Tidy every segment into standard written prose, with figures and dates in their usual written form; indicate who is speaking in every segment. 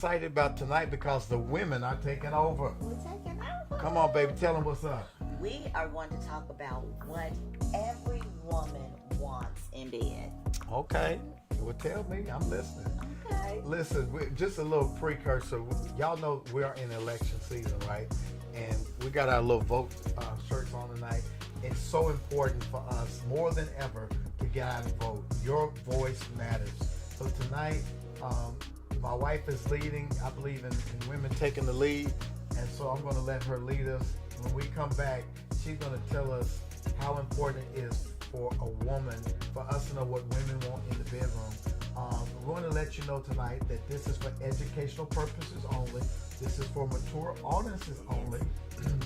Speaker 1: Excited about tonight because the women are taking over.
Speaker 2: We're taking over.
Speaker 1: Come on, baby, tell them what's up.
Speaker 2: We are going to talk about what every woman wants in bed.
Speaker 1: Okay, well, tell me, I'm listening.
Speaker 2: Okay.
Speaker 1: Listen, just a little precursor. Y'all know we are in election season, right? And we got our little vote shirts on tonight. It's so important for us more than ever to get out and vote. Your voice matters. So tonight, my wife is leading. I believe in women taking the lead. And so I'm going to let her lead us. When we come back, she's going to tell us how important it is for a woman, for us to know what women want in the bedroom. We're going to let you know tonight that this is for educational purposes only. This is for mature audiences only.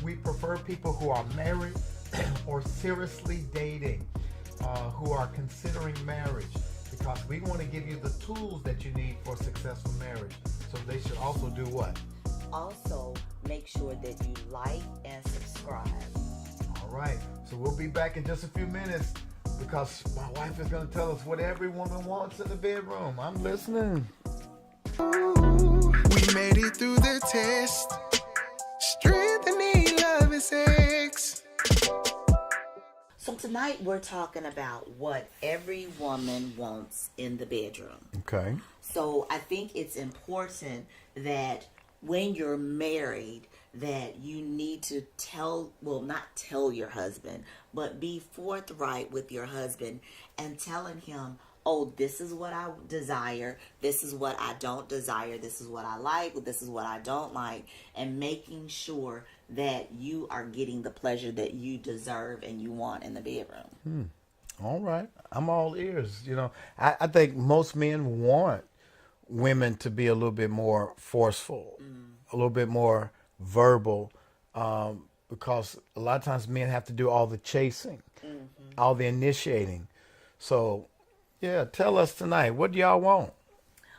Speaker 1: We prefer people who are married or seriously dating, who are considering marriage, because we want to give you the tools that you need for a successful marriage. So they should also do what?
Speaker 2: Also, make sure that you like and subscribe.
Speaker 1: All right. So we'll be back in just a few minutes because my wife is going to tell us what every woman wants in the bedroom. I'm listening.
Speaker 3: We made it through the test. Strength and need, love and sex.
Speaker 2: So tonight we're talking about what every woman wants in the bedroom.
Speaker 1: Okay.
Speaker 2: So I think it's important that when you're married that you need to not tell your husband, but be forthright with your husband and telling him, oh, this is what I desire, this is what I don't desire, this is what I like, this is what I don't like, and making sure that you are getting the pleasure that you deserve and you want in the bedroom.
Speaker 1: All right. I'm all ears. You know, I think most men want women to be a little bit more forceful, a little bit more verbal, because a lot of times men have to do all the chasing, all the initiating. So, yeah, tell us tonight, what do y'all want?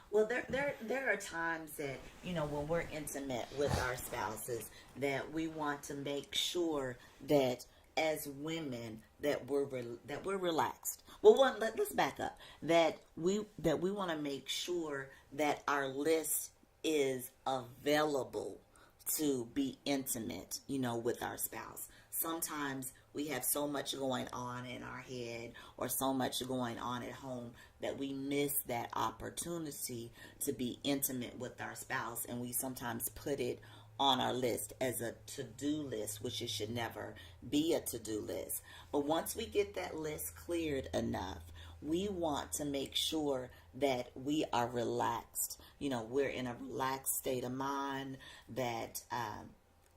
Speaker 2: Well, there are times that, when we're intimate with our spouses, that we want to make sure that as women that we're relaxed. Well, let's back up. That we want to make sure that our list is available to be intimate, with our spouse. Sometimes we have so much going on in our head or so much going on at home that we miss that opportunity to be intimate with our spouse, and we sometimes put it on our list as a to-do list, which it should never be a to-do list. But once we get that list cleared enough, we want to make sure that we are relaxed. We're in a relaxed state of mind, that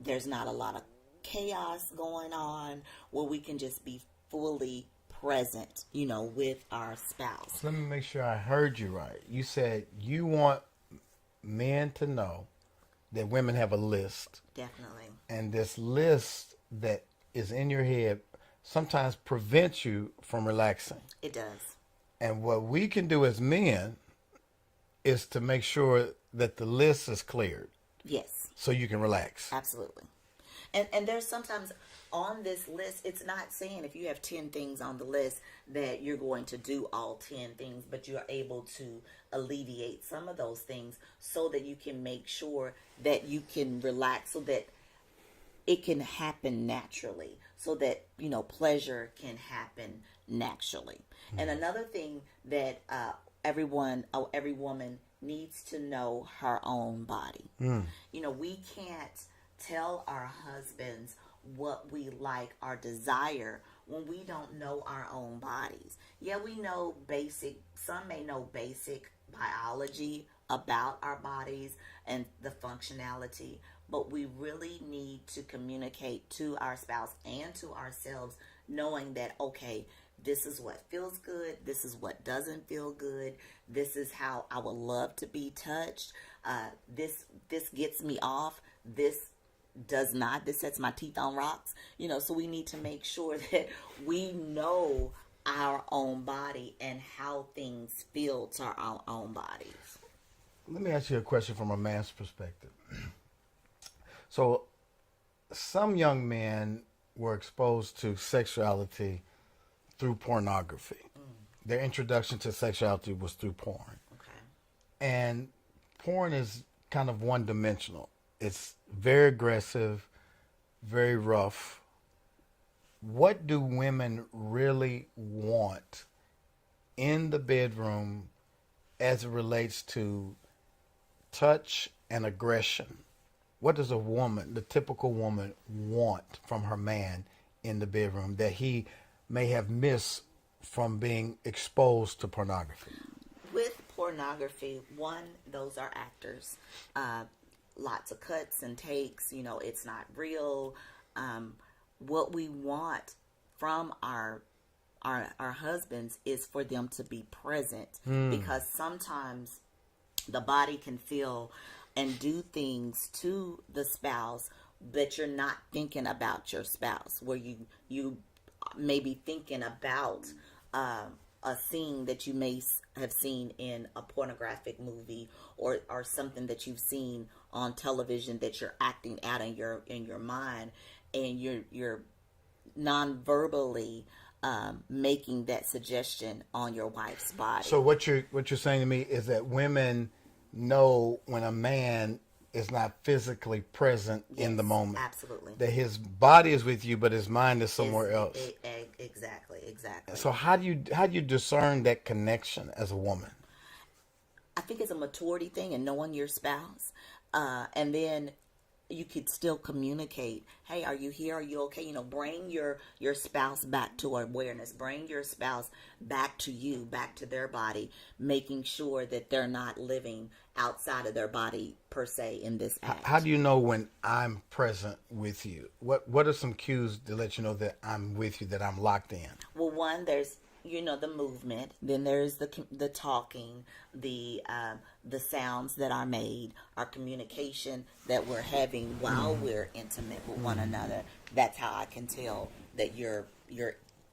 Speaker 2: there's not a lot of chaos going on, where we can just be fully present, with our spouse.
Speaker 1: Let me make sure I heard you right. You said you want men to know that women have a list.
Speaker 2: Definitely.
Speaker 1: And this list that is in your head sometimes prevents you from relaxing.
Speaker 2: It does.
Speaker 1: And what we can do as men is to make sure that the list is cleared.
Speaker 2: Yes.
Speaker 1: So you can relax.
Speaker 2: Absolutely. And there's sometimes on this list, it's not saying if you have 10 things on the list that you're going to do all 10 things, but you're able to alleviate some of those things so that you can make sure that you can relax, so that it can happen naturally, so that, pleasure can happen naturally. And another thing that every woman needs to know her own body. We can't tell our husbands what we like or desire when we don't know our own bodies. Yeah, we know some may know basic biology about our bodies and the functionality, but we really need to communicate to our spouse and to ourselves, knowing that, okay, this is what feels good, this is what doesn't feel good, this is how I would love to be touched, this gets me off, this does not, this sets my teeth on rocks. So we need to make sure that we know our own body and how things feel to our own bodies.
Speaker 1: Let me ask you a question from a man's perspective. So some young men were exposed to sexuality through pornography. Their introduction to sexuality was through porn.
Speaker 2: Okay.
Speaker 1: And porn is kind of one-dimensional. It's very aggressive, very rough. What do women really want in the bedroom as it relates to touch and aggression? What does a woman, the typical woman, want from her man in the bedroom that he may have missed from being exposed to pornography?
Speaker 2: With pornography, one, those are actors. Lots of cuts and takes. It's not real. What we want from our husbands is for them to be present, because sometimes the body can feel and do things to the spouse, but you're not thinking about your spouse, where you may be thinking about a scene that you may have seen in a pornographic movie, or something that you've seen on television that you're acting out in your mind, and you're non-verbally making that suggestion on your wife's body.
Speaker 1: So what you're saying to me is that women know when a man is not physically present in the moment.
Speaker 2: Absolutely.
Speaker 1: That his body is with you, but his mind is somewhere else.
Speaker 2: Exactly.
Speaker 1: So how do you discern that connection as a woman?
Speaker 2: I think it's a maturity thing and knowing your spouse, and then you could still communicate. Hey, are you here? Are you okay? Bring your spouse back to awareness. Bring your spouse back to you, back to their body, making sure that they're not living outside of their body per se in this act.
Speaker 1: How do you know when I'm present with you? What are some cues to let you know that I'm with you, that I'm locked in?
Speaker 2: Well, one, there's the movement. Then there's the talking, the sounds that are made, our communication that we're having while we're intimate with one another. That's how I can tell that you're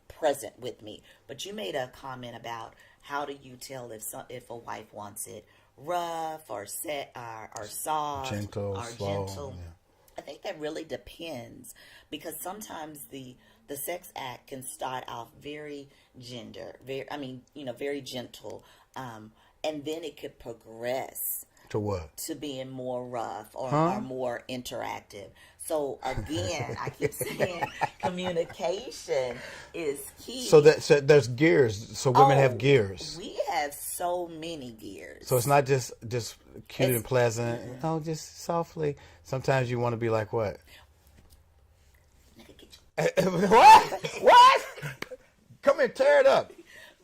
Speaker 2: present with me. But you made a comment about how do you tell if a wife wants it rough or soft,
Speaker 1: gentle,
Speaker 2: or
Speaker 1: slow.
Speaker 2: gentle.
Speaker 1: Yeah.
Speaker 2: I think that really depends, because sometimes the sex act can start off very very gentle, and then it could progress
Speaker 1: To what?
Speaker 2: to being more rough or more interactive. So again, I keep saying communication is key.
Speaker 1: So there's gears. So women have gears.
Speaker 2: We have so many gears.
Speaker 1: So it's not just cute and pleasant. Oh, just softly. Sometimes you want to be like what?
Speaker 2: Nigga, get you.
Speaker 1: What? Come here, tear it up.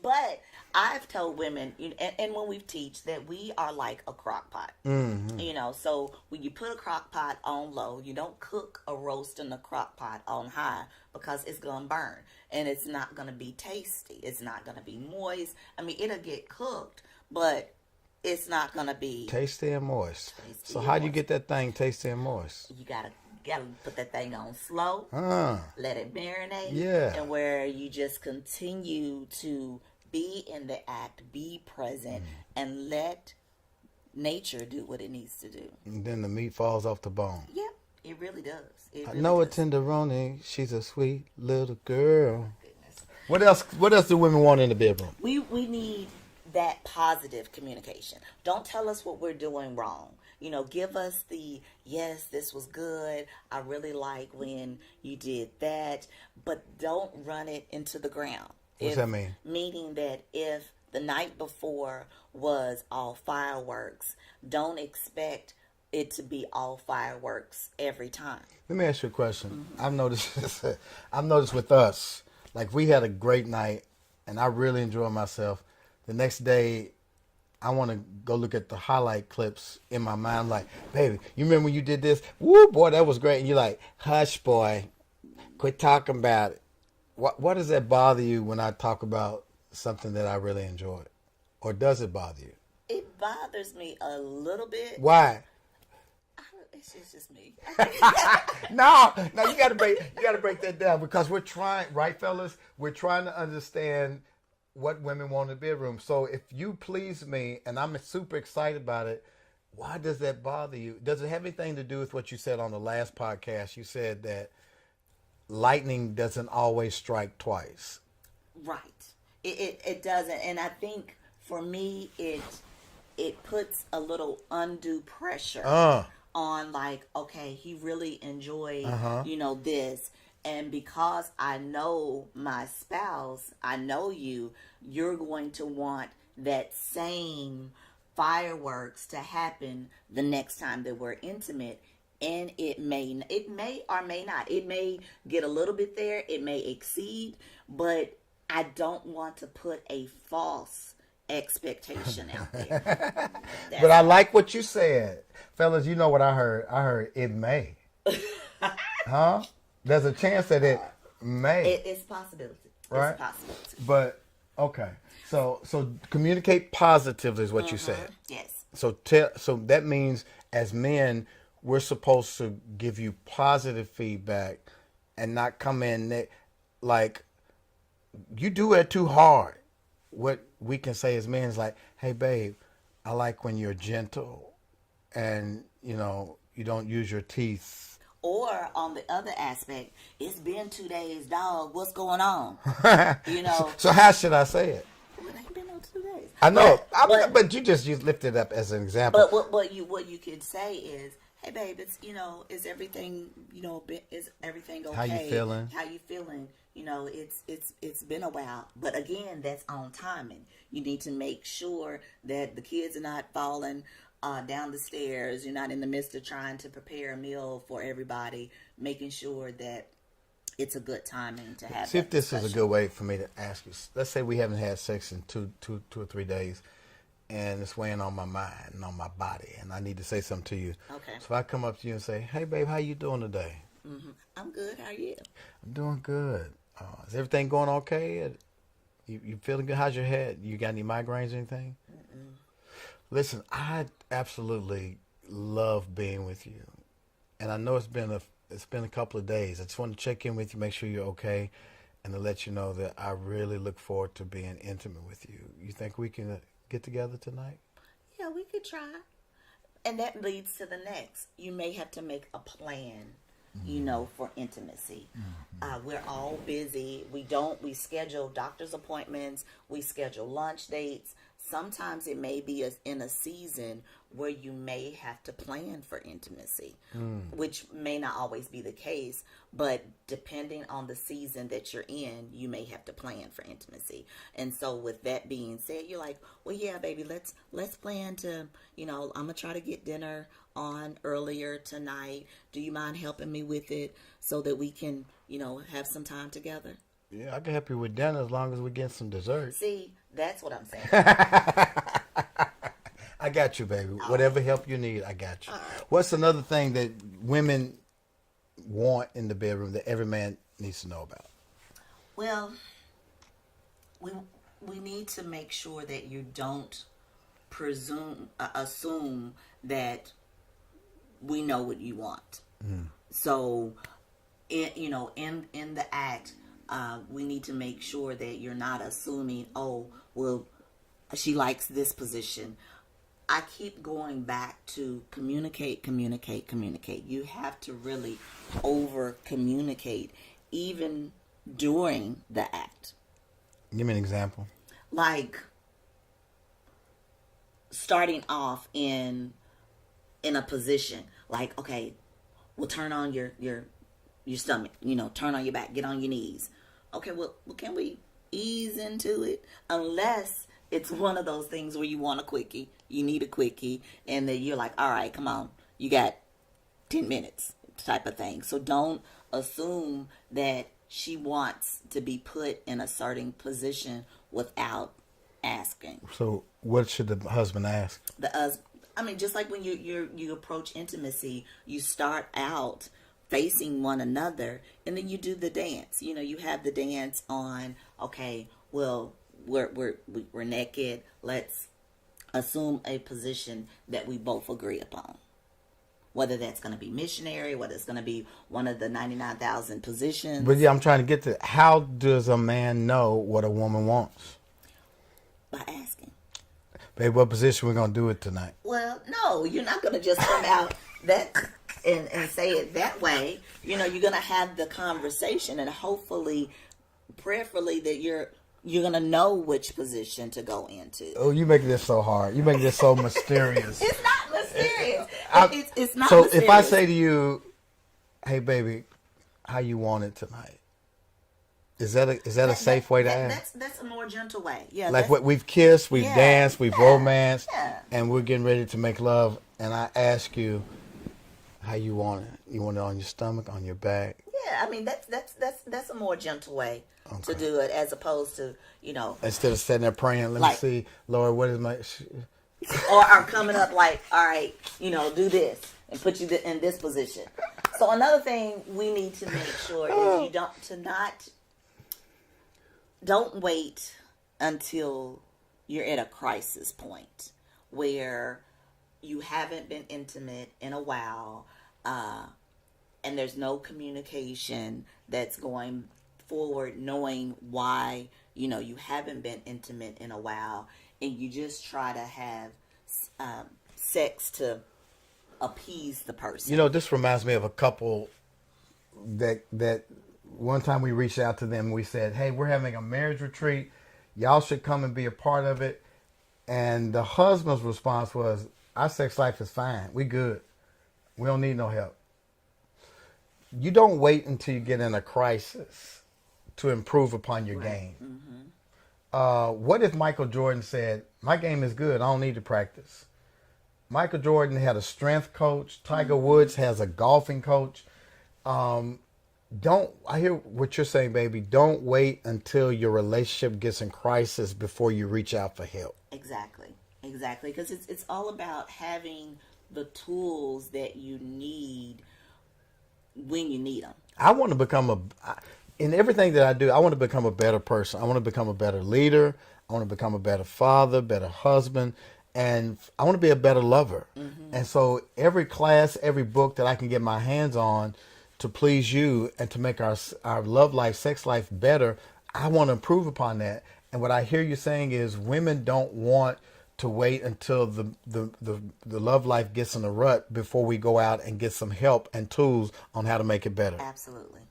Speaker 2: But I've told women, and when we teach, that we are like a crock pot.
Speaker 1: Mm-hmm.
Speaker 2: So when you put a crock pot on low, you don't cook a roast in the crock pot on high, because it's going to burn. And it's not going to be tasty. It's not going to be moist. I mean, it'll get cooked, but it's not going to be
Speaker 1: tasty and moist. So how do you get that thing tasty and moist?
Speaker 2: You gotta put that thing on slow. Let it marinate.
Speaker 1: Yeah.
Speaker 2: And where you just continue to be in the act, be present, and let nature do what it needs to do.
Speaker 1: And then the meat falls off the bone.
Speaker 2: Yep, it really does.
Speaker 1: I know a tenderoni. She's a sweet little girl. What else do women want in the bedroom?
Speaker 2: We need that positive communication. Don't tell us what we're doing wrong. Give us the, yes, this was good. I really like when you did that. But don't run it into the ground.
Speaker 1: What's that mean?
Speaker 2: Meaning that if the night before was all fireworks, don't expect it to be all fireworks every time.
Speaker 1: Let me ask you a question. I've noticed with us, like we had a great night and I really enjoyed myself. The next day, I want to go look at the highlight clips in my mind. I'm like, baby, you remember when you did this? Woo, boy, that was great. And you're like, hush, boy, quit talking about it. What does that bother you when I talk about something that I really enjoyed? Or does it bother you?
Speaker 2: It bothers me a little bit.
Speaker 1: Why?
Speaker 2: It's just me.
Speaker 1: No, you gotta break that down, because we're trying, right, fellas? We're trying to understand what women want in the bedroom. So if you please me and I'm super excited about it, why does that bother you? Does it have anything to do with what you said on the last podcast? You said that lightning doesn't always strike twice.
Speaker 2: Right. It doesn't. And I think for me, it puts a little undue pressure on, like, okay, he really enjoyed, this. And because I know my spouse, I know you're going to want that same fireworks to happen the next time that we're intimate. And it may or may not. It may get a little bit there. It may exceed, but I don't want to put a false expectation out there.
Speaker 1: But I like what you said. Fellas, you know what I heard? I heard it may. Huh? There's a chance that it may.
Speaker 2: It's possibility.
Speaker 1: Right?
Speaker 2: It's possibility.
Speaker 1: But, okay. So communicate positively is what you said.
Speaker 2: Yes.
Speaker 1: So that means as men, we're supposed to give you positive feedback and not come in like, you do it too hard. What we can say as men is like, hey, babe, I like when you're gentle and, you don't use your teeth.
Speaker 2: Or on the other aspect, it's been 2 days, dog. What's going on?
Speaker 1: So how should I say it?
Speaker 2: Well, it ain't been no 2 days.
Speaker 1: I know, but you just lifted it up as an example.
Speaker 2: But what you could say is, hey, babe, it's is everything is everything okay?
Speaker 1: How you feeling?
Speaker 2: How you feeling? It's been a while, but again, that's on timing. You need to make sure that the kids are not falling down the stairs. You're not in the midst of trying to prepare a meal for everybody, making sure that it's a good timing to have.
Speaker 1: See if this is a good way for me to ask you. Let's say we haven't had sex in two or 3 days, and it's weighing on my mind and on my body, and I need to say something to you.
Speaker 2: Okay.
Speaker 1: So if I come up to you and say, hey, babe, how you doing today?
Speaker 2: Mm-hmm. I'm good. How are you?
Speaker 1: I'm doing good. Is everything going okay? You feeling good? How's your head? You got any migraines or anything?
Speaker 2: Mm-mm.
Speaker 1: Listen, I absolutely love being with you, and I know it's been a couple of days. I just want to check in with you, make sure you're okay, and to let you know that I really look forward to being intimate with you. You think we can get together tonight?
Speaker 2: Yeah, we could try. And that leads to the next. You may have to make a plan, for intimacy. Mm-hmm. We're all busy. We schedule doctor's appointments. We schedule lunch dates. Sometimes it may be in a season where you may have to plan for intimacy, which may not always be the case, but depending on the season that you're in, you may have to plan for intimacy. And so with that being said, you're like, well, yeah, baby, let's plan to, I'm going to try to get dinner on earlier tonight. Do you mind helping me with it so that we can, have some time together?
Speaker 1: Yeah, I can help you with dinner as long as we get some dessert.
Speaker 2: See, that's what I'm saying.
Speaker 1: I got you, baby. Whatever help you need, I got you. What's another thing that women want in the bedroom that every man needs to know about?
Speaker 2: Well, we need to make sure that you don't assume that we know what you want. So, in the act, we need to make sure that you're not assuming, oh, well, she likes this position. I keep going back to communicate. You have to really over-communicate, even during the act.
Speaker 1: Give me an example.
Speaker 2: Like, starting off in a position, like, okay, we'll turn on your stomach, turn on your back, get on your knees. Okay, well, can we ease into it? Unless it's one of those things where you want a quickie, you need a quickie, and then you're like, all right, come on, you got 10 minutes type of thing. So don't assume that she wants to be put in a certain position without asking.
Speaker 1: So what should the husband ask?
Speaker 2: Just like when you approach intimacy, you start out facing one another, and then you do the dance. You have the dance on. Okay, well, we're naked. Let's assume a position that we both agree upon. Whether that's going to be missionary, whether it's going to be one of the 99,000 positions.
Speaker 1: But yeah, I'm trying to get to how does a man know what a woman wants?
Speaker 2: By asking.
Speaker 1: Babe, what position we're going to do it tonight?
Speaker 2: Well, no, you're not going to just come out that and say it that way. You're going to have the conversation, and hopefully, prayerfully, that you're you're gonna know which position to go into.
Speaker 1: Oh, you making this so hard. You making this so mysterious.
Speaker 2: It's not mysterious. It's not
Speaker 1: so
Speaker 2: mysterious.
Speaker 1: if I say to you, "Hey, baby, how you want it tonight?" Is that a safe way to ask?
Speaker 2: That's a more gentle way. Yeah.
Speaker 1: Like what we've kissed, we've danced, we've romanced,
Speaker 2: yeah.
Speaker 1: and we're getting ready to make love. And I ask you, how you want it? You want it on your stomach, on your back?
Speaker 2: Yeah, I mean that's a more gentle way to do it, as opposed to
Speaker 1: instead of sitting there praying. Let me see, Lord, what is my?
Speaker 2: or coming up like, all right, do this and put you in this position. So another thing we need to make sure is don't wait until you're at a crisis point where you haven't been intimate in a while, and there's no communication that's going forward, knowing why you haven't been intimate in a while, and you just try to have sex to appease the person.
Speaker 1: This reminds me of a couple that one time we reached out to them and we said, hey, we're having a marriage retreat. Y'all should come and be a part of it. And the husband's response was, our sex life is fine. We good. We don't need no help. You don't wait until you get in a crisis to improve upon your game. Mm-hmm. What if Michael Jordan said, my game is good. I don't need to practice. Michael Jordan had a strength coach. Tiger Woods has a golfing coach. I hear what you're saying, baby. Don't wait until your relationship gets in crisis before you reach out for help. Exactly.
Speaker 2: Because it's all about having the tools that you need when you need them.
Speaker 1: I want to become in everything that I do, I want to become a better person. I want to become a better leader. I want to become a better father, better husband, and I want to be a better lover. Mm-hmm. And so every class, every book that I can get my hands on to please you and to make our love life, sex life better, I want to improve upon that. And what I hear you saying is women don't want to wait until the love life gets in a rut before we go out and get some help and tools on how to make it better.
Speaker 2: Absolutely.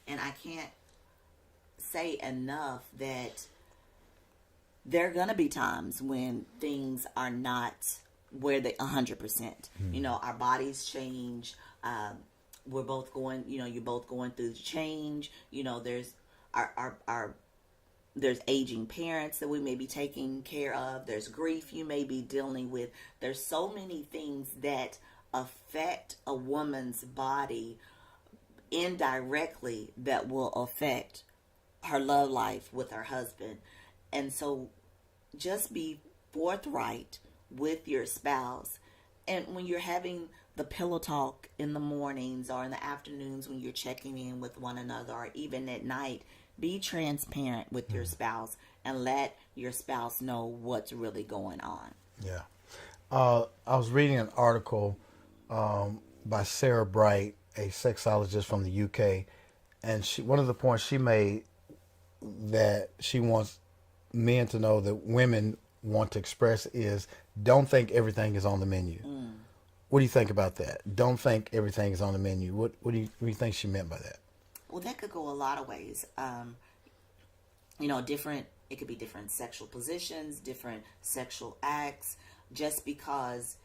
Speaker 2: And I can't say enough that there are going to be times when things are not where they 100%. Mm-hmm. Our bodies change. We're both going, you're both going through the change. There's there's aging parents that we may be taking care of. There's grief you may be dealing with. There's so many things that affect a woman's body indirectly that will affect her love life with her husband. And so just be forthright with your spouse. And when you're having the pillow talk in the mornings or in the afternoons when you're checking in with one another, or even at night, be transparent with your spouse and let your spouse know what's really going on.
Speaker 1: Yeah. I was reading an article by Sarah Bright, a sexologist from the UK, and one of the points she made that she wants men to know that women want to express is, don't think everything is on the menu. What do you think about that? Don't think everything is on the menu. What do you think she meant by that?
Speaker 2: Well, that could go a lot of ways. It could be different sexual positions, different sexual acts. Just because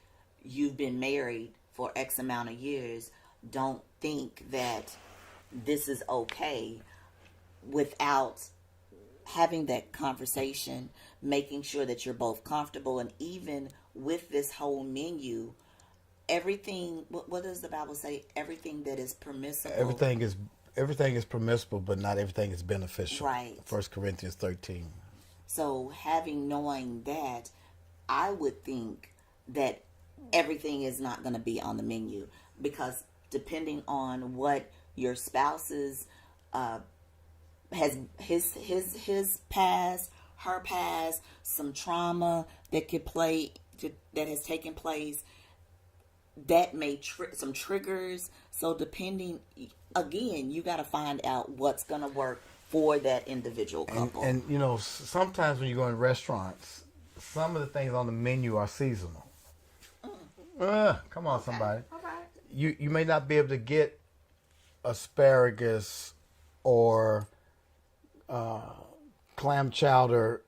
Speaker 2: you've been married for X amount of years, don't think that this is okay without having that conversation, making sure that you're both comfortable. And even with this whole menu, everything, what does the Bible say? Everything that is permissible.
Speaker 1: Everything is permissible, but not everything is beneficial.
Speaker 2: Right.
Speaker 1: 1 Corinthians 13.
Speaker 2: So knowing that, I would think that everything is not going to be on the menu, because depending on what your spouse's has his past, her past, some trauma that has taken place, that may some triggers. So depending, again, you got to find out what's going to work for that individual couple.
Speaker 1: And sometimes when you go in restaurants, some of the things on the menu are seasonal. Come on, somebody.
Speaker 2: All right.
Speaker 1: You may not be able to get asparagus or clam chowder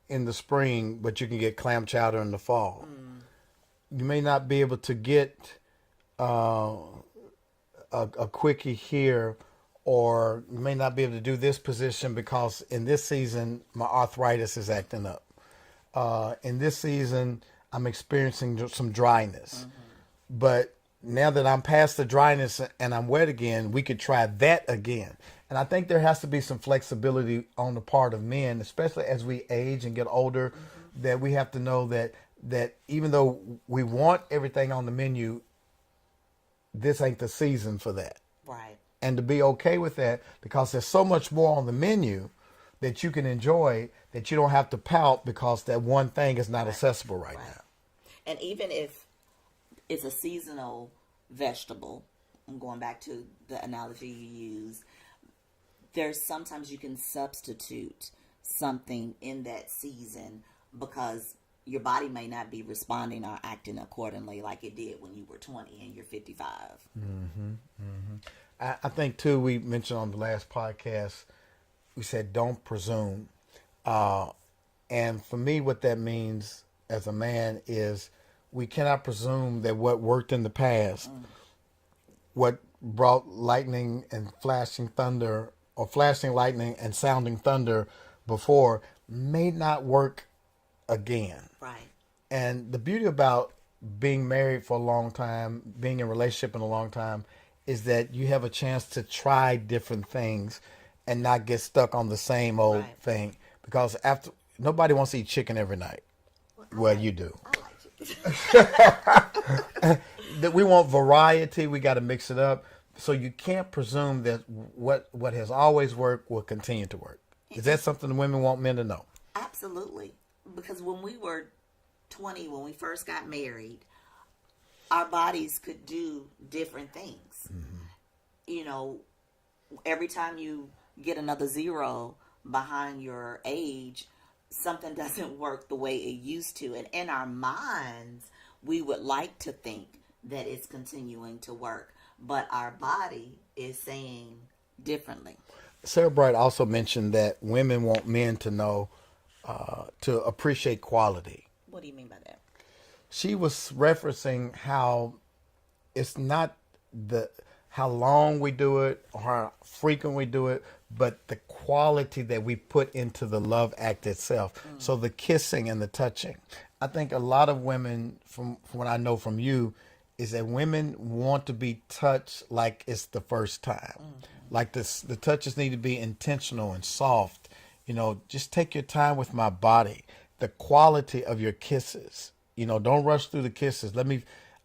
Speaker 1: in the spring, but you can get clam chowder in the fall. You may not be able to get a quickie here, or you may not be able to do this position because in this season my arthritis is acting up. In this season I'm experiencing some dryness. But now that I'm past the dryness and I'm wet again, we could try that again. And I think there has to be some flexibility on the part of men, especially as we age and get older, that we have to know that even though we want everything on the menu, this ain't the season for that.
Speaker 2: Right.
Speaker 1: And to be okay with that, because there's so much more on the menu that you can enjoy, that you don't have to pout because that one thing is not accessible right now.
Speaker 2: And even if it's a seasonal vegetable, I'm going back to the analogy you use, there's sometimes you can substitute something in that season because your body may not be responding or acting accordingly like it did when you were 20 and you're 55.
Speaker 1: I think too, we mentioned on the last podcast, we said don't presume. And for me, what that means as a man is we cannot presume that what worked in the past, what brought lightning and flashing thunder, or flashing lightning and sounding thunder before, may not work again.
Speaker 2: Right.
Speaker 1: And the beauty about being married for a long time, being in a relationship in a long time, is that you have a chance to try different things and not get stuck on the same old thing. Because after, nobody wants to eat chicken every night. Well, you do.
Speaker 2: I like chicken.
Speaker 1: That we want variety. We got to mix it up. So you can't presume that what has always worked will continue to work. Is that something women want men to know?
Speaker 2: Absolutely. Because when we were 20, when we first got married, our bodies could do different things. You know, every time you get another zero behind your age, something doesn't work the way it used to. And in our minds, we would like to think that it's continuing to work, but our body is saying differently.
Speaker 1: Sarah Bright also mentioned that women want men to know, to appreciate quality.
Speaker 2: What do you mean by that?
Speaker 1: She was referencing how it's not how long we do it or how frequent we do it, but the quality that we put into the love act itself. So the kissing and the touching. I think a lot of women, from what I know from you, is that women want to be touched like it's the first time. Like the touches need to be intentional and soft. You know, just take your time with my body. The quality of your kisses. You know, don't rush through the kisses.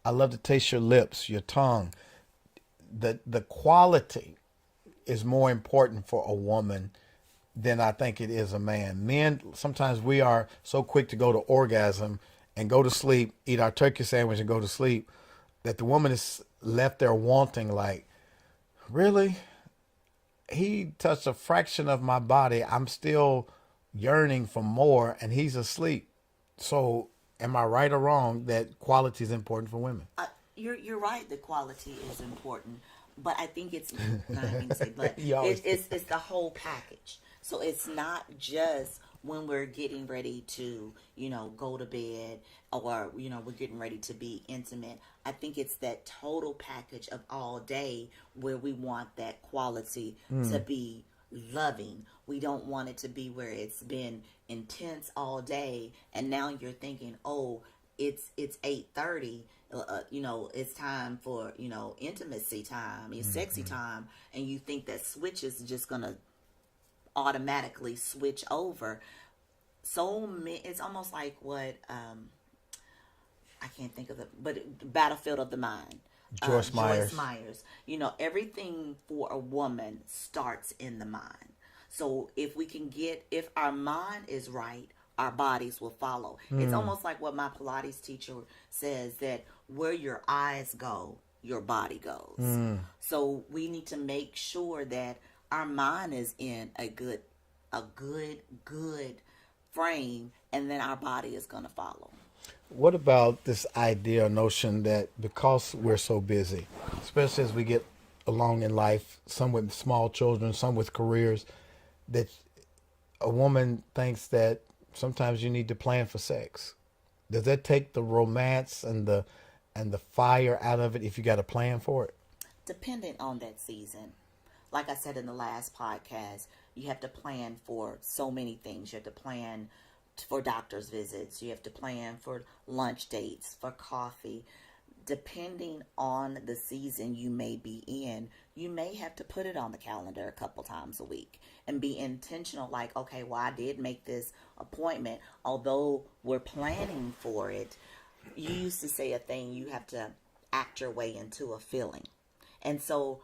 Speaker 1: I love to taste your lips, your tongue. The quality is more important for a woman than I think it is a man. Men, sometimes we are so quick to go to orgasm and go to sleep, eat our turkey sandwich and go to sleep, that the woman is left there wanting, like, really? He touched a fraction of my body. I'm still yearning for more, and he's asleep. So am I right or wrong that quality is important for women?
Speaker 2: You're right that quality is important, but I think it's not even say, but
Speaker 1: always
Speaker 2: it's the whole package. So it's not just when we're getting ready to, go to bed, or, we're getting ready to be intimate. I think it's that total package of all day where we want that quality to be loving. We don't want it to be where it's been intense all day and now you're thinking, oh, it's 8:30, it's time for, intimacy time, it's sexy time, and you think that switch is just gonna automatically switch over. It's almost like what I can't think of but Battlefield of the Mind.
Speaker 1: Joyce Myers.
Speaker 2: Everything for a woman starts in the mind. So if our mind is right, our bodies will follow. It's almost like what my Pilates teacher says, that where your eyes go, your body goes. So we need to make sure that our mind is in a good frame, and then our body is going to follow.
Speaker 1: What about this idea or notion that because we're so busy, especially as we get along in life, some with small children, some with careers, that a woman thinks that sometimes you need to plan for sex. Does that take the romance and the fire out of it if you got a plan for it?
Speaker 2: Depending on that season. Like I said in the last podcast, you have to plan for so many things. You have to plan for doctor's visits. You have to plan for lunch dates, for coffee. Depending on the season you may be in, you may have to put it on the calendar a couple times a week and be intentional. Like, okay, well, I did make this appointment. Although we're planning for it, you used to say a thing, you have to act your way into a feeling. And so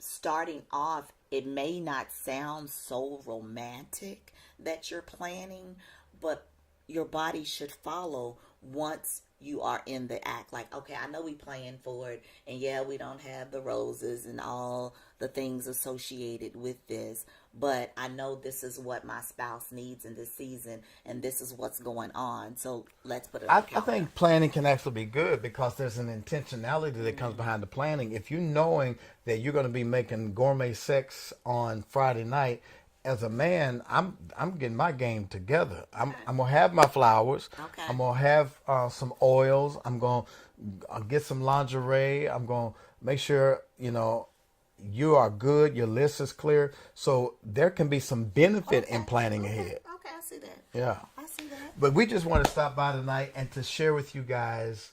Speaker 2: starting off, it may not sound so romantic that you're planning, but your body should follow once you are in the act. Like, okay, I know we plan for it, and yeah, we don't have the roses and all the things associated with this, but I know this is what my spouse needs in this season, and this is what's going on. So let's put it on the
Speaker 1: I
Speaker 2: calendar.
Speaker 1: think planning can actually be good because there's an intentionality that comes behind the planning. If you're knowing that you're going to be making gourmet sex on Friday night, as a man, I'm getting my game together. I'm gonna have my flowers.
Speaker 2: Okay.
Speaker 1: I'm gonna have some oils. I'm gonna get some lingerie. I'm gonna make sure you are good. Your list is clear. So there can be some benefit in planning ahead.
Speaker 2: Okay, I see that.
Speaker 1: Yeah.
Speaker 2: I see that.
Speaker 1: But we just want to stop by tonight and to share with you guys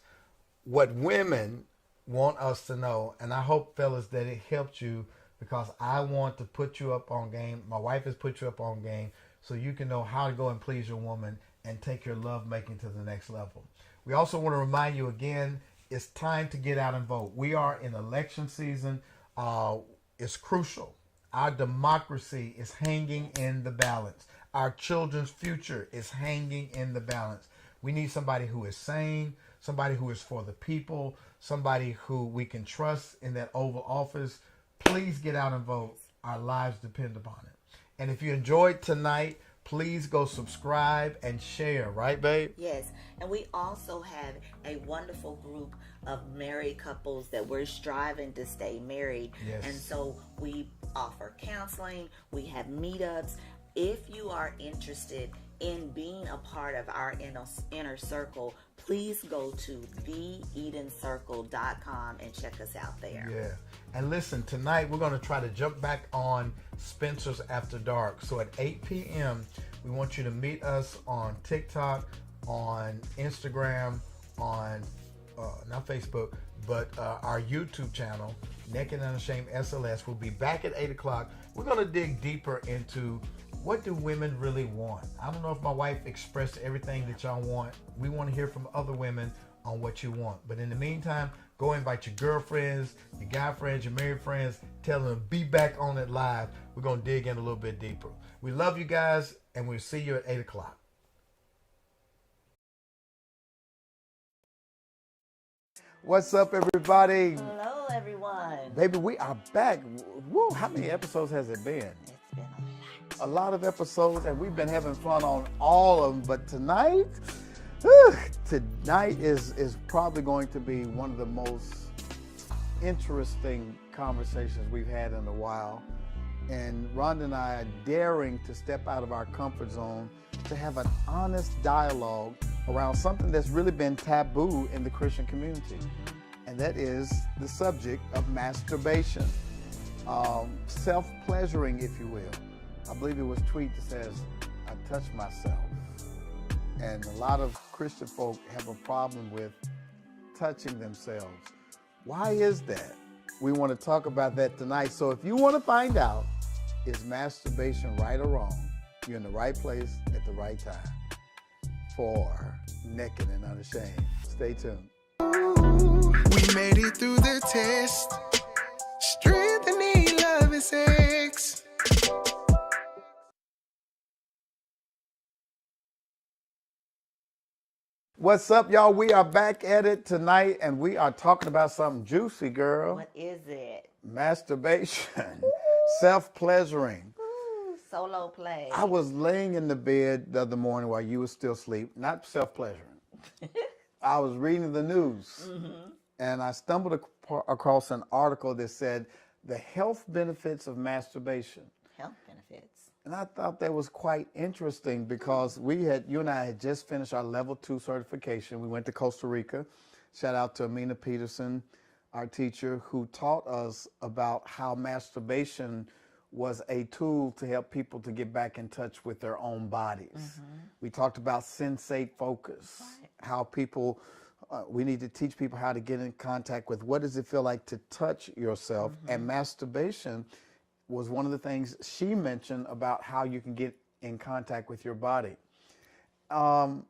Speaker 1: what women want us to know. And I hope, fellas, that it helped you because I want to put you up on game. My wife has put you up on game so you can know how to go and please your woman and take your love making to the next level. We also want to remind you again, it's time to get out and vote. We are in election season. It's crucial. Our democracy is hanging in the balance. Our children's future is hanging in the balance. We need somebody who is sane, somebody who is for the people, somebody who we can trust in that Oval Office. Please get out and vote. Our lives depend upon it. And if you enjoyed tonight, please go subscribe and share. Right, babe?
Speaker 2: Yes, and we also have a wonderful group of married couples that we're striving to stay married.
Speaker 1: Yes.
Speaker 2: And so we offer counseling, we have meetups. If you are interested in being a part of our inner circle, please go to theedencircle.com and check us out there.
Speaker 1: Yeah. And listen, tonight we're going to try to jump back on Spencer's After Dark. So at 8 p.m., we want you to meet us on TikTok, on Instagram, on not Facebook, but our YouTube channel, Naked and Unashamed SLS. We'll be back at 8 o'clock. We're going to dig deeper into what do women really want. I don't know if my wife expressed everything that y'all want. We want to hear from other women on what you want. But in the meantime, go invite your girlfriends, your guy friends, your married friends. Tell them to be back on it live. We're going to dig in a little bit deeper. We love you guys, and we'll see you at 8 o'clock. What's up, everybody?
Speaker 2: Hello, everyone.
Speaker 1: Baby, we are back. Woo, how many episodes has it been?
Speaker 2: It's been
Speaker 1: A lot of episodes, and we've been having fun on all of them. But tonight is probably going to be one of the most interesting conversations we've had in a while. And Rhonda and I are daring to step out of our comfort zone to have an honest dialogue around something that's really been taboo in the Christian community. And that is the subject of masturbation, self-pleasuring, if you will. I believe it was a tweet that says, I touched myself. And a lot of Christian folk have a problem with touching themselves. Why is that? We want to talk about that tonight. So if you want to find out, is masturbation right or wrong? You're in the right place at the right time for Naked and Unashamed. Stay tuned.
Speaker 3: We made it through the test. Strength and need, love and sex.
Speaker 1: What's up, y'all? We are back at it tonight, and we are talking about something juicy, girl.
Speaker 2: What is it?
Speaker 1: Masturbation, self-pleasuring.
Speaker 2: Ooh, solo play.
Speaker 1: I was laying in the bed the other morning while you were still asleep, not self-pleasuring. I was reading the news, and I stumbled across an article that said the health benefits of masturbation.
Speaker 2: Health benefits.
Speaker 1: And I thought that was quite interesting because you and I had just finished our level 2 certification. We went to Costa Rica. Shout out to Amina Peterson, our teacher, who taught us about how masturbation was a tool to help people to get back in touch with their own bodies. We talked about sensate focus, how people, we need to teach people how to get in contact with what does it feel like to touch yourself. And masturbation was one of the things she mentioned about how you can get in contact with your body. And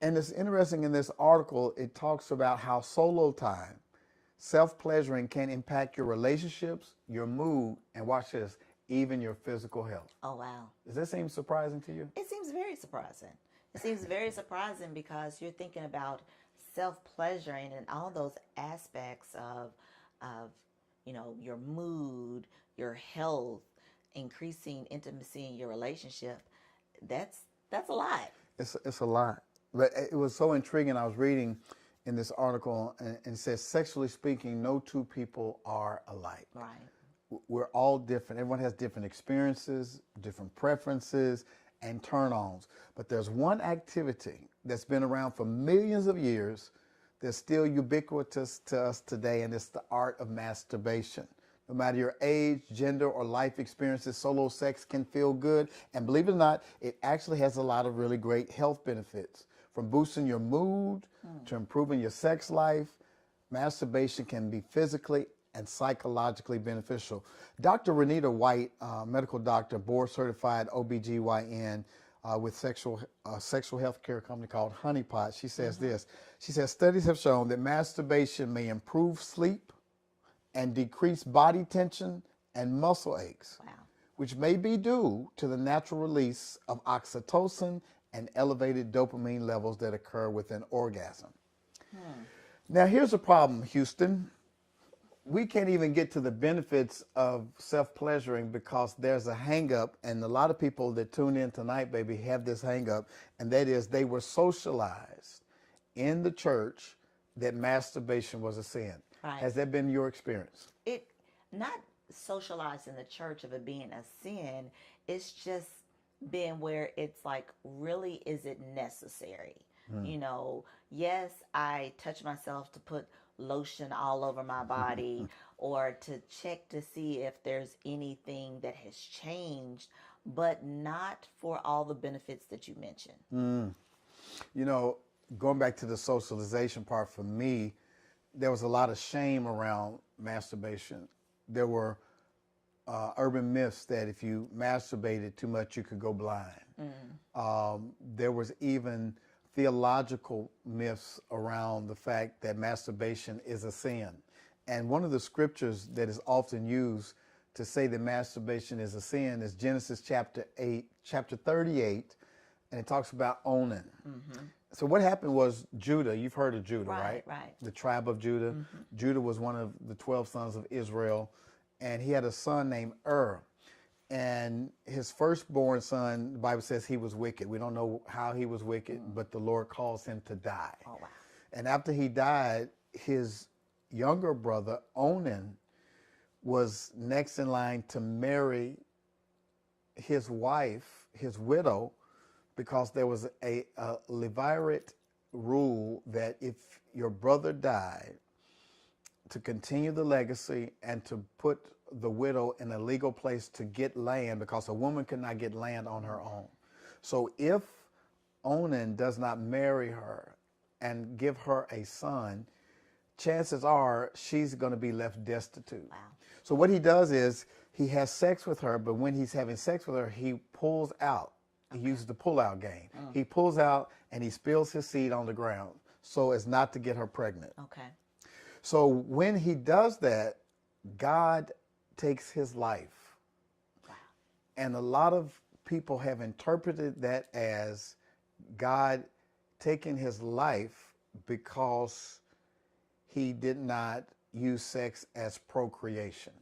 Speaker 1: it's interesting in this article, it talks about how solo time, self-pleasuring can impact your relationships, your mood, and watch this, even your physical health.
Speaker 2: Oh, wow.
Speaker 1: Does that seem surprising to you?
Speaker 2: It seems very surprising. It seems very surprising because you're thinking about self-pleasuring and all those aspects of your mood, your health, increasing intimacy in your relationship. That's a lot.
Speaker 1: It's a lot. But it was so intriguing. I was reading in this article and it says, sexually speaking, no two people are alike.
Speaker 2: Right.
Speaker 1: We're all different. Everyone has different experiences, different preferences, and turn-ons. But there's one activity that's been around for millions of years that's still ubiquitous to us today, and it's the art of masturbation. No matter your age, gender, or life experiences, solo sex can feel good. And believe it or not, it actually has a lot of really great health benefits. From boosting your mood to improving your sex life, masturbation can be physically and psychologically beneficial. Dr. Renita White, medical doctor, board certified OBGYN with sexual health care company called Honeypot, she says this. She says, studies have shown that masturbation may improve sleep and decrease body tension and muscle aches, which may be due to the natural release of oxytocin and elevated dopamine levels that occur with an orgasm. Now, here's a problem, Houston. We can't even get to the benefits of self-pleasuring because there's a hang-up, and a lot of people that tune in tonight, baby, have this hang-up, and that is they were socialized in the church that masturbation was a sin.
Speaker 2: Right.
Speaker 1: Has that been your experience?
Speaker 2: It not socialized in the church of it being a sin. It's just been where it's like, really, is it necessary? Yes, I touch myself to put lotion all over my body or to check to see if there's anything that has changed, but not for all the benefits that you mentioned.
Speaker 1: Going back to the socialization part, for me, there was a lot of shame around masturbation. There were urban myths that if you masturbated too much, you could go blind. There was even theological myths around the fact that masturbation is a sin. And one of the scriptures that is often used to say that masturbation is a sin is Genesis chapter 38, and it talks about Onan. So what happened was Judah, you've heard of Judah, right?
Speaker 2: Right.
Speaker 1: The tribe of Judah. Judah was one of the 12 sons of Israel, and he had a son named And his firstborn son, the Bible says he was wicked. We don't know how he was wicked, but the Lord caused him to die.
Speaker 2: Oh, wow.
Speaker 1: And after he died, his younger brother, Onan, was next in line to marry his wife, his widow, because there was a Levirate rule that if your brother died, to continue the legacy and to put the widow in a legal place to get land, because a woman could not get land on her own. So if Onan does not marry her and give her a son, chances are she's going to be left destitute.
Speaker 2: Wow.
Speaker 1: So what he does is he has sex with her, but when he's having sex with her, he pulls out. He uses the pull-out game. He pulls out and he spills his seed on the ground so as not to get her pregnant.
Speaker 2: Okay.
Speaker 1: So when he does that, God takes his life.
Speaker 2: Wow.
Speaker 1: And a lot of people have interpreted that as God taking his life because he did not use sex as procreation.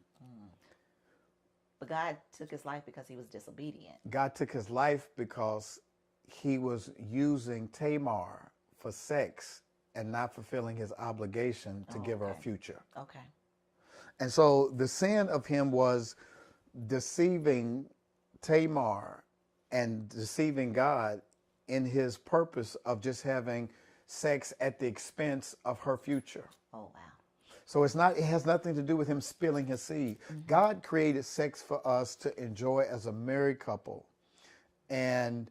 Speaker 2: But God took his life because he was disobedient.
Speaker 1: God took his life because he was using Tamar for sex and not fulfilling his obligation to give her a future.
Speaker 2: Okay.
Speaker 1: And so the sin of him was deceiving Tamar and deceiving God in his purpose of just having sex at the expense of her future.
Speaker 2: Oh, wow.
Speaker 1: So it has nothing to do with him spilling his seed. God created sex for us to enjoy as a married couple. And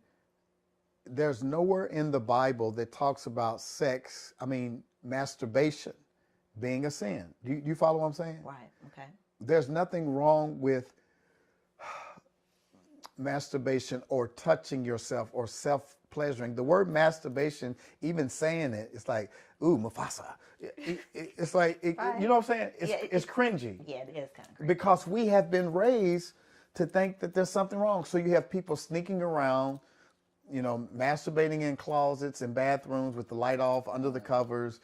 Speaker 1: there's nowhere in the Bible that talks about masturbation being a sin. Do you follow what I'm saying?
Speaker 2: Right. Okay.
Speaker 1: There's nothing wrong with masturbation or touching yourself or self-pleasuring. The word masturbation, even saying it, it's like, ooh, Mufasa. It's like,
Speaker 2: Right.
Speaker 1: you know what I'm saying?
Speaker 2: Yeah,
Speaker 1: It's cringy.
Speaker 2: Yeah, it is kind of crazy.
Speaker 1: Because we have been raised to think that there's something wrong. So you have people sneaking around, masturbating in closets and bathrooms with the light off under the covers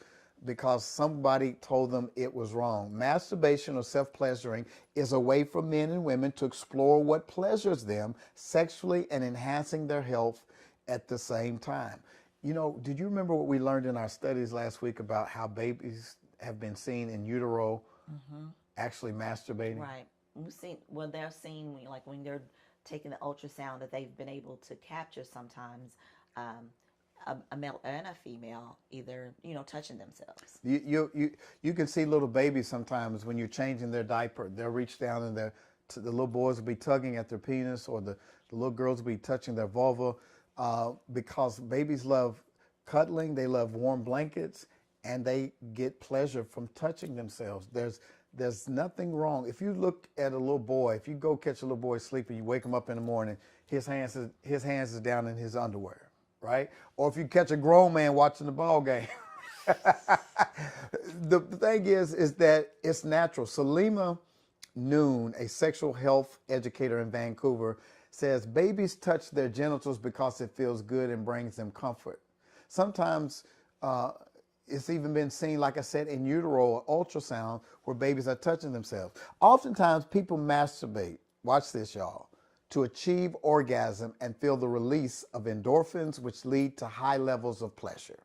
Speaker 1: because somebody told them it was wrong. Masturbation or self-pleasuring is a way for men and women to explore what pleasures them sexually and enhancing their health at the same time. Did you remember what we learned in our studies last week about how babies have been seen in utero actually masturbating?
Speaker 2: Right. They're seen when they're taking the ultrasound that they've been able to capture sometimes a male and a female either, touching themselves.
Speaker 1: You can see little babies sometimes when you're changing their diaper. They'll reach down and the little boys will be tugging at their penis, or the little girls will be touching their vulva, because babies love cuddling, they love warm blankets, and they get pleasure from touching themselves. There's nothing wrong. If you look at a little boy, if you go catch a little boy sleeping, you wake him up in the morning, his hands is down in his underwear, right? Or if you catch a grown man watching the ball game. The thing is that it's natural. Salima Noon, a sexual health educator in Vancouver, says babies touch their genitals because it feels good and brings them comfort. Sometimes it's even been seen, like I said, in utero or ultrasound where babies are touching themselves. Oftentimes people masturbate, watch this y'all, to achieve orgasm and feel the release of endorphins, which lead to high levels of pleasure.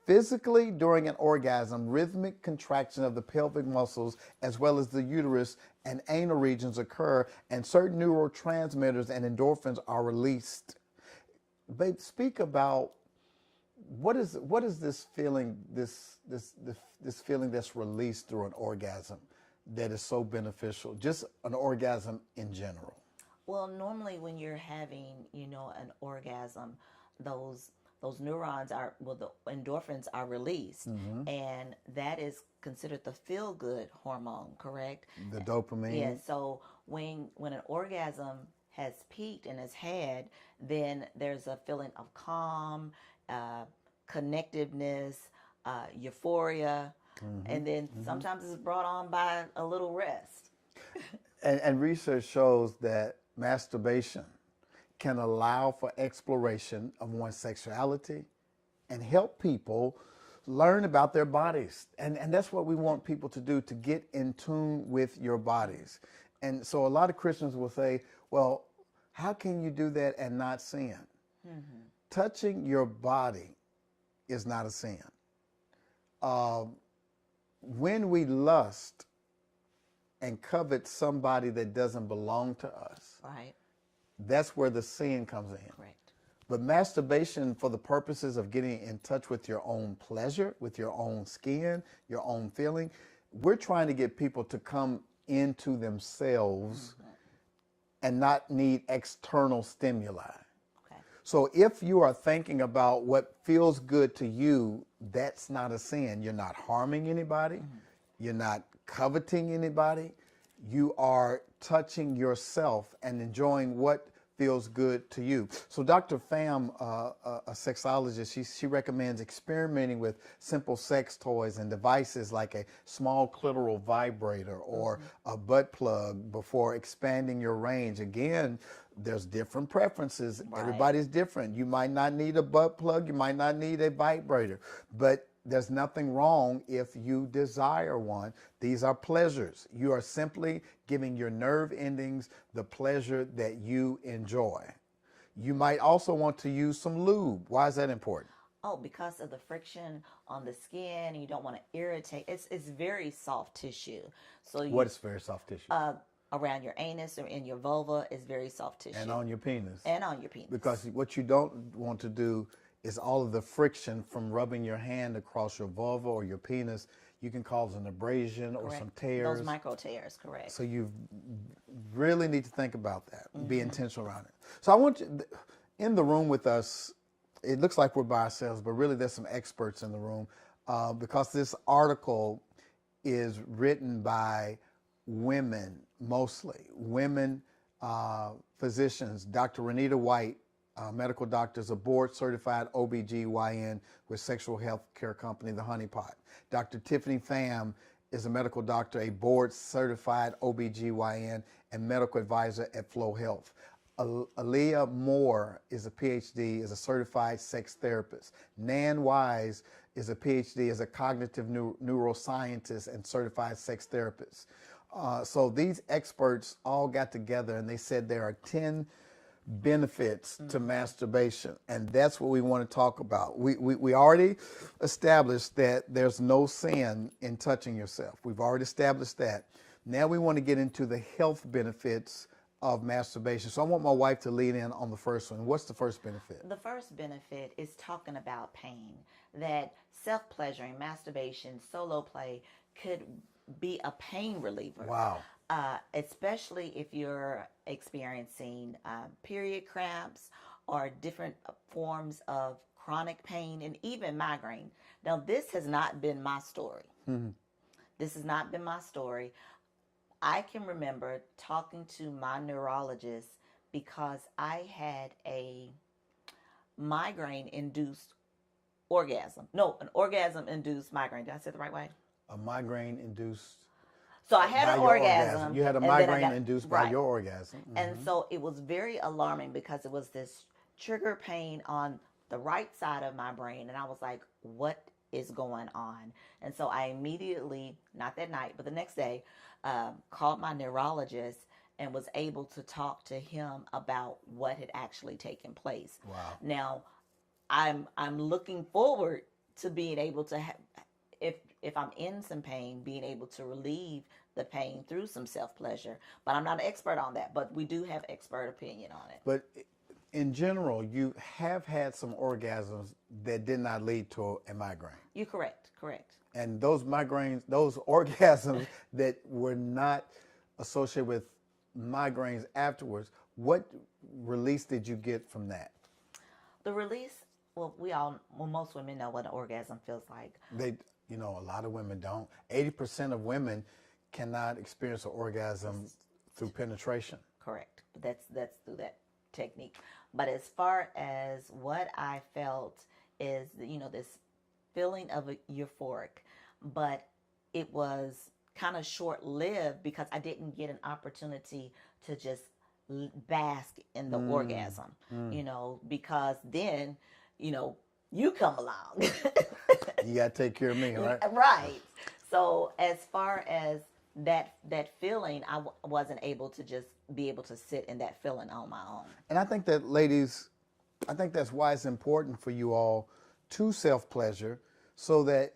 Speaker 1: Physically, during an orgasm, rhythmic contraction of the pelvic muscles as well as the uterus and anal regions occur, and certain neurotransmitters and endorphins are released. Babe, speak about what is this feeling, this feeling that's released through an orgasm that is so beneficial, just an orgasm in general?
Speaker 2: Well, normally when you're having, an orgasm, those neurons the endorphins are released, and that is considered the feel-good hormone, correct?
Speaker 1: The dopamine.
Speaker 2: Yeah. So when an orgasm has peaked and has had, then there's a feeling of calm, connectiveness, euphoria, and then sometimes it's brought on by a little rest.
Speaker 1: And research shows that masturbation can allow for exploration of one's sexuality and help people learn about their bodies. And that's what we want people to do, to get in tune with your bodies. And so a lot of Christians will say, well, how can you do that and not sin? Touching your body is not a sin. When we lust and covet somebody that doesn't belong to us,
Speaker 2: Right.
Speaker 1: that's where the sin comes in.
Speaker 2: Correct.
Speaker 1: But masturbation, for the purposes of getting in touch with your own pleasure, with your own skin, your own feeling, we're trying to get people to come into themselves and not need external stimuli.
Speaker 2: Okay.
Speaker 1: So if you are thinking about what feels good to you, that's not a sin. You're not harming anybody. You're not coveting anybody. You are touching yourself and enjoying what feels good to you. So Dr. Pham, a sexologist, she recommends experimenting with simple sex toys and devices like a small clitoral vibrator or a butt plug before expanding your range. Again, there's different preferences.
Speaker 2: Right.
Speaker 1: Everybody's different. You might not need a butt plug. You might not need a vibrator, but there's nothing wrong if you desire one. These are pleasures. You are simply giving your nerve endings the pleasure that you enjoy. You might also want to use some lube. Why is that important?
Speaker 2: Oh, because of the friction on the skin, and you don't want to irritate. It's very soft tissue. So
Speaker 1: What is very soft tissue?
Speaker 2: around your anus or in your vulva is very soft tissue.
Speaker 1: And on your penis.
Speaker 2: And on your penis.
Speaker 1: Because what you don't want to do is all of the friction from rubbing your hand across your vulva or your penis. You can cause an abrasion or some tears.
Speaker 2: Those micro tears, correct.
Speaker 1: So you really need to think about that. Be intentional around it. So I want you in the room with us. It looks like we're by ourselves, but really there's some experts in the room because this article is written by women, mostly women physicians. Dr. Renita White, medical doctor, is a board-certified OBGYN with sexual health care company, The Honey Pot. Dr. Tiffany Pham is a medical doctor, a board-certified OBGYN and medical advisor at Flow Health. Aaliyah Moore is a PhD, is a certified sex therapist. Nan Wise is a PhD, is a cognitive neuroscientist and certified sex therapist. So these experts all got together and they said there are 10 benefits to masturbation, and that's what we want to talk about. We already established that there's no sin in touching yourself. We've already established that. Now we want to get into the health benefits of masturbation. So I want my wife to lead in on the first one. What's the first benefit?
Speaker 2: The first benefit is talking about pain, that self-pleasuring, masturbation, solo play could be a pain reliever.
Speaker 1: Wow.
Speaker 2: Especially if you're experiencing period cramps or different forms of chronic pain and even migraine. Now, this has not been my story. This has not been my story. I can remember talking to my neurologist because I had a migraine-induced orgasm. No, an orgasm-induced migraine. Did I say it the right way?
Speaker 1: A migraine-induced.
Speaker 2: So I had an orgasm.
Speaker 1: You had a migraine induced by your orgasm.
Speaker 2: And so it was very alarming because it was this trigger pain on the right side of my brain. And I was like, what is going on? And so I immediately, not that night, but the next day, called my neurologist and was able to talk to him about what had actually taken place.
Speaker 1: Wow.
Speaker 2: Now, I'm looking forward to being able to have, if I'm in some pain, being able to relieve the pain through some self-pleasure. But I'm not an expert on that, but we do have expert opinion on it.
Speaker 1: But in general, you have had some orgasms that did not lead to a migraine.
Speaker 2: You're correct.
Speaker 1: And those migraines, those orgasms that were not associated with migraines afterwards, what release did you get from that?
Speaker 2: The release, well, most women know what an orgasm feels like.
Speaker 1: A lot of women don't. 80% of women cannot experience an orgasm through penetration.
Speaker 2: Correct. That's through that technique. But as far as what I felt is, this feeling of euphoric, but it was kind of short-lived because I didn't get an opportunity to just bask in the orgasm, because then, you come along.
Speaker 1: You got to take care of me, right?
Speaker 2: Right. So as far as that feeling, I wasn't able to just be able to sit in that feeling on my own.
Speaker 1: And I think that, ladies, that's why it's important for you all to self-pleasure so that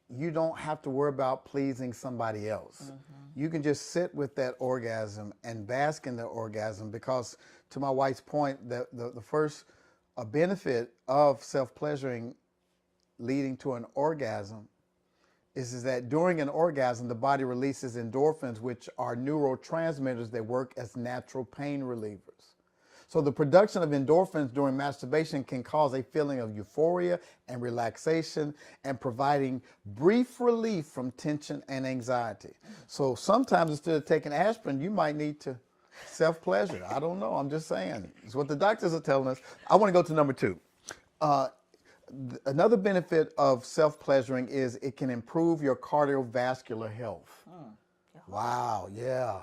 Speaker 1: you don't have to worry about pleasing somebody else. You can just sit with that orgasm and bask in the orgasm because, to my wife's point, the first benefit of self-pleasuring leading to an orgasm is that during an orgasm, the body releases endorphins, which are neurotransmitters that work as natural pain relievers. So the production of endorphins during masturbation can cause a feeling of euphoria and relaxation and providing brief relief from tension and anxiety. So sometimes instead of taking aspirin, you might need to self-pleasure. I don't know. I'm just saying. It's what the doctors are telling us. I want to go to number 2. Another benefit of self-pleasuring is it can improve your cardiovascular health. Wow, yeah.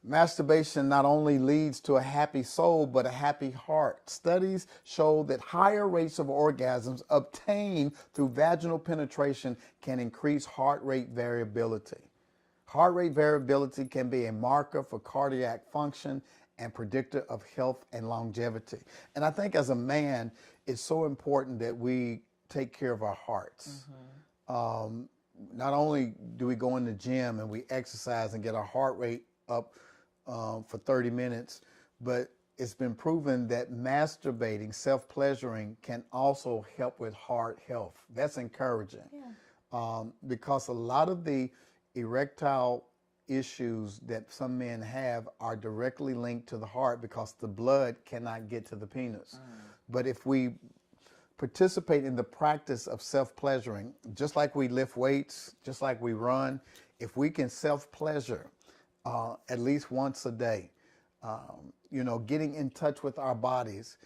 Speaker 1: Masturbation not only leads to a happy soul, but a happy heart. Studies show that higher rates of orgasms obtained through vaginal penetration can increase heart rate variability. Heart rate variability can be a marker for cardiac function and predictor of health and longevity. And I think as a man, it's so important that we take care of our hearts. Not only do we go in the gym and we exercise and get our heart rate up for 30 minutes, but it's been proven that masturbating, self-pleasuring, can also help with heart health. That's encouraging. Because a lot of the erectile issues that some men have are directly linked to the heart because the blood cannot get to the penis. But if we participate in the practice of self-pleasuring, just like we lift weights, just like we run, if we can self-pleasure at least once a day, getting in touch with our bodies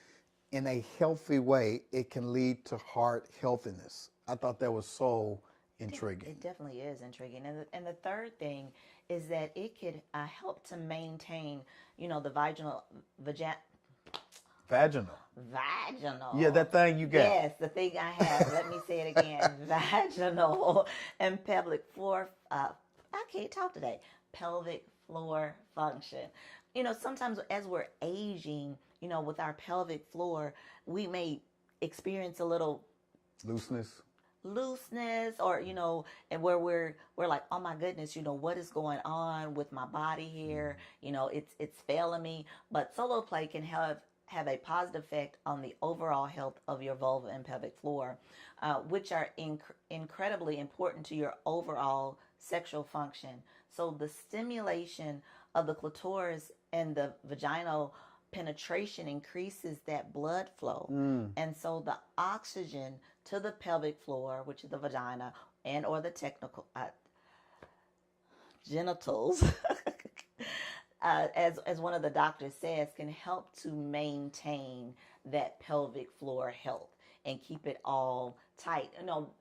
Speaker 1: in a healthy way, it can lead to heart healthiness. I thought that was so intriguing.
Speaker 2: It definitely is intriguing. And the third thing is that it could help to maintain, the
Speaker 1: Vaginal.
Speaker 2: vaginal.
Speaker 1: Yeah, that thing you got.
Speaker 2: Yes, the thing I have. Let me say it again. Vaginal and pelvic floor. I can't talk today. Pelvic floor function. Sometimes as we're aging, with our pelvic floor, we may experience a little
Speaker 1: Looseness.
Speaker 2: or and where we're like, oh my goodness, what is going on with my body here, it's failing me. But solo play can have a positive effect on the overall health of your vulva and pelvic floor, which are incredibly important to your overall sexual function. So the stimulation of the clitoris and the vaginal penetration increases that blood flow. And so the oxygen to the pelvic floor, which is the vagina and or the technical genitals, as one of the doctors says, can help to maintain that pelvic floor health and keep it all tight.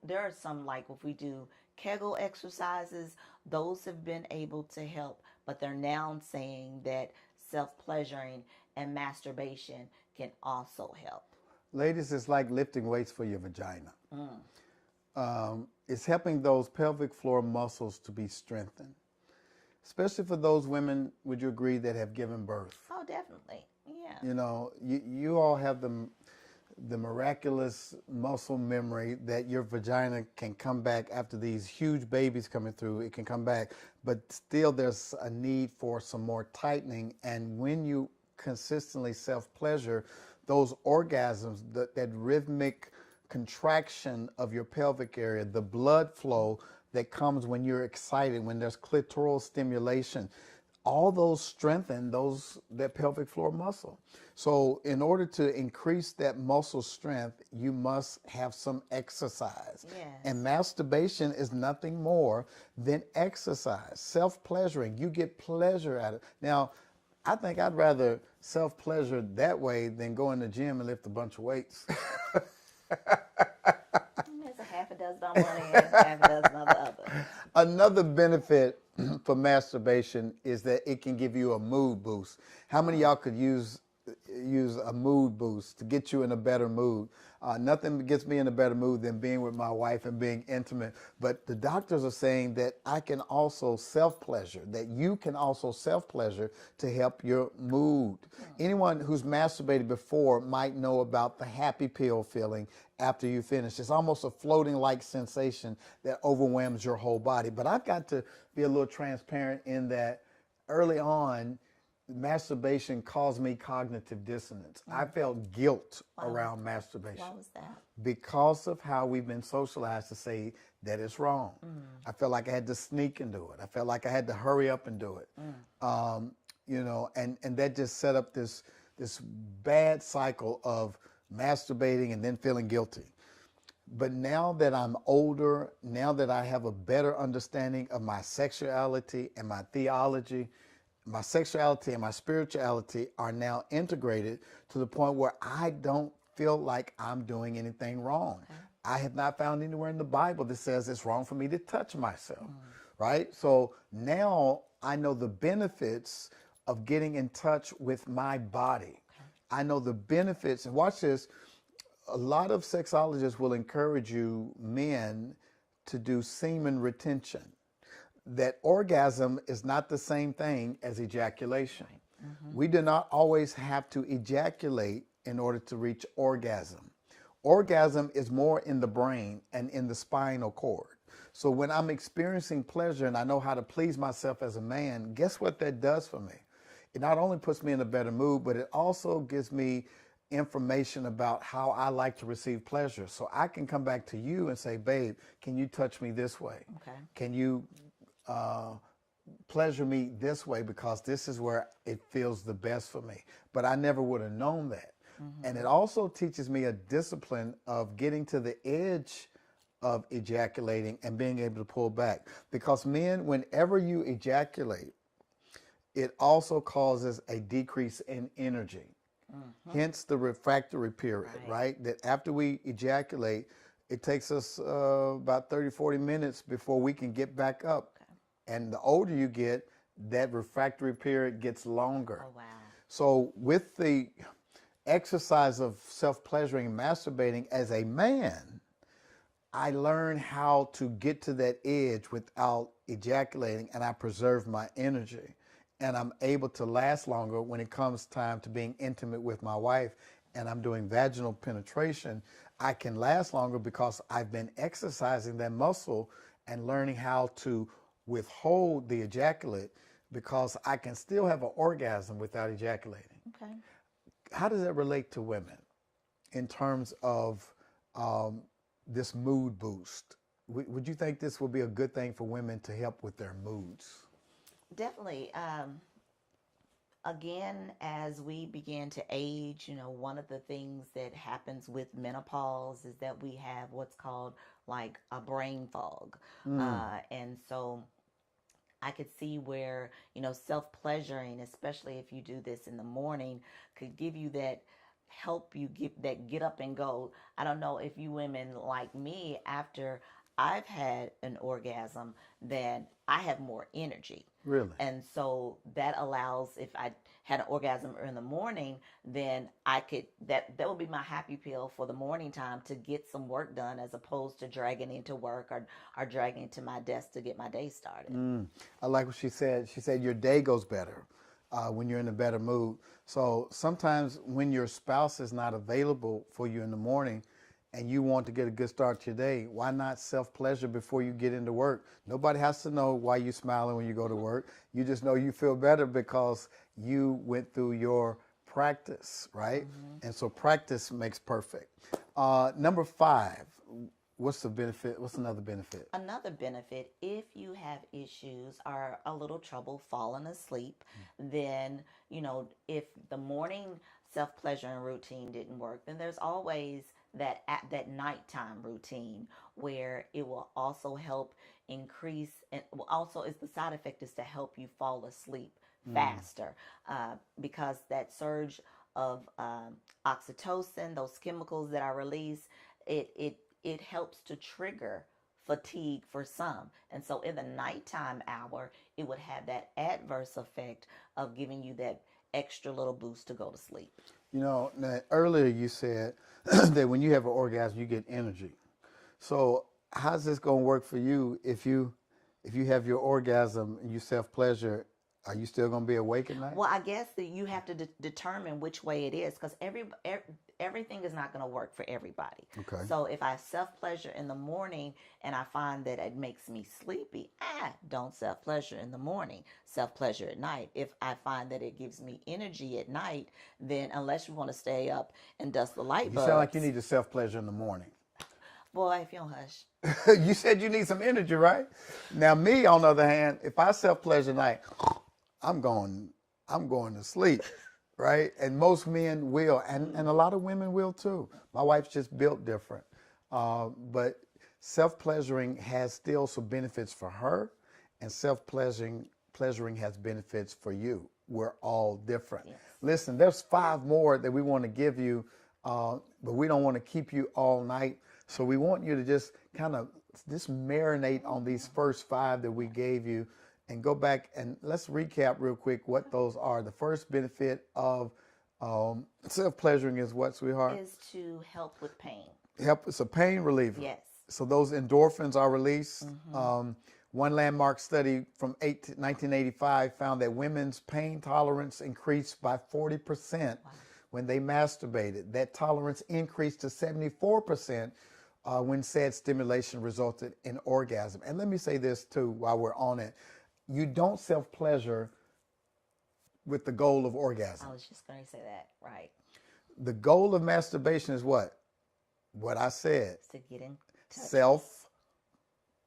Speaker 2: There are some, like if we do Kegel exercises, those have been able to help, but they're now saying that self-pleasuring and masturbation can also help.
Speaker 1: Ladies, it's like lifting weights for your vagina. It's helping those pelvic floor muscles to be strengthened, especially for those women, would you agree, that have given birth?
Speaker 2: Oh, definitely. Yeah.
Speaker 1: You all have the miraculous muscle memory that your vagina can come back after these huge babies coming through. It can come back, but still there's a need for some more tightening. And when you consistently self-pleasure, those orgasms, that rhythmic contraction of your pelvic area, the blood flow that comes when you're excited, when there's clitoral stimulation, all those strengthen that pelvic floor muscle. So in order to increase that muscle strength, you must have some exercise.
Speaker 2: Yes.
Speaker 1: And masturbation is nothing more than exercise, self-pleasuring. You get pleasure out of it. Now, I think I'd rather self-pleasure that way than go in the gym and lift a bunch of weights.
Speaker 2: There's a half a dozen on one end, half a dozen on the other.
Speaker 1: Another benefit for masturbation is that it can give you a mood boost. How many of y'all could use a mood boost to get you in a better mood? Nothing gets me in a better mood than being with my wife and being intimate. But the doctors are saying that I can also self-pleasure, that you can also self-pleasure to help your mood. Anyone who's masturbated before might know about the happy pill feeling after you finish. It's almost a floating-like sensation that overwhelms your whole body. But I've got to be a little transparent in that early on, masturbation caused me cognitive dissonance. I felt guilt around masturbation.
Speaker 2: Why was that?
Speaker 1: Because of how we've been socialized to say that it's wrong. I felt like I had to sneak and do it. I felt like I had to hurry up and do it. And that just set up this bad cycle of masturbating and then feeling guilty. But now that I'm older, now that I have a better understanding of my sexuality and my theology, my sexuality and my spirituality are now integrated to the point where I don't feel like I'm doing anything wrong. I have not found anywhere in the Bible that says it's wrong for me to touch myself, right? So now I know the benefits of getting in touch with my body. I know the benefits, and watch this, a lot of sexologists will encourage you, men, to do semen retention. That orgasm is not the same thing as ejaculation. We do not always have to ejaculate in order to reach orgasm. Orgasm is more in the brain and in the spinal cord. So when I'm experiencing pleasure and I know how to please myself as a man, guess what that does for me? it not only puts me in a better mood, but it also gives me information about how I like to receive pleasure. So I can come back to you and say, babe, can you touch me this way?
Speaker 2: Okay.
Speaker 1: Can you pleasure me this way, because this is where it feels the best for me. But I never would have known that. And it also teaches me a discipline of getting to the edge of ejaculating and being able to pull back. Because men, whenever you ejaculate, it also causes a decrease in energy. Hence the refractory period, right? That after we ejaculate, it takes us about 30, 40 minutes before we can get back up. And the older you get, that refractory period gets longer.
Speaker 2: Oh, wow.
Speaker 1: So with the exercise of self-pleasuring and masturbating as a man, I learned how to get to that edge without ejaculating, and I preserve my energy. And I'm able to last longer when it comes time to being intimate with my wife and I'm doing vaginal penetration. I can last longer because I've been exercising that muscle and learning how to withhold the ejaculate, because I can still have an orgasm without ejaculating.
Speaker 2: Okay.
Speaker 1: How does that relate to women in terms of this mood boost? Would you think this would be a good thing for women to help with their moods?
Speaker 2: Definitely. Again, as we begin to age, you know, one of the things that happens with menopause is that we have what's called like a brain fog. And so I could see where, you know, self-pleasuring, especially if you do this in the morning, could give you that, help you get up and go. I don't know if you women like me, after I've had an orgasm, then I have more energy.
Speaker 1: Really?
Speaker 2: And so that allows, if I had an orgasm in the morning, then I could, that would be my happy pill for the morning time to get some work done, as opposed to dragging into work or dragging to my desk to get my day started.
Speaker 1: I like what she said. She said your day goes better when you're in a better mood. So sometimes when your spouse is not available for you in the morning and you want to get a good start to your day, why not self-pleasure before you get into work? Nobody has to know why you're smiling when you go to work. You just know you feel better because you went through your practice, right? And so practice makes perfect. Number 5, what's the benefit? What's another benefit?
Speaker 2: Another benefit, if you have issues or a little trouble falling asleep, then, you know, if the morning self-pleasuring routine didn't work, then there's always that nighttime routine where it will also help increase, and also is the side effect is to help you fall asleep faster, because that surge of oxytocin, those chemicals that are released, it helps to trigger fatigue for some. And so in the nighttime hour, it would have that adverse effect of giving you that extra little boost to go to sleep.
Speaker 1: You know, now, earlier you said that when you have an orgasm, you get energy. So how's this going to work for you if you have your orgasm and you self-pleasure? Are you still going to be awake at night?
Speaker 2: Well, I guess that you have to determine which way it is, because everything is not going to work for everybody.
Speaker 1: Okay.
Speaker 2: So if I self-pleasure in the morning and I find that it makes me sleepy, don't self-pleasure in the morning, self-pleasure at night. If I find that it gives me energy at night, then unless you want to stay up and dust the light bulbs.
Speaker 1: You sound like you need to self-pleasure in the morning.
Speaker 2: Boy, if you don't hush.
Speaker 1: You said you need some energy, right? Now me, on the other hand, if I self-pleasure at night, I'm going to sleep, right? And most men will, and a lot of women will too. My wife's just built different. But self-pleasuring has still some benefits for her, and self-pleasuring has benefits for you. We're all different. Yes. Listen, there's 5 more that we want to give you, but we don't want to keep you all night. So we want you to just kind of just marinate on these first 5 that we gave you, and go back and let's recap real quick what those are. The first benefit of self-pleasuring is what, sweetheart?
Speaker 2: Is to help with pain.
Speaker 1: It's a pain reliever.
Speaker 2: Yes.
Speaker 1: So those endorphins are released. One landmark study from 1985 found that women's pain tolerance increased by 40% when they masturbated. That tolerance increased to 74% when said stimulation resulted in orgasm. And let me say this too while we're on it. You don't self-pleasure with the goal of orgasm.
Speaker 2: I was just going to say that, right?
Speaker 1: The goal of masturbation is what? What I said.
Speaker 2: It's to get in touch.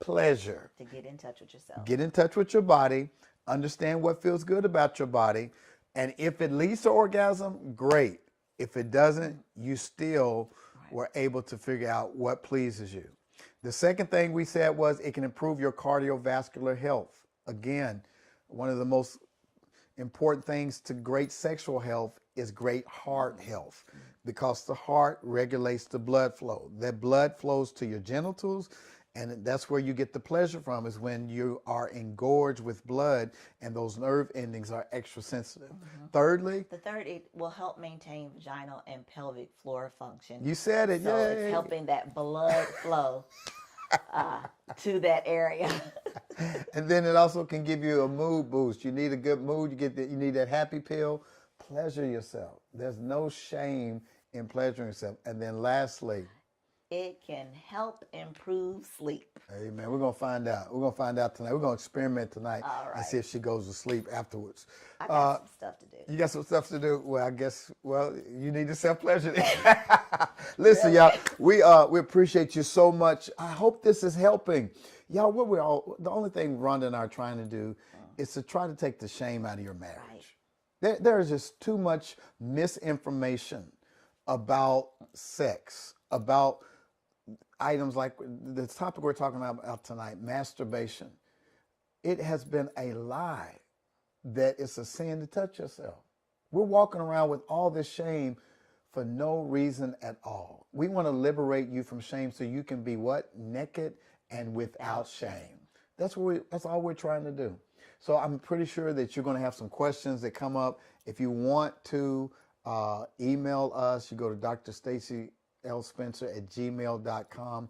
Speaker 1: Self-pleasure.
Speaker 2: To get in touch with yourself.
Speaker 1: Get in touch with your body. Understand what feels good about your body. And if it leads to orgasm, great. If it doesn't, you still were able to figure out what pleases you. The second thing we said was it can improve your cardiovascular health. Again, one of the most important things to great sexual health is great heart health, because the heart regulates the blood flow. That blood flows to your genitals, and that's where you get the pleasure from, is when you are engorged with blood and those nerve endings are extra sensitive. Thirdly,
Speaker 2: the third, it will help maintain vaginal and pelvic floor function.
Speaker 1: You said it,
Speaker 2: so
Speaker 1: yay.
Speaker 2: It's helping that blood flow to that area.
Speaker 1: And then it also can give you a mood boost. You need a good mood. You need that happy pill. Pleasure yourself. There's no shame in pleasuring yourself. And then lastly,
Speaker 2: it can help improve sleep.
Speaker 1: Amen. We're going to find out. We're going to find out tonight. We're going to experiment tonight and see if she goes to sleep afterwards.
Speaker 2: I got some stuff to do.
Speaker 1: You got some stuff to do? Well, I guess, you need to self-pleasure. Listen, y'all, we appreciate you so much. I hope this is helping. Y'all, the only thing Rhonda and I are trying to do is to try to take the shame out of your marriage. Right. There is just too much misinformation about sex, about items like the topic we're talking about tonight, masturbation. It has been a lie that it's a sin to touch yourself. We're walking around with all this shame for no reason at all. We want to liberate you from shame so you can be what? Naked and without shame. That's all we're trying to do. So I'm pretty sure that you're going to have some questions that come up. If you want to email us, you go to drstacy.lspencer@gmail.com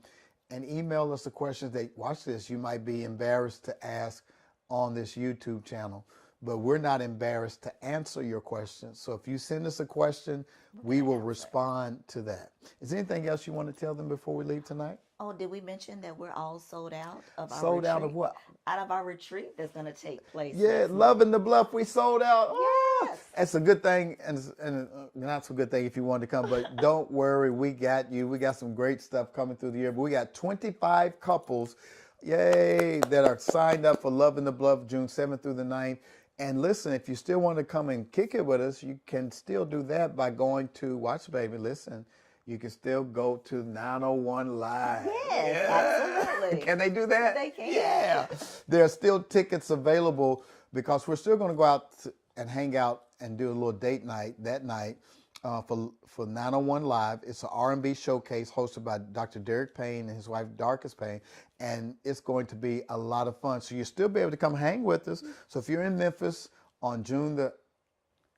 Speaker 1: and email us the questions that, watch this, you might be embarrassed to ask on this YouTube channel, but we're not embarrassed to answer your questions. So if you send us a question, we will respond to that. Is there anything else you want to tell them before we leave tonight?
Speaker 2: Oh, did we mention that we're all sold out of our
Speaker 1: Sold
Speaker 2: retreat?
Speaker 1: out of what?
Speaker 2: Out of our retreat that's going to take place.
Speaker 1: Yeah, Loving the Bluff, we sold out.
Speaker 2: Yes.
Speaker 1: That's a good thing, and not so good thing if you want to come, but don't worry, we got you. We got some great stuff coming through the year. But we got 25 couples, yay, that are signed up for Loving the Bluff June 7th through the 9th. And listen, if you still want to come and kick it with us, you can still do that by going to, watch baby, listen, you can still go to 901 Live.
Speaker 2: Yes, absolutely.
Speaker 1: Can they do that?
Speaker 2: They can.
Speaker 1: Yeah. There are still tickets available because we're still going to go out and hang out and do a little date night that night for 901 Live. It's an R&B showcase hosted by Dr. Derek Payne and his wife, Darkest Payne. And it's going to be a lot of fun. So you'll still be able to come hang with us. So if you're in Memphis on June the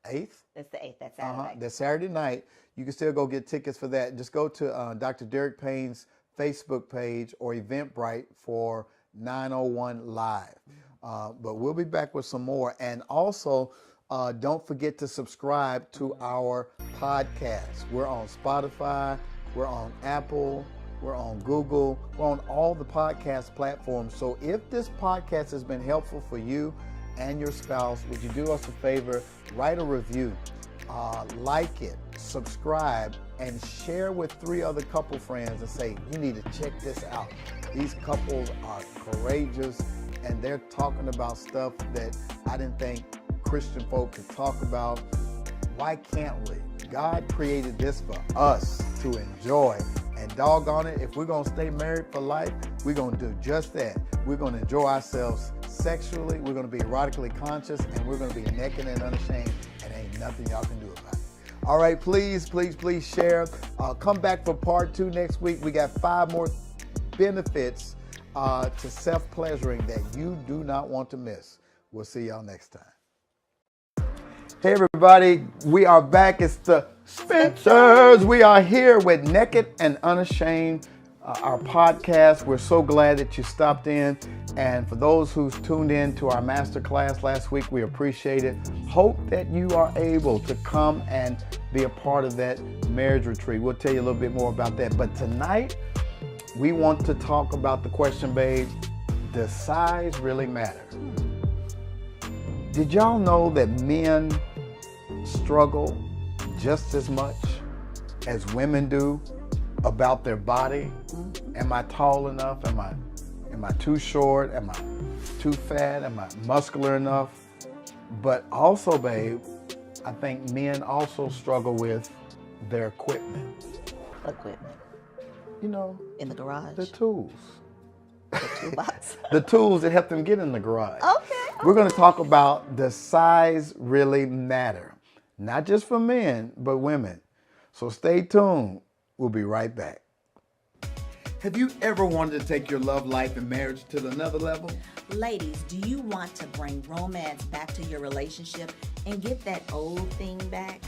Speaker 1: 8th.
Speaker 2: That's the 8th. That's Saturday.
Speaker 1: That's Saturday night. You can still go get tickets for that. Just go to Dr. Derek Payne's Facebook page or Eventbrite for 901 Live. But we'll be back with some more. And also, don't forget to subscribe to our podcast. We're on Spotify. We're on Apple. We're on Google. We're on all the podcast platforms. So if this podcast has been helpful for you and your spouse, would you do us a favor? Write a review, like it, subscribe, and share with 3 other couple friends and say, you need to check this out. These couples are courageous and they're talking about stuff that I didn't think Christian folk could talk about. Why can't we? God created this for us to enjoy. And doggone it, if we're going to stay married for life, we're going to do just that. We're going to enjoy ourselves sexually, we're going to be erotically conscious, and we're going to be naked and unashamed, and ain't nothing y'all can do about it. All right, please, please, please share. Come back for part 2 next week. We got 5 more benefits to self-pleasuring that you do not want to miss. We'll see y'all next time. Hey everybody, we are back. It's the Spencers. We are here with Naked and Unashamed, our podcast. We're so glad that you stopped in. And for those who's tuned in to our master class last week, we appreciate it. Hope that you are able to come and be a part of that marriage retreat. We'll tell you a little bit more about that. But tonight, we want to talk about the question, babe, does size really matter? Did y'all know that men struggle just as much as women do about their body? Am I tall enough? Am I too short? Am I too fat? Am I muscular enough? But also, babe, I think men also struggle with their equipment.
Speaker 2: Equipment
Speaker 1: You know,
Speaker 2: in the garage.
Speaker 1: the tools.
Speaker 2: The toolbox.
Speaker 1: The tools that help them get in the garage.
Speaker 2: Okay.
Speaker 1: We're going to talk about does size really matter? Not just for men, but women. So stay tuned. We'll be right back. Have you ever wanted to take your love life and marriage to another level?
Speaker 2: Ladies, do you want to bring romance back to your relationship and get that old thing back?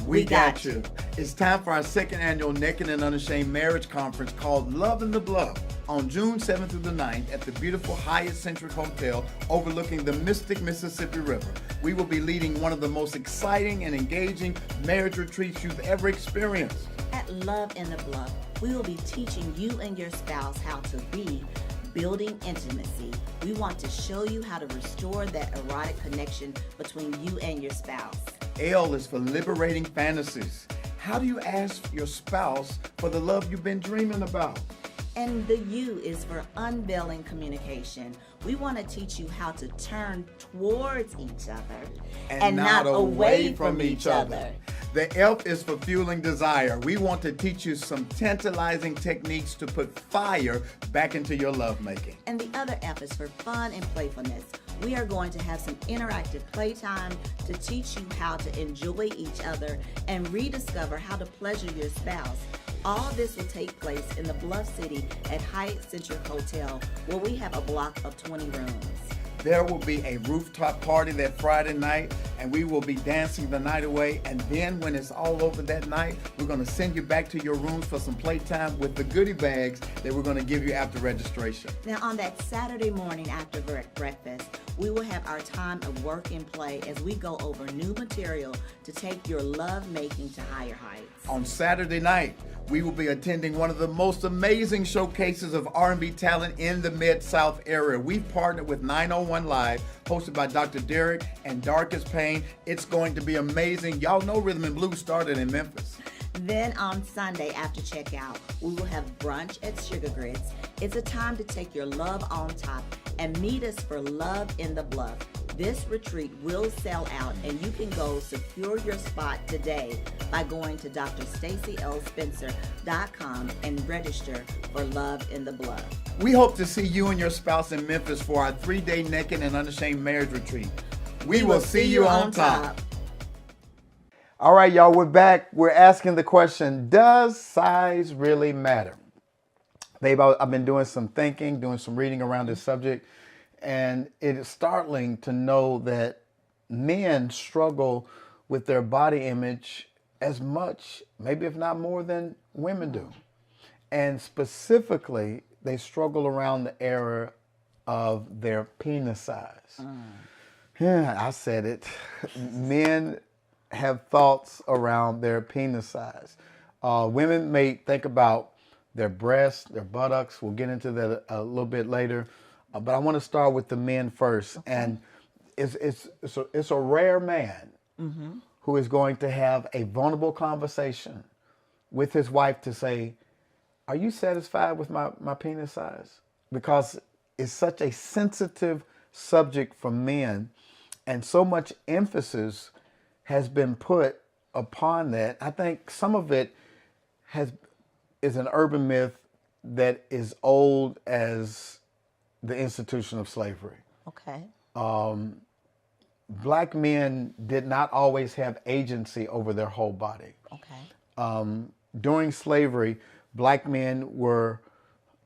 Speaker 1: We got you. It's time for our second annual Naked and Unashamed Marriage Conference called Love in the Bluff on June 7th through the 9th at the beautiful Hyatt Centric Hotel overlooking the mystic Mississippi River. We will be leading one of the most exciting and engaging marriage retreats you've ever experienced.
Speaker 2: At Love in the Bluff, we will be teaching you and your spouse how to be, building intimacy. We want to show you how to restore that erotic connection between you and your spouse.
Speaker 1: L is for liberating fantasies. How do you ask your spouse for the love you've been dreaming about?
Speaker 2: And the U is for unveiling communication. We want to teach you how to turn towards each other and not away from each other.
Speaker 1: The F is for fueling desire. We want to teach you some tantalizing techniques to put fire back into your lovemaking.
Speaker 2: And the other F is for fun and playfulness. We are going to have some interactive playtime to teach you how to enjoy each other and rediscover how to pleasure your spouse. All this will take place in the Bluff City at Hyatt Centric Hotel, where we have a block of 20 rooms.
Speaker 1: There will be a rooftop party that Friday night, and we will be dancing the night away. And then when it's all over that night, we're going to send you back to your rooms for some playtime with the goodie bags that we're going to give you after registration.
Speaker 2: Now, on that Saturday morning after breakfast, we will have our time of work and play as we go over new material to take your love making to higher heights.
Speaker 1: On Saturday night, we will be attending one of the most amazing showcases of R&B talent in the Mid-South area. We've partnered with 901 Live, hosted by Dr. Derek and Darkest Pain. It's going to be amazing. Y'all know Rhythm and Blues started in Memphis.
Speaker 2: Then on Sunday after checkout, we will have brunch at Sugar Grits. It's a time to take your love on top and meet us for Love in the Bluff. This retreat will sell out, and you can go secure your spot today by going to drstacyelspencer.com and register for Love in the Bluff.
Speaker 1: We hope to see you and your spouse in Memphis for our 3-day Naked and Unashamed Marriage Retreat. We will see you on top. All right, y'all, we're back. We're asking the question, does size really matter? Babe, I've been doing some thinking, doing some reading around this subject, and it is startling to know that men struggle with their body image as much, maybe if not more than women do. And specifically, they struggle around the area of their penis size. Yeah, I said it. Men have thoughts around their penis size. Women may think about their breasts, their buttocks. We'll get into that a little bit later. But I want to start with the men first. Okay. And it's a rare man who is going to have a vulnerable conversation with his wife to say, are you satisfied with my penis size? Because it's such a sensitive subject for men, and so much emphasis has been put upon that. I think some of it is an urban myth that is old as the institution of slavery.
Speaker 2: Okay.
Speaker 1: Black men did not always have agency over their whole body.
Speaker 2: Okay.
Speaker 1: During slavery, black men were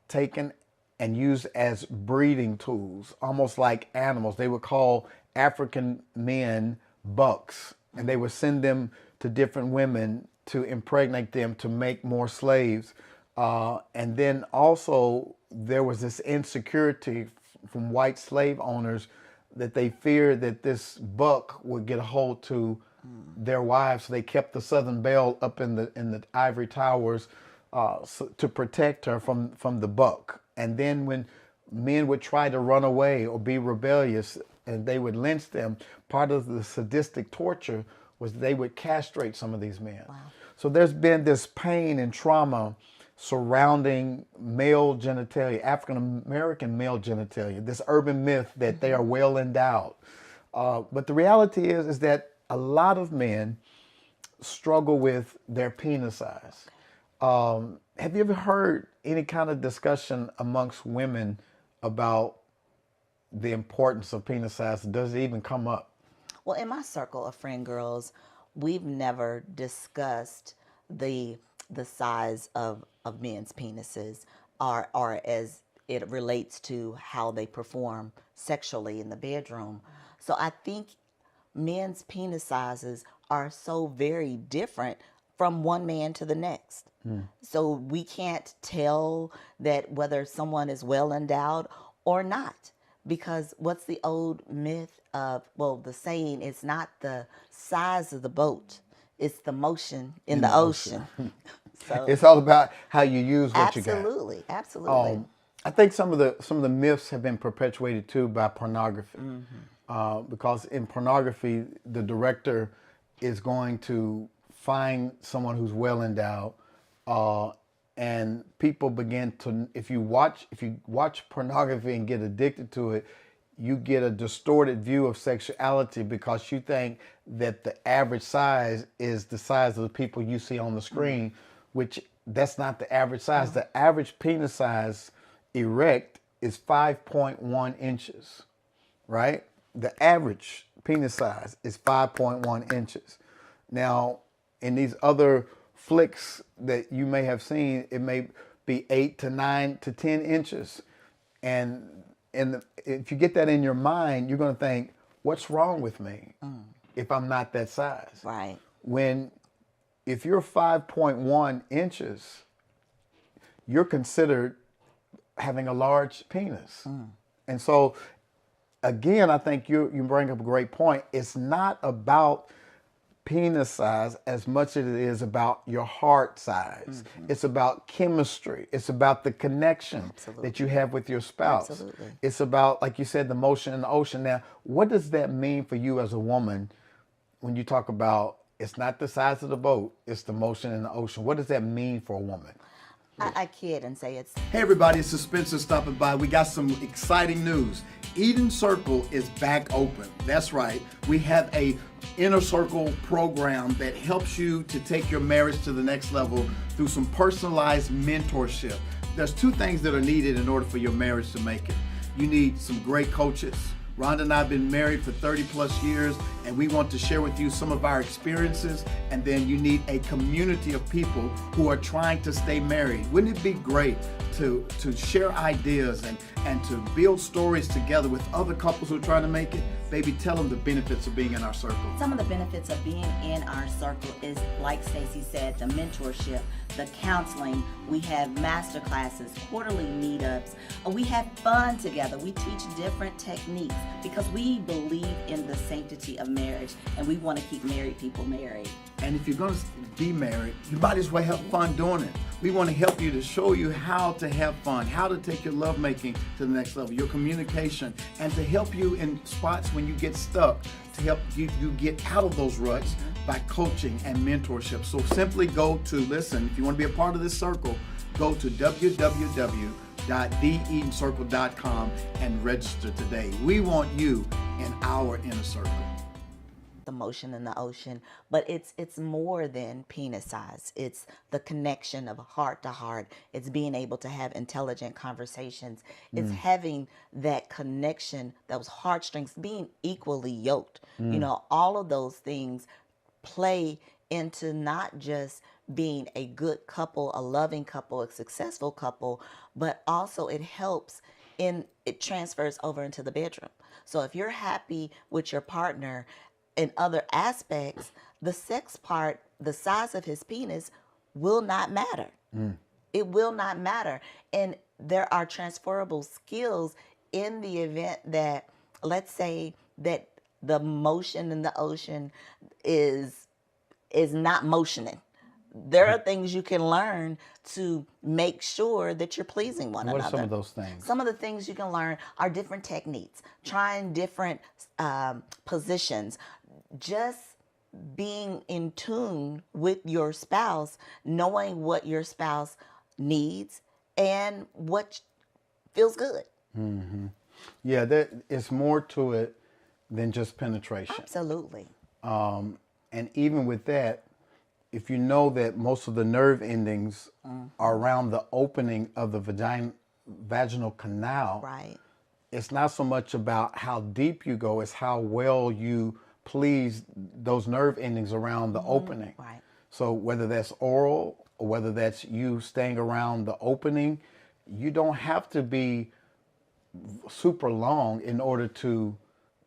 Speaker 1: taken and used as breeding tools, almost like animals. They would call African men bucks, and they would send them to different women to impregnate them to make more slaves. And then also there was this insecurity from white slave owners that they feared that this buck would get a hold to their wives. So they kept the Southern Belle up in the ivory towers to protect her from the buck. And then when men would try to run away or be rebellious, and they would lynch them. Part of the sadistic torture was they would castrate some of these men.
Speaker 2: Wow.
Speaker 1: So there's been this pain and trauma surrounding male genitalia, African American male genitalia, this urban myth that they are well endowed. But the reality is that a lot of men struggle with their penis size. Have you ever heard any kind of discussion amongst women about the importance of penis size? Does it even come up?
Speaker 2: Well, in my circle of friend girls, we've never discussed the size of men's penises or as it relates to how they perform sexually in the bedroom. So I think men's penis sizes are so very different from one man to the next. So we can't tell that whether someone is well endowed or not. Because what's the old myth of, well, the saying, it's not the size of the boat, it's the motion in the ocean. So,
Speaker 1: It's all about how you use what you got.
Speaker 2: absolutely, absolutely.
Speaker 1: I think some of the myths have been perpetuated too by pornography, because in pornography, the director is going to find someone who's well endowed, and people begin to. If you watch pornography and get addicted to it, you get a distorted view of sexuality because you think that the average size is the size of the people you see on the screen, which that's not the average size. The average penis size erect is 5.1 inches, right? The average penis size is 5.1 inches. Now, in these other flicks that you may have seen, it may be 8 to 9 to 10 inches. And if you get that in your mind, you're going to think, what's wrong with me if I'm not that size?
Speaker 2: Right.
Speaker 1: If you're 5.1 inches, you're considered having a large penis. And so, again, I think you bring up a great point. It's not about penis size as much as it is about your heart size. It's about chemistry. It's about the connection that you have with your spouse.
Speaker 2: Absolutely.
Speaker 1: It's about, like you said, the motion in the ocean. Now, what does that mean for you as a woman when you talk about it's not the size of the boat, it's the motion in the ocean? What does that mean for a woman?
Speaker 2: I kid and say it's...
Speaker 1: Hey everybody, it's Spencer stopping by. We got some exciting news. Eden Circle is back open. That's right. We have a Inner Circle program that helps you to take your marriage to the next level through some personalized mentorship. There's two things that are needed in order for your marriage to make it. You need some great coaches. Rhonda and I have been married for 30 plus years, and we want to share with you some of our experiences. And then you need a community of people who are trying to stay married. Wouldn't it be great to share ideas and to build stories together with other couples who are trying to make it? Baby, tell them the benefits of being in our circle.
Speaker 2: Some of the benefits of being in our circle is, like Stacey said, the mentorship, the counseling. We have master classes, quarterly meetups. We have fun together. We teach different techniques because we believe in the sanctity of marriage and we want to keep married people married.
Speaker 1: And if you're going to be married, you might as well have fun doing it. We want to help you to show you how to have fun, how to take your lovemaking to the next level, your communication, and to help you in spots when you get stuck, to help you get out of those ruts by coaching and mentorship. So simply go to, listen, if you want to be a part of this circle, go to www.theedencircle.com and register today. We want you in our inner circle.
Speaker 2: The motion in the ocean, but it's more than penis size. It's the connection of heart to heart. It's being able to have intelligent conversations. It's having that connection, those heartstrings, being equally yoked. You know, all of those things play into not just being a good couple, a loving couple, a successful couple, but also it transfers over into the bedroom. So if you're happy with your partner in other aspects, the sex part, the size of his penis will not matter. It will not matter. And there are transferable skills in the event that, let's say that the motion in the ocean is not motioning. there are things you can learn to make sure that you're pleasing one
Speaker 1: What
Speaker 2: another.
Speaker 1: are some of those things?
Speaker 2: Some of the things you can learn are different techniques, trying different positions, just being in tune with your spouse, knowing what your spouse needs and what feels good.
Speaker 1: Yeah, there is more to it than just penetration.
Speaker 2: Absolutely.
Speaker 1: And even with that, if you know that most of the nerve endings are around the opening of the vaginal canal,
Speaker 2: Right.
Speaker 1: it's not so much about how deep you go, it's how well you please those nerve endings around the opening.
Speaker 2: Right.
Speaker 1: So whether that's oral or whether that's you staying around the opening, you don't have to be super long in order to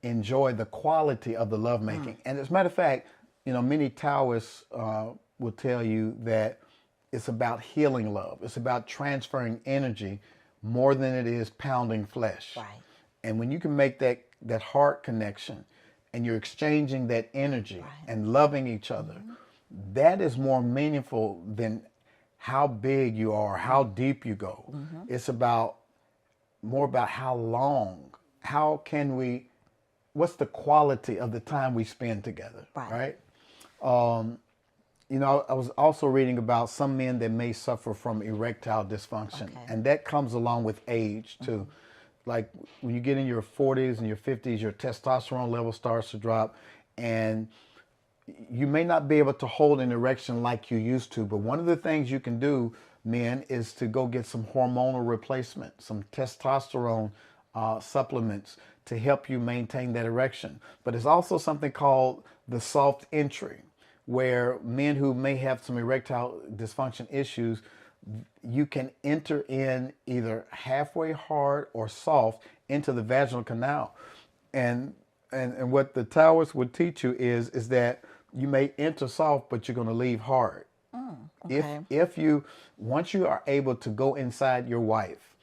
Speaker 1: enjoy the quality of the lovemaking. And as a matter of fact, many Taoists will tell you that it's about healing love. It's about transferring energy more than it is pounding flesh.
Speaker 2: Right.
Speaker 1: And when you can make that heart connection and you're exchanging that energy and loving each other, that is more meaningful than how big you are, how deep you go. It's more about how long, what's the quality of the time we spend together, right? I was also reading about some men that may suffer from erectile dysfunction, and that comes along with age too. Like when you get in your 40s and your 50s, your testosterone level starts to drop, and you may not be able to hold an erection like you used to. But one of the things you can do, men, is to go get some hormonal replacement, some testosterone supplements to help you maintain that erection. But it's also something called the soft entry, where men who may have some erectile dysfunction issues, you can enter in either halfway hard or soft into the vaginal canal. And what the Taoists would teach you is that you may enter soft, but you're going to leave hard.
Speaker 2: Okay.
Speaker 1: If you, once you are able to go inside your wife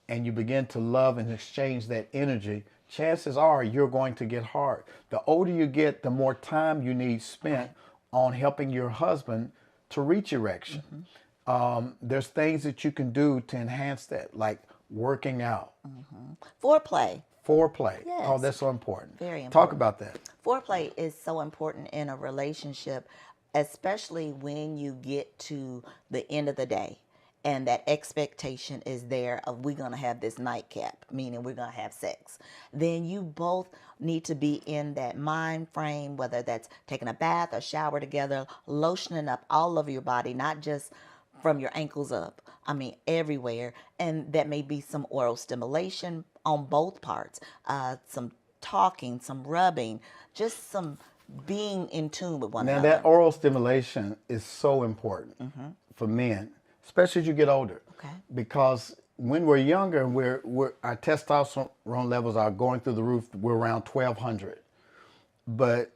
Speaker 1: and you begin to love and exchange that energy, chances are you're going to get hard. The older you get, the more time you need spent on helping your husband to reach erection. There's things that you can do to enhance that, like working out.
Speaker 2: Foreplay.
Speaker 1: Yes. Oh, that's so important.
Speaker 2: Very important.
Speaker 1: Talk about that.
Speaker 2: Foreplay is so important in a relationship, especially when you get to the end of the day and that expectation is there of we're going to have this nightcap, meaning we're going to have sex. Then you both need to be in that mind frame, whether that's taking a bath or shower together, lotioning up all over your body, not just from your ankles up. I mean, everywhere. And that may be some oral stimulation on both parts, some talking, some rubbing, just some being in tune with one another.
Speaker 1: Now, that oral stimulation is so important for men, especially as you get older.
Speaker 2: Okay.
Speaker 1: Because when we're younger, our testosterone levels are going through the roof. We're around 1,200. But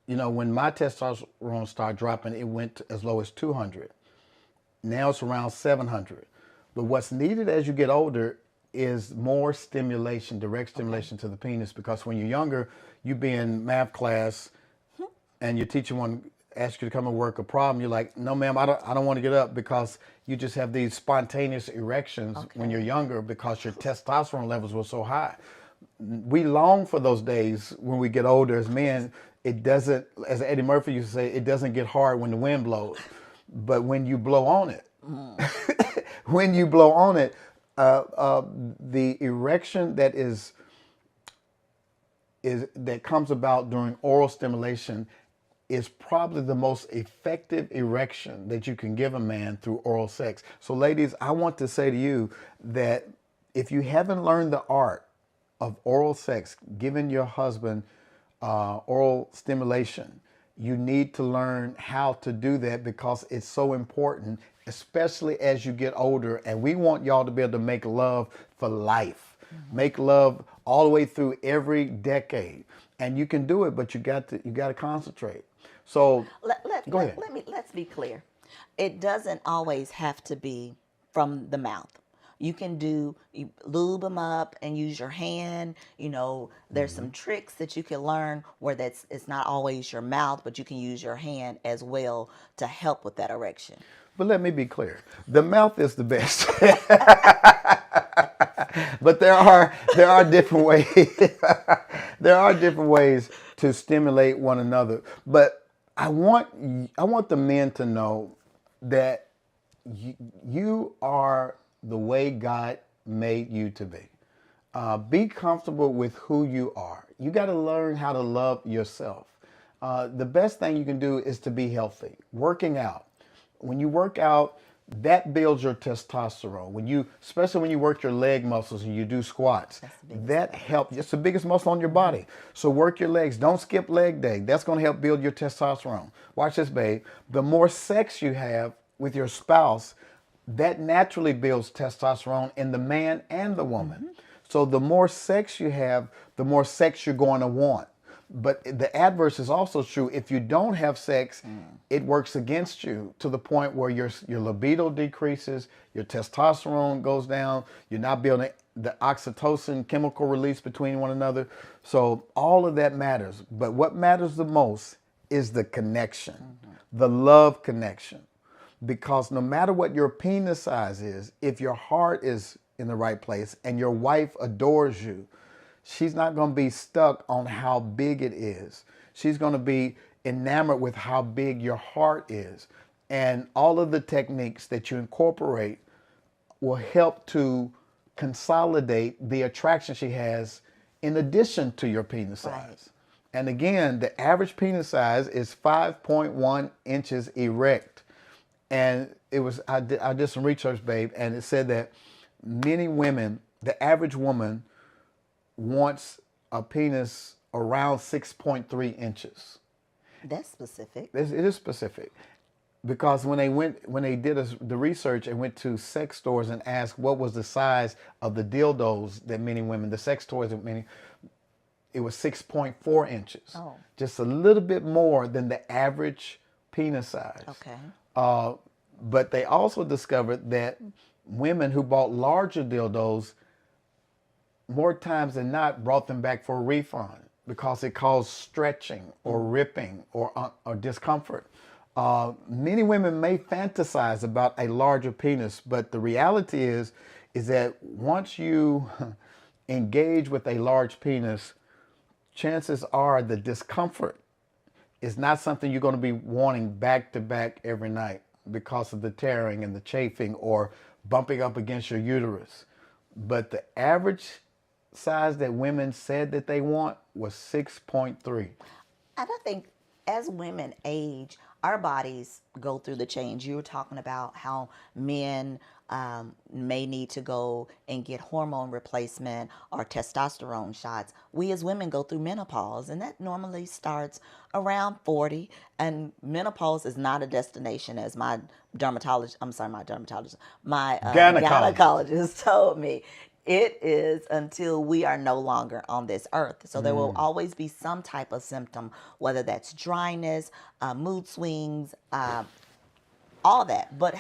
Speaker 1: when my testosterone started dropping, it went as low as 200. Now it's around 700. But what's needed as you get older is more stimulation, direct stimulation to the penis, because when you're younger, you be in math class and your teacher asks you to come and work a problem. You're like, no, ma'am, I don't want to get up, because you just have these spontaneous erections when you're younger because your testosterone levels were so high. We long for those days when we get older as men. It doesn't, as Eddie Murphy used to say, it doesn't get hard when the wind blows. But when you blow on it, the erection that comes about during oral stimulation is probably the most effective erection that you can give a man through oral sex. So ladies, I want to say to you that if you haven't learned the art of oral sex, giving your husband oral stimulation, you need to learn how to do that, because it's so important, especially as you get older. And we want y'all to be able to make love for life, make love all the way through every decade. And you can do it, but you got to concentrate. So go ahead.
Speaker 2: Let's be clear. It doesn't always have to be from the mouth. You can lube them up and use your hand. There's some tricks that you can learn where it's not always your mouth, but you can use your hand as well to help with that erection.
Speaker 1: But let me be clear. The mouth is the best. But there are different ways. There are different ways to stimulate one another. But I want the men to know that you are the way God made you to be. Be comfortable with who you are. You got to learn how to love yourself. The best thing you can do is to be healthy. Working out. When you work out, that builds your testosterone. Especially when you work your leg muscles and you do squats, that helps. It's the biggest muscle on your body. So work your legs. Don't skip leg day. That's going to help build your testosterone. Watch this, babe. The more sex you have with your spouse, that naturally builds testosterone in the man and the woman. So the more sex you have, the more sex you're going to want. But the adverse is also true. If you don't have sex, it works against you to the point where your libido decreases, your testosterone goes down, you're not building the oxytocin chemical release between one another. So all of that matters. But what matters the most is the connection, the love connection. Because no matter what your penis size is, if your heart is in the right place and your wife adores you, she's not going to be stuck on how big it is. She's going to be enamored with how big your heart is. And all of the techniques that you incorporate will help to consolidate the attraction she has in addition to your penis size. Right. And again, the average penis size is 5.1 inches erect. And I did some research, babe, and it said that many women, the average woman, wants a penis around 6.3 inches.
Speaker 2: That's specific.
Speaker 1: It is specific. Because when they did the research and went to sex stores and asked what was the size of the dildos that many women, the sex toys that many, it was 6.4 inches. Oh. Just a little bit more than the average penis size.
Speaker 2: Okay.
Speaker 1: But they also discovered that women who bought larger dildos, more times than not, brought them back for a refund because it caused stretching or ripping or discomfort. Many women may fantasize about a larger penis, but the reality is that once you engage with a large penis, chances are the discomfort is not something you're going to be wanting back to back every night because of the tearing and the chafing or bumping up against your uterus. But the average size that women said that they want was 6.3.
Speaker 2: And I think as women age, our bodies go through the change. You were talking about how men may need to go and get hormone replacement or testosterone shots. We as women go through menopause, and that normally starts around 40. And menopause is not a destination, as my gynecologist told me. It is until we are no longer on this earth. So there will always be some type of symptom, whether that's dryness, mood swings, all that. But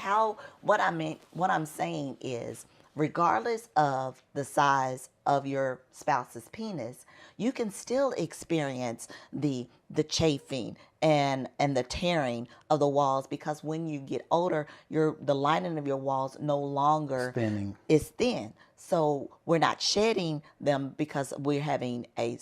Speaker 2: what I'm saying is, regardless of the size of your spouse's penis, you can still experience the chafing and the tearing of the walls, because when you get older, the lining of your walls no longer is thin. So we're not shedding them because we're having a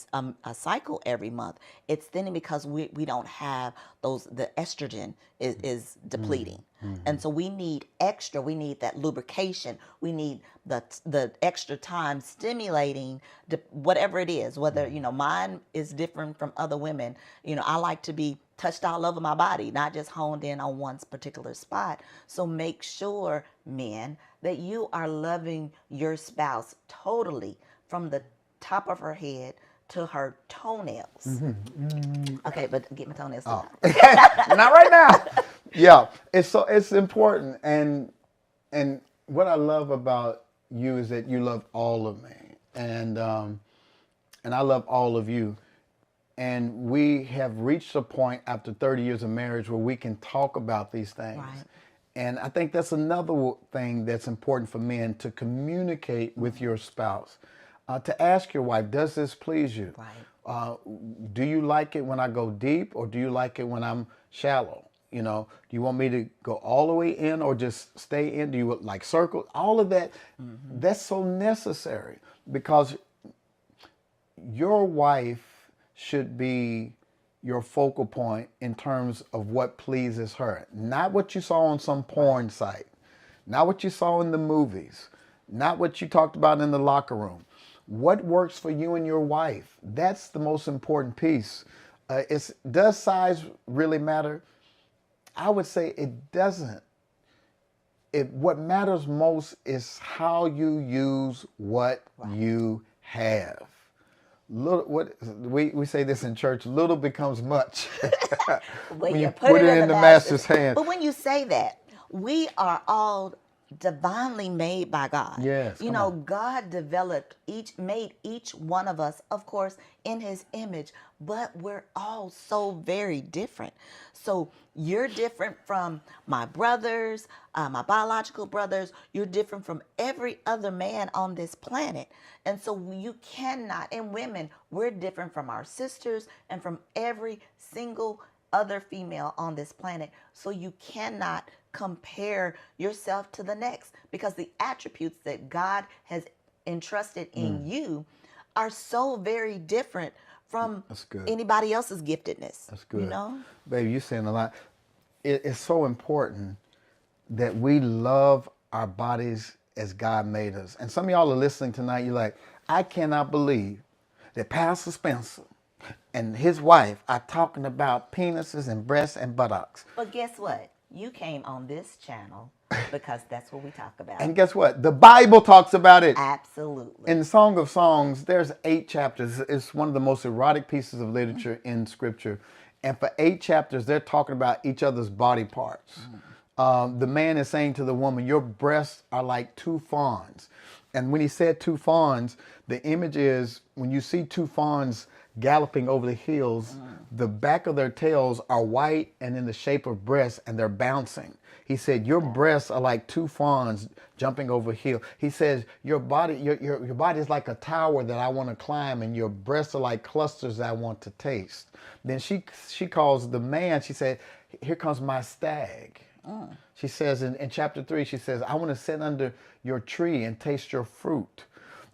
Speaker 2: cycle every month. It's thinning because we don't have the estrogen is depleting. Mm-hmm. And so we need extra. We need that lubrication. We need the extra time stimulating whatever it is. Whether, mine is different from other women. I like to be touched all over my body, not just honed in on one particular spot. So make sure, men, that you are loving your spouse totally from the top of her head to her toenails. Mm-hmm. Mm-hmm. Okay, but get my toenails.
Speaker 1: Oh. Not right now. Yeah, it's important, and what I love about you is that you love all of me, and I love all of you. And we have reached a point after 30 years of marriage where we can talk about these things. Right. And I think that's another thing that's important for men, to communicate with your spouse, to ask your wife, does this please you?
Speaker 2: Right.
Speaker 1: Do you like it when I go deep, or do you like it when I'm shallow? You know, do you want me to go all the way in or just stay in? Do you like circle? All of that, that's so necessary, because your wife should be your focal point in terms of what pleases her. Not what you saw on some porn site, not what you saw in the movies, not what you talked about in the locker room. What works for you and your wife? That's the most important piece. Does size really matter? I would say it doesn't. What matters most is how you use what you have. Little, what we say this in church, little becomes much
Speaker 2: When
Speaker 1: when you
Speaker 2: put
Speaker 1: it in the master's hand.
Speaker 2: But when you say that, we are all divinely made by God.
Speaker 1: Yes,
Speaker 2: You
Speaker 1: come
Speaker 2: know,
Speaker 1: on.
Speaker 2: God made each one of us, of course, in his image, but we're all so very different. So you're different from my brothers, my biological brothers. You're different from every other man on this planet. And so you cannot, and women, we're different from our sisters and from every single other female on this planet. So you cannot compare yourself to the next, because the attributes that God has entrusted in you are so very different from
Speaker 1: That's good.
Speaker 2: anybody else's giftedness.
Speaker 1: That's good.
Speaker 2: You know?
Speaker 1: Baby, you're saying a lot. It's so important that we love our bodies as God made us. And some of y'all are listening tonight, you're like, I cannot believe that Pastor Spencer and his wife are talking about penises and breasts and buttocks.
Speaker 2: But guess what? You came on this channel because that's what we talk about.
Speaker 1: And guess what? The Bible talks about it.
Speaker 2: Absolutely.
Speaker 1: In the Song of Songs, there's 8 chapters. It's one of the most erotic pieces of literature in Scripture. And for 8 chapters, they're talking about each other's body parts. The man is saying to the woman, your breasts are like 2 fawns. And when he said 2 fawns, the image is when you see 2 fawns galloping over the hills, the back of their tails are white and in the shape of breasts, and they're bouncing. He said, your breasts are like 2 fawns jumping over a hill. He says, your body is like a tower that I want to climb, and your breasts are like clusters that I want to taste. Then she calls the man, she said, here comes my stag. She says in chapter 3, she says, I want to sit under your tree and taste your fruit.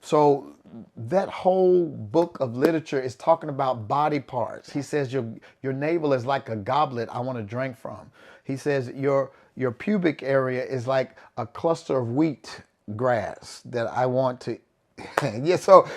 Speaker 1: So that whole book of literature is talking about body parts. He says your navel is like a goblet I want to drink from. He says your pubic area is like a cluster of wheat grass that I want to. Yeah, so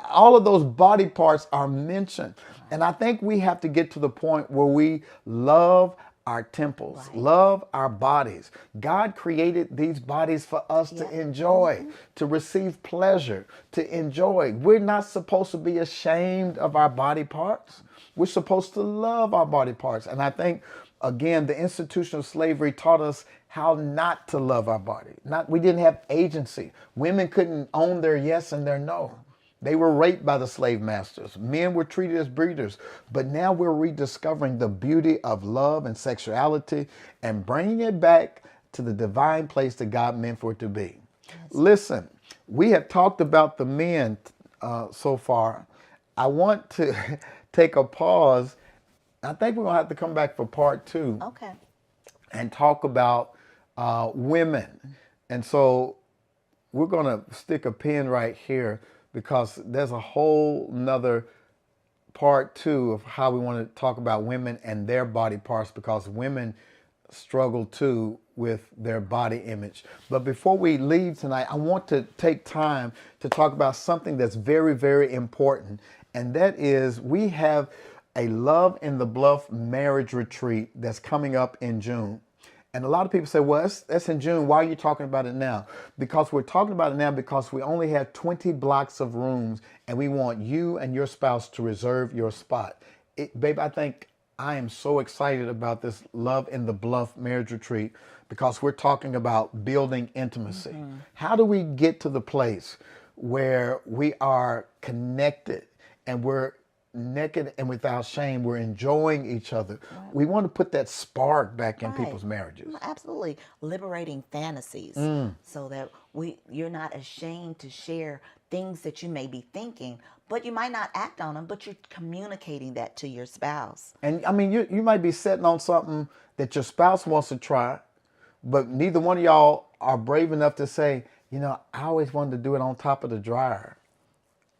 Speaker 1: all of those body parts are mentioned. And I think we have to get to the point where we love our temples, love our bodies. God created these bodies for us to enjoy, to receive pleasure, to enjoy. We're not supposed to be ashamed of our body parts. We're supposed to love our body parts. And I think, again, the institution of slavery taught us how not to love our body. We didn't have agency. Women couldn't own their yes and their no. They were raped by the slave masters. Men were treated as breeders. But now we're rediscovering the beauty of love and sexuality and bringing it back to the divine place that God meant for it to be. Yes. Listen, we have talked about the men so far. I want to take a pause. I think we're going to have to come back for part 2.
Speaker 2: Okay.
Speaker 1: And talk about women. And so we're going to stick a pin right here, because there's a whole nother part 2 of how we want to talk about women and their body parts, because women struggle too with their body image. But before we leave tonight, I want to take time to talk about something that's very, very important. And that is, we have a Love in the Bluff marriage retreat that's coming up in June. And a lot of people say, well, that's in June. Why are you talking about it now? Because we're talking about it now because we only have 20 blocks of rooms, and we want you and your spouse to reserve your spot. Babe, I think I am so excited about this Love in the Bluff marriage retreat, because we're talking about building intimacy. Mm-hmm. How do we get to the place where we are connected and we're naked and without shame. We're enjoying each other. We want to put that spark back in people's marriages.
Speaker 2: Absolutely. Liberating fantasies so that you're not ashamed to share things that you may be thinking, but you might not act on them, but you're communicating that to your spouse.
Speaker 1: And I mean, you might be sitting on something that your spouse wants to try, but neither one of y'all are brave enough to say, you know, I always wanted to do it on top of the dryer.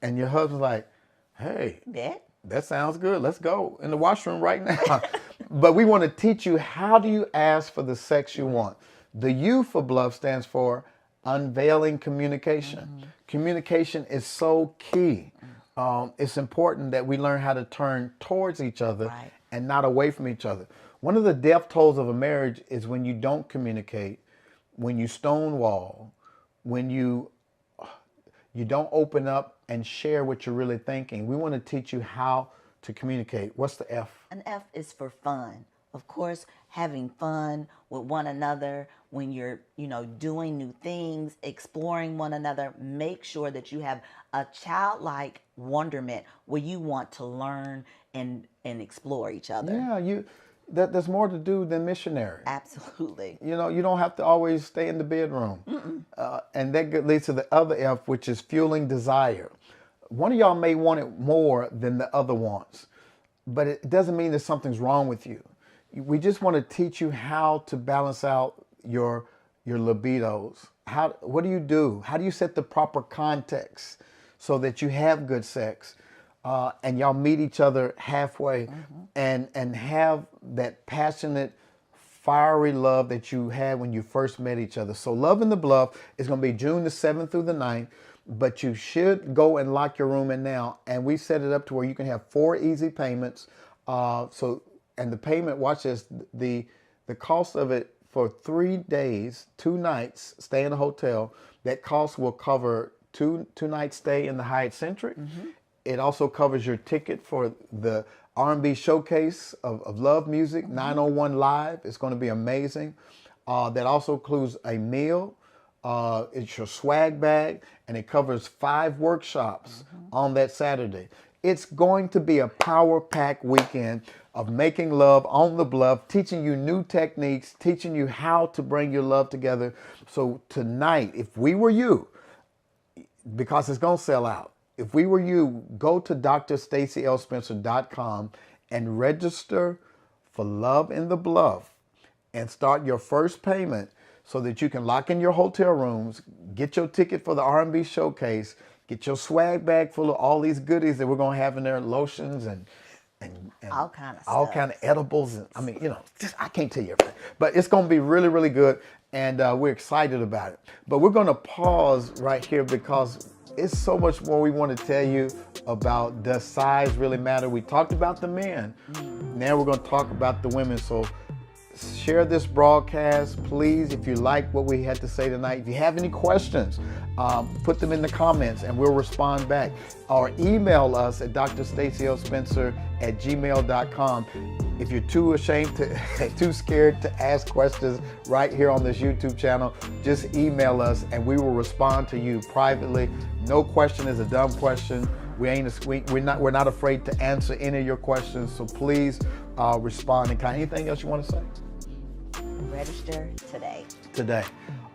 Speaker 1: And your husband's like, hey, that sounds good. Let's go in the washroom right now. But we want to teach you, how do you ask for the sex you want? The U for BLUF stands for unveiling communication. Communication is so key. It's important that we learn how to turn towards each other and not away from each other. One of the death tolls of a marriage is when you don't communicate, when you stonewall, when you don't open up and share what you're really thinking. We want to teach you how to communicate. What's the F?
Speaker 2: An F is for fun. Of course, having fun with one another when you're, doing new things, exploring one another. Make sure that you have a childlike wonderment where you want to learn and explore each other.
Speaker 1: Yeah, there's more to do than missionary.
Speaker 2: Absolutely.
Speaker 1: You don't have to always stay in the bedroom. And that leads to the other F, which is fueling desire. One of y'all may want it more than the other wants, but it doesn't mean that something's wrong with you. We just want to teach you how to balance out your libidos. What do you do? How do you set the proper context so that you have good sex? And y'all meet each other halfway and have that passionate, fiery love that you had when you first met each other. So Love in the BLUF is going to be June the 7th through the 9th, but you should go and lock your room in now. And we set it up to where you can have 4 easy payments. And the payment, watch this, the cost of it for 3 days, 2 nights, stay in a hotel, that cost will cover two nights stay in the Hyatt Centric. It also covers your ticket for the R&B showcase of love music, 901 Live. It's going to be amazing. That also includes a meal. It's your swag bag, and it covers 5 workshops on that Saturday. It's going to be a power-packed weekend of making love on the BLUF, teaching you new techniques, teaching you how to bring your love together. So tonight, if we were you, because it's going to sell out, if we were you, go to drstacyelspencer.com and register for Love in the BLUF and start your first payment so that you can lock in your hotel rooms, get your ticket for the R&B showcase, get your swag bag full of all these goodies that we're going to have in there, lotions and
Speaker 2: all kind of stuff.
Speaker 1: All kind of edibles. And I mean, I can't tell you everything. But it's going to be really, really good, and we're excited about it. But we're going to pause right here because it's so much more we want to tell you about does size really matter. We talked about the men. Now we're going to talk about the women. So share this broadcast, please, if you like what we had to say tonight. If you have any questions, put them in the comments and we'll respond back. Or email us at drstacyelspencer@gmail.com. If you're too ashamed too scared to ask questions right here on this YouTube channel, just email us and we will respond to you privately. No question is a dumb question. We're not afraid to answer any of your questions. So please respond in kind. Anything else you want to say?
Speaker 2: Register today.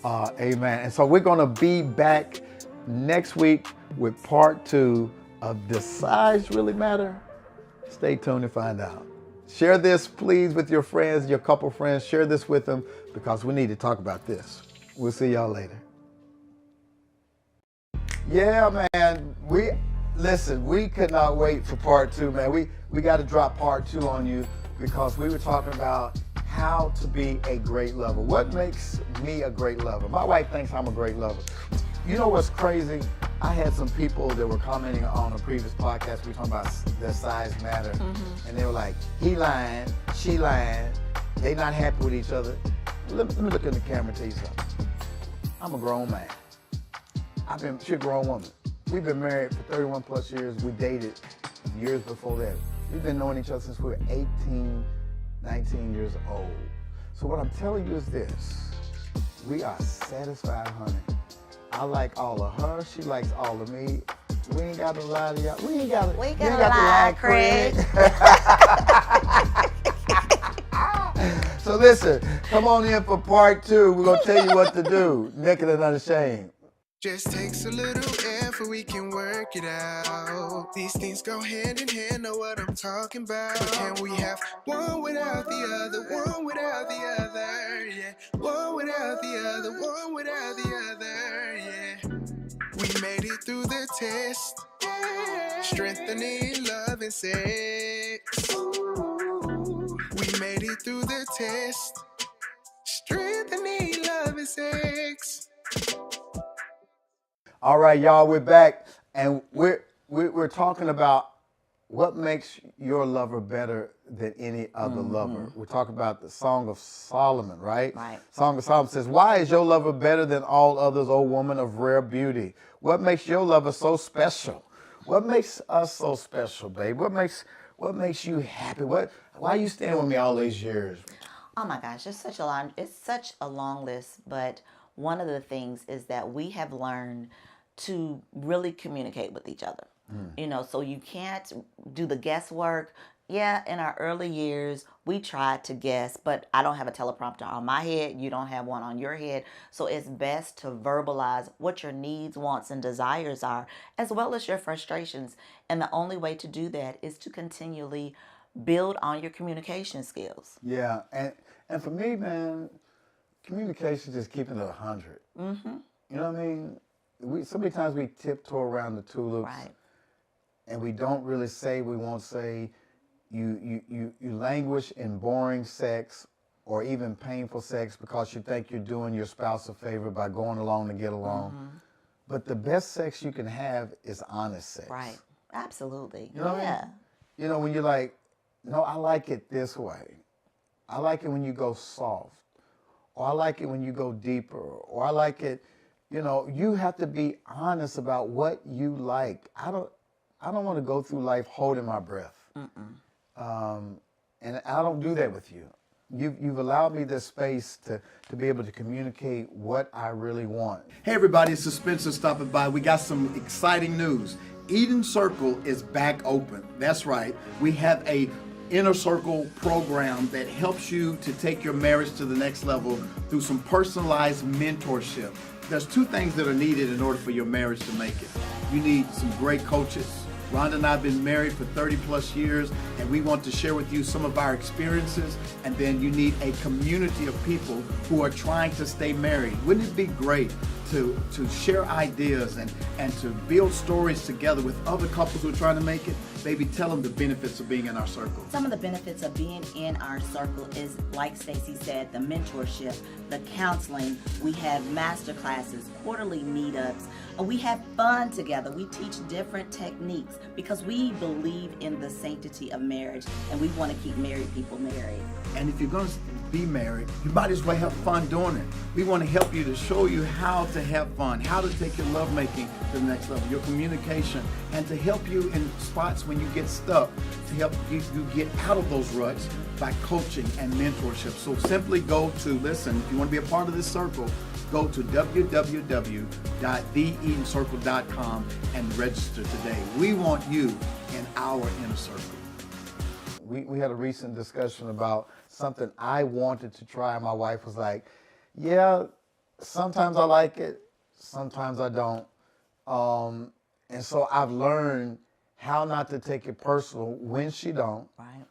Speaker 1: Amen. And so we're going to be back next week with part 2 of Does Size Really Matter? Stay tuned to find out. Share this, please, with your friends, your couple friends. Share this with them because we need to talk about this. We'll see y'all later. Yeah, man. We could not wait for part 2, man. We got to drop part 2 on you because we were talking about how to be a great lover. What makes me a great lover? My wife thinks I'm a great lover. You know what's crazy? I had some people that were commenting on a previous podcast. We were talking about does size matter? And they were like, he lying, she lying. They not happy with each other. Let me look in the camera and tell you something. I'm a grown man. She's a grown woman. We've been married for 31 plus years. We dated years before that. We've been knowing each other since we were 18, 19 years old. So what I'm telling you is this. We are satisfied, honey. I like all of her. She likes all of me. We ain't got to lie to y'all. We ain't got to
Speaker 2: lie, Craig.
Speaker 1: So listen, come on in for part 2. We're going to tell you what to do. Naked and Unashamed.
Speaker 3: Just takes a little effort, we can work it out. These things go hand in hand, know what I'm talking about. But can we have one without the other, one without the other, yeah. One without the other, one without the other, yeah. We made it through the test, strengthening love and sex. We made it through the test, strengthening love and sex.
Speaker 1: All right, y'all, we're back, and we're talking about what makes your lover better than any other lover. We're talking about the Song of Solomon, right?
Speaker 2: Right.
Speaker 1: Song of Solomon says, "Why is your lover better than all others, O woman of rare beauty? What makes your lover so special? What makes us so special, babe? What makes you happy? Why are you staying with me all these years?"
Speaker 2: Oh my gosh, it's such a long list, but one of the things is that we have learned to really communicate with each other. You know, so you can't do the guesswork. Yeah, in our early years, we tried to guess, but I don't have a teleprompter on my head. You don't have one on your head. So it's best to verbalize what your needs, wants, and desires are, as well as your frustrations. And the only way to do that is to continually build on your communication skills.
Speaker 1: Yeah, and for me, man, communication is keeping it 100. You know what I mean? So many times we tiptoe around the tulips,
Speaker 2: Right.
Speaker 1: and we don't really say. We won't say. You languish in boring sex or even painful sex because you think you're doing your spouse a favor by going along to get along. But the best sex you can have is honest sex.
Speaker 2: Right. Absolutely.
Speaker 1: You know what I mean? You know, when you're like, no, I like it this way. I like it when you go soft. Or I like it when you go deeper. Or I like it, you know, you have to be honest about what you like. I don't want to go through life holding my breath. And I don't do that with you. You've allowed me this space to be able to communicate what I really want. Hey everybody, it's Spencer stopping by. We got some exciting news. Eden Circle is back open. That's right. We have a Inner Circle program that helps you to take your marriage to the next level through some personalized mentorship. There's 2 things that are needed in order for your marriage to make it. You need some great coaches. Rhonda and I have been married for 30 plus years, and we want to share with you some of our experiences. And then you need a community of people who are trying to stay married. Wouldn't it be great to share ideas and to build stories together with other couples who are trying to make it? Baby, tell them the benefits of being in our circle.
Speaker 2: Some of the benefits of being in our circle is, like Stacey said, the mentorship, the counseling. We have master classes, quarterly meetups. We have fun together. We teach different techniques because we believe in the sanctity of marriage, and we want to keep married people married.
Speaker 1: And if you're going to be married, you might as well have fun doing it. We want to help you to show you how to have fun, how to take your lovemaking to the next level, your communication, and to help you in spots when you get stuck, to help you get out of those ruts by coaching and mentorship. So simply go to, listen, if you want to be a part of this circle, go to www.theedencircle.com and register today. We want you in our inner circle. We had a recent discussion about something I wanted to try. My wife was like, yeah, sometimes I like it, sometimes I don't. And so I've learned how not to take it personal when she don't.
Speaker 2: Right.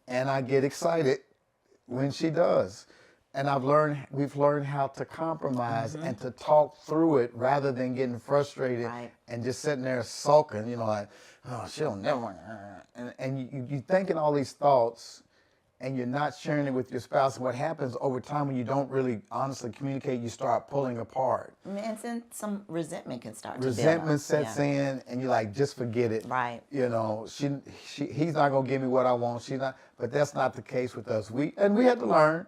Speaker 1: And I get excited when she does. And we've learned how to compromise and to talk through it rather than getting frustrated and just sitting there sulking, you know, like, oh, she'll never. And you're thinking all these thoughts and you're not sharing it with your spouse. And what happens over time when you don't really honestly communicate, you start pulling apart.
Speaker 2: And then some resentment can start
Speaker 1: Resentment sets in and you're like, just forget it.
Speaker 2: Right.
Speaker 1: You know, he's not going to give me what I want. She's not. But that's not the case with us. We had to learn.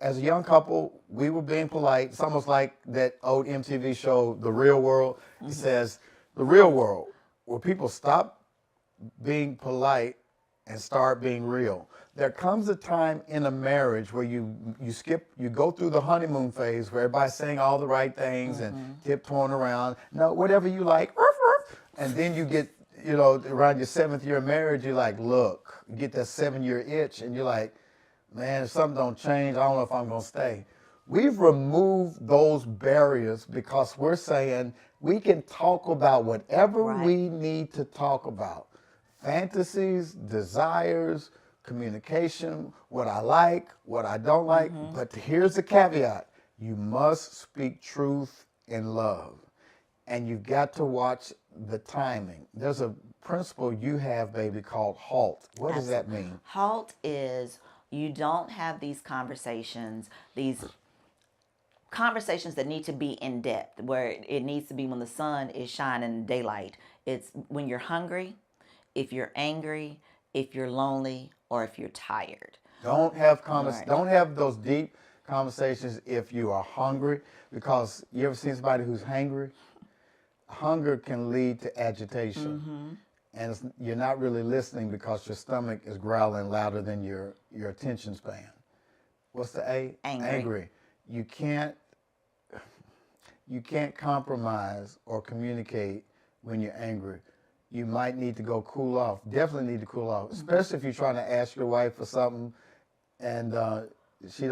Speaker 1: As a young couple, we were being polite. It's almost like that old MTV show, The Real World. It says, the real world, where people stop being polite and start being real. There comes a time in a marriage where you go through the honeymoon phase where everybody's saying all the right things and tiptoeing around. No, whatever you like. And then you get, around your 7th year of marriage, you're like, look, you get that 7-year itch, and you're like, man, if something don't change, I don't know if I'm going to stay. We've removed those barriers because we're saying we can talk about whatever
Speaker 2: Right.
Speaker 1: we need to talk about. Fantasies, desires, communication, what I like, what I don't like. But here's the caveat. You must speak truth in love. And you've got to watch the timing. There's a principle you have, baby, called HALT. What does that mean?
Speaker 2: Halt is you don't have these conversations that need to be in depth, where it needs to be when the sun is shining in daylight. It's when you're hungry, if you're angry, if you're lonely, or if you're tired.
Speaker 1: Don't have
Speaker 2: Right.
Speaker 1: Don't have those deep conversations if you are hungry, because you ever seen somebody who's hangry? Hunger can lead to agitation, and you're not really listening because your stomach is growling louder than your attention span. What's the A?
Speaker 2: Angry.
Speaker 1: You can't compromise or communicate when you're angry. You might need to go cool off. Definitely need to cool off, especially if you're trying to ask your wife for something, and she's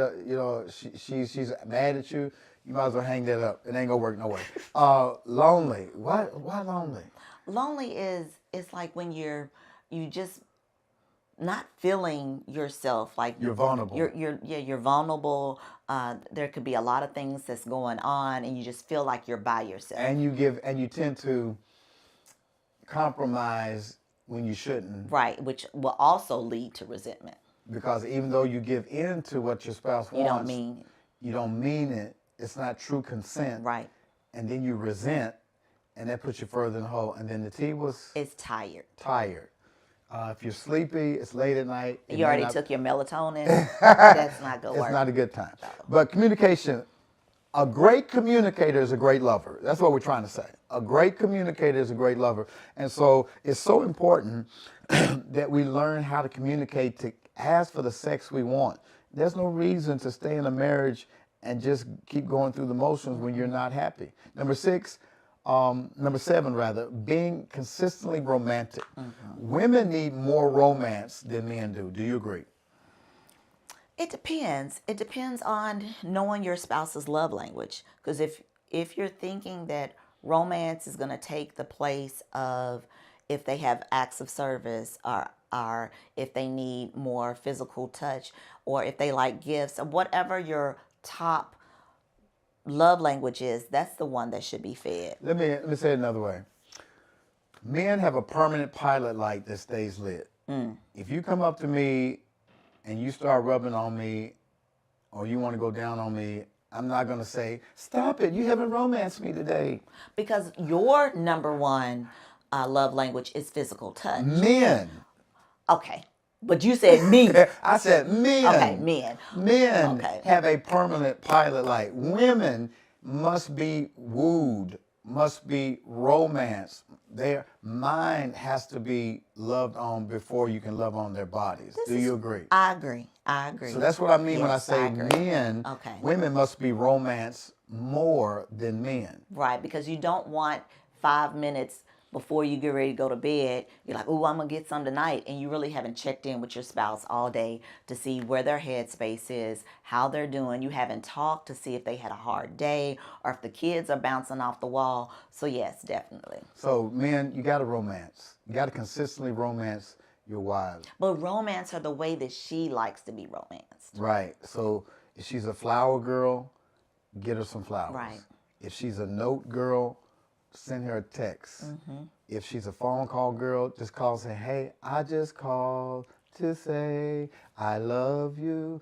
Speaker 1: mad at you. You might as well hang that up. It ain't gonna work no way. Lonely. Why lonely?
Speaker 2: Lonely it's like when you just not feeling yourself, like
Speaker 1: You're vulnerable.
Speaker 2: You're vulnerable. There could be a lot of things that's going on, and you just feel like you're by yourself.
Speaker 1: And you tend to compromise when you shouldn't.
Speaker 2: Right, which will also lead to resentment.
Speaker 1: Because even though you give in to what your spouse wants,
Speaker 2: You don't mean it.
Speaker 1: It's not true consent.
Speaker 2: Right.
Speaker 1: And then you resent, and that puts you further in the hole. And then the T was
Speaker 2: It's tired.
Speaker 1: tired. If you're sleepy, it's late at night.
Speaker 2: You already took your melatonin. That's not good work.
Speaker 1: It's not a good time. But communication, a great communicator is a great lover. That's what we're trying to say. A great communicator is a great lover. And so it's so important that we learn how to communicate, to ask for the sex we want. There's no reason to stay in a marriage and just keep going through the motions when you're not happy. Number 7, being consistently romantic. Women need more romance than men do. Do you agree?
Speaker 2: It depends. It depends on knowing your spouse's love language. Because if you're thinking that romance is going to take the place of if they have acts of service, or if they need more physical touch, or if they like gifts, or whatever your top love language is, that's the one that should be fed.
Speaker 1: Let me say it another way. Men have a permanent pilot light that stays lit. If you come up to me and you start rubbing on me, or you want to go down on me, I'm not going to say, stop it, you haven't romanced me today.
Speaker 2: Because your number one love language is physical touch.
Speaker 1: Men.
Speaker 2: Okay. But you said me.
Speaker 1: I said men.
Speaker 2: Okay, men.
Speaker 1: Men
Speaker 2: Okay.
Speaker 1: have a permanent pilot light. Women must be wooed, must be romanced. Their mind has to be loved on before you can love on their bodies. Do you agree?
Speaker 2: I agree. So
Speaker 1: that's what I mean when I
Speaker 2: Yes,
Speaker 1: say
Speaker 2: agree.
Speaker 1: men.
Speaker 2: Okay.
Speaker 1: Women must be romanced more than men.
Speaker 2: Right, because you don't want 5 minutes before you get ready to go to bed, you're like, oh, I'm going to get some tonight. And you really haven't checked in with your spouse all day to see where their headspace is, how they're doing. You haven't talked to see if they had a hard day or if the kids are bouncing off the wall. So, yes, definitely.
Speaker 1: So, men, you got to romance. You got to consistently romance your wives.
Speaker 2: But romance her the way that she likes to be romanced.
Speaker 1: Right. So, if she's a flower girl, get her some flowers.
Speaker 2: Right.
Speaker 1: If she's a note girl, send her a text. If she's a phone call girl, just call and say, hey, I just called to say I love you.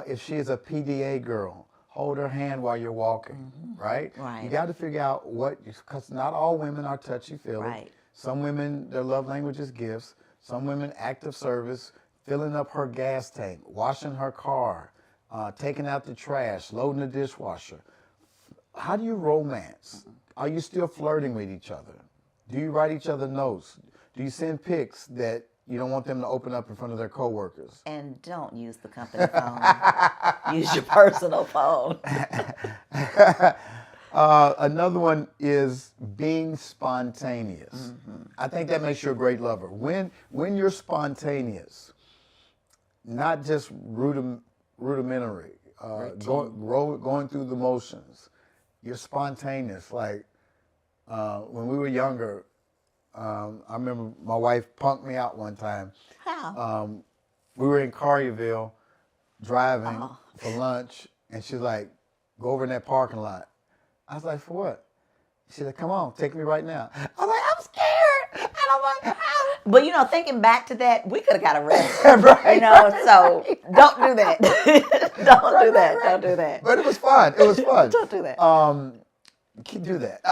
Speaker 1: If she is a PDA girl, hold her hand while you're walking, right?
Speaker 2: Right.
Speaker 1: You got to figure out because not all women are touchy-feely.
Speaker 2: Right.
Speaker 1: Some women, their love language is gifts. Some women, act of service, filling up her gas tank, washing her car, taking out the trash, loading the dishwasher. How do you romance? Are you still flirting with each other? Do you write each other notes? Do you send pics that you don't want them to open up in front of their coworkers?
Speaker 2: And don't use the company phone. Use your personal phone.
Speaker 1: Another one is being spontaneous. I think that makes you a great lover. When you're spontaneous, not just rudimentary, going through the motions. You're spontaneous. Like when we were younger, I remember my wife punked me out one time.
Speaker 2: How?
Speaker 1: We were in Collierville driving for lunch, and she's like, "Go over in that parking lot." I was like, "For what?" She said, "Come on, take me right now." I was like, "I'm scared. I don't want."
Speaker 2: But thinking back to that, we could have got arrested. Right, so don't do that. Don't do that. Don't do that.
Speaker 1: But it was fun. It was fun.
Speaker 2: Don't do that.
Speaker 1: Can't do that.
Speaker 2: No,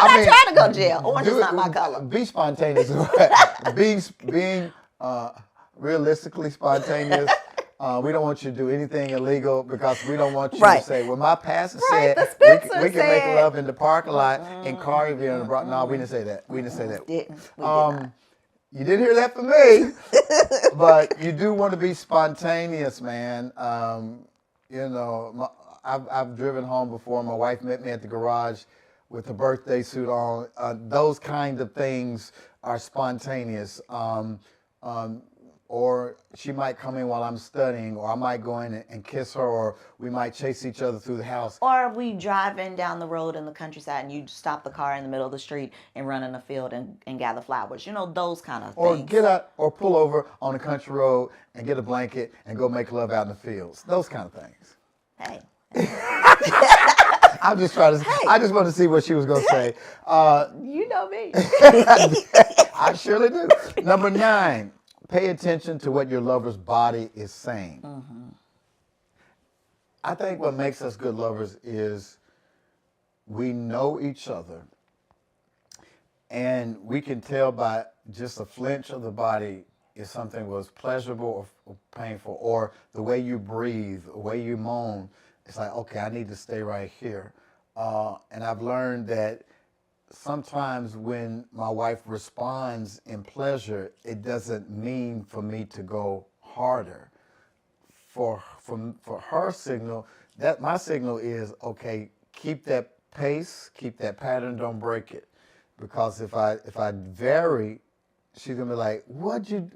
Speaker 2: I'm not trying to go to jail. Orange is not my color.
Speaker 1: Be spontaneous. being realistically spontaneous. We don't want you to do anything illegal because we don't want you to say, "Well, my pastor said we can make love in the parking lot in Collierville." No, we didn't say that. We didn't say that.
Speaker 2: We did not.
Speaker 1: You didn't hear that from me, but you do want to be spontaneous, man. I've driven home before. My wife met me at the garage with a birthday suit on. Those kind of things are spontaneous. Or she might come in while I'm studying, or I might go in and kiss her, or we might chase each other through the house.
Speaker 2: Or we driving down the road in the countryside and you stop the car in the middle of the street and run in the field and gather flowers. Those kind of
Speaker 1: or
Speaker 2: things.
Speaker 1: Get out or pull over on a country road and get a blanket and go make love out in the fields. Those kind of things.
Speaker 2: Hey.
Speaker 1: I'm just trying to. I just wanted to see what she was going to say.
Speaker 2: You know me.
Speaker 1: I surely do. Number 9. Pay attention to what your lover's body is saying. I think what makes us good lovers is we know each other, and we can tell by just a flinch of the body if something was pleasurable or painful, or the way you breathe, the way you moan. It's like, okay, I need to stay right here. And I've learned that sometimes when my wife responds in pleasure, it doesn't mean for me to go harder. For her signal, that my signal is, okay, keep that pace, keep that pattern, don't break it. Because if I vary, she's gonna be like, why'd you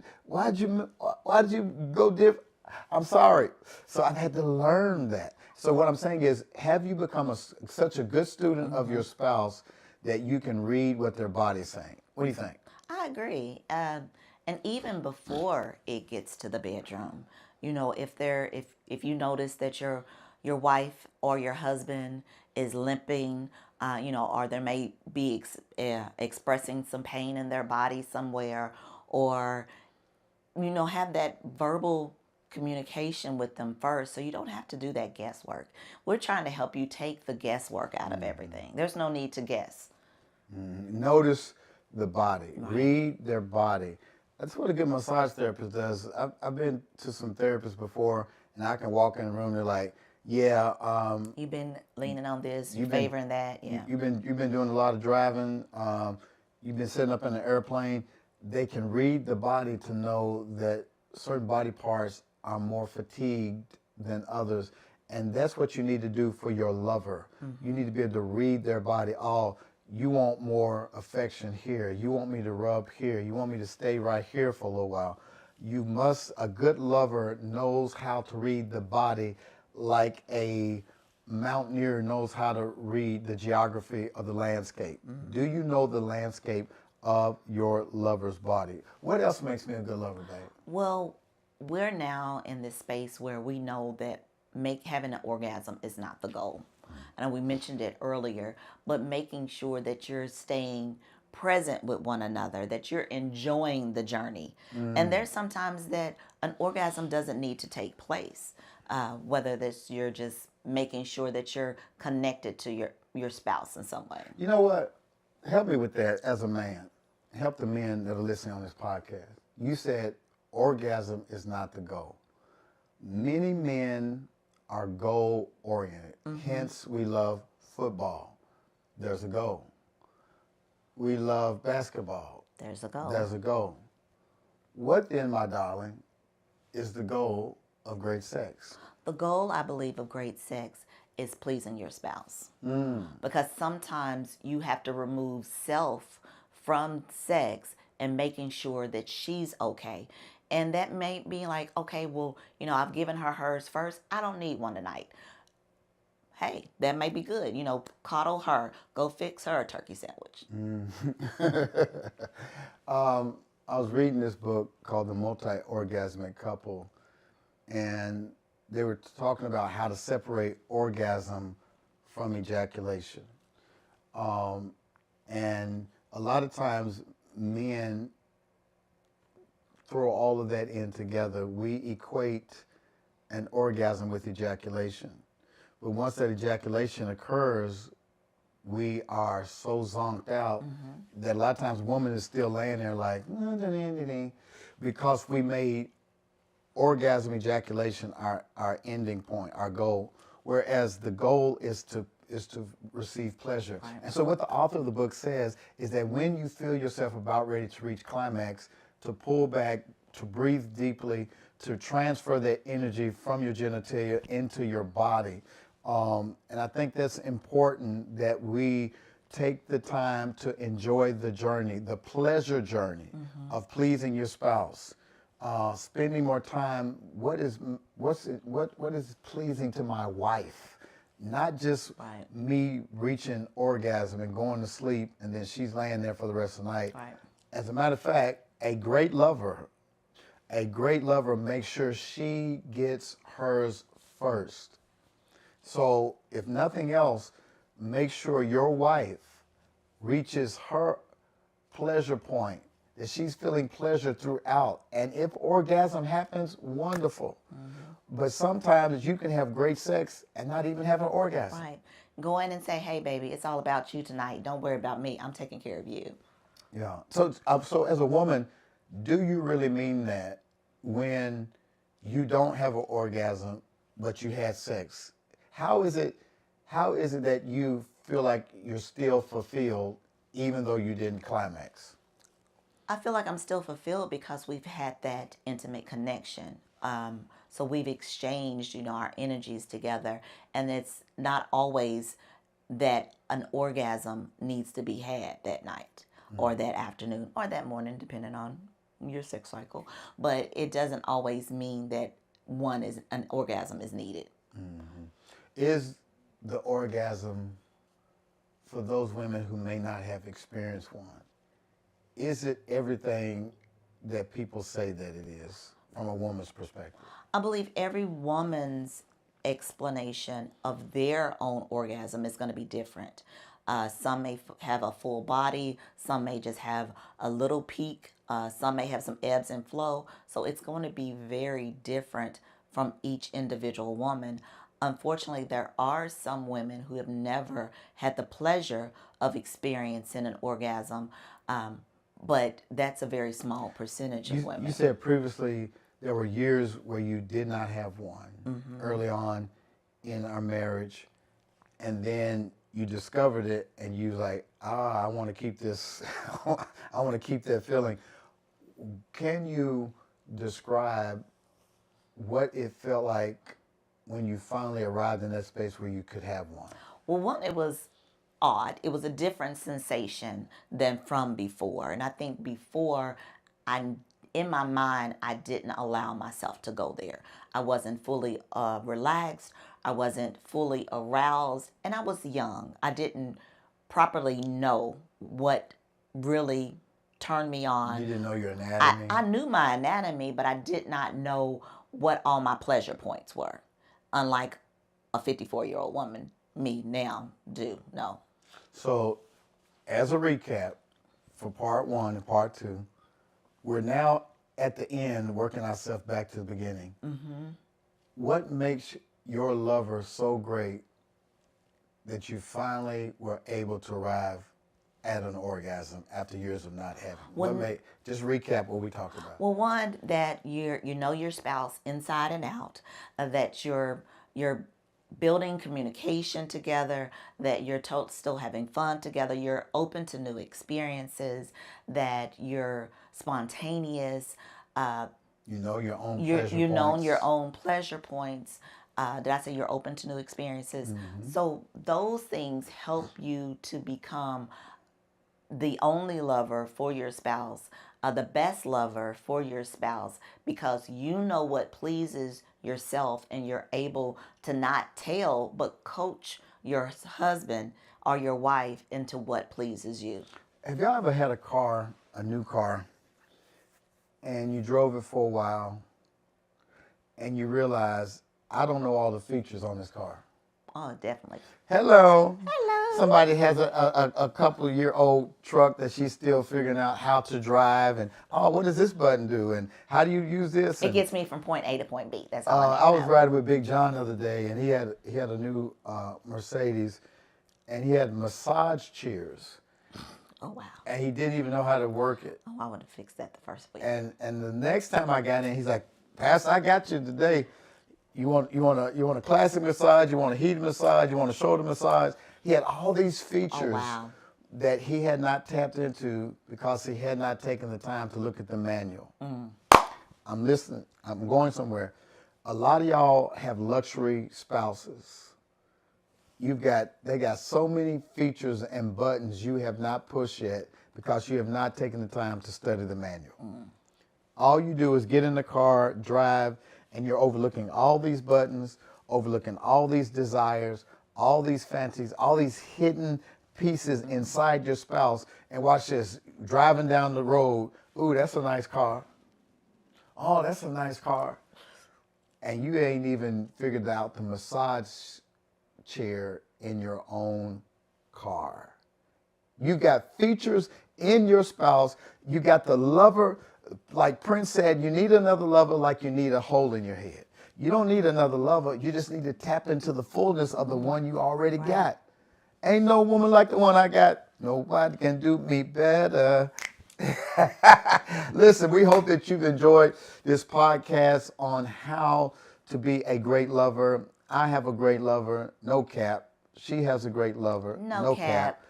Speaker 1: go different? I'm sorry. So I've had to learn that. So what I'm saying is, have you become such a good student of your spouse that you can read what their body's saying? What do you think?
Speaker 2: I agree. And even before it gets to the bedroom, if you notice that your wife or your husband is limping, or they may be expressing some pain in their body somewhere, or have that verbal communication with them first, so you don't have to do that guesswork. We're trying to help you take the guesswork out of everything. There's no need to guess.
Speaker 1: Notice the body. Right. Read their body. That's what a good massage therapist does. I've been to some therapists before, and I can walk in the room and they're like, "Yeah,
Speaker 2: you've been leaning on this, you're favoring that, yeah.
Speaker 1: You've been doing a lot of driving. You've been sitting up in an airplane." They can read the body to know that certain body parts are more fatigued than others, and that's what you need to do for your lover. You need to be able to read their body. You want more affection here. You want me to rub here. You want me to stay right here for a little while. A good lover knows how to read the body like a mountaineer knows how to read the geography of the landscape. Do you know the landscape of your lover's body? What else makes me a good lover, babe?
Speaker 2: Well, we're now in this space where we know that having an orgasm is not the goal. And we mentioned it earlier, but making sure that you're staying present with one another, that you're enjoying the journey. And there's sometimes that an orgasm doesn't need to take place, whether you're just making sure that you're connected to your spouse in some way.
Speaker 1: You know what? Help me with that as a man. Help the men that are listening on this podcast. You said orgasm is not the goal. Many men are goal-oriented. Hence, we love football. There's a goal. We love basketball.
Speaker 2: There's a goal.
Speaker 1: There's a goal. What then, my darling, is the goal of great sex?
Speaker 2: The goal, I believe, of great sex is pleasing your spouse. Because sometimes you have to remove self from sex and making sure that she's okay. And that may be like, okay, well, I've given her hers first. I don't need one tonight. Hey, that may be good. Coddle her. Go fix her a turkey sandwich.
Speaker 1: I was reading this book called The Multi-Orgasmic Couple, and they were talking about how to separate orgasm from ejaculation. And a lot of times men throw all of that in together. We equate an orgasm with ejaculation. But once that ejaculation occurs, we are so zonked out that a lot of times woman is still laying there like, because we made orgasm ejaculation our ending point, our goal, whereas the goal is to receive pleasure. Right. And so what the author of the book says is that when you feel yourself about ready to reach climax, to pull back, to breathe deeply, to transfer that energy from your genitalia into your body. And I think that's important that we take the time to enjoy the journey, the pleasure journey of pleasing your spouse. Spending more time, what is pleasing to my wife? Not just me reaching orgasm and going to sleep and then she's laying there for the rest of the night. Right. As a matter of fact, a great lover makes sure she gets hers first. So if nothing else, make sure your wife reaches her pleasure point, that she's feeling pleasure throughout. And if orgasm happens, wonderful. But sometimes you can have great sex and not even have an orgasm.
Speaker 2: Right. Go in and say, hey, baby, it's all about you tonight. Don't worry about me. I'm taking care of you.
Speaker 1: Yeah. So as a woman, do you really mean that when you don't have an orgasm, but you had sex? How is it that you feel like you're still fulfilled even though you didn't climax?
Speaker 2: I feel like I'm still fulfilled because we've had that intimate connection. So we've exchanged, our energies together. And it's not always that an orgasm needs to be had that night or that afternoon or that morning, depending on your sex cycle. But it doesn't always mean that an orgasm is needed.
Speaker 1: Is the orgasm, for those women who may not have experienced one, is it everything that people say that it is from a woman's perspective?
Speaker 2: I believe every woman's explanation of their own orgasm is going to be different. Some may have a full body, some may just have a little peak, some may have some ebbs and flow. So it's going to be very different from each individual woman. Unfortunately, there are some women who have never had the pleasure of experiencing an orgasm, but that's a very small percentage of women.
Speaker 1: You said previously there were years where you did not have one early on in our marriage, and then you discovered it and you was like, I want to keep this, I want to keep that feeling. Can you describe what it felt like when you finally arrived in that space where you could have one?
Speaker 2: Well, one, it was odd. It was a different sensation than from before. And I think before, in my mind, I didn't allow myself to go there. I wasn't fully relaxed. I wasn't fully aroused. And I was young. I didn't properly know what really turned me on.
Speaker 1: You didn't know your anatomy?
Speaker 2: I knew my anatomy, but I did not know what all my pleasure points were. Unlike a 54-year-old woman, me now do know.
Speaker 1: So, as a recap for part one and part two, we're now at the end working ourselves back to the beginning. What makes your lover so great that you finally were able to arrive at an orgasm after years of not having? Just recap what we talked about.
Speaker 2: Well, one, that you know your spouse inside and out, that you're building communication together, that you're still having fun together, you're open to new experiences, that you're spontaneous.
Speaker 1: You know your own pleasure points.
Speaker 2: You know your own pleasure points. Did I say you're open to new experiences? So those things help you to become the only lover for your spouse, the best lover for your spouse, because you know what pleases yourself and you're able to not tell but coach your husband or your wife into what pleases you.
Speaker 1: Have y'all ever had a new car, and you drove it for a while, and you realize, I don't know all the features on this car?
Speaker 2: Oh, definitely.
Speaker 1: Hello.
Speaker 2: Hello.
Speaker 1: Somebody has a couple-year-old truck that she's still figuring out how to drive, and what does this button do, and how do you use this?
Speaker 2: It gets me from point A to point B. That's all
Speaker 1: I was riding with Big John the other day, and he had a new Mercedes, and he had massage chairs.
Speaker 2: Oh, wow.
Speaker 1: And he didn't even know how to work it.
Speaker 2: Oh, I would have fixed that the first week.
Speaker 1: And the next time I got in, he's like, Pastor, I got you today. You want a classic massage, you want a heated massage, you want a shoulder massage. He had all these features that he had not tapped into because he had not taken the time to look at the manual. I'm listening. I'm going somewhere. A lot of y'all have luxury spouses. They got so many features and buttons you have not pushed yet because you have not taken the time to study the manual. All you do is get in the car, drive, and you're overlooking all these buttons, overlooking all these desires, all these fancies, all these hidden pieces inside your spouse. And watch this, driving down the road, ooh, that's a nice car. Oh, that's a nice car. And you ain't even figured out the massage chair in your own car. You got features in your spouse. You got the lover, like Prince said, you need another lover like you need a hole in your head. You don't need another lover. You just need to tap into the fullness of the one you already got. Ain't no woman like the one I got. Nobody can do me better. Listen, we hope that you've enjoyed this podcast on how to be a great lover. I have a great lover, no cap. She has a great lover, no cap.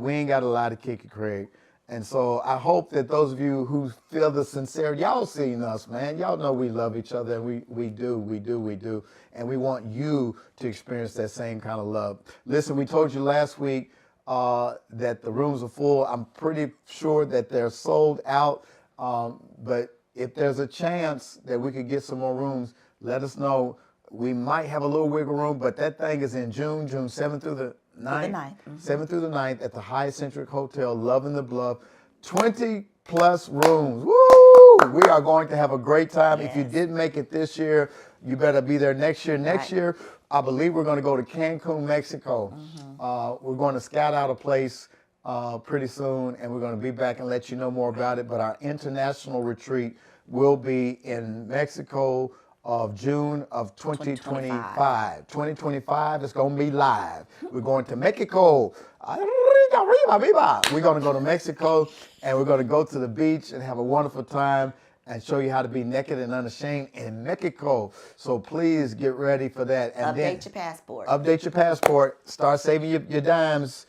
Speaker 1: We ain't got a lot to kick it, Craig. And so I hope that those of you who feel the sincerity, y'all seen us, man. Y'all know we love each other, and we do. And we want you to experience that same kind of love. Listen, we told you last week that the rooms are full. I'm pretty sure that they're sold out. But if there's a chance that we could get some more rooms, let us know. We might have a little wiggle room, but that thing is in June 7th through the 9th. 7th through the 9th at the Hyatt Centric Hotel, Love in the Bluff. 20 plus rooms. Woo! We are going to have a great time. Yes. If you didn't make it this year, you better be there next year. Next year, I believe we're going to go to Cancun, Mexico. We're going to scout out a place pretty soon, and we're going to be back and let you know more about it. But our international retreat will be in Mexico of June of 2025. 2025 is going to be live. We're going to Mexico. We're going to go to Mexico, and we're going to go to the beach and have a wonderful time and show you how to be naked and unashamed in Mexico. So please get ready for that. And
Speaker 2: update your passport.
Speaker 1: Update your passport. Start saving your dimes.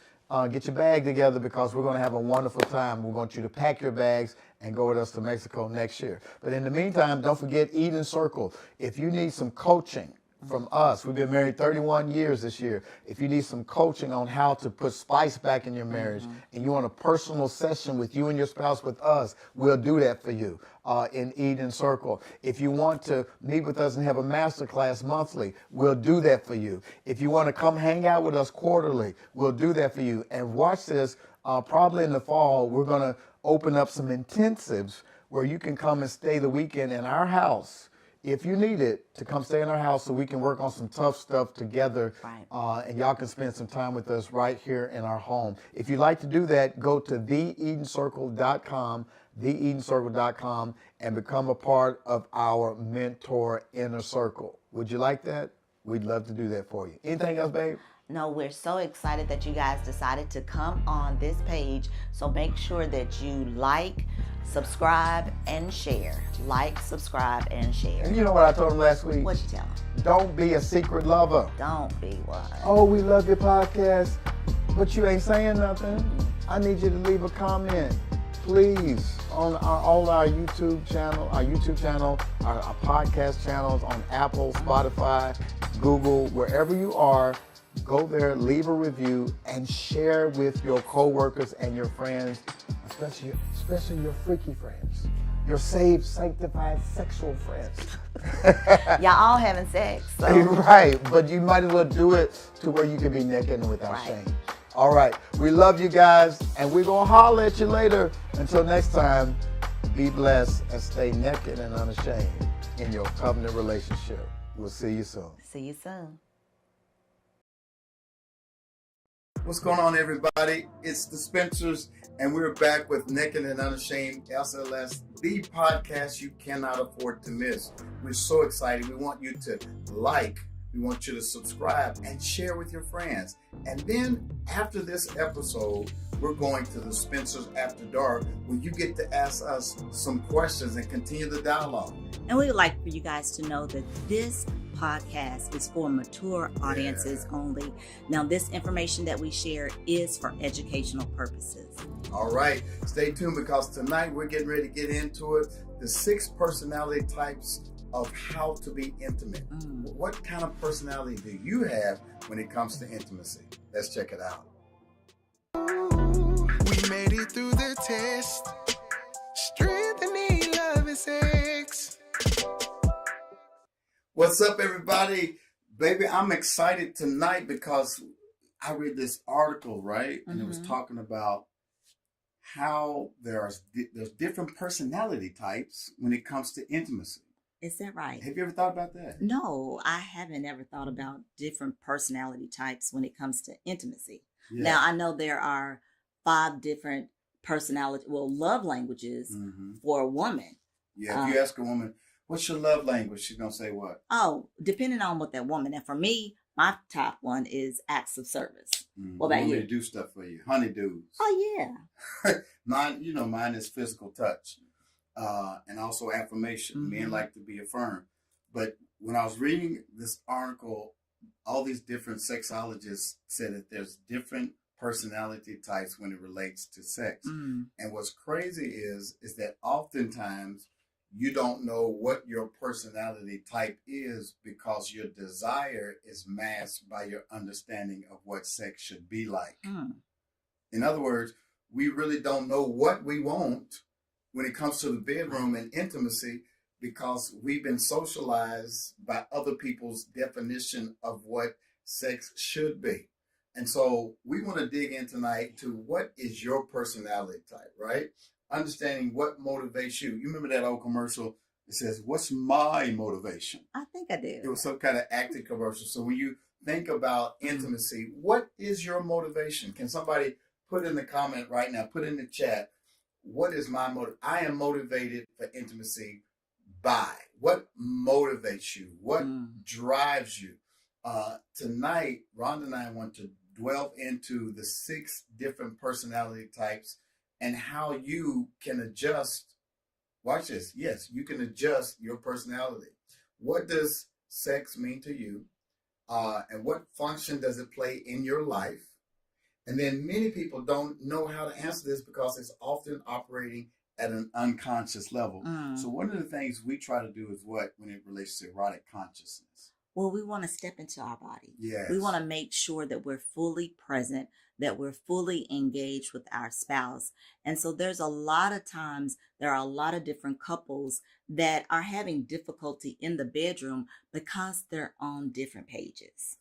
Speaker 1: Get your bag together because we're going to have a wonderful time. We want you to pack your bags and go with us to Mexico next year. But in the meantime, don't forget Eden Circle. If you need some coaching from us, we've been married 31 years this year. If you need some coaching on how to put spice back in your marriage and you want a personal session with you and your spouse with us, we'll do that for you in Eden Circle. If you want to meet with us and have a masterclass monthly, we'll do that for you. If you want to come hang out with us quarterly, we'll do that for you. And watch this, probably in the fall, we're going to open up some intensives where you can come and stay the weekend in our house. If you need it, to come stay in our house so we can work on some tough stuff together, and y'all can spend some time with us right here in our home. If you'd like to do that, go to theedencircle.com, theedencircle.com, and become a part of our mentor inner circle. Would you like that? We'd love to do that for you. Anything else, babe?
Speaker 2: No, we're so excited that you guys decided to come on this page. So make sure that you like, subscribe, and share. Like, subscribe, and share.
Speaker 1: And you know what I told him last week?
Speaker 2: What'd you tell him?
Speaker 1: Don't be a secret lover.
Speaker 2: Don't be one.
Speaker 1: Oh, we love your podcast, but you ain't saying nothing. I need you to leave a comment, please, on all our YouTube channel, our podcast channels on Apple, Spotify. Google, wherever you are, go there, leave a review, and share with your coworkers and your friends, especially your freaky friends, your saved, sanctified, sexual friends.
Speaker 2: Y'all all having sex. So.
Speaker 1: Right, but you might as well do it to where you can be naked and without shame. All right, we love you guys, and we're going to holler at you later. Until next time, be blessed and stay naked and unashamed in your covenant relationship. We'll see you soon.
Speaker 2: See you soon.
Speaker 1: What's going on, everybody? It's the Spencers, and we're back with Naked and Unashamed SLS, the podcast you cannot afford to miss. We're so excited. We want you to like, we want you to subscribe, and share with your friends. And then after this episode, we're going to the Spencers After Dark, where you get to ask us some questions and continue the dialogue.
Speaker 2: And we would like for you guys to know that this podcast is for mature audiences only. Now, this information that we share is for educational purposes.
Speaker 1: All right, stay tuned, because tonight we're getting ready to get into it. The 6 personality types of how to be intimate. What kind of personality do you have when it comes to intimacy? Let's check it out.
Speaker 3: We made it through the test. Strengthening love and sex.
Speaker 1: What's up, everybody? Baby, I'm excited tonight because I read this article, right? And it was talking about how there's different personality types when it comes to intimacy.
Speaker 2: Is that right?
Speaker 1: Have you ever thought about that?
Speaker 2: No, I haven't ever thought about different personality types when it comes to intimacy.
Speaker 1: Yeah.
Speaker 2: Now, I know there are 5 different love languages for a woman.
Speaker 1: Yeah, if you ask a woman, what's your love language? She's going to say what?
Speaker 2: Oh, depending on what that woman. And for me, my top one is acts of service. What about you?
Speaker 1: To do stuff for you. Honeydews.
Speaker 2: Oh, yeah.
Speaker 1: Mine is physical touch. And also affirmation. Men like to be affirmed. But when I was reading this article, all these different sexologists said that there's different personality types when it relates to sex. And what's crazy is that oftentimes you don't know what your personality type is because your desire is masked by your understanding of what sex should be like. In other words, we really don't know what we want when it comes to the bedroom and intimacy, because we've been socialized by other people's definition of what sex should be. And so we want to dig in tonight to what is your personality type, right? Understanding what motivates you. You remember that old commercial? It says, "What's my motivation?"
Speaker 2: I think I do.
Speaker 1: It was some kind of acting commercial. So when you think about intimacy, what is your motivation? Can somebody put in the comment right now, put in the chat, what is my motive? I am motivated for intimacy by. What motivates you? What drives you? Tonight, Rhonda and I want to delve into the 6 different personality types and how you can adjust. Watch this. Yes, you can adjust your personality. What does sex mean to you? And what function does it play in your life? And then many people don't know how to answer this because it's often operating at an unconscious level. So one of the things we try to do is what when it relates to erotic consciousness?
Speaker 2: Well, we want to step into our body.
Speaker 1: Yes.
Speaker 2: We want to make sure that we're fully present, that we're fully engaged with our spouse. And so there are a lot of different couples that are having difficulty in the bedroom because they're on different pages.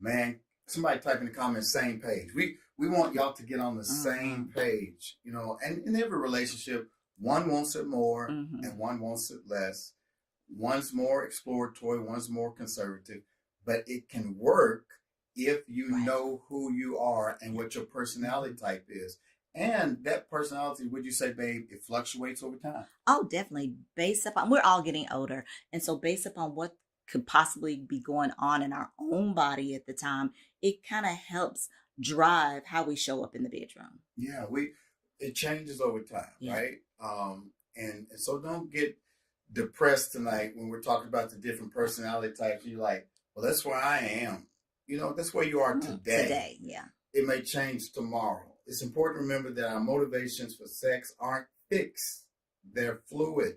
Speaker 1: Man, somebody type in the comments, same page. We want y'all to get on the same page, and in every relationship, one wants it more and one wants it less. One's more exploratory, one's more conservative, but it can work if you know who you are and what your personality type is. And that personality, would you say, babe, it fluctuates over time?
Speaker 2: Oh, definitely. We're all getting older. And so based upon what could possibly be going on in our own body at the time, it kind of helps drive how we show up in the bedroom.
Speaker 1: Yeah, it changes over time, right? And so don't get depressed tonight when we're talking about the different personality types. You're like, well, that's where I am. That's where you are today.
Speaker 2: Today, yeah.
Speaker 1: It may change tomorrow. It's important to remember that our motivations for sex aren't fixed. They're fluid.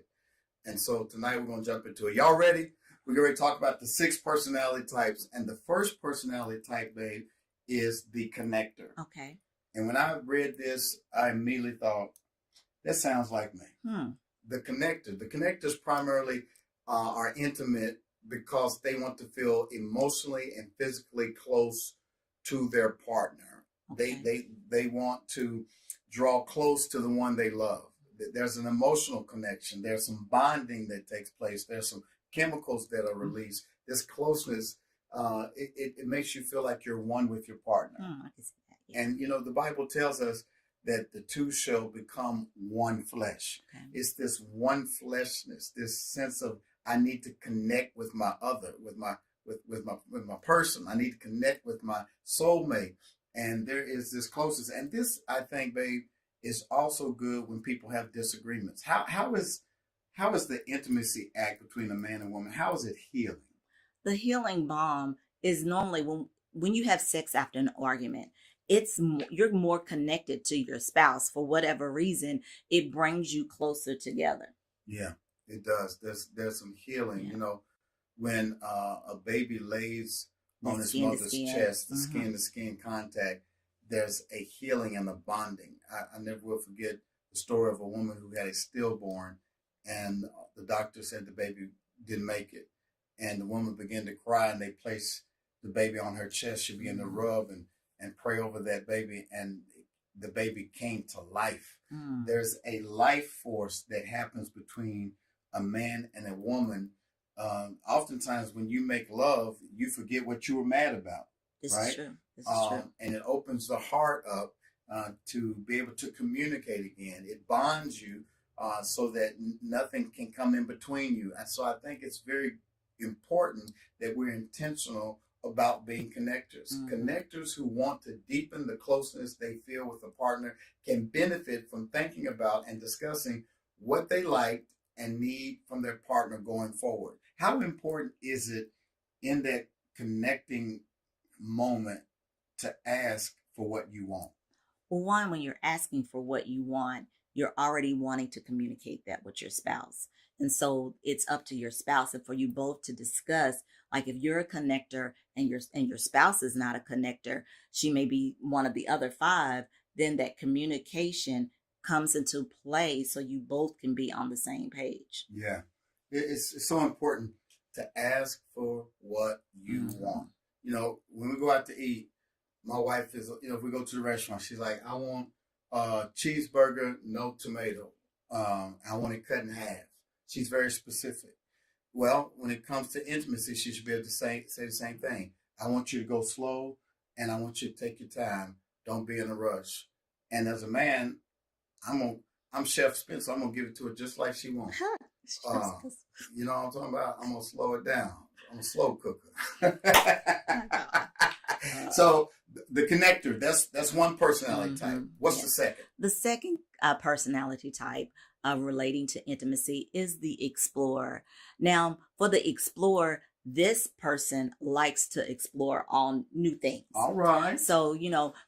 Speaker 1: And so tonight we're going to jump into it. Y'all ready? We're going to talk about the 6 personality types. And the first personality type, babe, is the connector.
Speaker 2: Okay.
Speaker 1: And when I read this, I immediately thought, that sounds like me. The connectors primarily are intimate because they want to feel emotionally and physically close to their partner.
Speaker 2: Okay.
Speaker 1: They want to draw close to the one they love. There's an emotional connection. There's some bonding that takes place. There's some chemicals that are released. This closeness, it makes you feel like you're one with your partner.
Speaker 2: I can see that. Yeah.
Speaker 1: And, the Bible tells us that the two shall become one flesh.
Speaker 2: Okay.
Speaker 1: It's this one fleshness, this sense of I need to connect with my other, with my person. I need to connect with my soulmate. And there is this closeness. And this, I think, babe, is also good when people have disagreements. How is the intimacy act between a man and woman? How is it healing?
Speaker 2: The healing balm is normally when you have sex after an argument. You're more connected to your spouse for whatever reason. It brings you closer together.
Speaker 1: Yeah, it does. There's some healing.
Speaker 2: Yeah.
Speaker 1: When a baby lays on his mother's chest, the skin to skin contact, there's a healing and a bonding. I never will forget the story of a woman who had a stillborn, and the doctor said the baby didn't make it, and the woman began to cry, and they placed the baby on her chest. She began to rub and pray over that baby, and the baby came to life. There's a life force that happens between a man and a woman. Oftentimes when you make love, you forget what you were mad about.
Speaker 2: This
Speaker 1: right?
Speaker 2: is true. This is true.
Speaker 1: And it opens the heart up to be able to communicate again. It bonds you so that nothing can come in between you. And so I think it's very important that we're intentional about being connectors. Connectors who want to deepen the closeness they feel with a partner can benefit from thinking about and discussing what they like and need from their partner going forward. How important is it in that connecting moment to ask for what you want?
Speaker 2: Well, one, when you're asking for what you want, you're already wanting to communicate that with your spouse. And so it's up to your spouse and for you both to discuss, like if you're a connector and your spouse is not a connector, she may be one of the other 5, then that communication comes into play so you both can be on the same page.
Speaker 1: Yeah. It's so important to ask for what you want. When we go out to eat, my wife is, if we go to the restaurant, she's like, I want a cheeseburger, no tomato. I want it cut in half. She's very specific. Well, when it comes to intimacy, she should be able to say the same thing. I want you to go slow, and I want you to take your time. Don't be in a rush. And as a man, I'm Chef Spencer. I'm gonna give it to her just like she wants. You know what I'm talking about? I'm gonna slow it down. I'm a slow cooker. So the connector, that's one personality type. What's the second?
Speaker 2: The second personality type relating to intimacy is the explorer. Now, for the explorer, this person likes to explore all new things.
Speaker 1: All right.
Speaker 2: So,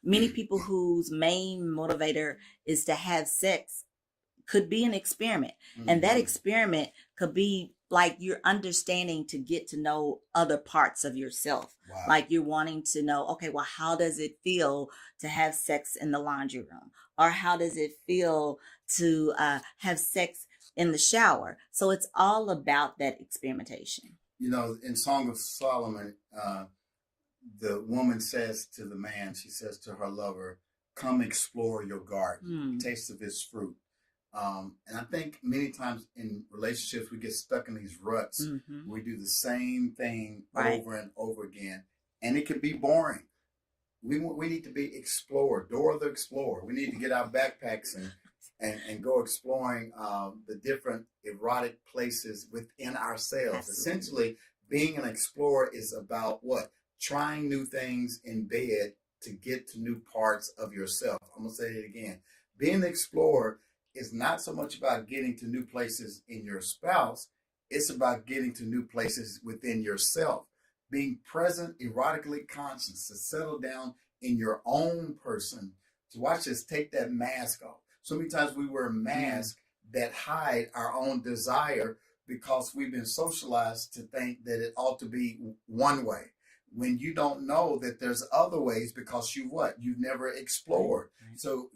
Speaker 2: many people whose main motivator is to have sex could be an experiment. And that experiment could be like you're understanding to get to know other parts of yourself.
Speaker 1: Wow.
Speaker 2: Like you're wanting to know, okay, well, how does it feel to have sex in the laundry room? Or how does it feel to have sex in the shower? So it's all about that experimentation.
Speaker 1: In Song of Solomon, the woman says to the man, she says to her lover, come explore your garden, taste of its fruit. And I think many times in relationships, we get stuck in these ruts. We do the same thing over and over again. And it can be boring. We need to be explored, Dora the Explorer. We need to get our backpacks and go exploring the different erotic places within ourselves. Absolutely. Essentially, being an explorer is about what? Trying new things in bed to get to new parts of yourself. I'm going to say it again. Being an explorer is not so much about getting to new places in your spouse. It's about getting to new places within yourself. Being present, erotically conscious, to settle down in your own person, to watch us take that mask off. So many times we wear masks that hide our own desire, because we've been socialized to think that it ought to be one way. When you don't know that there's other ways because you've never explored.
Speaker 2: Right.
Speaker 1: So,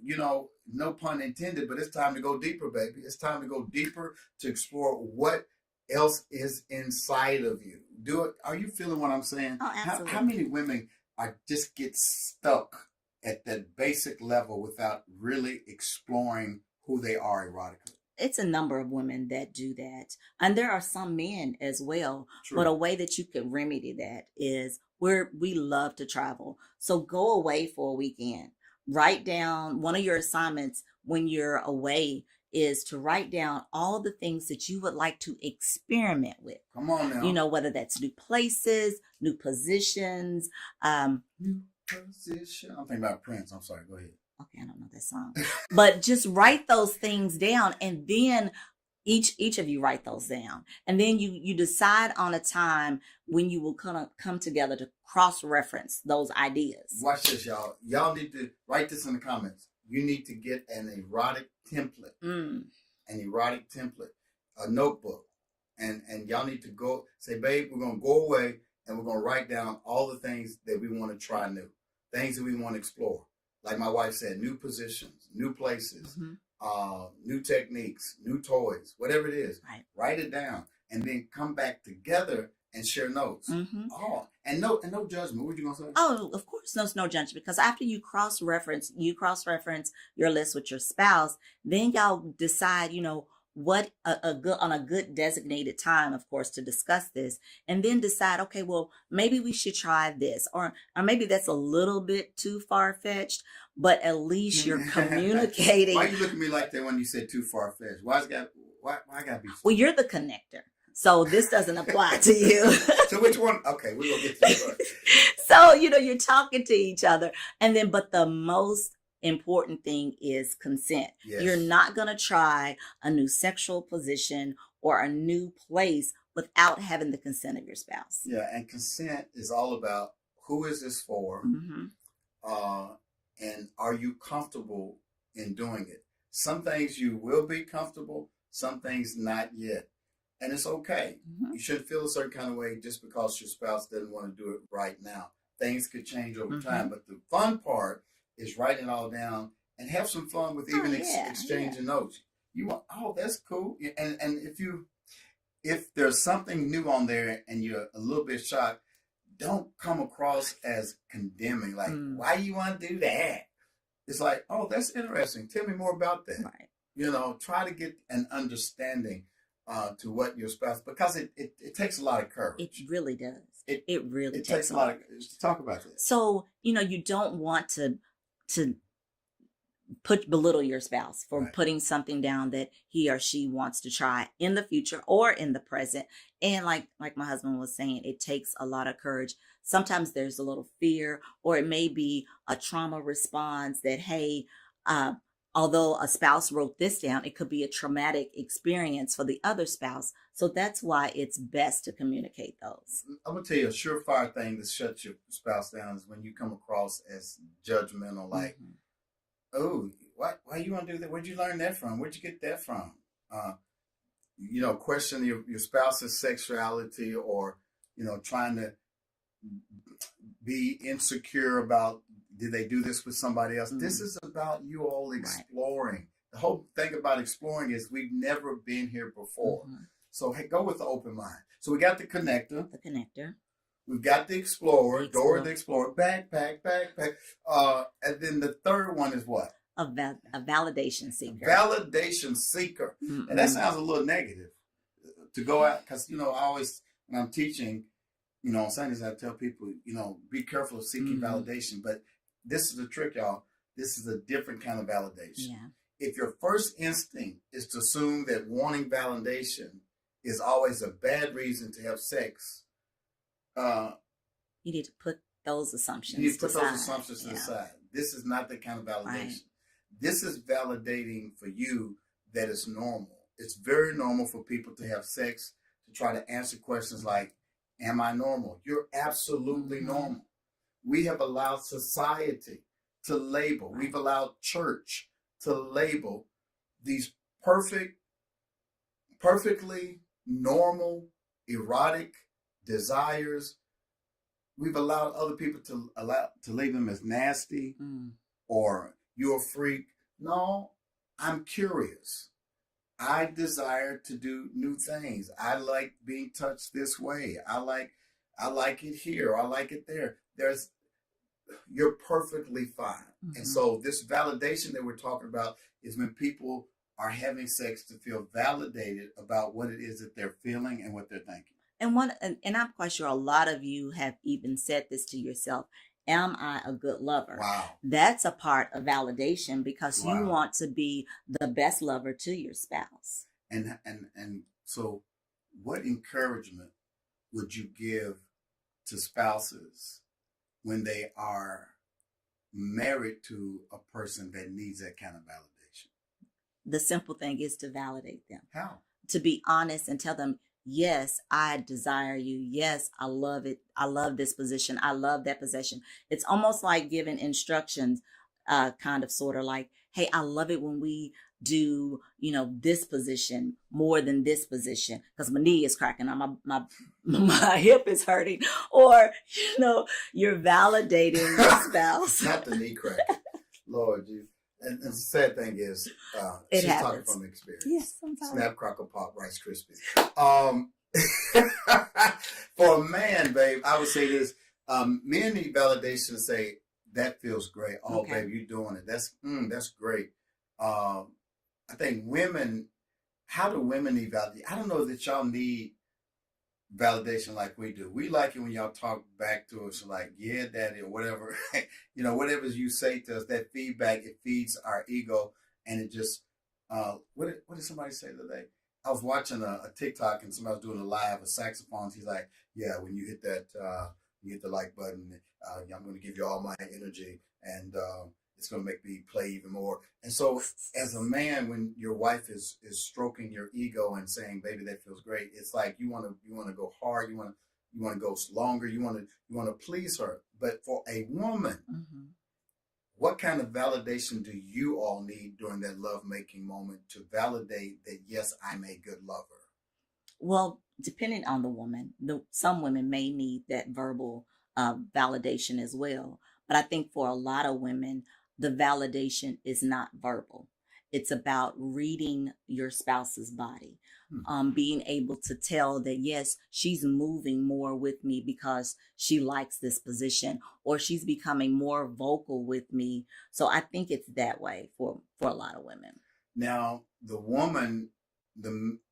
Speaker 1: no pun intended, but it's time to go deeper, baby. It's time to go deeper to explore what else is inside of you. Are you feeling what I'm saying?
Speaker 2: Oh, absolutely.
Speaker 1: How many women just get stuck at that basic level without really exploring who they are erotically?
Speaker 2: It's a number of women that do that. And there are some men as well.
Speaker 1: True.
Speaker 2: But a way that you can remedy that is we love to travel. So go away for a weekend. Write down one of your assignments when you're away is to write down all the things that you would like to experiment with.
Speaker 1: Come on now.
Speaker 2: Whether that's new places, new positions.
Speaker 1: New position. I'm thinking about Prince. I'm sorry. Go ahead.
Speaker 2: Okay, I don't know that song. But just write those things down, and then each of you write those down. And then you decide on a time when you will come together to cross-reference those ideas.
Speaker 1: Watch this, y'all. Y'all need to write this in the comments. You need to get an erotic template. An erotic template. A notebook. And y'all need to go say, babe, we're going to go away and we're going to write down all the things that we want to try new. Things that we want to explore. Like my wife said, new positions, new places, new techniques, new toys, whatever it is.
Speaker 2: Right.
Speaker 1: Write it down and then come back together and share notes. Oh, and no judgment. What were you gonna say?
Speaker 2: Oh, of course, no judgment, because after you cross reference your list with your spouse, then y'all decide, what on a good designated time, of course, to discuss this, and then decide, okay, well, maybe we should try this, or maybe that's a little bit too far-fetched, but at least you're communicating.
Speaker 1: Why you look at me like that when you said too far-fetched? Why I gotta be?
Speaker 2: Well, you're the connector, so this doesn't apply to you.
Speaker 1: So which one? Okay, we're gonna get to it.
Speaker 2: So you're talking to each other, and then but the most important thing is consent.
Speaker 1: Yes.
Speaker 2: You're not going to try a new sexual position or a new place without having the consent of your spouse.
Speaker 1: Yeah, and consent is all about who is this for, and are you comfortable in doing it? Some things you will be comfortable, some things not yet. And it's okay. You shouldn't feel a certain kind of way just because your spouse doesn't want to do it right now. Things could change over time. But the fun part is writing it all down and have some fun with even exchanging notes. You want, that's cool. And if there's something new on there and you're a little bit shocked, don't come across as condemning. Like, why you want to do that? It's like, oh, that's interesting. Tell me more about that.
Speaker 2: Right.
Speaker 1: Try to get an understanding to what your spouse, because it takes a lot of courage.
Speaker 2: It really does. It really
Speaker 1: takes a lot of talk about that.
Speaker 2: So, you don't want to belittle your spouse for putting something down that he or she wants to try in the future or in the present. And like my husband was saying, it takes a lot of courage. Sometimes there's a little fear, or it may be a trauma response that, hey, although a spouse wrote this down, it could be a traumatic experience for the other spouse. So that's why it's best to communicate those.
Speaker 1: I'm going to tell you a surefire thing to shut your spouse down is when you come across as judgmental, like, oh, why you want to do that? Where'd you learn that from? Where'd you get that from? Question your spouse's sexuality, or, trying to be insecure about, did they do this with somebody else? This is about you all exploring. Right. The whole thing about exploring is we've never been here before. So hey, go with the open mind. So we got the connector. We've got the explorer, Dora the explorer, backpack. And then the third one is what?
Speaker 2: A validation seeker.
Speaker 1: Validation seeker. And that sounds a little negative to go out, because, I always, when I'm teaching, on Sundays, I tell people, be careful of seeking validation. But this is the trick, y'all. This is a different kind of validation.
Speaker 2: Yeah.
Speaker 1: If your first instinct is to assume that wanting validation is always a bad reason to have sex,
Speaker 2: you need to put those assumptions
Speaker 1: to the side. This is not the kind of validation. Right. This is validating for you that it's normal. It's very normal for people to have sex, to try to answer questions like, am I normal? You're absolutely normal. We have allowed society to label. We've allowed church to label these perfectly
Speaker 4: normal, erotic desires, we've allowed other people to label them as nasty or you're a freak. No, I'm curious. I desire to do new things. I like being touched this way. I like it here. I like it there. You're perfectly fine. And so this validation that we're talking about is when people are having sex to feel validated about what it is that they're feeling and what they're thinking.
Speaker 2: And I'm quite sure a lot of you have even said this to yourself. Am I a good lover?
Speaker 4: Wow.
Speaker 2: That's a part of validation because you want to be the best lover to your spouse.
Speaker 4: And so what encouragement would you give to spouses when they are married to a person that needs that kind of validation?
Speaker 2: The simple thing is to validate them.
Speaker 4: How?
Speaker 2: To be honest and tell them, yes, I desire you. Yes, I love it. I love this position. I love that possession. It's almost like giving instructions, kind of sort of like, hey, I love it when we do, this position more than this position because my knee is cracking or my hip is hurting, or, you're validating your spouse.
Speaker 4: Not the knee cracking. Lord, you. And the sad thing is, she's talking from experience.
Speaker 2: Yes, sometimes.
Speaker 4: Snap, crackle, pop, Rice Krispies. For a man, babe, I would say this. Men need validation to say, that feels great. Oh, okay. Babe, you're doing it. That's great. I think women, how do women need validation? I don't know that y'all need validation like we do. We like it when y'all talk back to us like, yeah, daddy, or whatever. Whatever you say to us, that feedback, it feeds our ego. And it just, what did somebody say today? I was watching a TikTok and somebody was doing a live of saxophones. He's like, yeah, when you hit that, you hit the like button, I'm going to give you all my energy and it's going to make me play even more. And so as a man, when your wife is stroking your ego and saying, baby, that feels great, it's like you want to go hard, you want to go longer, you want to please her. But for a woman, what kind of validation do you all need during that lovemaking moment to validate that, yes, I'm a good lover?
Speaker 2: Well, depending on the woman, some women may need that verbal validation as well. But I think for a lot of women, the validation is not verbal. It's about reading your spouse's body, being able to tell that, yes, she's moving more with me because she likes this position, or she's becoming more vocal with me. So I think it's that way for a lot of women.
Speaker 4: Now, the woman,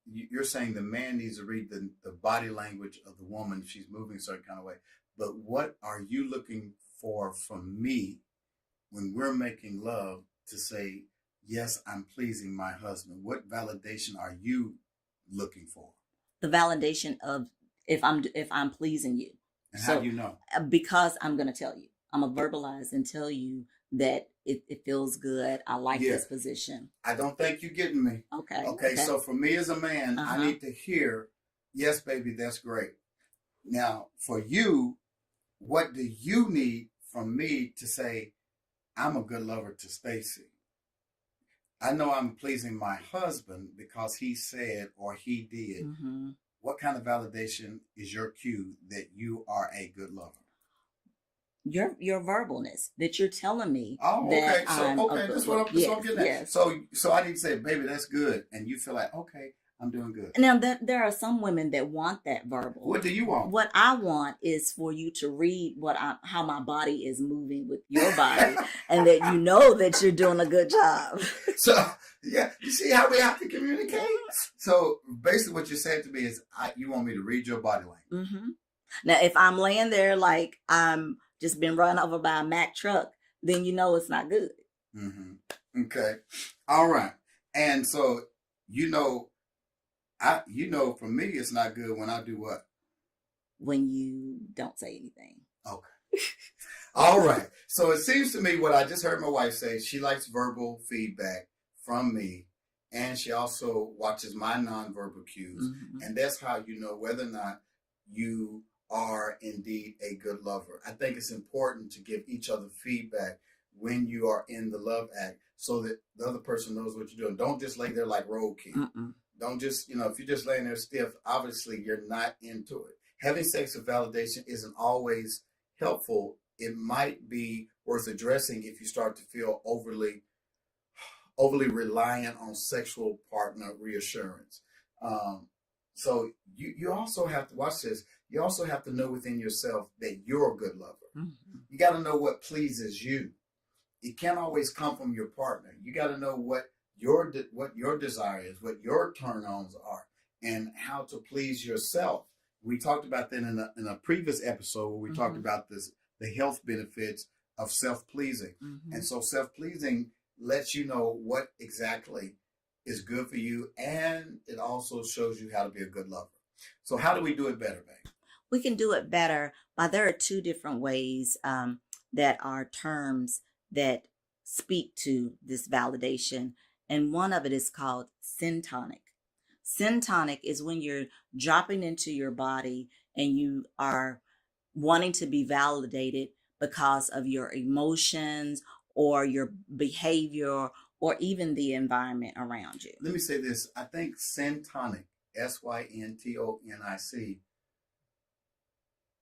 Speaker 4: you're saying the man needs to read the body language of the woman if she's moving a certain kind of way. But what are you looking for from me when we're making love to say, yes, I'm pleasing my husband? What validation are you looking for?
Speaker 2: The validation of if I'm pleasing you.
Speaker 4: And how do you know?
Speaker 2: Because I'm going to tell you. I'm going to verbalize and tell you that it feels good. I like this position.
Speaker 4: I don't think you're getting me. Okay. So for me as a man, I need to hear, yes, baby, that's great. Now, for you, what do you need from me to say, I'm a good lover to Stacy? I know I'm pleasing my husband because he said or he did. What kind of validation is your cue that you are a good lover?
Speaker 2: Your verbalness, that you're telling me.
Speaker 4: Oh, okay.
Speaker 2: That
Speaker 4: That's what I'm getting at.
Speaker 2: Yes.
Speaker 4: So I need to say, baby, that's good. And you feel like, okay, I'm doing good.
Speaker 2: Now, there are some women that want that verbal.
Speaker 4: What do you want?
Speaker 2: What I want is for you to read how my body is moving with your body, and that you know that you're doing a good job.
Speaker 4: So, yeah, you see how we have to communicate? So, basically what you're saying to me is you want me to read your body language.
Speaker 2: Now, if I'm laying there like I'm just been run over by a Mack truck, then you know it's not good.
Speaker 4: Okay. All right. And so, for me, it's not good when I do what?
Speaker 2: When you don't say anything.
Speaker 4: Okay. All right. So it seems to me what I just heard my wife say, she likes verbal feedback from me. And she also watches my nonverbal cues. And that's how you know whether or not you are indeed a good lover. I think it's important to give each other feedback when you are in the love act so that the other person knows what you're doing. Don't just lay there like roadkill. Don't just, if you're just laying there stiff, obviously you're not into it. Having sex with validation isn't always helpful. It might be worth addressing if you start to feel overly reliant on sexual partner reassurance. So you also have to watch this. You also have to know within yourself that you're a good lover. Mm-hmm. You got to know what pleases you. It can't always come from your partner. You got to know what your desire is, what your turn-ons are, and how to please yourself. We talked about that in a previous episode where we talked about the health benefits of self-pleasing. Mm-hmm. And so self-pleasing lets you know what exactly is good for you, and it also shows you how to be a good lover. So how do we do it better, babe?
Speaker 2: We can do it better there are two different ways that are terms that speak to this validation. And one of it is called syntonic. Syntonic is when you're dropping into your body and you are wanting to be validated because of your emotions or your behavior or even the environment around you.
Speaker 4: Let me say this. I think syntonic, syntonic,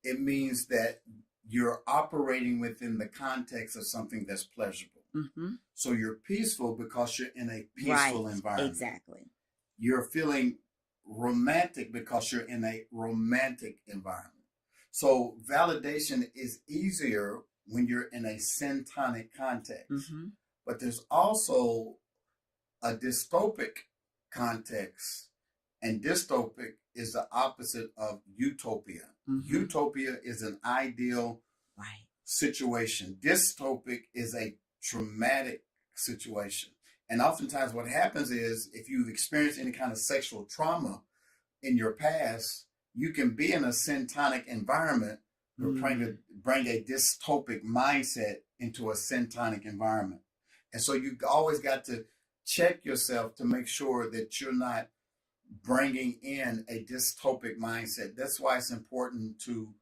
Speaker 4: it means that you're operating within the context of something that's pleasurable. Mm-hmm. So you're peaceful because you're in a peaceful environment.
Speaker 2: Exactly.
Speaker 4: You're feeling romantic because you're in a romantic environment. So validation is easier when you're in a syntonic context. Mm-hmm. But there's also a dystopic context, and dystopic is the opposite of utopia. Mm-hmm. Utopia is an ideal situation. Dystopic is a traumatic situation. And oftentimes what happens is if you've experienced any kind of sexual trauma in your past, you can be in a syntonic environment or trying to bring a dystopic mindset into a syntonic environment. And so you always got to check yourself to make sure that you're not bringing in a dystopic mindset. That's why it's important to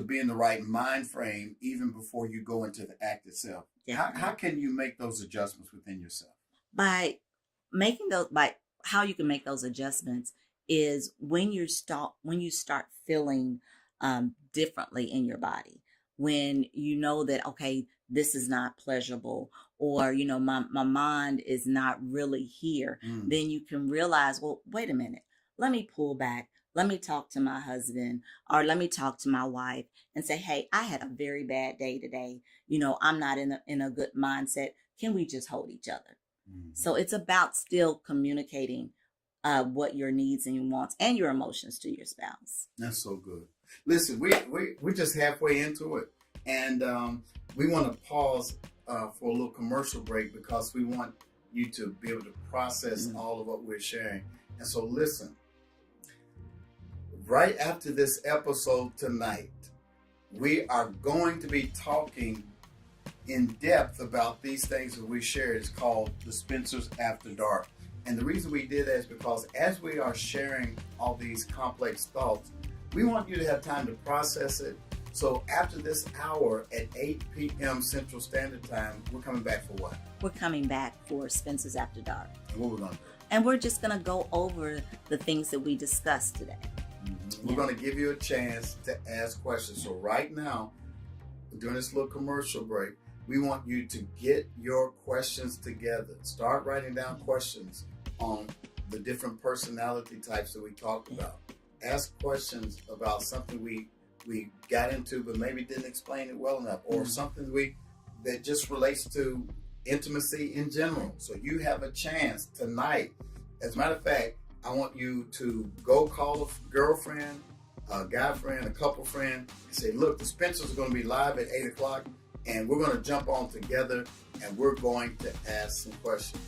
Speaker 4: be in the right mind frame even before you go into the act itself. Yeah. How can you make those adjustments within yourself?
Speaker 2: By how you can make those adjustments is when you start feeling differently in your body, when you know that, okay, this is not pleasurable, or, my mind is not really here, then you can realize, well, wait a minute, let me pull back. Let me talk to my husband or let me talk to my wife and say, hey, I had a very bad day today. I'm not in a good mindset. Can we just hold each other? Mm-hmm. So it's about still communicating what your needs and your wants and your emotions to your spouse.
Speaker 4: That's so good. Listen, we're just halfway into it. And we want to pause for a little commercial break because we want you to be able to process all of what we're sharing. And so listen, right after this episode tonight, we are going to be talking in depth about these things that we shared. It's called the Spencer's After Dark. And the reason we did that is because as we are sharing all these complex thoughts, we want you to have time to process it. So after this hour at 8 p.m. Central Standard Time, we're coming back for what?
Speaker 2: We're coming back for Spencer's After Dark.
Speaker 4: And what we're going to do?
Speaker 2: And we're just going to go over the things that we discussed today.
Speaker 4: Mm-hmm. We're going to give you a chance to ask questions. So right now, during this little commercial break, we want you to get your questions together. Start writing down questions on the different personality types that we talked about. Ask questions about something we got into but maybe didn't explain it well enough, or something that just relates to intimacy in general. So you have a chance tonight. As a matter of fact, I want you to go call a girlfriend, a guy friend, a couple friend, and say, look, the Spencers are going to be live at 8 o'clock, and we're going to jump on together, and we're going to ask some questions.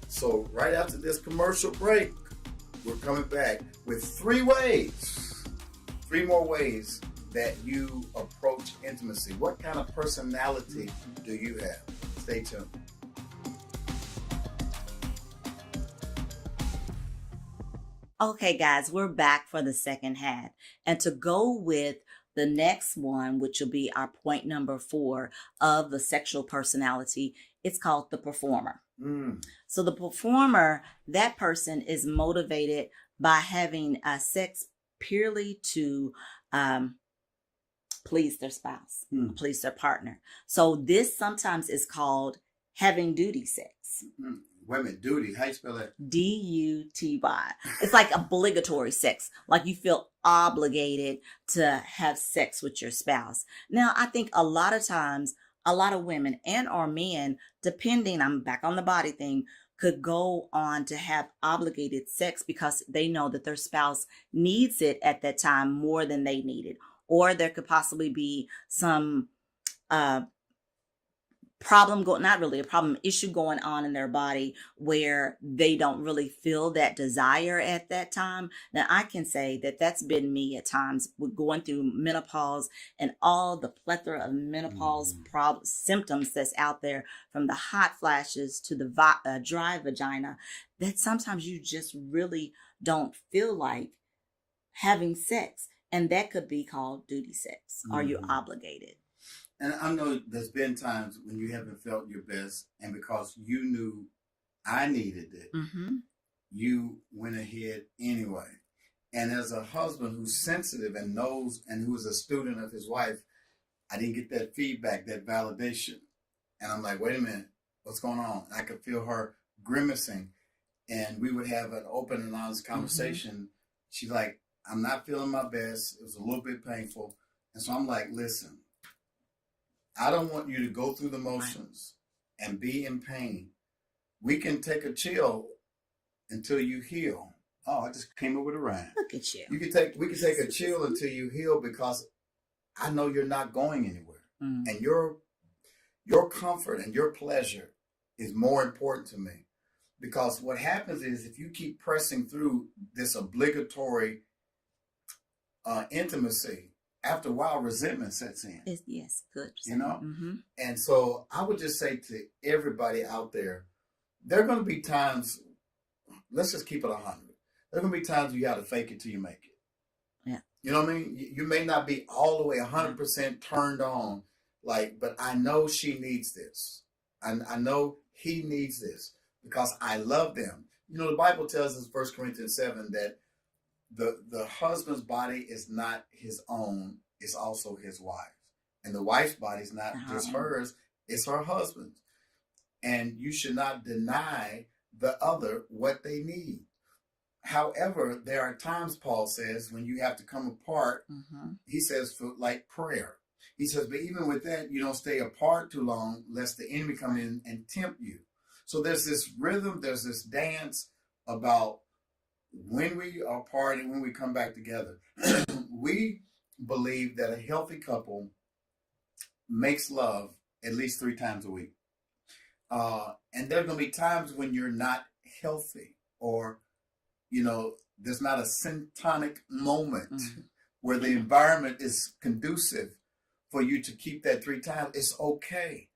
Speaker 4: So right after this commercial break, we're coming back with 3 more ways that you approach intimacy. What kind of personality do you have? Stay tuned.
Speaker 2: Okay, guys, we're back for the second half. And to go with the next one, which will be our point number 4 of the sexual personality, it's called the performer.
Speaker 4: Mm.
Speaker 2: So the performer, that person is motivated by having sex purely to please their spouse, please their partner. So this sometimes is called having duty sex.
Speaker 4: Mm. Wait a minute, duty. How you spell that?
Speaker 2: D-U-T-Y. It's like obligatory sex. Like you feel obligated to have sex with your spouse. Now, I think a lot of times, a lot of women and or men, depending, I'm back on the body thing, could go on to have obligated sex because they know that their spouse needs it at that time more than they need it. Or there could possibly be some issue going on in their body where they don't really feel that desire at that time. Now, I can say that that's been me at times with going through menopause and all the plethora of menopause symptoms that's out there, from the hot flashes to the dry vagina, that sometimes you just really don't feel like having sex. And that could be called duty sex. Are you obligated?
Speaker 4: And I know there's been times when you haven't felt your best, and because you knew I needed it, you went ahead anyway. And as a husband who's sensitive and knows, and who is a student of his wife, I didn't get that feedback, that validation. And I'm like, wait a minute, what's going on? And I could feel her grimacing, and we would have an open and honest conversation. She's like, I'm not feeling my best. It was a little bit painful. And so I'm like, listen, I don't want you to go through the motions and be in pain. We can take a chill until you heal. Oh, I just came up with a rhyme.
Speaker 2: Look at you.
Speaker 4: We can take a chill until you heal, because I know you're not going anywhere. And your comfort and your pleasure is more important to me. Because what happens is, if you keep pressing through this obligatory intimacy, after a while, resentment sets in.
Speaker 2: Yes, good.
Speaker 4: You know? And so I would just say to everybody out there, there are going to be times, let's just keep it 100. There are going to be times you got to fake it till you make it.
Speaker 2: Yeah.
Speaker 4: You know what I mean? You may not be all the way 100% turned on, but I know she needs this. I know he needs this, because I love them. You know, the Bible tells us in 1 Corinthians 7 that the husband's body is not his own, it's also his wife's. And the wife's body is not just hers, it's her husband's. And you should not deny the other what they need. However, there are times, Paul says, when you have to come apart. He says, for like prayer. He says, but even with that, you don't stay apart too long, lest the enemy come in and tempt you. So there's this rhythm, there's this dance about when we are apart and when we come back together. We believe that a healthy couple makes love at least 3 times a week. And there are going to be times when you're not healthy, or, you know, there's not a syntonic moment where the environment is conducive for you to keep that 3 times. It's okay.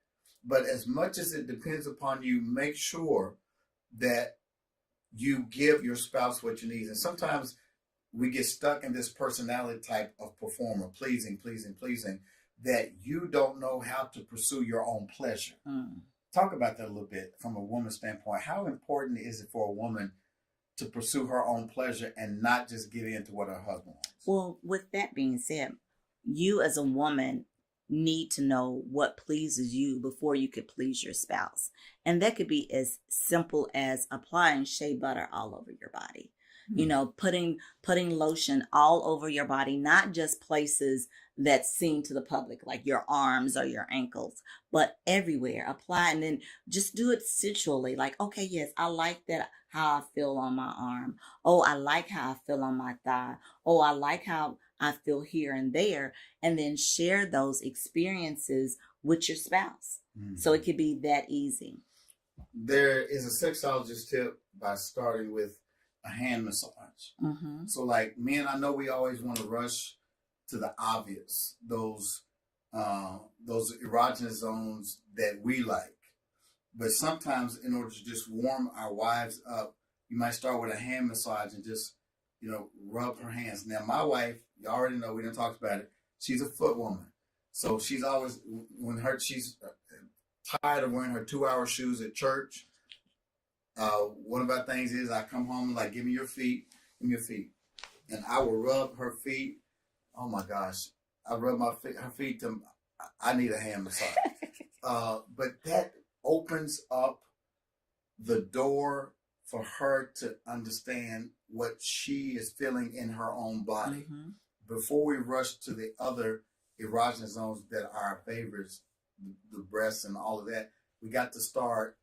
Speaker 4: But as much as it depends upon you, make sure that you give your spouse what you need. And sometimes we get stuck in this personality type of performer, pleasing, that you don't know how to pursue your own pleasure. Talk about that a little bit from a woman's standpoint. How important is it for a woman to pursue her own pleasure and not just give in to what her husband wants?
Speaker 2: Well, with that being said, you as a woman need to know what pleases you before you could please your spouse. And that could be as simple as applying shea butter all over your body. You know, putting lotion all over your body, not just places that seen to the public, like your arms or your ankles, but everywhere. Apply, and then just do it sensually. Like, okay, yes, I like that, how I feel on my arm. Oh, I like how I feel on my thigh. Oh, I like how I feel here and there. And then share those experiences with your spouse. So it could be that easy.
Speaker 4: There is a sexologist tip by starting with a hand massage. So like men, I know we always want to rush to the obvious, those erogenous zones that we like. But sometimes in order to just warm our wives up, you might start with a hand massage and just, you know, rub her hands. Now my wife, you already know, we didn't talk about it, she's a foot woman. So she's always, she's tired of wearing her 2-hour shoes at church. One of our things is I come home like, give me your feet, and I will rub her feet. Oh my gosh, I rub her feet to. I need a hand massage. But that opens up the door for her to understand what she is feeling in her own body.
Speaker 2: Mm-hmm.
Speaker 4: Before we rush to the other erogenous zones that are our favorites, the breasts and all of that, we got to start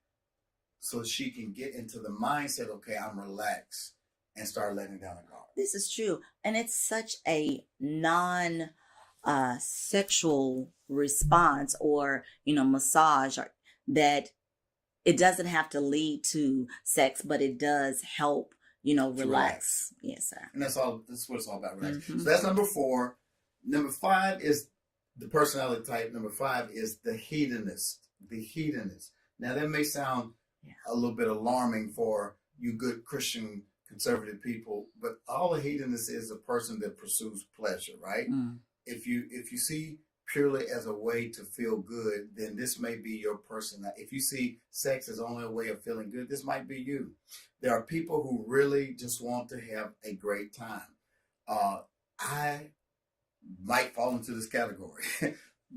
Speaker 4: so she can get into the mindset, okay, I'm relaxed, and start letting down the guard.
Speaker 2: This is true. And it's such a non sexual response or, massage that it doesn't have to lead to sex, but it does help, relax. Yes, sir.
Speaker 4: And that's what it's all about, relax.
Speaker 2: Mm-hmm.
Speaker 4: So that's number 4. Number 5 is the personality type. Number 5 is the hedonist. Now that may sound a little bit alarming for you good Christian conservative people, but all a hedonist is a person that pursues pleasure, right?
Speaker 2: Mm.
Speaker 4: If you see purely as a way to feel good, then this may be your person. If you see sex as only a way of feeling good, this might be you. There are people who really just want to have a great time. I might fall into this category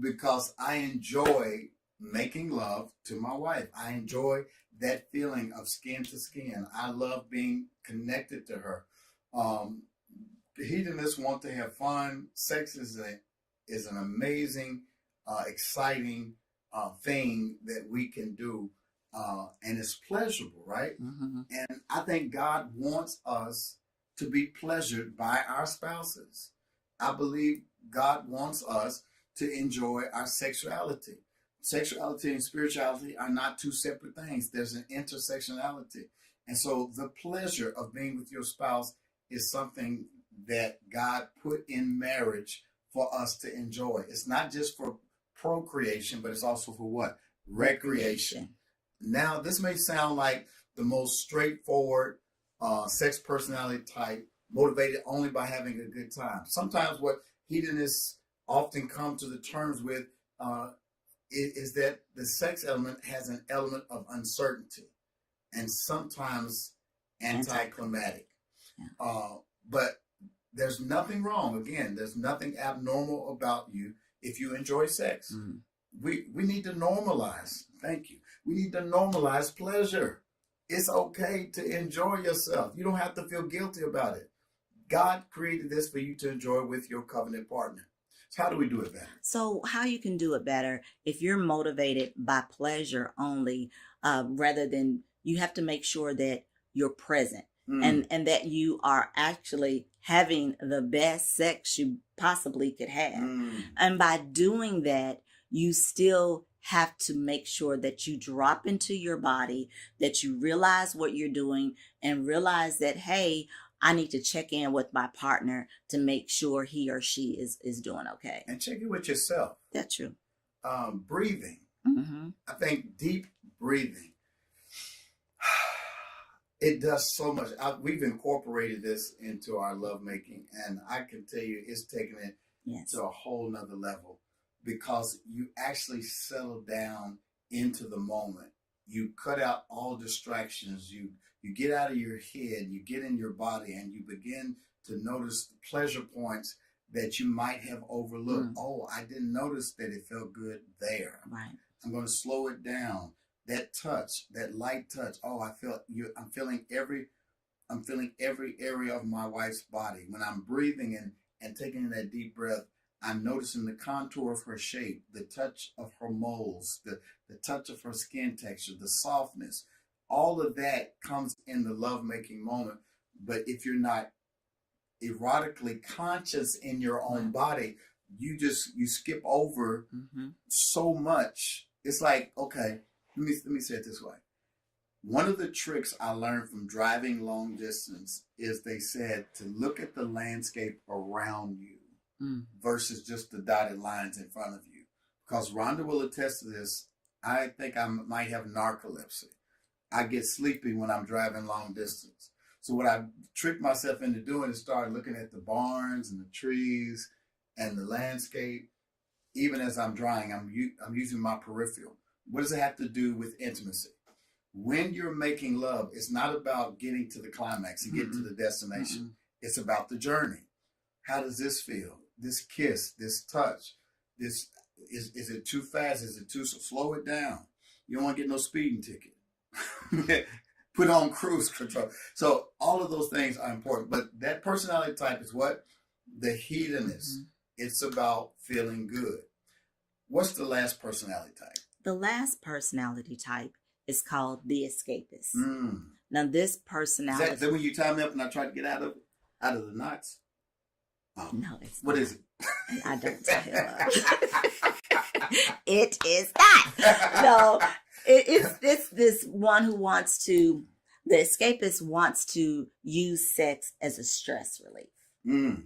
Speaker 4: because I enjoy making love to my wife. I enjoy that feeling of skin to skin. I love being connected to her. Hedonists want to have fun. Sex is an amazing, exciting thing that we can do, and it's pleasurable, right?
Speaker 2: Mm-hmm.
Speaker 4: And I think God wants us to be pleasured by our spouses. I believe God wants us to enjoy our sexuality. Sexuality and spirituality are not two separate things. There's an intersectionality. And so the pleasure of being with your spouse is something that God put in marriage for us to enjoy. It's not just for procreation, but it's also for what? Recreation. Now, this may sound like the most straightforward sex personality type, motivated only by having a good time. Sometimes what hedonists often come to the terms with is that the sex element has an element of uncertainty and sometimes anticlimactic.
Speaker 2: Yeah.
Speaker 4: But there's nothing wrong. Again, there's nothing abnormal about you if you enjoy sex.
Speaker 2: Mm.
Speaker 4: We need to normalize. Thank you. We need to normalize pleasure. It's okay to enjoy yourself. You don't have to feel guilty about it. God created this for you to enjoy with your covenant partner. So how do we do it better?
Speaker 2: So how you can do it better if you're motivated by pleasure only, rather than you have to make sure that you're present and that you are actually having the best sex you possibly could have. And by doing that, you still have to make sure that you drop into your body, that you realize what you're doing and realize that, hey, I need to check in with my partner to make sure he or she is doing okay.
Speaker 4: And check it with yourself.
Speaker 2: That's true.
Speaker 4: Breathing.
Speaker 2: Mm-hmm.
Speaker 4: I think deep breathing. It does so much. We've incorporated this into our lovemaking, and I can tell you it's taken it to a whole nother level because you actually settle down into the moment. You cut out all distractions. You get out of your head, you get in your body, and you begin to notice the pleasure points that you might have overlooked. Oh, I didn't notice that it felt good there.
Speaker 2: Right.
Speaker 4: I'm going to slow it down. That touch, that light touch. Oh, I'm feeling every area of my wife's body. When I'm breathing and taking in that deep breath, I'm noticing the contour of her shape, the touch of her moles, the touch of her skin texture, the softness. All of that comes in the lovemaking moment. But if you're not erotically conscious in your own body, you skip over so much. It's like, okay, let me say it this way. One of the tricks I learned from driving long distance is they said to look at the landscape around you versus just the dotted lines in front of you. Because Rhonda will attest to this. I think I might have narcolepsy. I get sleepy when I'm driving long distance. So what I tricked myself into doing is start looking at the barns and the trees and the landscape. Even as I'm driving, I'm using my peripheral. What does it have to do with intimacy? When you're making love, it's not about getting to the climax and getting to the destination. It's about the journey. How does this feel? This kiss, this touch, this is it too fast? Is it too slow? It down. You don't want to get no speeding ticket. Put on cruise control. So all of those things are important. But that personality type is what? The hedonist. It's about feeling good. What's the last personality type?
Speaker 2: The last personality type is called the escapist. Now, this personality.
Speaker 4: Is that when you tie me up and I try to get out of the knots?
Speaker 2: No, it's
Speaker 4: what
Speaker 2: not.
Speaker 4: Is it?
Speaker 2: I don't tie him up. It is not. No, it's this one who wants to. The escapist wants to use sex as a stress relief.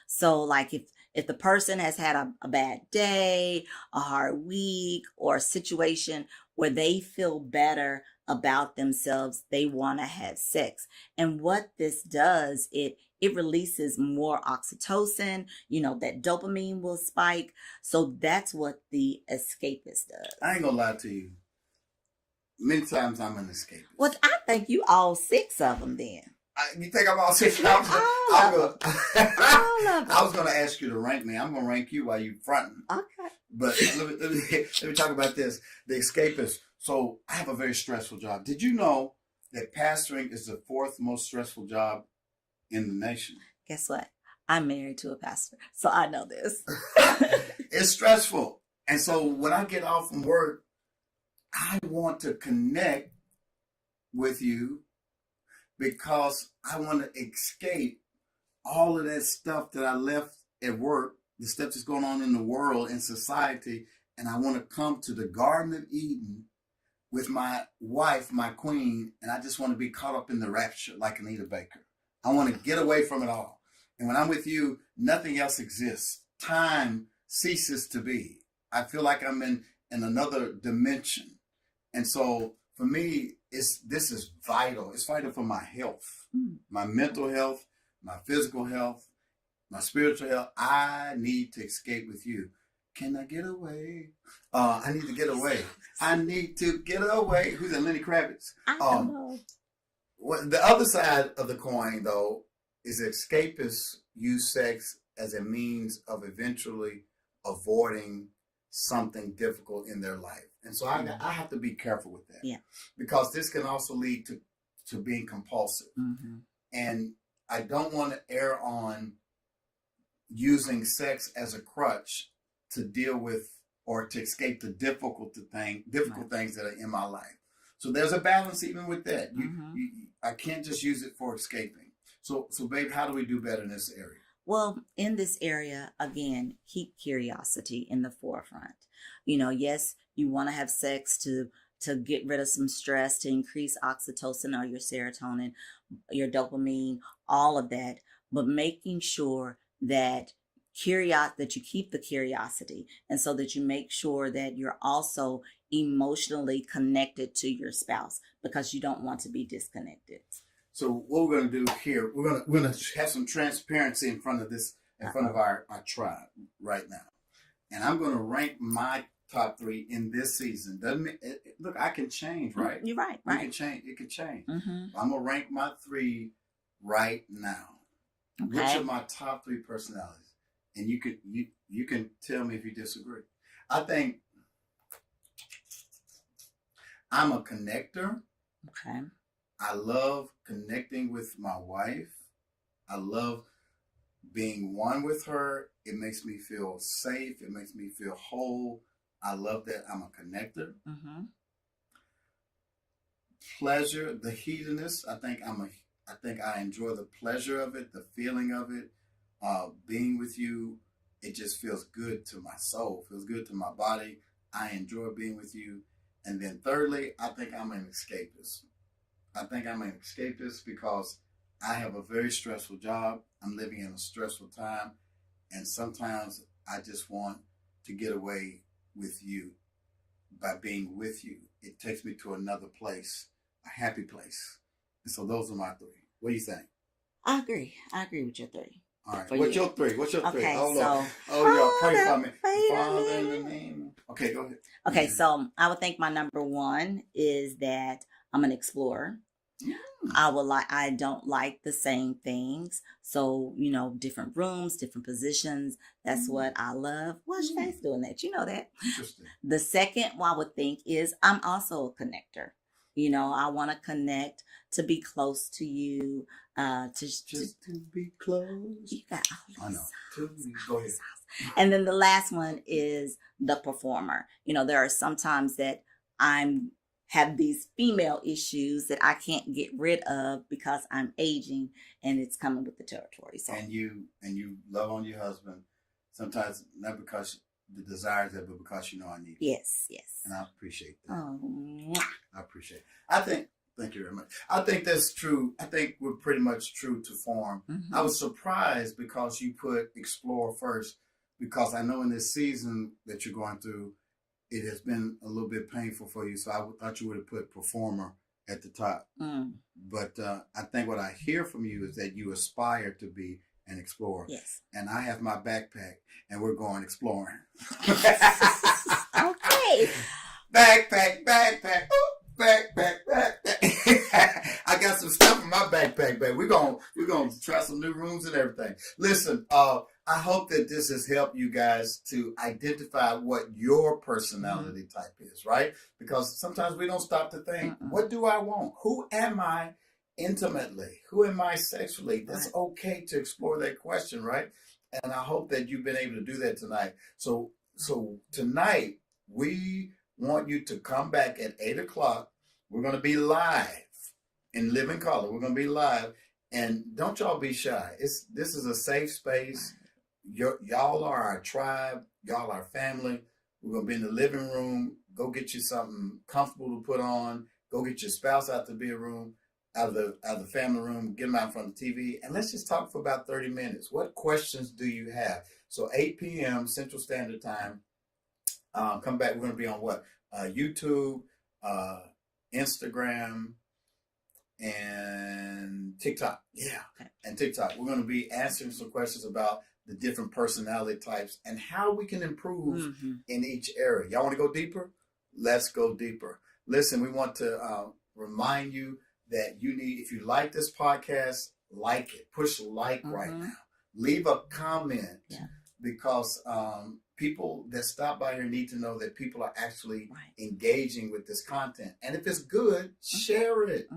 Speaker 2: So, like if the person has had a bad day, a hard week, or a situation where they feel better about themselves, they want to have sex. And what this does, it releases more oxytocin, that dopamine will spike. So that's what the escapist does.
Speaker 4: I ain't gonna lie to you. Many times I'm an escapist.
Speaker 2: Well, I think you all 6 of them then.
Speaker 4: You think I'm all 6?
Speaker 2: All of them.
Speaker 4: I was going to ask you to rank me. I'm going to rank you while you fronting.
Speaker 2: Okay.
Speaker 4: But let me talk about this. The escapist. So I have a very stressful job. Did you know that pastoring is the 4th most stressful job in the nation?
Speaker 2: Guess what? I'm married to a pastor, so I know this.
Speaker 4: It's stressful. And so when I get off from work, I want to connect with you because I want to escape all of that stuff that I left at work, the stuff that's going on in the world and society, and I want to come to the Garden of Eden with my wife, my queen, and I just want to be caught up in the rapture like Anita Baker. I want to get away from it all. And when I'm with you, nothing else exists. Time ceases to be. I feel like I'm in another dimension. And so for me, this is vital. It's vital for my health, my mental health, my physical health, my spiritual health. I need to escape with you. Can I get away? I need to get away. I need to get away. Who's that? Lenny Kravitz.
Speaker 2: I don't know.
Speaker 4: Well, the other side of the coin, though, is escapists use sex as a means of eventually avoiding something difficult in their life. And so I have to be careful with that.
Speaker 2: Yeah.
Speaker 4: Because this can also lead to being compulsive. And I don't want to err on using sex as a crutch to deal with or to escape the difficult things that are in my life. So there's a balance even with that. I can't just use it for escaping. So babe, how do we do better in this area?
Speaker 2: Well, in this area, again, keep curiosity in the forefront. Yes, you want to have sex to get rid of some stress, to increase oxytocin or your serotonin, your dopamine, all of that, but making sure that you keep the curiosity, and so that you make sure that you're also emotionally connected to your spouse, because you don't want to be disconnected.
Speaker 4: So what we're going to do here, we're going to have some transparency in front of our tribe right now, and I'm going to rank my top 3 in this season. Look, I can change, right?
Speaker 2: You're right.
Speaker 4: You can change. It can change.
Speaker 2: Mm-hmm.
Speaker 4: I'm gonna rank my 3 right now.
Speaker 2: Okay.
Speaker 4: Which are my top 3 personalities? And you can tell me if you disagree. I think I'm a connector.
Speaker 2: Okay.
Speaker 4: I love connecting with my wife. I love being one with her. It makes me feel safe. It makes me feel whole. I love that I'm a connector. Pleasure, the hedonist. I think I enjoy the pleasure of it, the feeling of it. Being with you, it just feels good to my soul, feels good to my body. I enjoy being with you. And then thirdly, I think I'm an escapist. I think I'm an escapist because I have a very stressful job. I'm living in a stressful time. And sometimes I just want to get away with you. By being with you, it takes me to another place, a happy place. And so those are my 3. What do you think?
Speaker 2: I agree with your 3.
Speaker 4: All right.
Speaker 2: For
Speaker 4: What's
Speaker 2: you.
Speaker 4: your three?
Speaker 2: Okay,
Speaker 4: Hold
Speaker 2: so
Speaker 4: on. Oh, y'all pray for me.
Speaker 2: wait a
Speaker 4: Father, in the
Speaker 2: minute.
Speaker 4: name. Okay, go ahead.
Speaker 2: Okay, so I would think my number one is that I'm an explorer. I don't like the same things. So, different rooms, different positions. That's what I love. What's your face doing that? You know that.
Speaker 4: Interesting.
Speaker 2: The second one I would think is I'm also a connector. I want to connect, to be close to you,
Speaker 4: Just to be close.
Speaker 2: you got all
Speaker 4: I
Speaker 2: these
Speaker 4: know. Go ahead.
Speaker 2: And then the last one is the performer. There are some times that have these female issues that I can't get rid of because I'm aging and it's coming with the territory. So
Speaker 4: And you love on your husband, sometimes not because the desires there, but because I need it.
Speaker 2: yes.
Speaker 4: And I appreciate that.
Speaker 2: Oh,
Speaker 4: I appreciate it. Thank you very much. I think that's true. I think we're pretty much true to form.
Speaker 2: mm-hmm.
Speaker 4: I was surprised because you put explore first, because I know in this season that you're going through, it has been a little bit painful for you. So I thought you would have put performer at the top. But I think what I hear from you is that you aspire to be an explorer.
Speaker 2: Yes.
Speaker 4: And I have my backpack and we're going exploring.
Speaker 2: Okay.
Speaker 4: Backpack. Ooh, backpack. I got some stuff in my backpack, baby. We're gonna try some new rooms and everything. Listen, I hope that this has helped you guys to identify what your personality type is, right? Because sometimes we don't stop to think, what do I want? Who am I intimately? Who am I sexually? That's okay to explore that question, right? And I hope that you've been able to do that tonight. So tonight, we want you to come back at 8:00. We're going to be live in living color. We're going to be live. And don't y'all be shy. This is a safe space. Y'all are our tribe. Y'all are family. We're going to be in the living room. Go get you something comfortable to put on. Go get your spouse out the bedroom, out of the family room. Get them out in front of the TV. And let's just talk for about 30 minutes. What questions do you have? So 8 p.m. Central Standard Time. Come back. We're going to be on what? YouTube, Instagram, and TikTok. Yeah. And TikTok. We're going to be answering some questions about the different personality types and how we can improve in each area. Y'all want to go deeper? Let's go deeper. Listen, we want to remind you that if you like this podcast, like it. Push like right now. Leave a comment because people that stop by here need to know that people are actually engaging with this content. And if it's good, share it.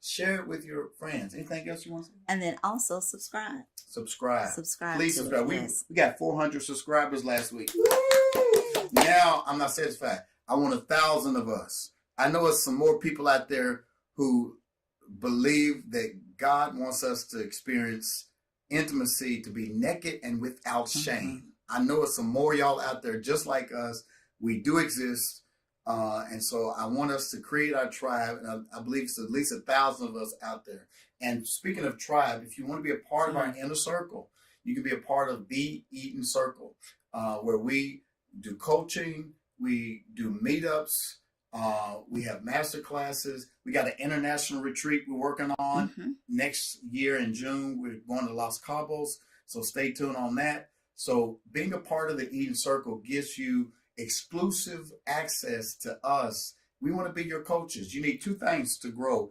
Speaker 4: Share it with your friends. Anything else you want to say?
Speaker 2: And then also subscribe.
Speaker 4: Subscribe. Please subscribe. We
Speaker 2: Yes.
Speaker 4: got 400 subscribers last week. Now, I'm not satisfied. I want 1,000 of us. I know there's some more people out there who believe that God wants us to experience intimacy, to be naked and without shame. I know there's some more y'all out there just like us. We do exist. And so I want us to create our tribe. And I believe it's at least 1,000 of us out there. And speaking of tribe, if you want to be a part of our inner circle, you can be a part of the Eden Circle, where we do coaching, we do meetups, we have master classes. We got an international retreat we're working on next year in June. We're going to Los Cabos, so stay tuned on that. So being a part of the Eden Circle gives you exclusive access to us. We want to be your coaches. You need two things to grow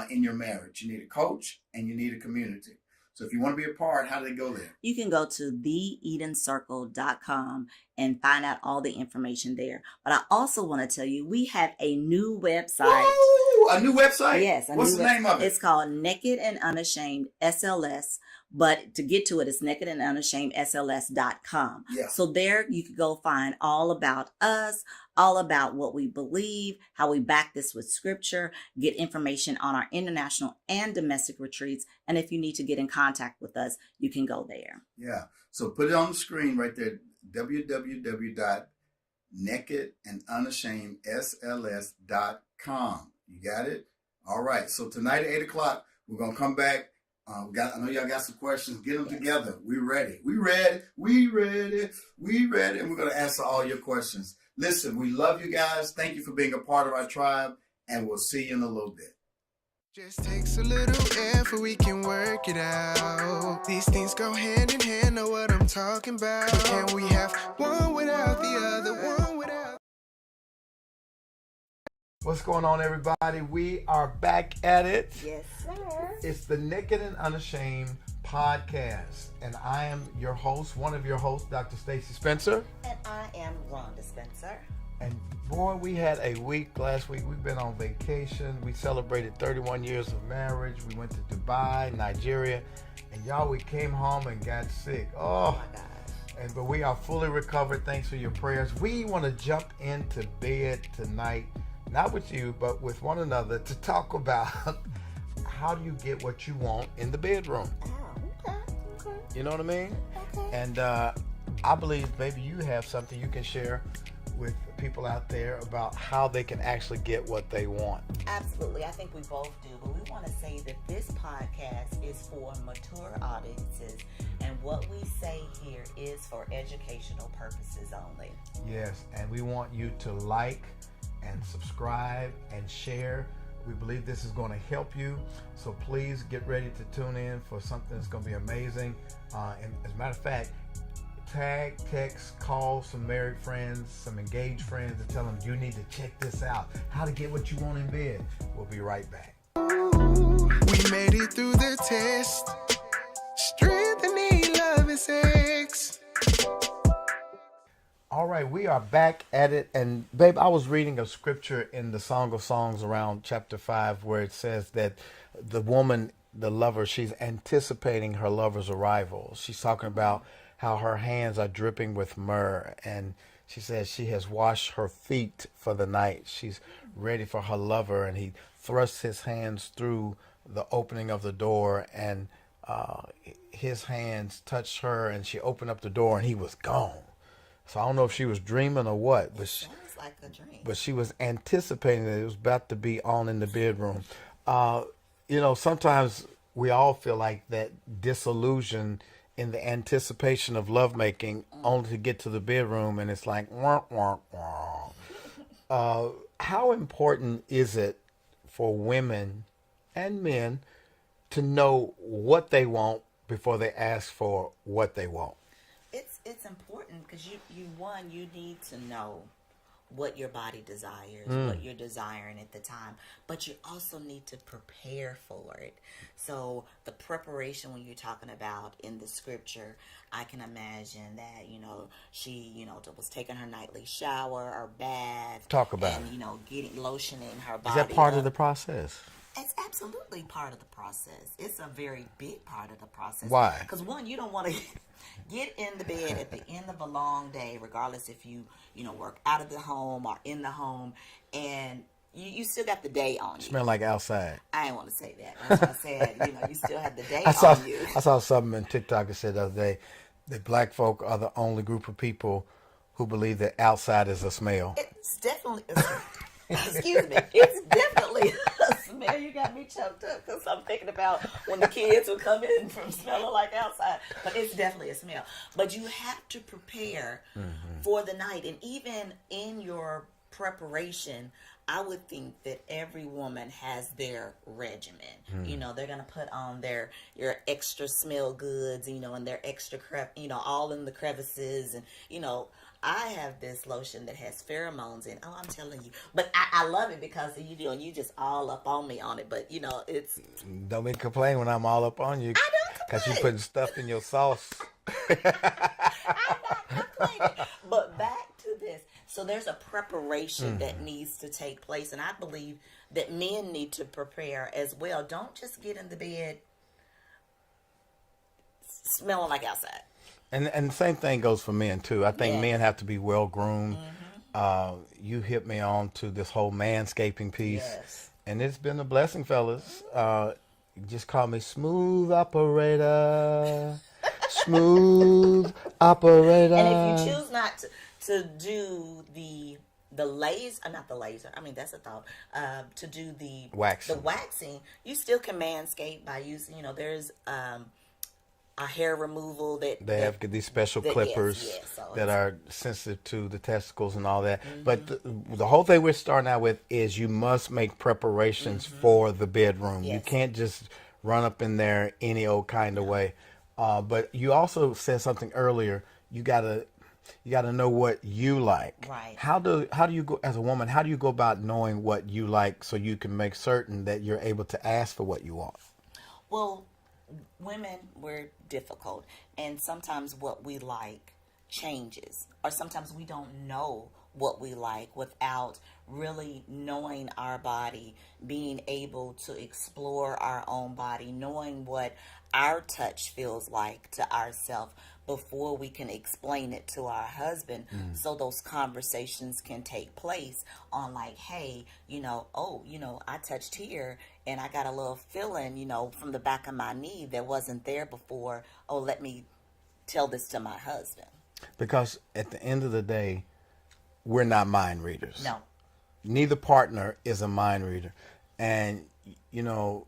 Speaker 4: in your marriage. You need a coach and you need a community. So if you want to be a part, how do they go there?
Speaker 2: You can go to theedencircle.com and find out all the information there. But I also want to tell you, we have a new website.
Speaker 4: Woo! A new website?
Speaker 2: Yes.
Speaker 4: What's the name of it?
Speaker 2: It's called Naked and Unashamed SLS. But to get to it, it's nakedandunashamedSLS.com.
Speaker 4: Yeah.
Speaker 2: So there you can go find all about us, all about what we believe, how we back this with scripture, get information on our international and domestic retreats. And if you need to get in contact with us, you can go there.
Speaker 4: Yeah. So put it on the screen right there, www.nakedandunashamedSLS.com. You got it? All right. So tonight at 8:00, we're going to come back. I know y'all got some questions. Get them together. We ready. And we're going to answer all your questions. Listen, we love you guys. Thank you for being a part of our tribe, and we'll see you in a little bit.
Speaker 3: Just takes a little effort, we can work it out. These things go hand in hand, know what I'm talking about. Can we have one without the other, one without...
Speaker 1: What's going on, everybody? We are back at it.
Speaker 2: Yes, sir.
Speaker 1: It's the Naked and Unashamed podcast, and I am your host, one of your hosts, Dr. Stacy Spencer.
Speaker 2: And I am Rhonda Spencer.
Speaker 1: And boy, we had a week last week. We've been on vacation. We celebrated 31 years of marriage. We went to Dubai, Nigeria, and y'all, we came home and got sick.
Speaker 2: Oh my gosh.
Speaker 1: But we are fully recovered. Thanks for your prayers. We want to jump into bed tonight, not with you, but with one another, to talk about how do you get what you want in the bedroom.
Speaker 2: Oh, okay.
Speaker 1: You know what I mean?
Speaker 2: Okay.
Speaker 1: And I believe maybe you have something you can share with people out there about how they can actually get what they want.
Speaker 2: Absolutely. I think we both do, but we want to say that this podcast is for mature audiences, and what we say here is for educational purposes only.
Speaker 1: Yes, and we want you to like and subscribe and share. We believe this is going to help you, so please get ready to tune in for something that's going to be amazing. And as a matter of fact, tag, text, call some married friends, some engaged friends, and tell them you need to check this out. How to get what you want in bed. We'll be right back.
Speaker 3: We made it through the test. Strength and need, love and sex.
Speaker 1: All right, we are back at it. And babe, I was reading a scripture in the Song of Songs around chapter 5 where it says that the woman, the lover, she's anticipating her lover's arrival. She's talking about how her hands are dripping with myrrh, and she says she has washed her feet for the night. She's ready for her lover, and he thrusts his hands through the opening of the door, and his hands touched her, and she opened up the door, and he was gone. So I don't know if she was dreaming or what, but
Speaker 2: Sounds like a dream.
Speaker 1: but she was anticipating that it was about to be on in the bedroom. Sometimes we all feel like that disillusion in the anticipation of lovemaking, only to get to the bedroom and it's like, wah, wah, wah. How important is it for women and men to know what they want before they ask for what they want?
Speaker 2: It's important because you need to know what your body desires, what you're desiring at the time, but you also need to prepare for it. So the preparation, when you're talking about in the scripture, I can imagine that, she, was taking her nightly shower or bath.
Speaker 1: Talk about
Speaker 2: and,
Speaker 1: it.
Speaker 2: getting lotioning her body.
Speaker 1: Is that part
Speaker 2: up.
Speaker 1: of the process?
Speaker 2: It's absolutely part of the process. It's a very big part of the process.
Speaker 1: Why?
Speaker 2: Because one, you don't want to get in the bed at the end of a long day, regardless if you work out of the home or in the home, and you still got the day on you.
Speaker 1: Smell like outside.
Speaker 2: I didn't want to say that. That's what I said. You still have the day
Speaker 1: on
Speaker 2: you.
Speaker 1: I saw something on TikTok that said the other day that black folk are the only group of people who believe that outside is a smell.
Speaker 2: It's definitely excuse me. It's definitely a smell. You got me choked up because I'm thinking about when the kids would come in from smelling like outside. But it's definitely a smell. But you have to prepare for the night. And even in your preparation, I would think that every woman has their regimen. They're going to put on your extra smell goods, and their extra all in the crevices. And, I have this lotion that has pheromones in. Oh, I'm telling you. But I love it because you just all up on me on it. But, it's...
Speaker 1: Don't make complain when I'm all up on you.
Speaker 2: I don't complain.
Speaker 1: Because you putting stuff in your sauce.
Speaker 2: I'm not complaining. But back to this. So there's a preparation that needs to take place. And I believe that men need to prepare as well. Don't just get in the bed smelling like outside.
Speaker 1: And the same thing goes for men, too. I think men have to be well-groomed. You hit me on to this whole manscaping piece.
Speaker 2: Yes.
Speaker 1: And it's been a blessing, fellas. Just call me Smooth Operator. Smooth Operator.
Speaker 2: And if you choose not to do the laser, not the laser, I mean, that's a thought, to do the
Speaker 1: waxing.
Speaker 2: The waxing, you still can manscape by using, there's hair removal
Speaker 1: They have these special clippers
Speaker 2: so
Speaker 1: that are sensitive to the testicles and all that. But the whole thing we're starting out with is you must make preparations for the bedroom. You can't just run up in there any old kind of way. But you also said something earlier. You gotta know what you like.
Speaker 2: Right.
Speaker 1: How do you go as a woman? How do you go about knowing what you like so you can make certain that you're able to ask for what you want?
Speaker 2: Well, women, we're difficult, and sometimes what we like changes, or sometimes we don't know what we like without really knowing our body, being able to explore our own body, knowing what our touch feels like to ourselves before we can explain it to our husband. So those conversations can take place on like, hey, I touched here and I got a little feeling, from the back of my knee that wasn't there before. Oh, let me tell this to my husband.
Speaker 1: Because at the end of the day, we're not mind readers.
Speaker 2: No.
Speaker 1: Neither partner is a mind reader. And, you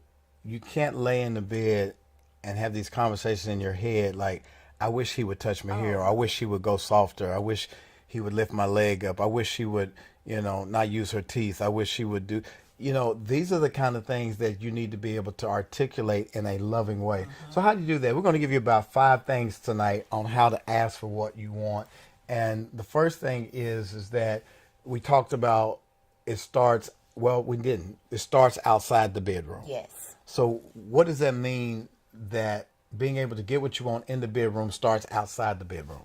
Speaker 1: can't lay in the bed and have these conversations in your head like, I wish he would touch me here, or I wish he would go softer. I wish he would lift my leg up. I wish he would, not use her teeth. I wish he would do, these are the kind of things that you need to be able to articulate in a loving way. So how do you do that? We're going to give you about 5 things tonight on how to ask for what you want. And the first thing is that we talked about it starts, well, we didn't. It starts outside the bedroom.
Speaker 2: Yes.
Speaker 1: So what does that mean that being able to get what you want in the bedroom starts outside the bedroom?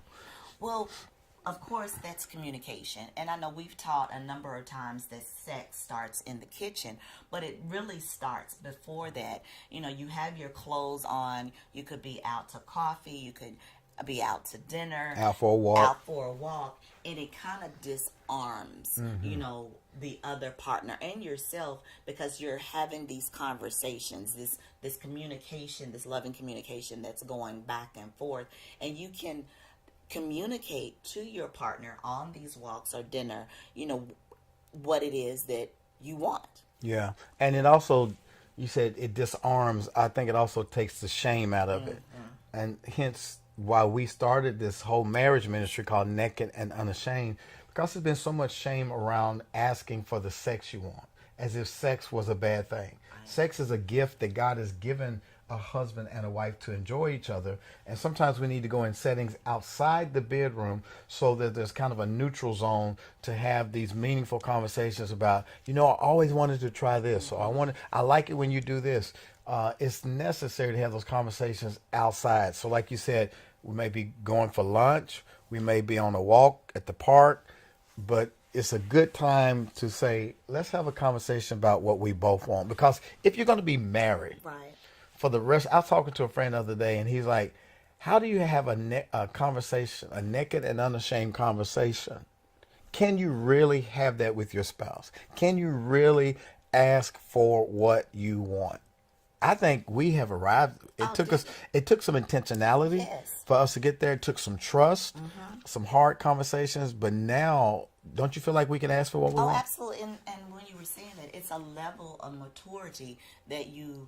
Speaker 2: Well, of course, that's communication. And I know we've taught a number of times that sex starts in the kitchen, but it really starts before that. You have your clothes on. You could be out to coffee. You could be out to dinner.
Speaker 1: Out for a walk.
Speaker 2: And it kind of disarms, the other partner and yourself, because you're having these conversations, this communication, this loving communication that's going back and forth. And you can communicate to your partner on these walks or dinner, what it is that you want.
Speaker 1: Yeah. And it also, you said it disarms. I think it also takes the shame out of it. And hence why we started this whole marriage ministry called Naked and Unashamed, because there's been so much shame around asking for the sex you want, as if sex was a bad thing. Right. Sex is a gift that God has given a husband and a wife to enjoy each other. And sometimes we need to go in settings outside the bedroom so that there's kind of a neutral zone to have these meaningful conversations about, I always wanted to try this, or I like it when you do this. It's necessary to have those conversations outside. So like you said, we may be going for lunch, we may be on a walk at the park, but it's a good time to say, let's have a conversation about what we both want. Because if you're going to be married,
Speaker 2: right,
Speaker 1: for the rest, I was talking to a friend the other day, and he's like, how do you have a conversation, a naked and unashamed conversation? Can you really have that with your spouse? Can you really ask for what you want? I think we have arrived. It took some intentionality for us to get there. It took some trust, some hard conversations. But now, don't you feel like we can ask for what we want?
Speaker 2: Oh, absolutely. And when you were saying that, it's a level of maturity that you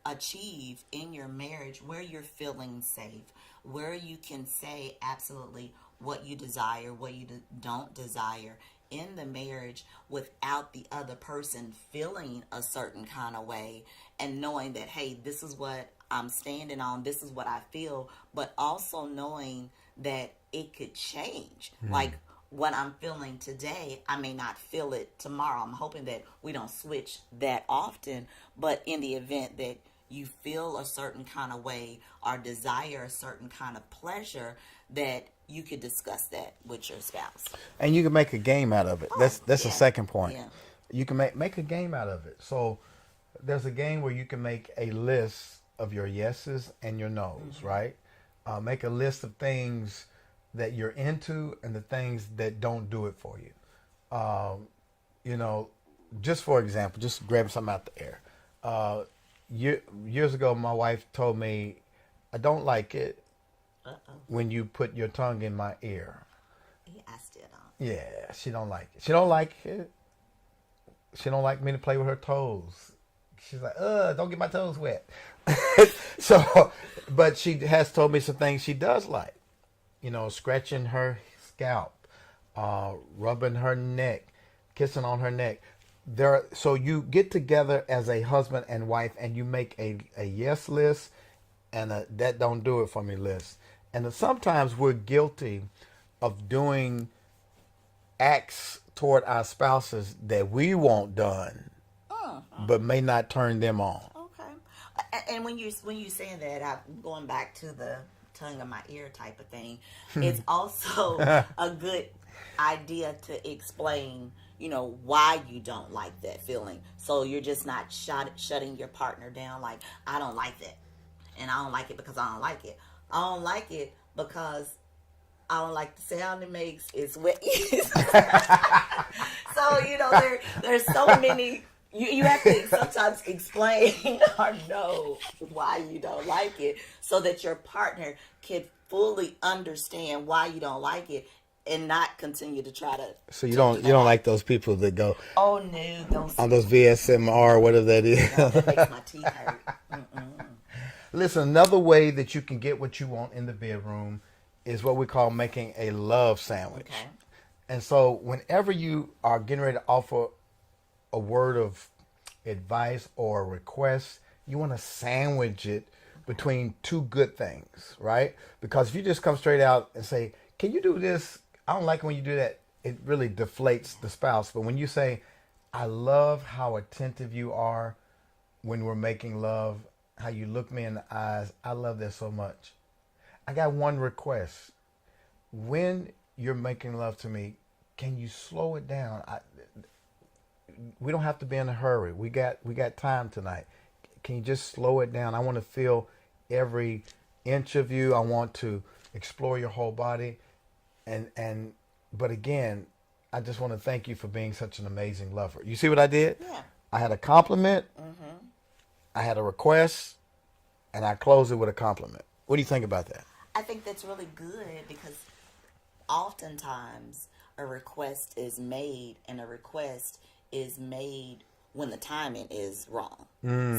Speaker 2: achieve in your marriage where you're feeling safe, where you can say absolutely what you desire, what you don't desire in the marriage without the other person feeling a certain kind of way, and knowing that, hey, this is what I'm standing on, this is what I feel, but also knowing that it could change. Like what I'm feeling today, I may not feel it tomorrow. I'm hoping that we don't switch that often, but in the event that you feel a certain kind of way or desire a certain kind of pleasure, that you could discuss that with your spouse.
Speaker 1: And you can make a game out of it. That's the second point.
Speaker 2: Yeah.
Speaker 1: You can make a game out of it. So there's a game where you can make a list of your yeses and your nos, right? Make a list of things that you're into and the things that don't do it for you. Just for example, just grabbing something out the air. Years ago, my wife told me, I don't like it when you put your tongue in my ear.
Speaker 2: Yeah, I still don't.
Speaker 1: Yeah, she don't like it. She don't like it. She don't like me to play with her toes. she's like, don't get my toes wet. So, but she has told me some things she does like. You know, scratching her scalp, rubbing her neck, kissing on her neck. So you get together as a husband and wife, and you make a yes list and a that don't do it for me list. And sometimes we're guilty of doing acts toward our spouses that we want done, but may not turn them on.
Speaker 2: Okay. And when you saying that, I'm going back to the tongue of my ear type of thing. It's also a good idea to explain, you know, why you don't like that feeling. So you're just not shutting your partner down like, I don't like that. And I don't like it because I don't like it. I don't like it because I don't like the sound it makes. It's wet. So, you know, there's so many. You have to sometimes explain or know why you don't like it so that your partner can fully understand why you don't like it and not continue to try to.
Speaker 1: So you don't like those people that go,
Speaker 2: oh no, don't
Speaker 1: on those VSMR, whatever that is.
Speaker 2: no, that makes my teeth hurt.
Speaker 1: Listen, another way that you can get what you want in the bedroom is what we call making a love sandwich.
Speaker 2: Okay.
Speaker 1: And so whenever you are getting ready to offer a word of advice or a request, you want to sandwich it between two good things, right? Because if you just come straight out and say, can you do this? I don't like it when you do that. It really deflates the spouse. But when you say, I love how attentive you are when we're making love, how you look me in the eyes, I love that so much. I got one request. When you're making love to me, can you slow it down? We don't have to be in a hurry. We got time tonight. Can you just slow it down? I want to feel every inch of you. I want to explore your whole body. But again, I just want to thank you for being such an amazing lover. You see what I did?
Speaker 2: Yeah.
Speaker 1: I had a compliment. Mm-hmm. I had a request, and I closed it with a compliment. What do you think about that?
Speaker 2: I think that's really good because oftentimes a request is made and a request is made when the timing is wrong.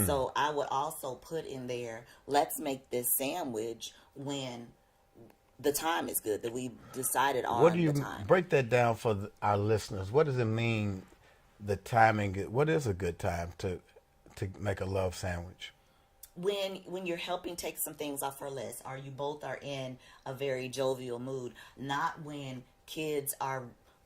Speaker 2: So I would also put in there, let's make this sandwich when the time is good, that we decided on
Speaker 1: What do you
Speaker 2: the time.
Speaker 1: break that down for our listeners? What does it mean, the timing? What is a good time to make a love sandwich?
Speaker 2: When you're helping take some things off our list, or you both are in a very jovial mood, not when kids are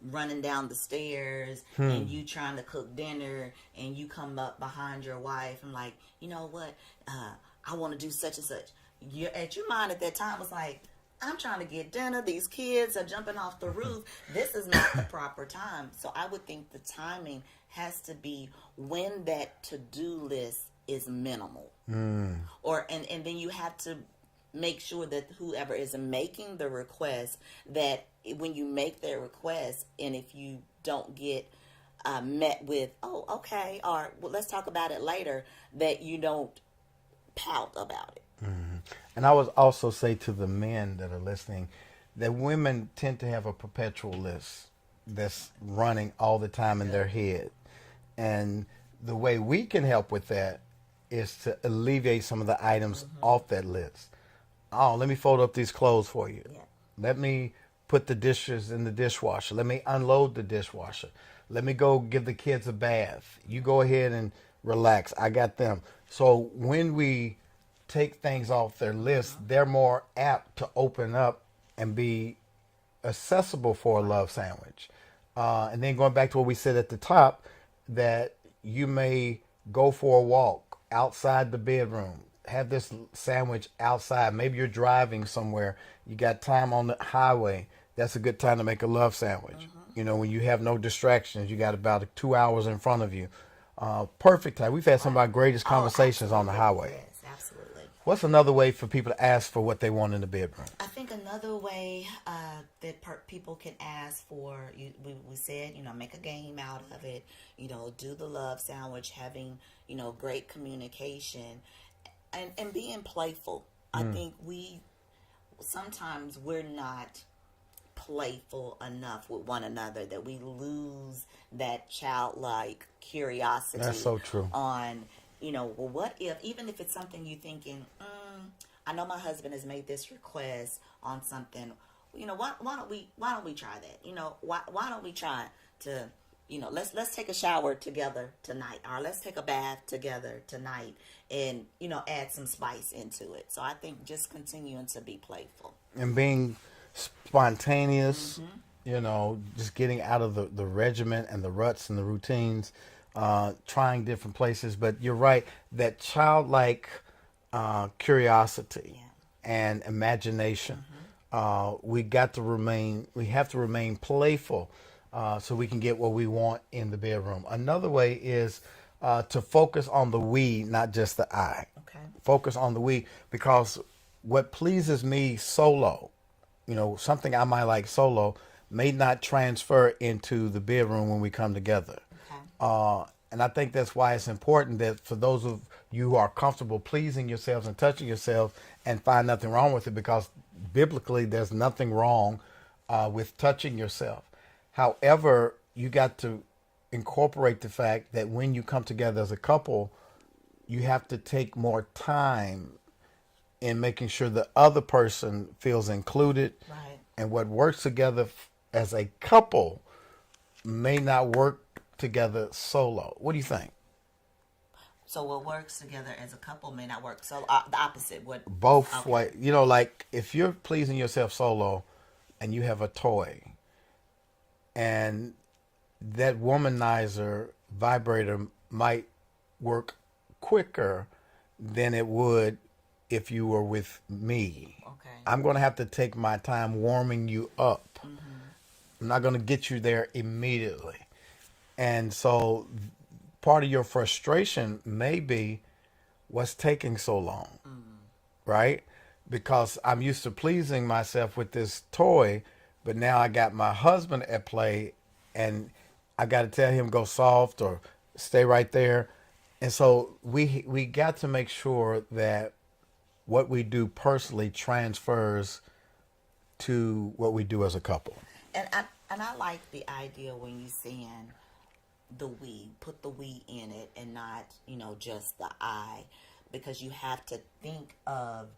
Speaker 2: running down the stairs and you trying to cook dinner and you come up behind your wife and like, you know what, I want to do such and such. You're at your mind at that time was like, I'm trying to get dinner. These kids are jumping off the roof. This is not the proper time. So I would think the timing has to be when that to-do list is minimal. Or and then you have to make sure that whoever is making the request, that when you make their request, and if you don't get met with, oh, okay, or well, let's talk about it later, that you don't pout about it.
Speaker 1: Mm-hmm. And I would also say to the men that are listening that women tend to have a perpetual list that's running all the time in their head. And the way we can help with that is to alleviate some of the items off that list. Oh, let me fold up these clothes for you.
Speaker 2: Yeah.
Speaker 1: Let me put the dishes in the dishwasher. Let me unload the dishwasher. Let me go give the kids a bath. You go ahead and relax. I got them. So when we take things off their list, they're more apt to open up and be accessible for a love sandwich. And then going back to what we said at the top, that you may go for a walk outside the bedroom, have this sandwich outside. Maybe you're driving somewhere, you got time on the highway. That's a good time to make a love sandwich. You know, when you have no distractions, you got about 2 hours in front of you. Perfect time. We've had some of our greatest conversations on the highway.
Speaker 2: Yes, absolutely.
Speaker 1: What's another way for people to ask for what they want in the bedroom?
Speaker 2: I think another way that people can ask for, we said, make a game out of it, do the love sandwich, having, great communication and being playful. I think sometimes we're not playful enough with one another, that we lose that childlike curiosity.
Speaker 1: That's so true.
Speaker 2: On well, what if, even if it's something you thinking, I know my husband has made this request on something, why don't we try that? Why don't we try to, let's take a shower together tonight, or let's take a bath together tonight, and, add some spice into it. So I think just continuing to be playful.
Speaker 1: And being spontaneous, just getting out of the regiment and the ruts and the routines, trying different places. But you're right, that childlike curiosity and imagination. We have to remain playful so we can get what we want in the bedroom. Another way is to focus on the we, not just the I.
Speaker 2: Okay.
Speaker 1: Focus on the we, because what pleases me solo, something I might like solo, may not transfer into the bedroom when we come together.
Speaker 2: Okay.
Speaker 1: And I think that's why it's important that for those of you who are comfortable pleasing yourselves and touching yourselves and find nothing wrong with it, because biblically there's nothing wrong with touching yourself. However, you got to incorporate the fact that when you come together as a couple, you have to take more time in making sure the other person feels included.
Speaker 2: Right.
Speaker 1: And what works together as a couple may not work together solo. What do you think?
Speaker 2: So what works together as a couple may not work. So the opposite. What?
Speaker 1: Both
Speaker 2: Okay.
Speaker 1: way. Like if you're pleasing yourself solo and you have a toy and that womanizer vibrator might work quicker than it would if you were with me.
Speaker 2: Okay.
Speaker 1: I'm going to have to take my time warming you up. I'm not going to get you there immediately. And so part of your frustration may be what's taking so long, right? Because I'm used to pleasing myself with this toy, but now I got my husband at play and I got to tell him go soft or stay right there. And so we got to make sure that what we do personally transfers to what we do as a couple.
Speaker 2: And I like the idea when you saying the we, put the we in it and not, just the I, because you have to think of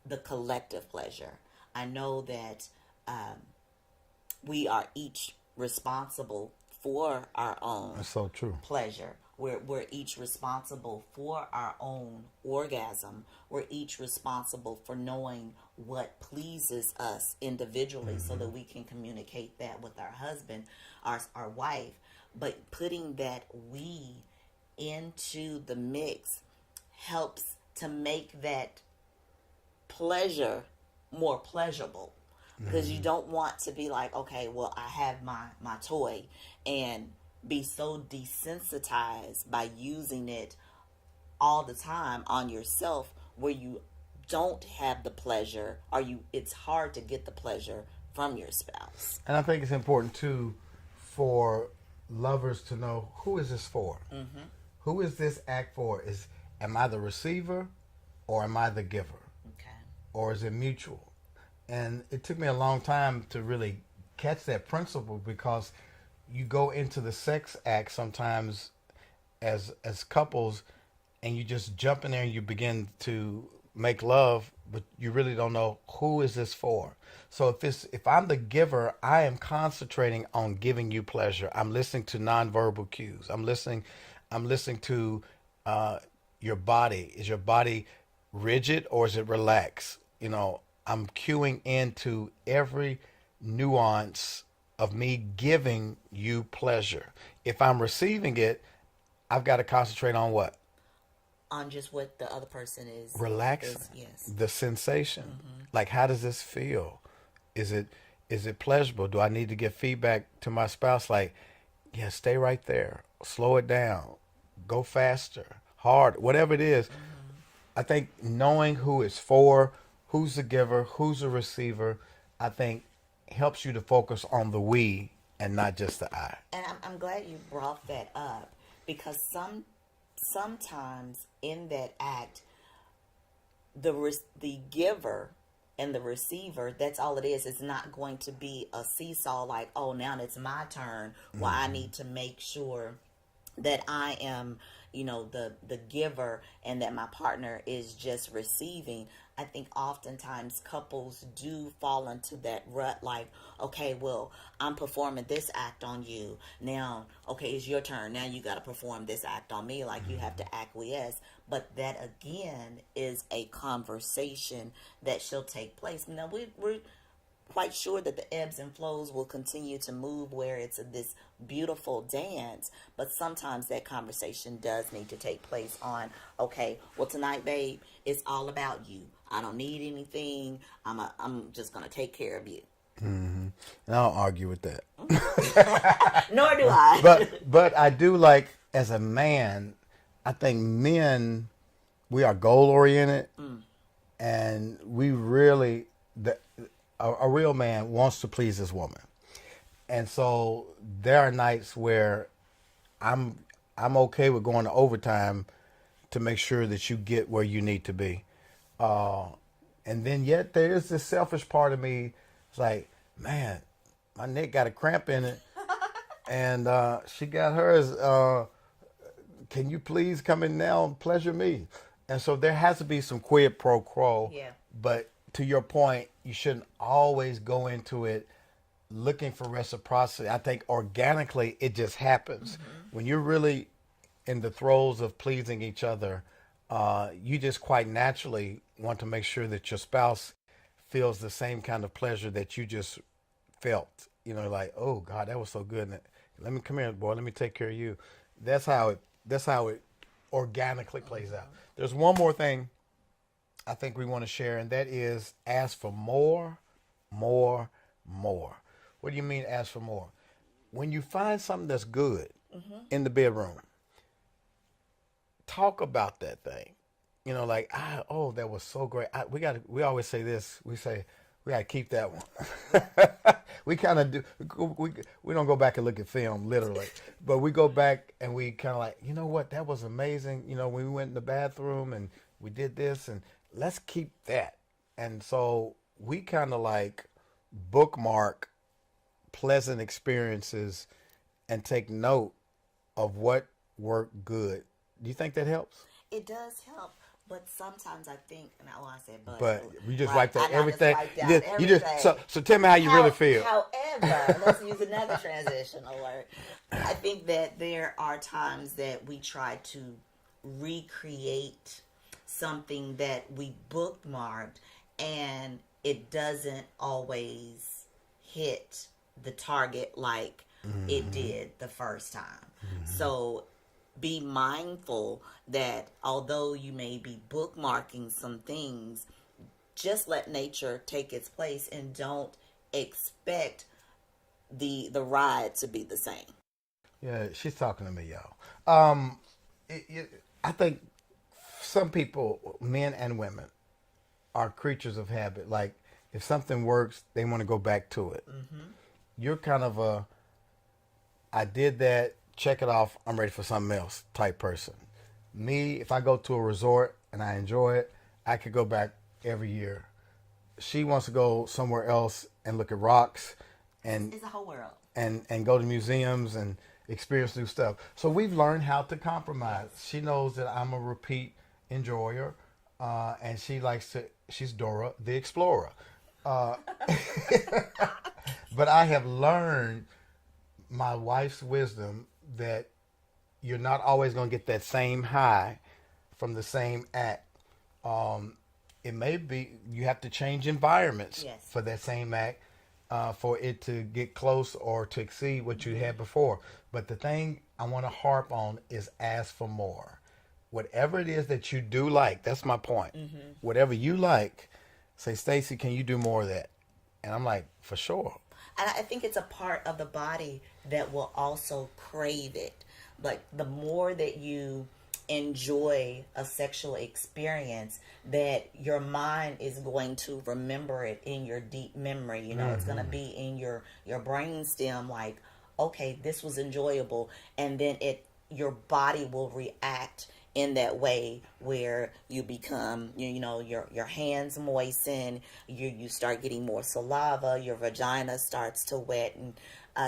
Speaker 2: the collective pleasure. I know that we are each responsible for our own
Speaker 1: That's so true.
Speaker 2: pleasure. We're each responsible for our own orgasm. We're each responsible for knowing what pleases us individually so that we can communicate that with our husband, our wife. But putting that we into the mix helps to make that pleasure more pleasurable. Because you don't want to be like, okay, well, I have my toy and be so desensitized by using it all the time on yourself where you don't have the pleasure, or it's hard to get the pleasure from your spouse.
Speaker 1: And I think it's important too for lovers to know, who is this for? Who is this act for? Am I the receiver or am I the giver?
Speaker 2: Okay.
Speaker 1: Or is it mutual? And it took me a long time to really catch that principle, because you go into the sex act sometimes as couples and you just jump in there and you begin to make love, but you really don't know, who is this for? So if I'm the giver, I am concentrating on giving you pleasure. I'm listening to nonverbal cues. I'm listening to your body. Is your body rigid or is it relaxed? I'm cueing into every nuance of me giving you pleasure. If I'm receiving it, I've got to concentrate on what?
Speaker 2: On just what the other person is
Speaker 1: Relaxing.
Speaker 2: Yes.
Speaker 1: The sensation. Like, how does this feel? Is it pleasurable? Do I need to give feedback to my spouse? Like, yeah, stay right there. Slow it down. Go faster. Hard. Whatever it is. I think knowing who it's for, who's the giver, who's the receiver, I think helps you to focus on the we and not just the I.
Speaker 2: And I'm glad you brought that up, because sometimes in that act, the giver and the receiver, that's all it is. It's not going to be a seesaw like, oh, now it's my turn. Well, I need to make sure that I am, the giver and that my partner is just receiving. I think oftentimes couples do fall into that rut, like, okay, well, I'm performing this act on you. Now, okay, it's your turn. Now you got to perform this act on me, like you have to acquiesce. But that again is a conversation that shall take place. Now we're quite sure that the ebbs and flows will continue to move where it's this beautiful dance, but sometimes that conversation does need to take place on, okay, well, tonight, babe, it's all about you. I don't need anything. I'm just gonna take care of you.
Speaker 1: And I don't argue with that.
Speaker 2: Nor do I.
Speaker 1: But I do like, as a man, I think men, we are goal oriented, and we really a real man wants to please his woman. And so there are nights where I'm okay with going to overtime to make sure that you get where you need to be. And then yet there is this selfish part of me. It's like, man, my neck got a cramp in it, and she got hers. Can you please come in now and pleasure me? And so there has to be some quid pro quo.
Speaker 2: Yeah.
Speaker 1: But to your point, you shouldn't always go into it looking for reciprocity. I think organically it just happens. When you're really in the throes of pleasing each other, you just quite naturally want to make sure that your spouse feels the same kind of pleasure that you just felt. Like, oh God, that was so good. Let me come here, boy. Let me take care of you. That's how it organically plays out. There's one more thing I think we want to share, and that is ask for more, more, more. What do you mean ask for more? When you find something that's good in the bedroom, talk about that thing. Like, oh, that was so great. We always say this. We say, we got to keep that one. We kind of do. We don't go back and look at film, literally. But we go back and we kind of like, you know what? That was amazing. When we went in the bathroom and we did this, and let's keep that. And so we kind of like bookmark pleasant experiences and take note of what worked good. Do you think that helps?
Speaker 2: It does help. But sometimes I think, and I said,
Speaker 1: but you just
Speaker 2: right?
Speaker 1: wiped out
Speaker 2: I
Speaker 1: everything.
Speaker 2: just wiped out everything.
Speaker 1: So tell me how you really feel.
Speaker 2: However, let's use another transitional word. I think that there are times that we try to recreate something that we bookmarked, and it doesn't always hit the target like it did the first time. So be mindful that although you may be bookmarking some things, just let nature take its place and don't expect the ride to be the same.
Speaker 1: Yeah, she's talking to me, y'all. I think some people, men and women, are creatures of habit. Like, if something works, they want to go back to it. You're kind of I did that, check it off, I'm ready for something else type person. Me, if I go to a resort and I enjoy it, I could go back every year. She wants to go somewhere else and look at rocks and
Speaker 2: It's a whole world.
Speaker 1: And go to museums and experience new stuff. So we've learned how to compromise. She knows that I'm a repeat enjoyer, and she's Dora the Explorer. But I have learned my wife's wisdom that you're not always going to get that same high from the same act. It may be you have to change environments for that same act for it to get close or to exceed what you had before. But the thing I want to harp on is ask for more. Whatever it is that you do like, that's my point. Whatever you like, say, Stacy, can you do more of that? And I'm like, for sure.
Speaker 2: And I think it's a part of the body that will also crave it. Like, the more that you enjoy a sexual experience, that your mind is going to remember it in your deep memory. It's going to be in your brain stem, like, okay, this was enjoyable. And then your body will react in that way where you become, your hands moisten, you start getting more saliva, your vagina starts to wet. And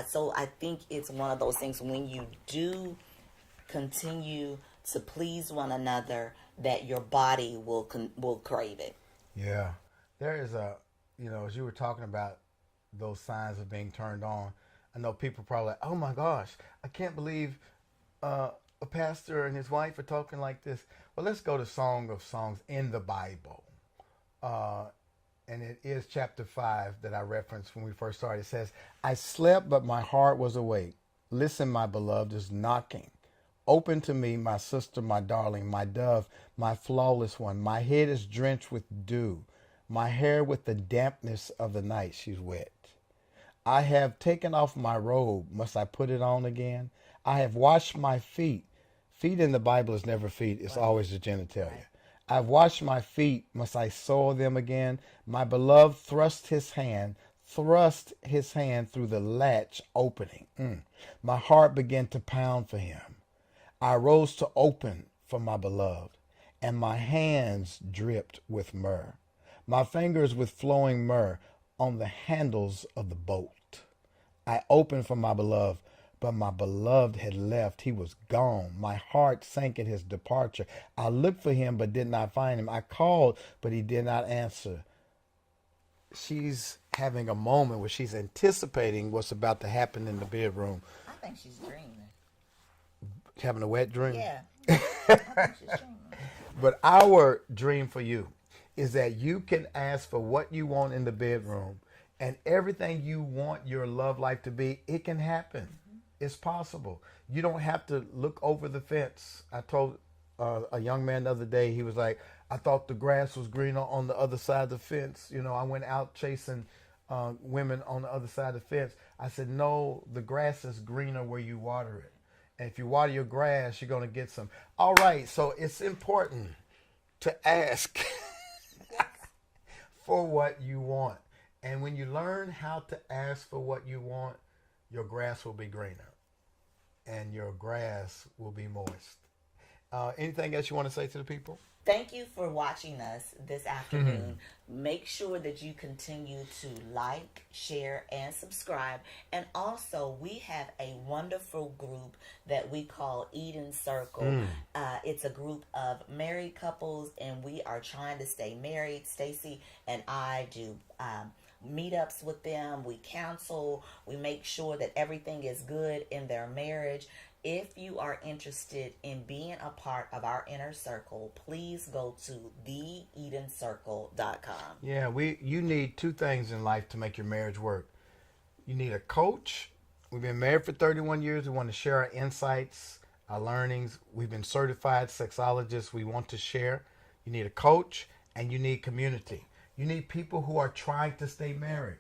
Speaker 2: so I think it's one of those things when you do continue to please one another, that your body will crave it.
Speaker 1: Yeah. There is as you were talking about those signs of being turned on, I know people probably like, oh my gosh, I can't believe a pastor and his wife are talking like this. Well, let's go to Song of Songs in the Bible. And it is chapter 5 that I referenced when we first started. It says, I slept, but my heart was awake. Listen, my beloved is knocking. Open to me, my sister, my darling, my dove, my flawless one. My head is drenched with dew. My hair with the dampness of the night. She's wet. I have taken off my robe. Must I put it on again? I have washed my feet. Feet in the Bible is never feet. It's always the genitalia. I've washed my feet. Must I soil them again? My beloved thrust his hand through the latch opening. My heart began to pound for him. I rose to open for my beloved, and my hands dripped with myrrh. My fingers with flowing myrrh on the handles of the bolt. I opened for my beloved, but my beloved had left. He was gone. My heart sank at his departure. I looked for him, but did not find him. I called, but he did not answer. She's having a moment where she's anticipating what's about to happen in the bedroom.
Speaker 2: I think she's dreaming.
Speaker 1: Having a wet dream?
Speaker 2: Yeah. I think she's dreaming.
Speaker 1: But our dream for you is that you can ask for what you want in the bedroom, and everything you want your love life to be, it can happen. It's possible. You don't have to look over the fence. I told a young man the other day, he was like, I thought the grass was greener on the other side of the fence. I went out chasing women on the other side of the fence. I said, no, the grass is greener where you water it. And if you water your grass, you're going to get some. All right, so it's important to ask for what you want. And when you learn how to ask for what you want, your grass will be greener and your grass will be moist. Anything else you want to say to the people?
Speaker 2: Thank you for watching us this afternoon. Make sure that you continue to like, share, and subscribe. And also, we have a wonderful group that we call Eden Circle. It's a group of married couples, and we are trying to stay married. Stacy and I do meetups with them. We counsel. We make sure that everything is good in their marriage. If you are interested in being a part of our inner circle, please go to theedencircle.com.
Speaker 1: Yeah, you need two things in life to make your marriage work. You need a coach. We've been married for 31 years. We want to share our insights, our learnings. We've been certified sexologists. We want to share. You need a coach, and you need community. You need people who are trying to stay married.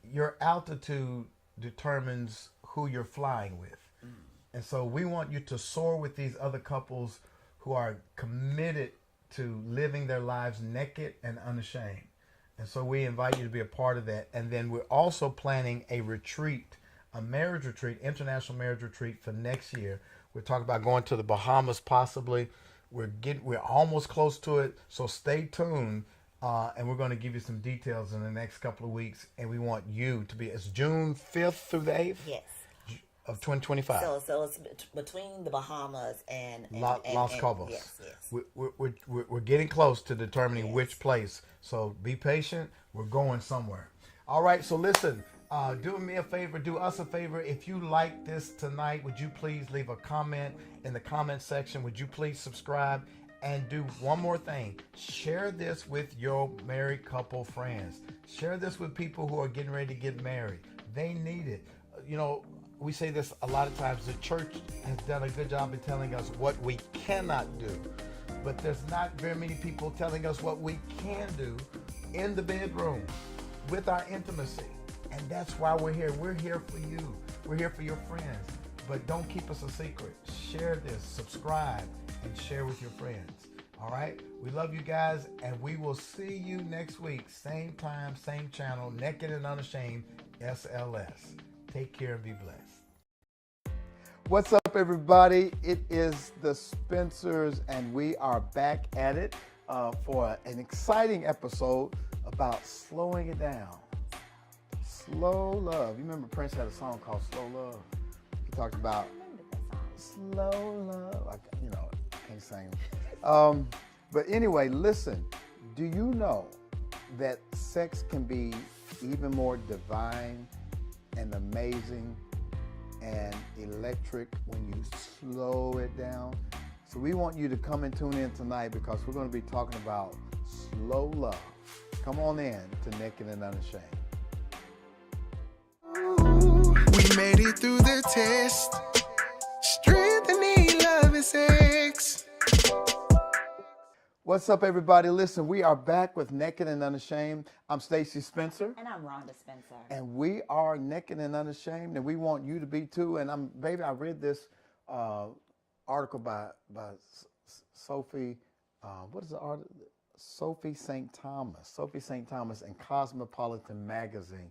Speaker 1: Your altitude determines who you're flying with. And so we want you to soar with these other couples who are committed to living their lives naked and unashamed. And so we invite you to be a part of that. And then we're also planning a retreat, a marriage retreat, international marriage retreat for next year. We're talking about going to the Bahamas possibly. We're almost close to it. So stay tuned. And we're going to give you some details in the next couple of weeks. And we want you to be, it's June 5th through the 8th?
Speaker 2: Yes.
Speaker 1: Of 2025.
Speaker 2: So it's between the Bahamas and
Speaker 1: Los Cabos.
Speaker 2: Yes.
Speaker 1: We're getting close to determining which place. So be patient. We're going somewhere. All right. So listen, do me a favor. Do us a favor. If you like this tonight, would you please leave a comment in the comment section? Would you please subscribe? And do one more thing. Share this with your married couple friends. Share this with people who are getting ready to get married. They need it. We say this a lot of times. The church has done a good job in telling us what we cannot do. But there's not very many people telling us what we can do in the bedroom with our intimacy. And that's why we're here. We're here for you. We're here for your friends. But don't keep us a secret. Share this, subscribe, and share with your friends. All right? We love you guys, and we will see you next week. Same time, same channel, Naked and Unashamed, SLS. Take care and be blessed. What's up, everybody? It is the Spencers, and we are back at it for an exciting episode about slowing it down. Slow love. You remember Prince had a song called Slow Love? He talked about slow love. I can't sing. But anyway, listen. Do you know that sex can be even more divine and amazing and electric when you slow it down? So we want you to come and tune in tonight because we're going to be talking about slow love. Come on in to Naked and Unashamed.
Speaker 3: We made it through the test. Strengthening love and sex.
Speaker 1: What's up, everybody? Listen, we are back with Naked and Unashamed. I'm Stacy Spencer.
Speaker 2: And I'm Rhonda Spencer.
Speaker 1: And we are Naked and Unashamed, and we want you to be too. And I read this article by Sophie, what is the article? Sophie St. Thomas in Cosmopolitan magazine.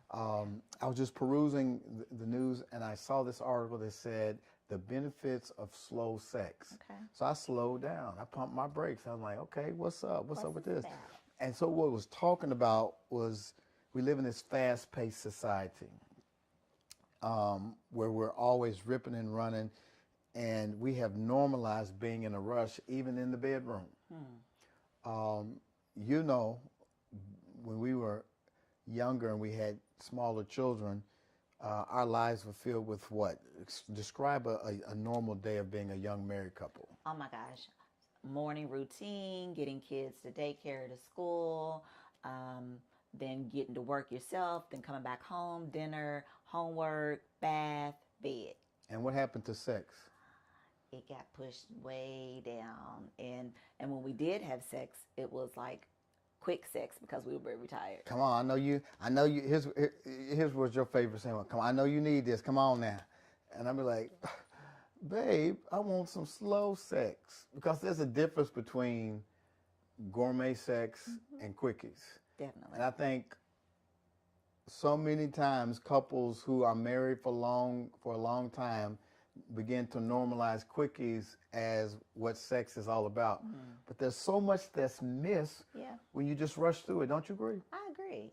Speaker 1: I was just perusing the news, and I saw this article that said the benefits of slow sex.
Speaker 2: Okay.
Speaker 1: So I slowed down. I pumped my brakes. I was like, okay, what's up? What's up with this? And so what it was talking about was we live in this fast-paced society where we're always ripping and running, and we have normalized being in a rush, even in the bedroom. When we were younger and we had smaller children, our lives were filled with what? Describe a normal day of being a young married couple.
Speaker 2: Oh my gosh. Morning routine, getting kids to daycare, to school, then getting to work yourself, then coming back home, dinner, homework, bath, bed.
Speaker 1: And what happened to sex?
Speaker 2: It got pushed way down. And when we did have sex, it was like quick sex because we were very retired. Come
Speaker 1: on, I know you, here's what's your favorite saying. Come on, I know you need this, come on now. And I'd be like, babe, I want some slow sex. Because there's a difference between gourmet sex and quickies.
Speaker 2: Definitely.
Speaker 1: And I think so many times couples who are married for a long time begin to normalize quickies as what sex is all about. But there's so much that's missed when you just rush through it. Don't you agree?
Speaker 2: I agree.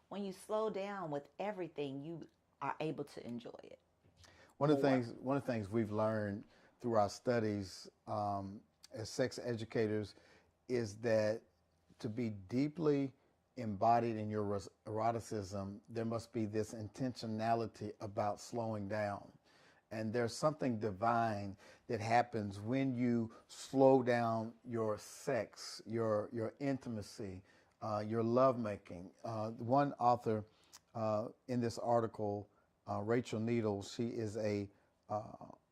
Speaker 2: When you slow down with everything, you are able to enjoy it.
Speaker 1: One of the things we've learned through our studies as sex educators is that to be deeply embodied in your eroticism, there must be this intentionality about slowing down. And there's something divine that happens when you slow down your sex, your intimacy, your lovemaking. One author in this article, Rachel Needles, she is a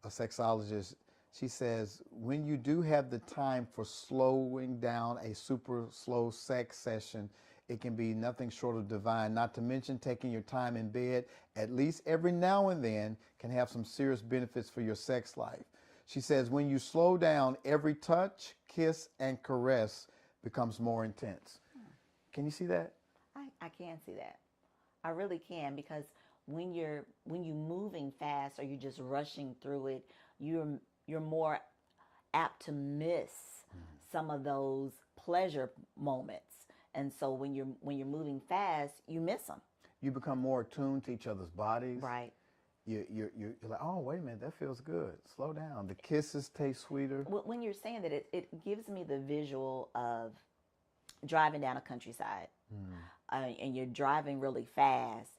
Speaker 1: sexologist. She says, when you do have the time for slowing down a super slow sex session, it can be nothing short of divine, not to mention taking your time in bed, at least every now and then, can have some serious benefits for your sex life. She says, when you slow down, every touch, kiss, and caress becomes more intense. Can you see that?
Speaker 2: I can see that. I really can, because when you're moving fast or you're just rushing through it, you're more apt to miss some of those pleasure moments. And so when you're moving fast, you miss them.
Speaker 1: You become more attuned to each other's bodies.
Speaker 2: Right.
Speaker 1: You're like, oh, wait a minute, that feels good. Slow down. The kisses taste sweeter.
Speaker 2: When you're saying that, it gives me the visual of driving down a countryside. And you're driving really fast,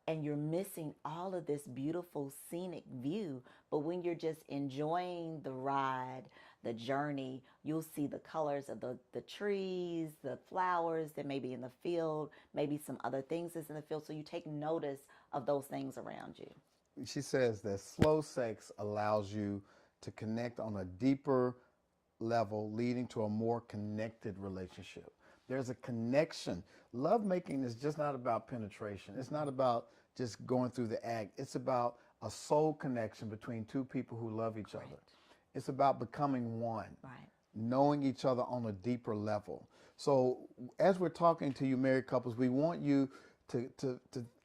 Speaker 2: and you're missing all of this beautiful scenic view. But when you're just enjoying the ride, the journey, you'll see the colors of the trees, the flowers that may be in the field, maybe some other things that's in the field. So you take notice of those things around you.
Speaker 1: She says that slow sex allows you to connect on a deeper level, leading to a more connected relationship. There's a connection. Lovemaking is just not about penetration. It's not about just going through the act. It's about a soul connection between two people who love each other. It's about becoming one, knowing each other on a deeper level. So as we're talking to you married couples, we want you to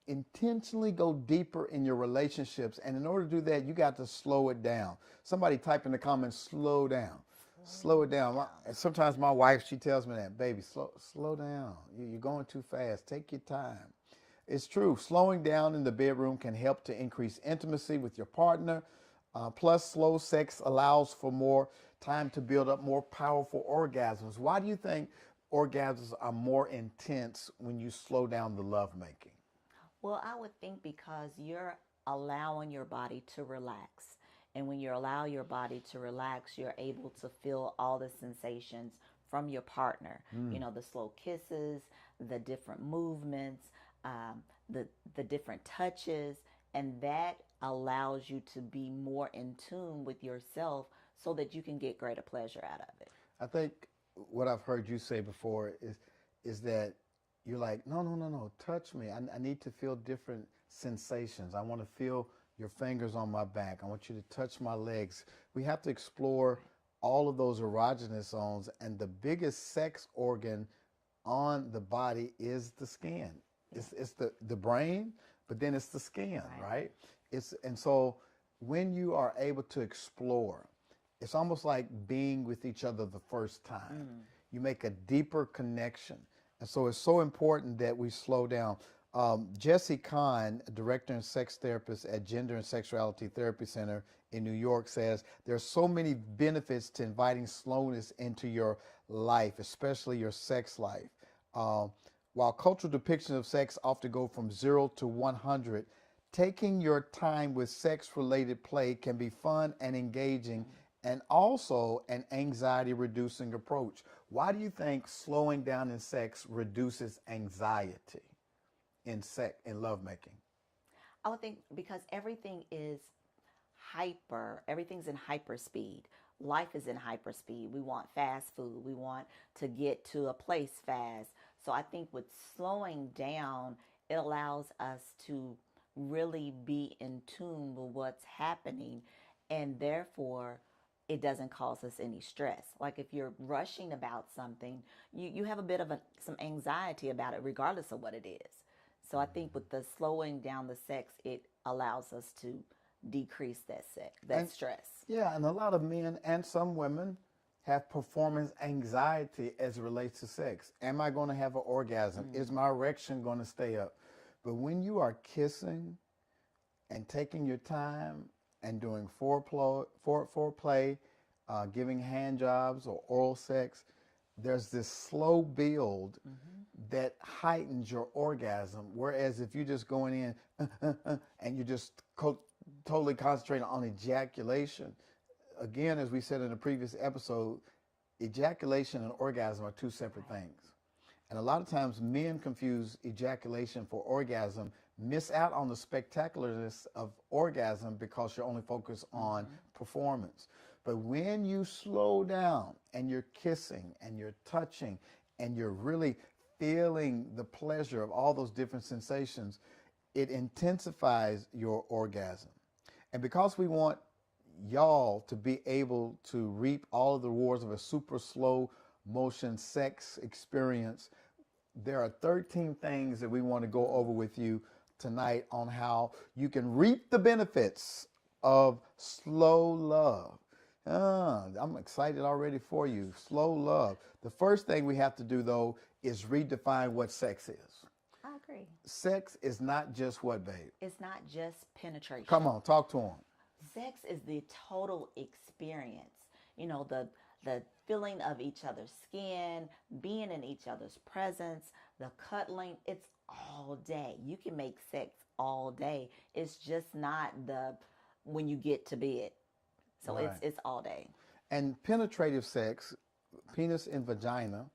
Speaker 1: intentionally go deeper in your relationships. And in order to do that, you got to slow it down. Somebody type in the comments, slow down. Slow it down. Sometimes my wife, she tells me that, baby, slow down. You're going too fast. Take your time. It's true. Slowing down in the bedroom can help to increase intimacy with your partner. Plus, slow sex allows for more time to build up more powerful orgasms. Why do you think orgasms are more intense when you slow down the lovemaking?
Speaker 2: Well, I would think because you're allowing your body to relax. And when you allow your body to relax, you're able to feel all the sensations from your partner. You know, the slow kisses, the different movements, the different touches, and that allows you to be more in tune with yourself so that you can get greater pleasure out of it.
Speaker 1: I think what I've heard you say before is that you're like, no, no, no, no, touch me. I need to feel different sensations. I want to feel your fingers on my back. I want you to touch my legs. We have to explore all of those erogenous zones, and the biggest sex organ on the body is the skin. It's the brain, but then it's the skin, right? And so when you are able to explore, it's almost like being with each other the first time. You make a deeper connection. And so it's so important that we slow down. Jesse Kahn, a director and sex therapist at Gender and Sexuality Therapy Center in New York, says there's so many benefits to inviting slowness into your life, especially your sex life. While cultural depictions of sex often go from 0 to 100, taking your time with sex-related play can be fun and engaging, and also an anxiety-reducing approach. Why do you think slowing down in sex reduces anxiety in lovemaking?
Speaker 2: I would think because everything's in hyper speed. Life is in hyper speed. We want fast food. We want to get to a place fast. So I think with slowing down, it allows us to really be in tune with what's happening, and therefore it doesn't cause us any stress. Like if you're rushing about something, you have a bit of some anxiety about it regardless of what it is. So I think with the slowing down the sex, it allows us to decrease that stress.
Speaker 1: Yeah, and a lot of men and some women have performance anxiety as it relates to sex. Am I going to have an orgasm? Is my erection going to stay up? But when you are kissing and taking your time and doing foreplay, giving hand jobs or oral sex, there's this slow build that heightens your orgasm. Whereas if you're just going in and you're just totally concentrating on ejaculation, again, as we said in the previous episode, ejaculation and orgasm are two separate things. And a lot of times men confuse ejaculation for orgasm, miss out on the spectacularness of orgasm because you're only focused on performance. But when you slow down and you're kissing and you're touching and you're really feeling the pleasure of all those different sensations, it intensifies your orgasm. And because we want y'all to be able to reap all of the rewards of a super slow motion sex experience, there are 13 things that we want to go over with you tonight on how you can reap the benefits of slow love. I'm excited already for you. Slow love. The first thing we have to do, though, is redefine what sex is.
Speaker 2: I agree.
Speaker 1: Sex is not just what, babe?
Speaker 2: It's not just penetration.
Speaker 1: Come on, talk to him.
Speaker 2: Sex is the total experience. You know, the feeling of each other's skin, being in each other's presence, the cuddling. It's all day. You can make sex all day. It's just not when you get to bed. So
Speaker 1: Right.
Speaker 2: it's all day.
Speaker 1: And penetrative sex, penis and vagina,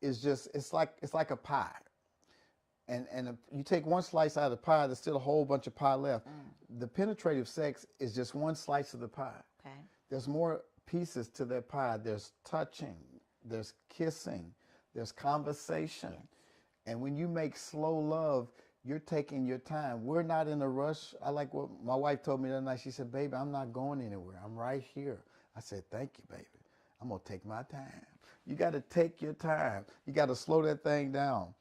Speaker 1: is just it's like a pie. And you take one slice out of the pie, there's still a whole bunch of pie left. The penetrative sex is just one slice of the pie.
Speaker 2: Okay.
Speaker 1: There's more pieces to that pie. There's touching, there's kissing, there's conversation. And when you make slow love, you're taking your time. We're not in a rush. I like what my wife told me the other night. She said, baby, I'm not going anywhere. I'm right here. I said, thank you, baby. I'm going to take my time. You got to take your time. You got to slow that thing down.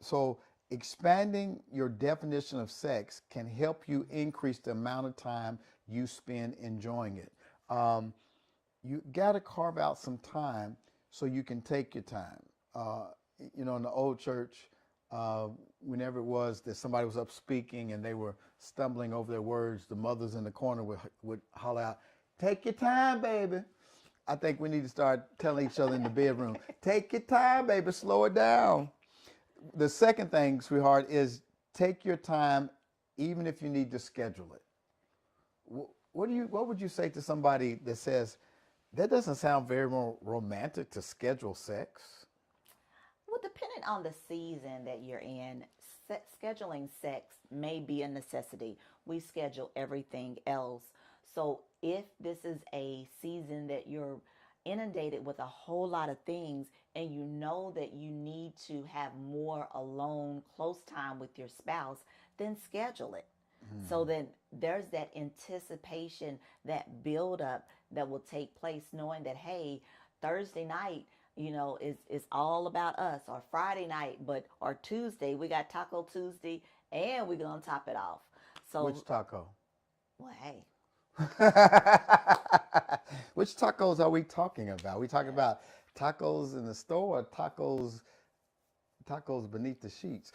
Speaker 1: So expanding your definition of sex can help you increase the amount of time you spend enjoying it. You got to carve out some time so you can take your time. In the old church, whenever it was that somebody was up speaking and they were stumbling over their words, the mothers in the corner would holler out, "Take your time, baby." I think we need to start telling each other in the bedroom, "Take your time, baby, slow it down." The second thing, sweetheart, is take your time, even if you need to schedule it. What would you say to somebody that says that doesn't sound very romantic to schedule sex?
Speaker 2: Well, depending on the season that you're in, scheduling sex may be a necessity. We schedule everything else. So if this is a season that you're inundated with a whole lot of things and you know that you need to have more alone, close time with your spouse, then schedule it. So then there's that anticipation, that build up that will take place, knowing that, hey, Thursday night, is all about us, or Friday night, or Tuesday, we got Taco Tuesday, and we're gonna top it off. So
Speaker 1: Which taco?
Speaker 2: well, hey,
Speaker 1: Which tacos are we talking about? We talking about tacos in the store or tacos beneath the sheets?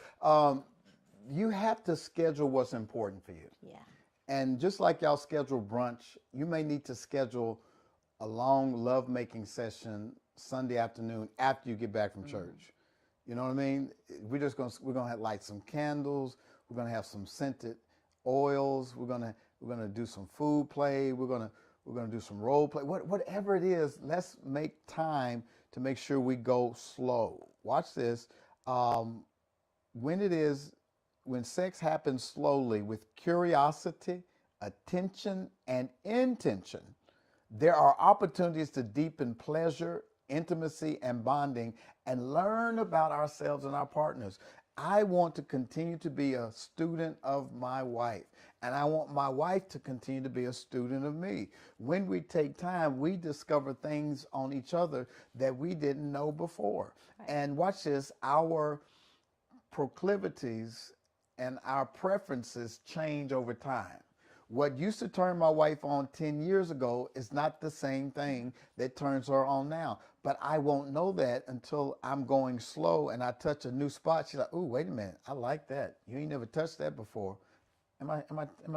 Speaker 1: You have to schedule what's important for you.
Speaker 2: yeah,
Speaker 1: And just like y'all schedule brunch, you may need to schedule a long love-making session Sunday afternoon after you get back from church. You know what I mean? We're gonna have, light some candles. We're gonna have some scented oils. We're gonna do some food play. We're gonna do some role play. Whatever it is, let's make time to make sure we go slow. Watch this. When sex happens slowly with curiosity, attention, and intention, there are opportunities to deepen pleasure, intimacy, and bonding, and learn about ourselves and our partners. I want to continue to be a student of my wife, and I want my wife to continue to be a student of me. When we take time, we discover things on each other that we didn't know before. Right. And watch this, our proclivities and our preferences change over time. What used to turn my wife on 10 years ago is not the same thing that turns her on now. But I won't know that until I'm going slow and I touch a new spot. She's like, "Ooh, wait a minute, I like that. You ain't never touched that before." Am I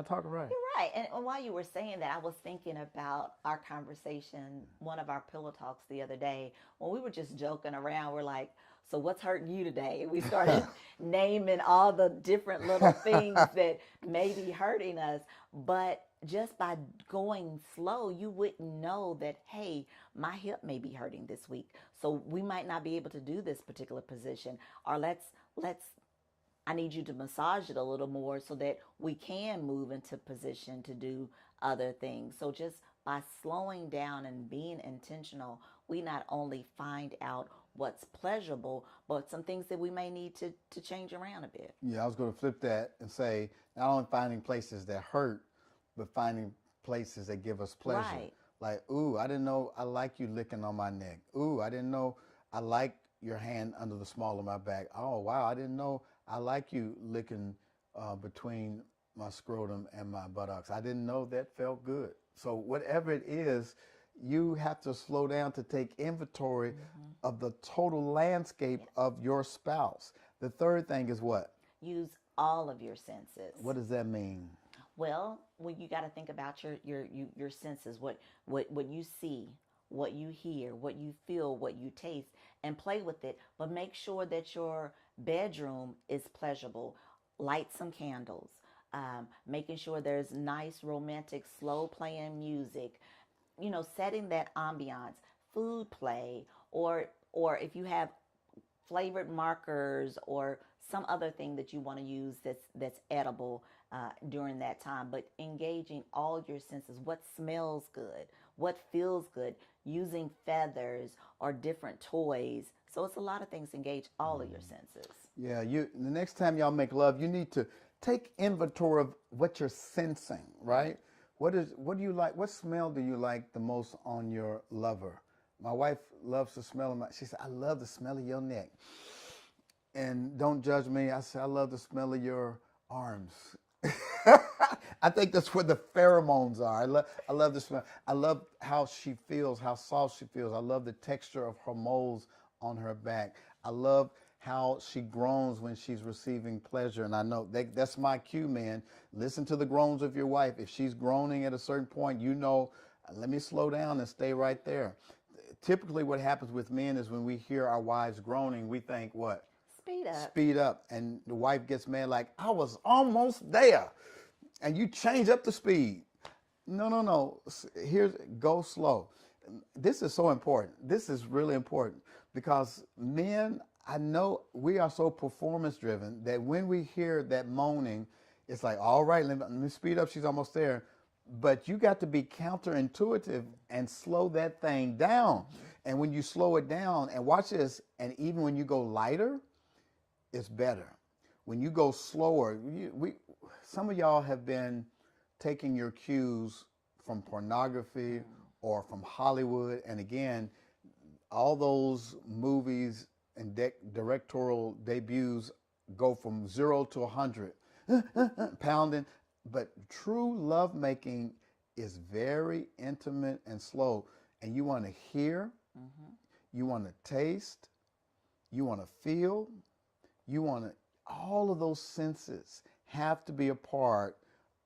Speaker 1: talking right?
Speaker 2: you're right. And while you were saying that, I was thinking about our conversation, one of our pillow talks the other day, when we were just joking around. We're like, "So what's hurting you today?" And we started naming all the different little things that may be hurting us. But just by going slow, you wouldn't know that, hey, my hip may be hurting this week. So we might not be able to do this particular position. Or I need you to massage it a little more so that we can move into position to do other things. So just by slowing down and being intentional, we not only find out what's pleasurable, but some things that we may need to change around a bit.
Speaker 1: Yeah, I was going to flip that and say, not only finding places that hurt, but finding places that give us pleasure.
Speaker 2: Right.
Speaker 1: Like, "Ooh, I didn't know I like you licking on my neck. Ooh, I didn't know I like your hand under the small of my back. Oh, wow, I didn't know I like you licking between my scrotum and my buttocks. I didn't know that felt good." So whatever it is, you have to slow down to take inventory of the total landscape of your spouse. The third thing is what?
Speaker 2: Use all of your senses.
Speaker 1: What does that mean?
Speaker 2: Well, you got to think about your senses, what you see, what you hear, what you feel, what you taste, and play with it. But make sure that your bedroom is pleasurable. Light some candles. Making sure there's nice, romantic, slow playing music. Setting that ambiance. Food play, or if you have flavored markers or some other thing that you want to use that's edible during that time, but engaging all your senses. What smells good? What feels good? Using feathers or different toys. So it's a lot of things. Engage all of your senses.
Speaker 1: Yeah, the next time y'all make love, you need to take inventory of what you're sensing, right? What do you like? What smell do you like the most on your lover? My wife loves the smell of she said, "I love the smell of your neck." And don't judge me. I said, "I love the smell of your arms." I think that's where the pheromones are. I love the smell. I love how she feels, how soft she feels. I love the texture of her moles on her back. I love how she groans when she's receiving pleasure. And I know that's my cue, man. Listen to the groans of your wife. If she's groaning at a certain point, you know, let me slow down and stay right there. Typically what happens with men is when we hear our wives groaning, we think what?
Speaker 2: Speed up.
Speaker 1: Speed up. And the wife gets mad like, I was almost there. And you change up the speed. No. Go slow. This is so important. This is really important because men, I know we are so performance driven that when we hear that moaning, it's like, all right, let me speed up. She's almost there. But you got to be counterintuitive and slow that thing down. And when you slow it down, and watch this, and even when you go lighter, it's better. When you go slower, some of y'all have been taking your cues from pornography or from Hollywood. And again, all those movies and directorial debuts go from 0 to 100, pounding. But true lovemaking is very intimate and slow. And you want to hear, you want to taste, you want to feel, all of those senses have to be a part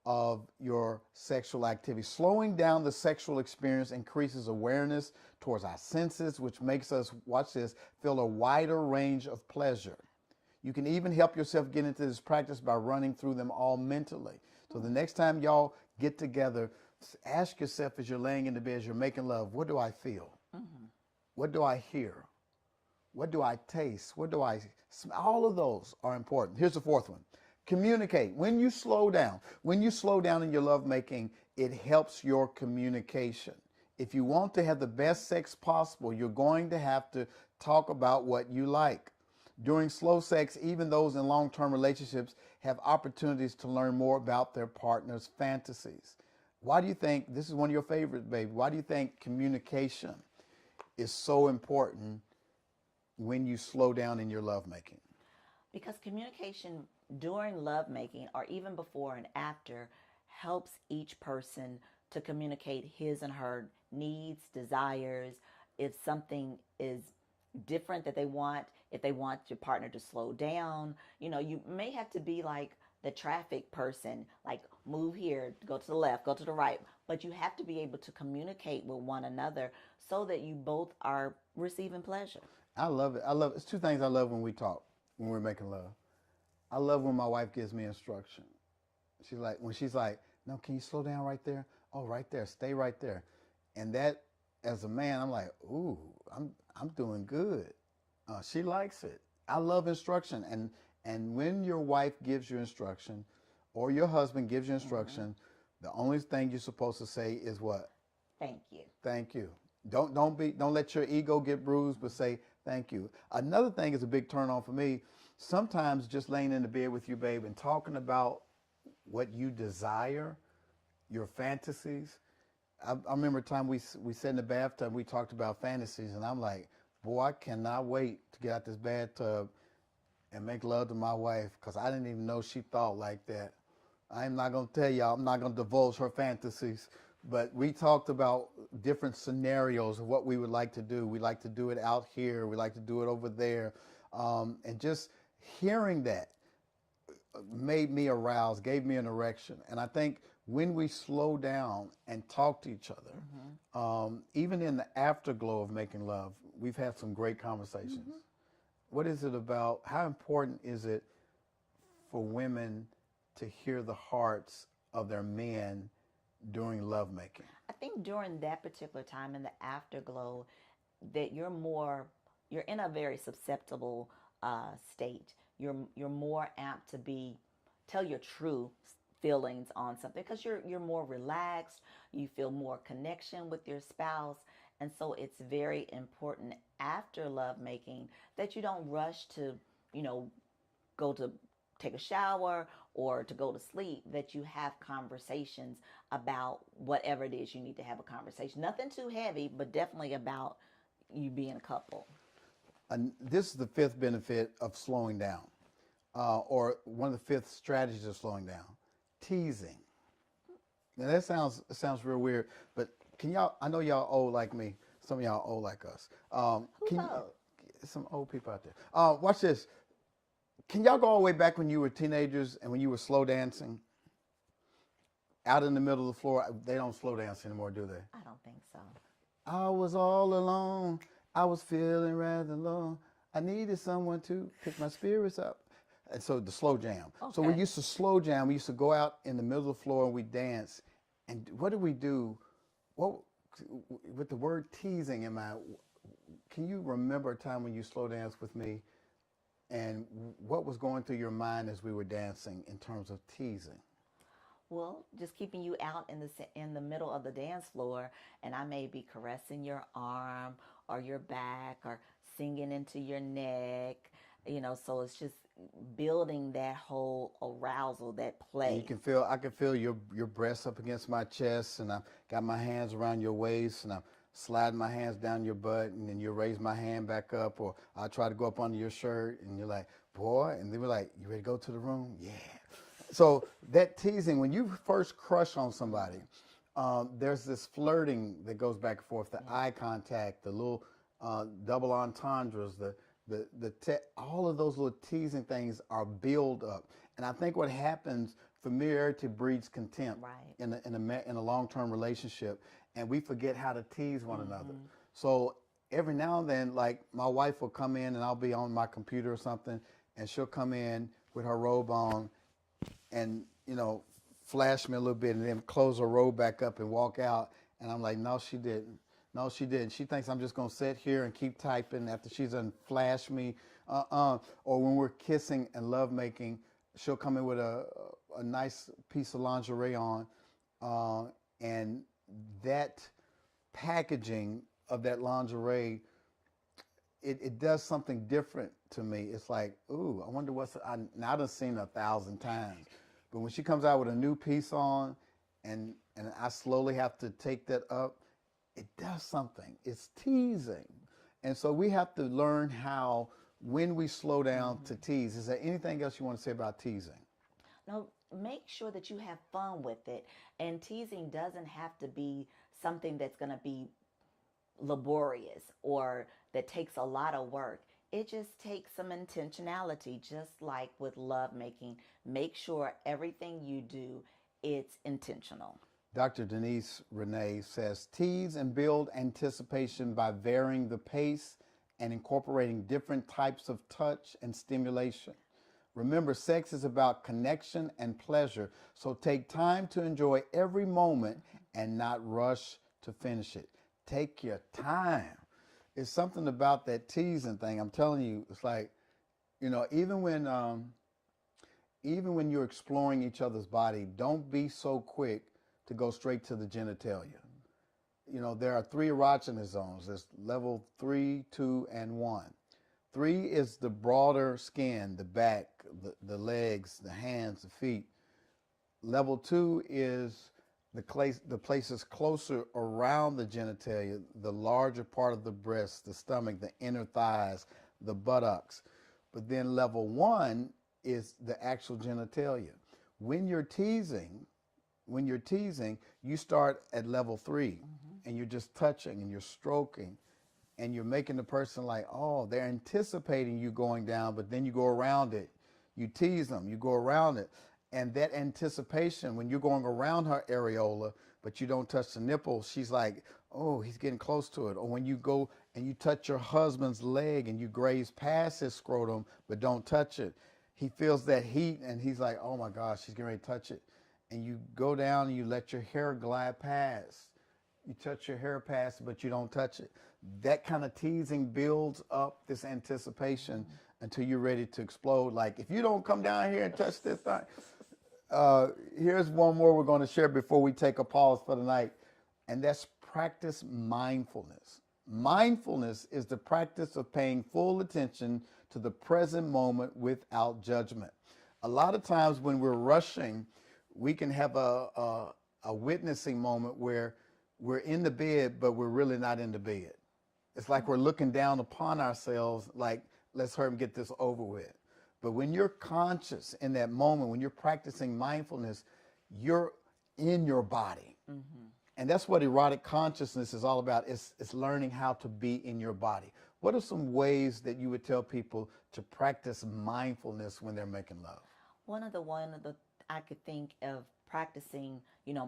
Speaker 1: of your sexual activity. Slowing down the sexual experience increases awareness towards our senses, which makes us, watch this, feel a wider range of pleasure. You can even help yourself get into this practice by running through them all mentally. So the next time y'all get together, ask yourself as you're laying in the bed, as you're making love, what do I feel? What do I hear? What do I taste? What do I smell? All of those are important. Here's the fourth one. Communicate. When you slow down in your lovemaking, it helps your communication. If you want to have the best sex possible, you're going to have to talk about what you like. During slow sex, even those in long-term relationships have opportunities to learn more about their partner's fantasies. Why do you think, this is one of your favorites, baby, why do you think communication is so important when you slow down in your lovemaking?
Speaker 2: Because communication during lovemaking or even before and after helps each person to communicate his and her needs, desires, if something is different that they want, if they want your partner to slow down. You know, you may have to be like the traffic person, like move here, go to the left, go to the right, but you have to be able to communicate with one another so that you both are receiving pleasure.
Speaker 1: I love it. It's two things I love when we talk, when we're making love. I love when my wife gives me instruction. When she's like, no, can you slow down right there? Oh, right there, stay right there. And that, as a man, I'm like, ooh, I'm doing good. She likes it. I love instruction. And when your wife gives you instruction or your husband gives you instruction, the only thing you're supposed to say is what?
Speaker 2: Thank you.
Speaker 1: Thank you. Don't let your ego get bruised, but say thank you. Another thing is a big turn on for me. Sometimes just laying in the bed with you, babe, and talking about what you desire, your fantasies. I remember a time we sat in the bathtub, we talked about fantasies, and I'm like, boy, I cannot wait to get out this bathtub and make love to my wife, because I didn't even know she thought like that. I'm not going to tell y'all, I'm not going to divulge her fantasies, but we talked about different scenarios of what we would like to do. We like to do it out here. We like to do it over there. And just hearing that made me aroused, gave me an erection. And I think when we slow down and talk to each other, even in the afterglow of making love, we've had some great conversations. What is it about, how important is it for women to hear the hearts of their men during lovemaking?
Speaker 2: I think during that particular time in the afterglow, that you're in a very susceptible state. You're more apt to tell your true feelings on something because you're more relaxed. You feel more connection with your spouse, and so it's very important after lovemaking that you don't rush to, go to take a shower or to go to sleep, that you have conversations about whatever it is you need to have a conversation. Nothing too heavy, but definitely about you being a couple.
Speaker 1: And this is the fifth benefit of slowing down, or one of the fifth strategies of slowing down: teasing. Now that sounds real weird, but I know y'all old like me. Some of y'all old like us. some old people out there. Watch this. Can y'all go all the way back when you were teenagers and when you were slow dancing? Out in the middle of the floor. They don't slow dance anymore, do they?
Speaker 2: I don't think so.
Speaker 1: I was all alone. I was feeling rather low. I needed someone to pick my spirits up. And so the slow jam.
Speaker 2: Okay.
Speaker 1: So we used to slow jam. We used to go out in the middle of the floor and we dance. And what did we do? What, with the word teasing in mind, can you remember a time when you slow danced with me? And what was going through your mind as we were dancing in terms of teasing?
Speaker 2: Well, just keeping you out in the middle of the dance floor, and I may be caressing your arm or your back or singing into your neck, so it's just building that whole arousal, that play.
Speaker 1: And I can feel your breasts up against my chest, and I've got my hands around your waist, and I'm sliding my hands down your butt, and then you raise my hand back up, or I'll try to go up under your shirt, and you're like, boy, and then we're like, you ready to go to the room? Yeah. So that teasing, when you first crush on somebody, there's this flirting that goes back and forth, the eye contact, the little double entendres, all of those little teasing things are build up. And I think what happens, familiarity breeds contempt in a long-term relationship, and we forget how to tease one another. So every now and then, like my wife will come in and I'll be on my computer or something, and she'll come in with her robe on and, flash me a little bit and then close her robe back up and walk out. And I'm like, no, she didn't. No, she didn't. She thinks I'm just going to sit here and keep typing after she's done flashed me. Or when we're kissing and lovemaking, she'll come in with a nice piece of lingerie on. And that packaging of that lingerie, it does something different to me. It's like, ooh, I wonder now I've seen it 1,000 times. But when she comes out with a new piece on and I slowly have to take that up, it does something. It's teasing. And so we have to learn how, when we slow down to tease. Is there anything else you want to say about teasing?
Speaker 2: No, make sure that you have fun with it. And teasing doesn't have to be something that's going to be laborious or that takes a lot of work. It just takes some intentionality, just like with lovemaking. Make sure everything you do, it's intentional.
Speaker 1: Dr. Denise Renee says, tease and build anticipation by varying the pace and incorporating different types of touch and stimulation. Remember, sex is about connection and pleasure, so take time to enjoy every moment and not rush to finish it. Take your time. It's something about that teasing thing. I'm telling you, it's like, even when you're exploring each other's body, don't be so quick to go straight to the genitalia. There are 3 erogenous zones. There's level 3, 2, and 1. 3 is the broader skin, the back, the legs, the hands, the feet. Level 2 is the places closer around the genitalia, the larger part of the breast, the stomach, the inner thighs, the buttocks. But then level 1 is the actual genitalia. When you're teasing, you start at level 3 and you're just touching and you're stroking and you're making the person like, oh, they're anticipating you going down, but then you go around it. You tease them, you go around it. And that anticipation, when you're going around her areola, but you don't touch the nipple, she's like, oh, he's getting close to it. Or when you go and you touch your husband's leg and you graze past his scrotum, but don't touch it, he feels that heat and he's like, oh my gosh, she's getting ready to touch it. And you go down and you let your hair glide past. You touch your hair past, but you don't touch it. That kind of teasing builds up this anticipation until you're ready to explode. Like, if you don't come down here and touch this thing. Here's one more we're going to share before we take a pause for the night, and that's practice mindfulness. Mindfulness is the practice of paying full attention to the present moment without judgment. A lot of times when we're rushing, we can have a witnessing moment where we're in the bed, but we're really not in the bed. It's like we're looking down upon ourselves like, let's hurry and get this over with. But when you're conscious in that moment, when you're practicing mindfulness, you're in your body. And that's what erotic consciousness is all about. It's learning how to be in your body. What are some ways that you would tell people to practice mindfulness when they're making love?
Speaker 2: One of the I could think of practicing,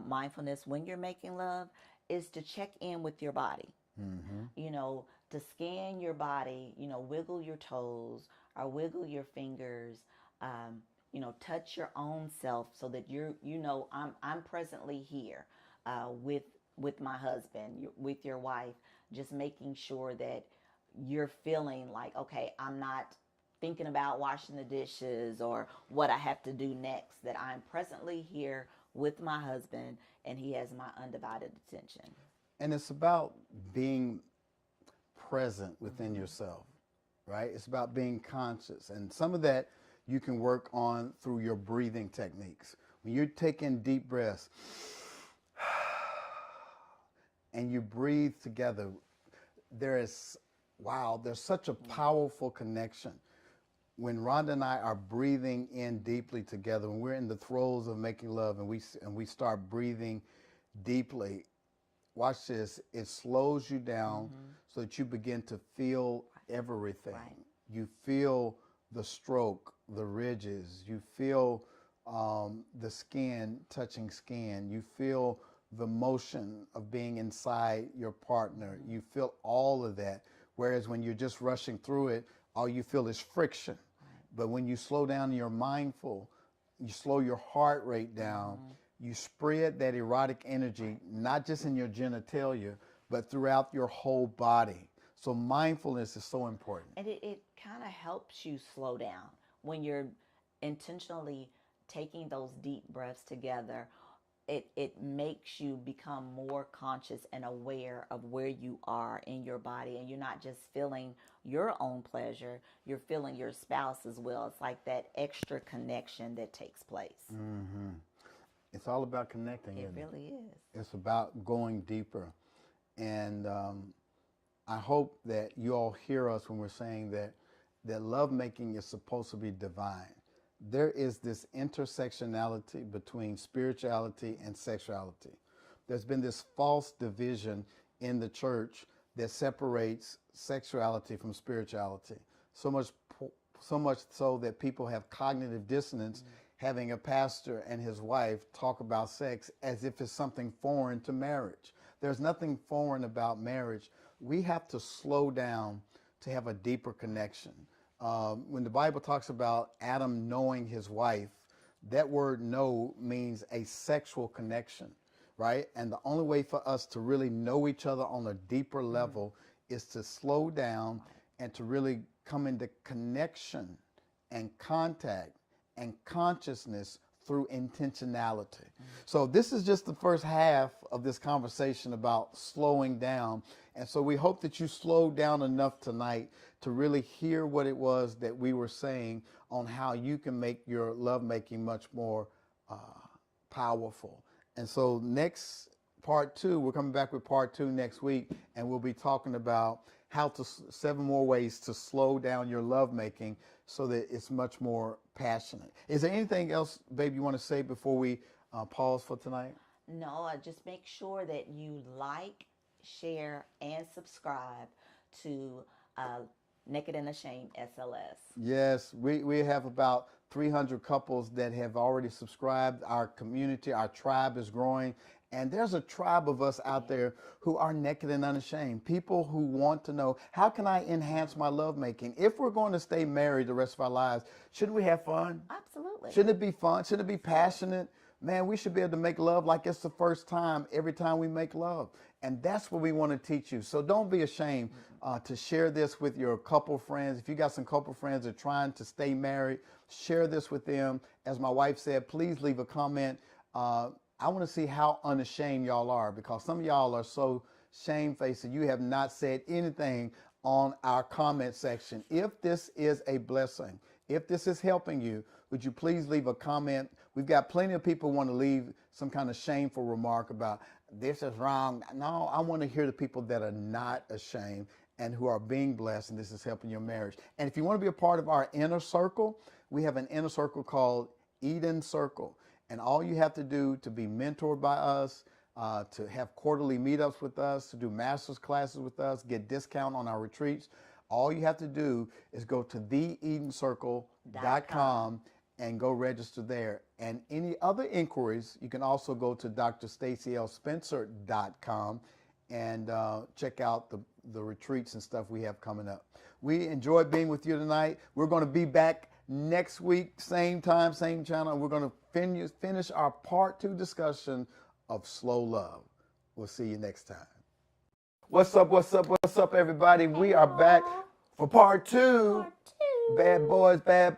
Speaker 2: mindfulness when you're making love is to check in with your body. To scan your body, wiggle your toes or wiggle your fingers, touch your own self so that I'm presently here with my husband, with your wife, just making sure that you're feeling like, okay, I'm not thinking about washing the dishes or what I have to do next, that I'm presently here with my husband and he has my undivided attention.
Speaker 1: And it's about being present within yourself, right? It's about being conscious. And some of that you can work on through your breathing techniques. When you're taking deep breaths and you breathe together, there's such a powerful connection. When Rhonda and I are breathing in deeply together, when we're in the throes of making love and we start breathing deeply, watch this, it slows you down so that you begin to feel everything.
Speaker 2: Right.
Speaker 1: You feel the stroke, the ridges, you feel the skin touching skin, you feel the motion of being inside your partner, you feel all of that. Whereas when you're just rushing through it, all you feel is friction. But when you slow down and you're mindful, you slow your heart rate down, you spread that erotic energy, not just in your genitalia, but throughout your whole body. So mindfulness is so important.
Speaker 2: And it kind of helps you slow down when you're intentionally taking those deep breaths together. It makes you become more conscious and aware of where you are in your body, and you're not just feeling your own pleasure, you're feeling your spouse as well. It's like that extra connection that takes place.
Speaker 1: It's all about connecting.
Speaker 2: It really is.
Speaker 1: It's about going deeper. And I hope that you all hear us when we're saying that lovemaking is supposed to be divine. There is this intersectionality between spirituality and sexuality. There's been this false division in the church that separates sexuality from spirituality. So much so that people have cognitive dissonance having a pastor and his wife talk about sex as if it's something foreign to marriage. There's nothing foreign about marriage. We have to slow down to have a deeper connection. When the Bible talks about Adam knowing his wife, that word know means a sexual connection, right? And the only way for us to really know each other on a deeper level is to slow down and to really come into connection and contact and consciousness through intentionality. So this is just the first half of this conversation about slowing down. And so we hope that you slowed down enough tonight to really hear what it was that we were saying on how you can make your lovemaking much more powerful. And so next part 2, we're coming back with part 2 next week, and we'll be talking about 7 more ways to slow down your lovemaking so that it's much more passionate. Is there anything else, babe, you want to say before we pause for tonight?
Speaker 2: No, just make sure that you like, share, and subscribe to Naked and Ashamed SLS.
Speaker 1: Yes, we have about 300 couples that have already subscribed. Our community, our tribe is growing. And there's a tribe of us out there who are naked and unashamed. People who want to know, how can I enhance my lovemaking? If we're going to stay married the rest of our lives, shouldn't we have fun?
Speaker 2: Absolutely.
Speaker 1: Shouldn't it be fun? Shouldn't it be passionate? Man, we should be able to make love like it's the first time every time we make love. And that's what we want to teach you. So don't be ashamed to share this with your couple friends. If you got some couple friends that are trying to stay married, share this with them. As my wife said, please leave a comment. I want to see how unashamed y'all are, because some of y'all are so shamefaced that you have not said anything on our comment section. If this is a blessing, if this is helping you, would you please leave a comment? We've got plenty of people who want to leave some kind of shameful remark about this is wrong. No, I want to hear the people that are not ashamed and who are being blessed, and this is helping your marriage. And if you want to be a part of our inner circle, we have an inner circle called Eden Circle. And all you have to do to be mentored by us, to have quarterly meetups with us, to do master's classes with us, get discount on our retreats, All you have to do is go to theedencircle.com and go register there. And any other inquiries, you can also go to drstacyelspencer.com and check out the retreats and stuff we have coming up. We enjoyed being with you tonight. We're going to be back next week, same time, same channel. We're going to finish our part 2 discussion of slow love. We'll see you next time. What's up, everybody? We are back for part 2. Bad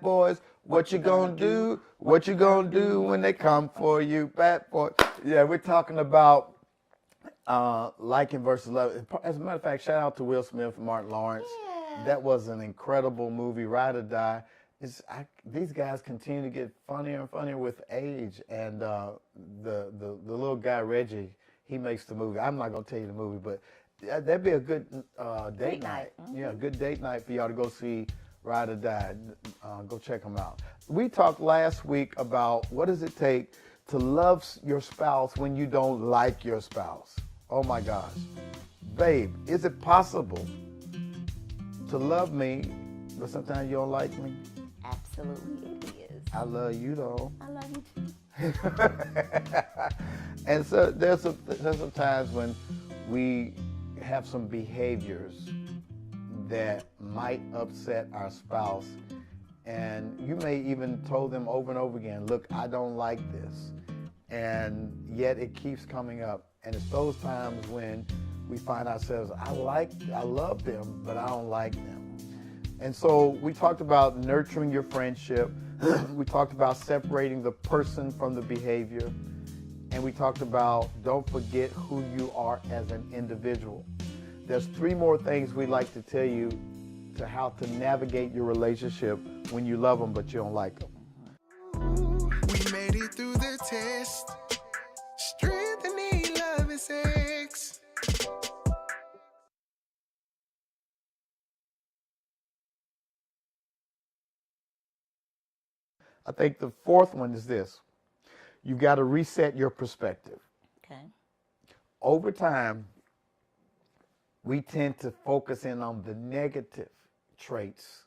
Speaker 1: boys. What you gonna do? What you gonna do when they come for you, bad boy? Yeah, we're talking about liking versus love. As a matter of fact, shout out to Will Smith and Martin Lawrence. Yeah. That was an incredible movie, Ride or Die. These guys continue to get funnier and funnier with age, and the little guy Reggie, he makes the movie. I'm not gonna tell you the movie, but that'd be a good date night. Mm-hmm. Yeah, a good date night for y'all to go see Ride or Die. Go check them out. We talked last week about what does it take to love your spouse when you don't like your spouse. Oh my gosh. Babe, is it possible to love me, but sometimes you don't like me?
Speaker 2: Absolutely it is.
Speaker 1: I love you though.
Speaker 2: I love you too.
Speaker 1: And so there's some times when we have some behaviors that might upset our spouse, and you may even told them over and over again, look, I don't like this, and yet it keeps coming up. And it's those times when we find ourselves, I love them, but I don't like them. And so we talked about nurturing your friendship. We talked about separating the person from the behavior. And we talked about don't forget who you are as an individual. There's 3 more things we'd like to tell you to how to navigate your relationship when you love them but you don't like them.
Speaker 3: We made it through the test. Strengthening love and sex.
Speaker 1: I think the 4th one is this. You've got to reset your perspective.
Speaker 2: Okay.
Speaker 1: Over time, we tend to focus in on the negative traits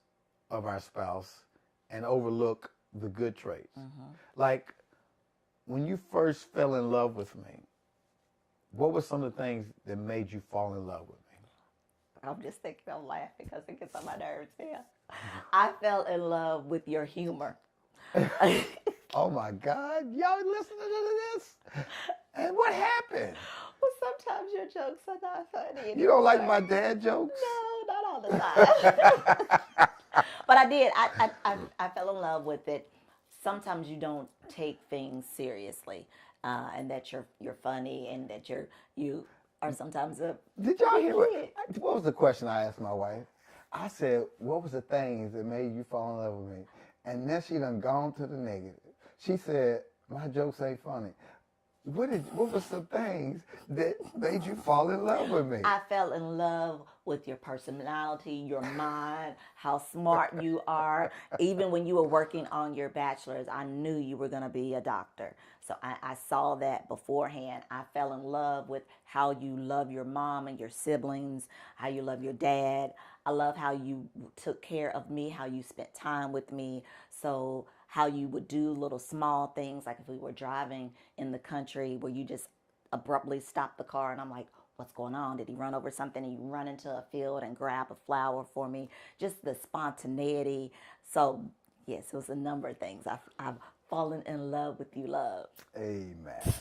Speaker 1: of our spouse and overlook the good traits. Mm-hmm. Like when you first fell in love with me, what were some of the things that made you fall in love with me?
Speaker 2: I'm just thinking, I'm laughing because it gets on my nerves here. I fell in love with your humor.
Speaker 1: Oh my God, y'all listening to this? And what happened?
Speaker 2: Well, sometimes your jokes are not funny anymore.
Speaker 1: You don't like my dad jokes?
Speaker 2: No, not all the time. But I did. I fell in love with it. Sometimes you don't take things seriously, and that you're funny, and that you are sometimes a.
Speaker 1: Did y'all hear what was the question I asked my wife? I said, what was the things that made you fall in love with me? And then she done gone to the negative. She said, my jokes ain't funny. What were some things that made you fall in love with me?
Speaker 2: I fell in love with your personality, your mind, how smart you are. Even when you were working on your bachelor's, I knew you were going to be a doctor. So I saw that beforehand. I fell in love with how you love your mom and your siblings, how you love your dad. I love how you took care of me, how you spent time with me. So how you would do little small things, like if we were driving in the country where you just abruptly stop the car and I'm like, what's going on? Did he run over something? And you run into a field and grab a flower for me. Just the spontaneity. So yes, it was a number of things. I've fallen in love with you, love.
Speaker 1: Amen.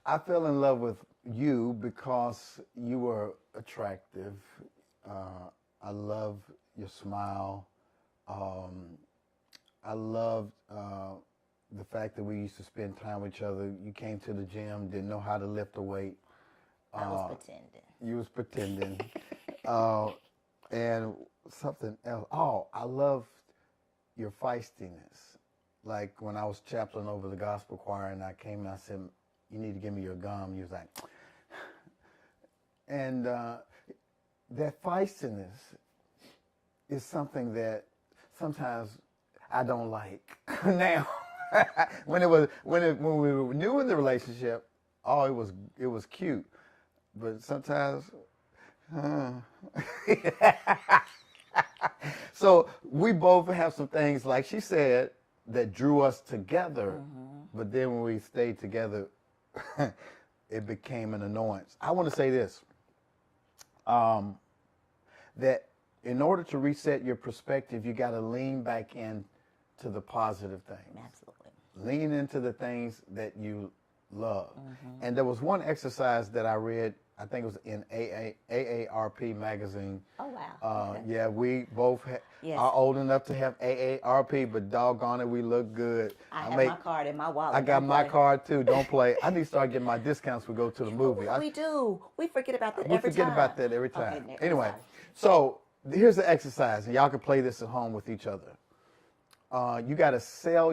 Speaker 1: I fell in love with you because you were attractive. I love your smile. I loved the fact that we used to spend time with each other. You came to the gym, didn't know how to lift a weight.
Speaker 2: I was pretending.
Speaker 1: You was pretending. And something else. Oh, I loved your feistiness. Like when I was chaplain over the gospel choir and I came and I said, you need to give me your gum. You was like, and that feistiness is something that sometimes I don't like now. when we were new in the relationship, oh, it was cute, but sometimes So we both have some things, like she said, that drew us together. But then when we stayed together, it became an annoyance. I want to say this, that in order to reset your perspective, you got to lean back in to the positive things.
Speaker 2: Absolutely.
Speaker 1: Lean into the things that you love. And there was one exercise that I read, I think it was in AARP magazine.
Speaker 2: Oh, wow. Okay.
Speaker 1: Yeah, we both are old enough to have AARP, but doggone it, we look good.
Speaker 2: I have my card in my wallet.
Speaker 1: I got my card too. Don't play. I need to start getting my discounts when we go to the movie.
Speaker 2: We do. We forget about that
Speaker 1: We
Speaker 2: every
Speaker 1: forget
Speaker 2: time.
Speaker 1: about that every time.
Speaker 2: Okay,
Speaker 1: Anyway,
Speaker 2: sorry.
Speaker 1: so here's the exercise, and y'all can play this at home with each other. You got to sell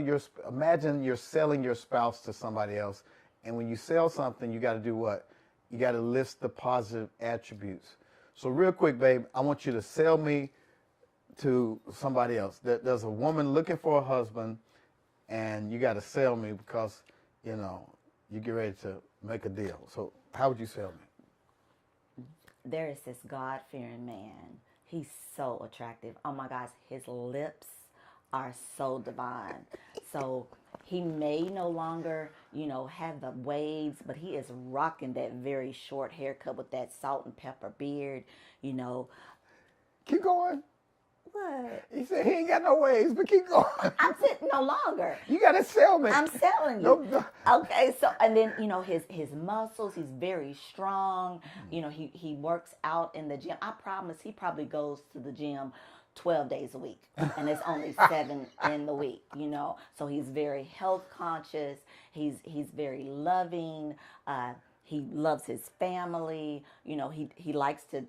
Speaker 1: imagine you're selling your spouse to somebody else, and when you sell something, you got to do what? You got to list the positive attributes. So real quick, babe, I want you to sell me to somebody else. There's a woman looking for a husband, and you got to sell me because, you get ready to make a deal. So how would you sell me?
Speaker 2: There is this God-fearing man. He's so attractive. Oh my gosh, his lips are so divine. So he may no longer, have the waves, but he is rocking that very short haircut with that salt and pepper beard,
Speaker 1: Keep going.
Speaker 2: What?
Speaker 1: He said he ain't got no waves, but keep going.
Speaker 2: I'm sitting no longer.
Speaker 1: You got to sell me.
Speaker 2: I'm selling you.
Speaker 1: No.
Speaker 2: Okay, so and then his muscles, he's very strong. He works out in the gym. I promise he probably goes to the gym 12 days a week, and it's only 7 in the week. So he's very health conscious. He's very loving. He loves his family. He likes to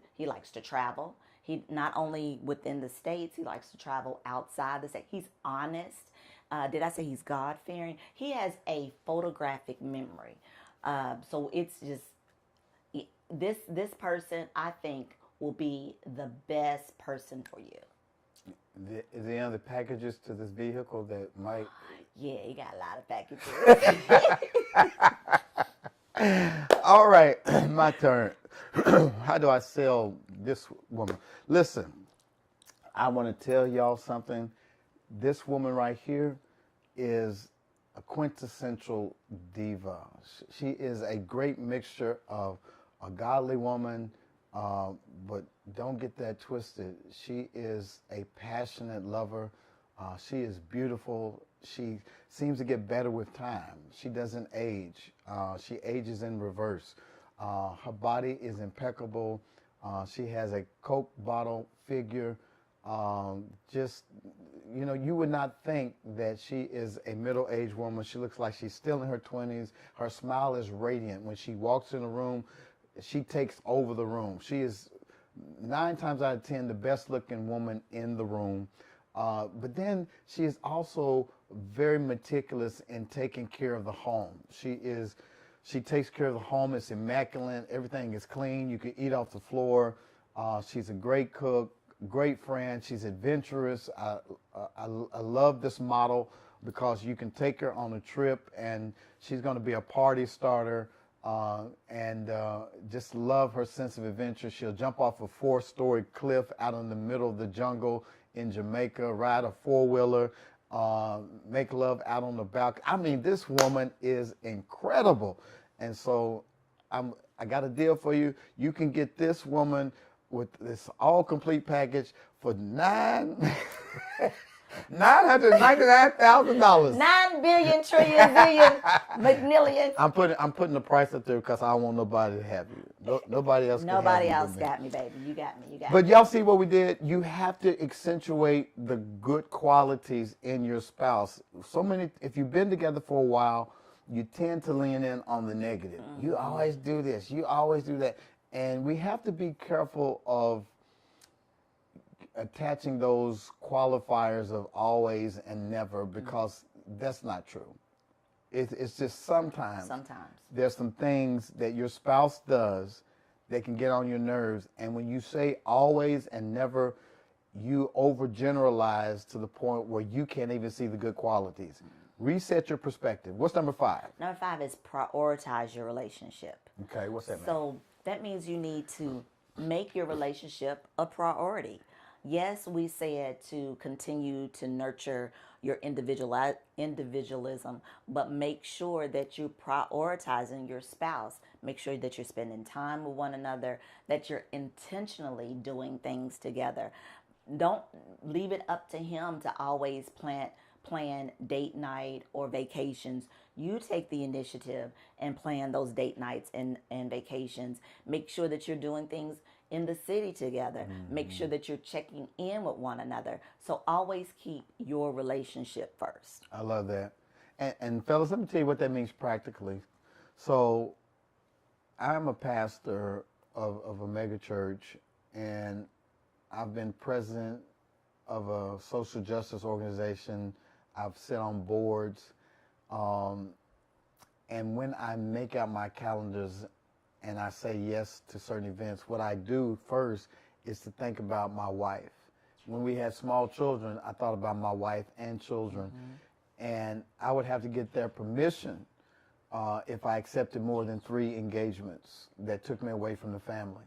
Speaker 2: travel. He not only within the States, he likes to travel outside the state. He's honest. Did I say he's God-fearing? He has a photographic memory. So it's just, this person, I think, will be the best person for you.
Speaker 1: Is there any other packages to this vehicle that might?
Speaker 2: Yeah, he got a lot of packages.
Speaker 1: All right, my turn. How do I sell this woman? Listen, I want to tell y'all something. This woman right here is a quintessential diva. She is a great mixture of a godly woman, but don't get that twisted. She is a passionate lover. She is beautiful. She seems to get better with time. She doesn't age. She ages in reverse. Her body is impeccable. She has a Coke bottle figure. You would not think that she is a middle-aged woman. She looks like she's still in her 20s. Her smile is radiant. When she walks in a room, she takes over the room. She is 9 times out of 10 the best-looking woman in the room. But then she is also very meticulous in taking care of the home. She takes care of the home. It's immaculate. Everything is clean. You can eat off the floor. She's a great cook, great friend. She's adventurous. I love this model because you can take her on a trip and she's going to be a party starter. And just love her sense of adventure. She'll jump off a 4-story cliff out in the middle of the jungle in Jamaica, ride a 4-wheeler, make love out on the balcony. I mean, this woman is incredible. And so I got a deal for you. You can get this woman with this all complete package for $999,000.
Speaker 2: 9 billion, trillion, billion, McMillion.
Speaker 1: I'm putting the price up there because I don't want nobody to have you. Nobody else.
Speaker 2: Nobody else got me, baby. You got me.
Speaker 1: But y'all see what we did? You have to accentuate the good qualities in your spouse. If you've been together for a while, you tend to lean in on the negative. Mm-hmm. You always do this. You always do that. And we have to be careful of attaching those qualifiers of always and never, because that's not true. It's just sometimes there's some things that your spouse does that can get on your nerves. And when you say always and never, you overgeneralize to the point where you can't even see the good qualities. Reset your perspective. What's number 5?
Speaker 2: Number 5 is prioritize your relationship.
Speaker 1: Okay, what's that mean?
Speaker 2: So that means you need to make your relationship a priority. Yes, we said to continue to nurture your individualism, but make sure that you're prioritizing your spouse. Make sure that you're spending time with one another, that you're intentionally doing things together. Don't leave it up to him to always plan date night or vacations. You take the initiative and plan those date nights and vacations. Make sure that you're doing things in the city together. Make sure that you're checking in with one another. So always keep your relationship first.
Speaker 1: I love that. And fellas, let me tell you what that means practically. So I'm a pastor of a mega church, and I've been president of a social justice organization. I've sat on boards. And when I make out my calendars and I say yes to certain events, what I do first is to think about my wife. When we had small children, I thought about my wife and children. And I would have to get their permission if I accepted more than 3 engagements that took me away from the family,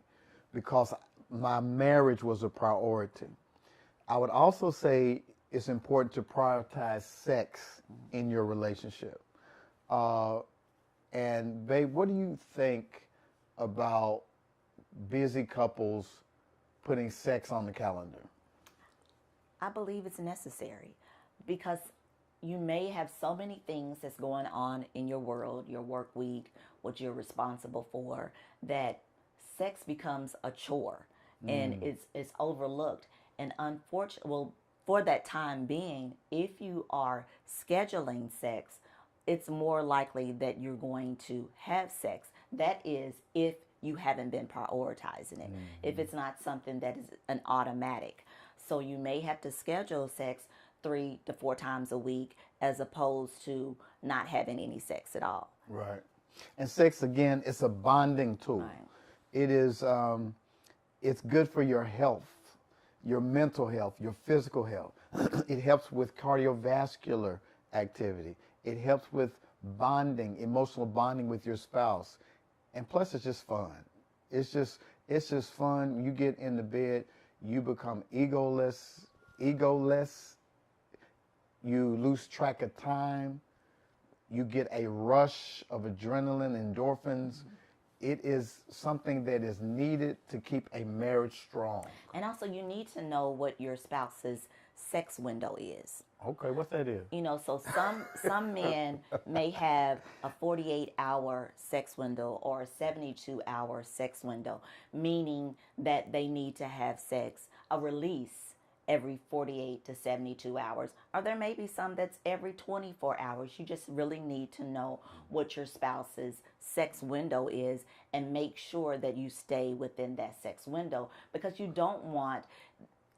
Speaker 1: because my marriage was a priority. I would also say it's important to prioritize sex in your relationship. And babe, what do you think about busy couples putting sex on the calendar?
Speaker 2: I believe it's necessary because you may have so many things that's going on in your world, your work week, what you're responsible for, that sex becomes a chore and it's overlooked. And unfortunately, well, for that time being, if you are scheduling sex, it's more likely that you're going to have sex. That is, if you haven't been prioritizing it, if it's not something that is an automatic. So you may have to schedule sex 3 to 4 times a week as opposed to not having any sex at all.
Speaker 1: Right. And sex, again, it's a bonding tool.
Speaker 2: Right.
Speaker 1: It is, it's good for your health, your mental health, your physical health. It helps with cardiovascular activity. It helps with bonding, emotional bonding with your spouse. And plus, it's just fun. It's just fun. You get in the bed, you become egoless. You lose track of time. You get a rush of adrenaline, endorphins. It is something that is needed to keep a marriage strong.
Speaker 2: And also, you need to know what your spouse's sex window is.
Speaker 1: Okay, what's that is?
Speaker 2: You know, so some men may have a 48-hour sex window or a 72-hour sex window, meaning that they need to have sex, a release every 48 to 72 hours. Or there may be some that's every 24 hours. You just really need to know what your spouse's sex window is and make sure that you stay within that sex window, because you don't want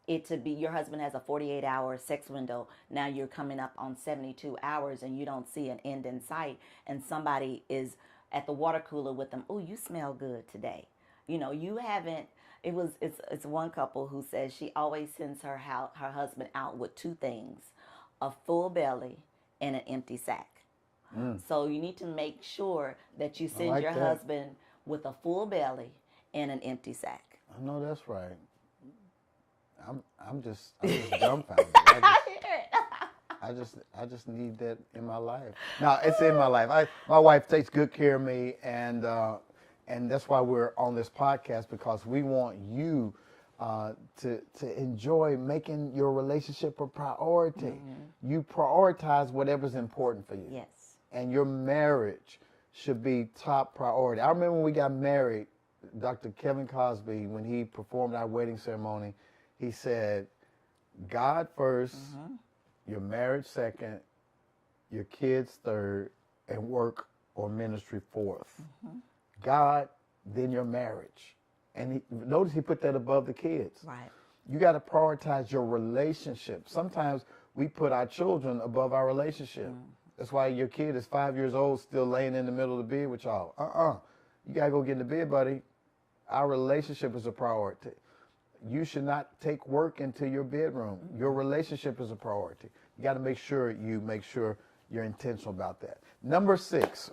Speaker 2: it to be your husband has a 48-hour sex window. Now you're coming up on 72 hours and you don't see an end in sight, and somebody is at the water cooler with them. Oh, you smell good today. You know, you haven't. It's one couple who says she always sends her husband out with 2 things: a full belly and an empty sack. So you need to make sure that you send your husband with a full belly and an empty sack.
Speaker 1: I know that's right. I'm just dumbfounded. I just need that in my life. Now it's in my life. My wife takes good care of me, and that's why we're on this podcast, because we want you to enjoy making your relationship a priority. You prioritize whatever's important for you.
Speaker 2: Yes.
Speaker 1: And your marriage should be top priority. I remember when we got married, Dr. Kevin Cosby, when he performed our wedding ceremony, he said, God first, your marriage second, your kids third, and work or ministry fourth. God, then your marriage. And notice he put that above the kids.
Speaker 2: Right.
Speaker 1: You got to prioritize your relationship. Sometimes we put our children above our relationship. That's why your kid is 5 years old, still laying in the middle of the bed with y'all. You got to go get in the bed, buddy. Our relationship is a priority. You should not take work into your bedroom. Your relationship is a priority. You got to make sure you're intentional about that. Number 6,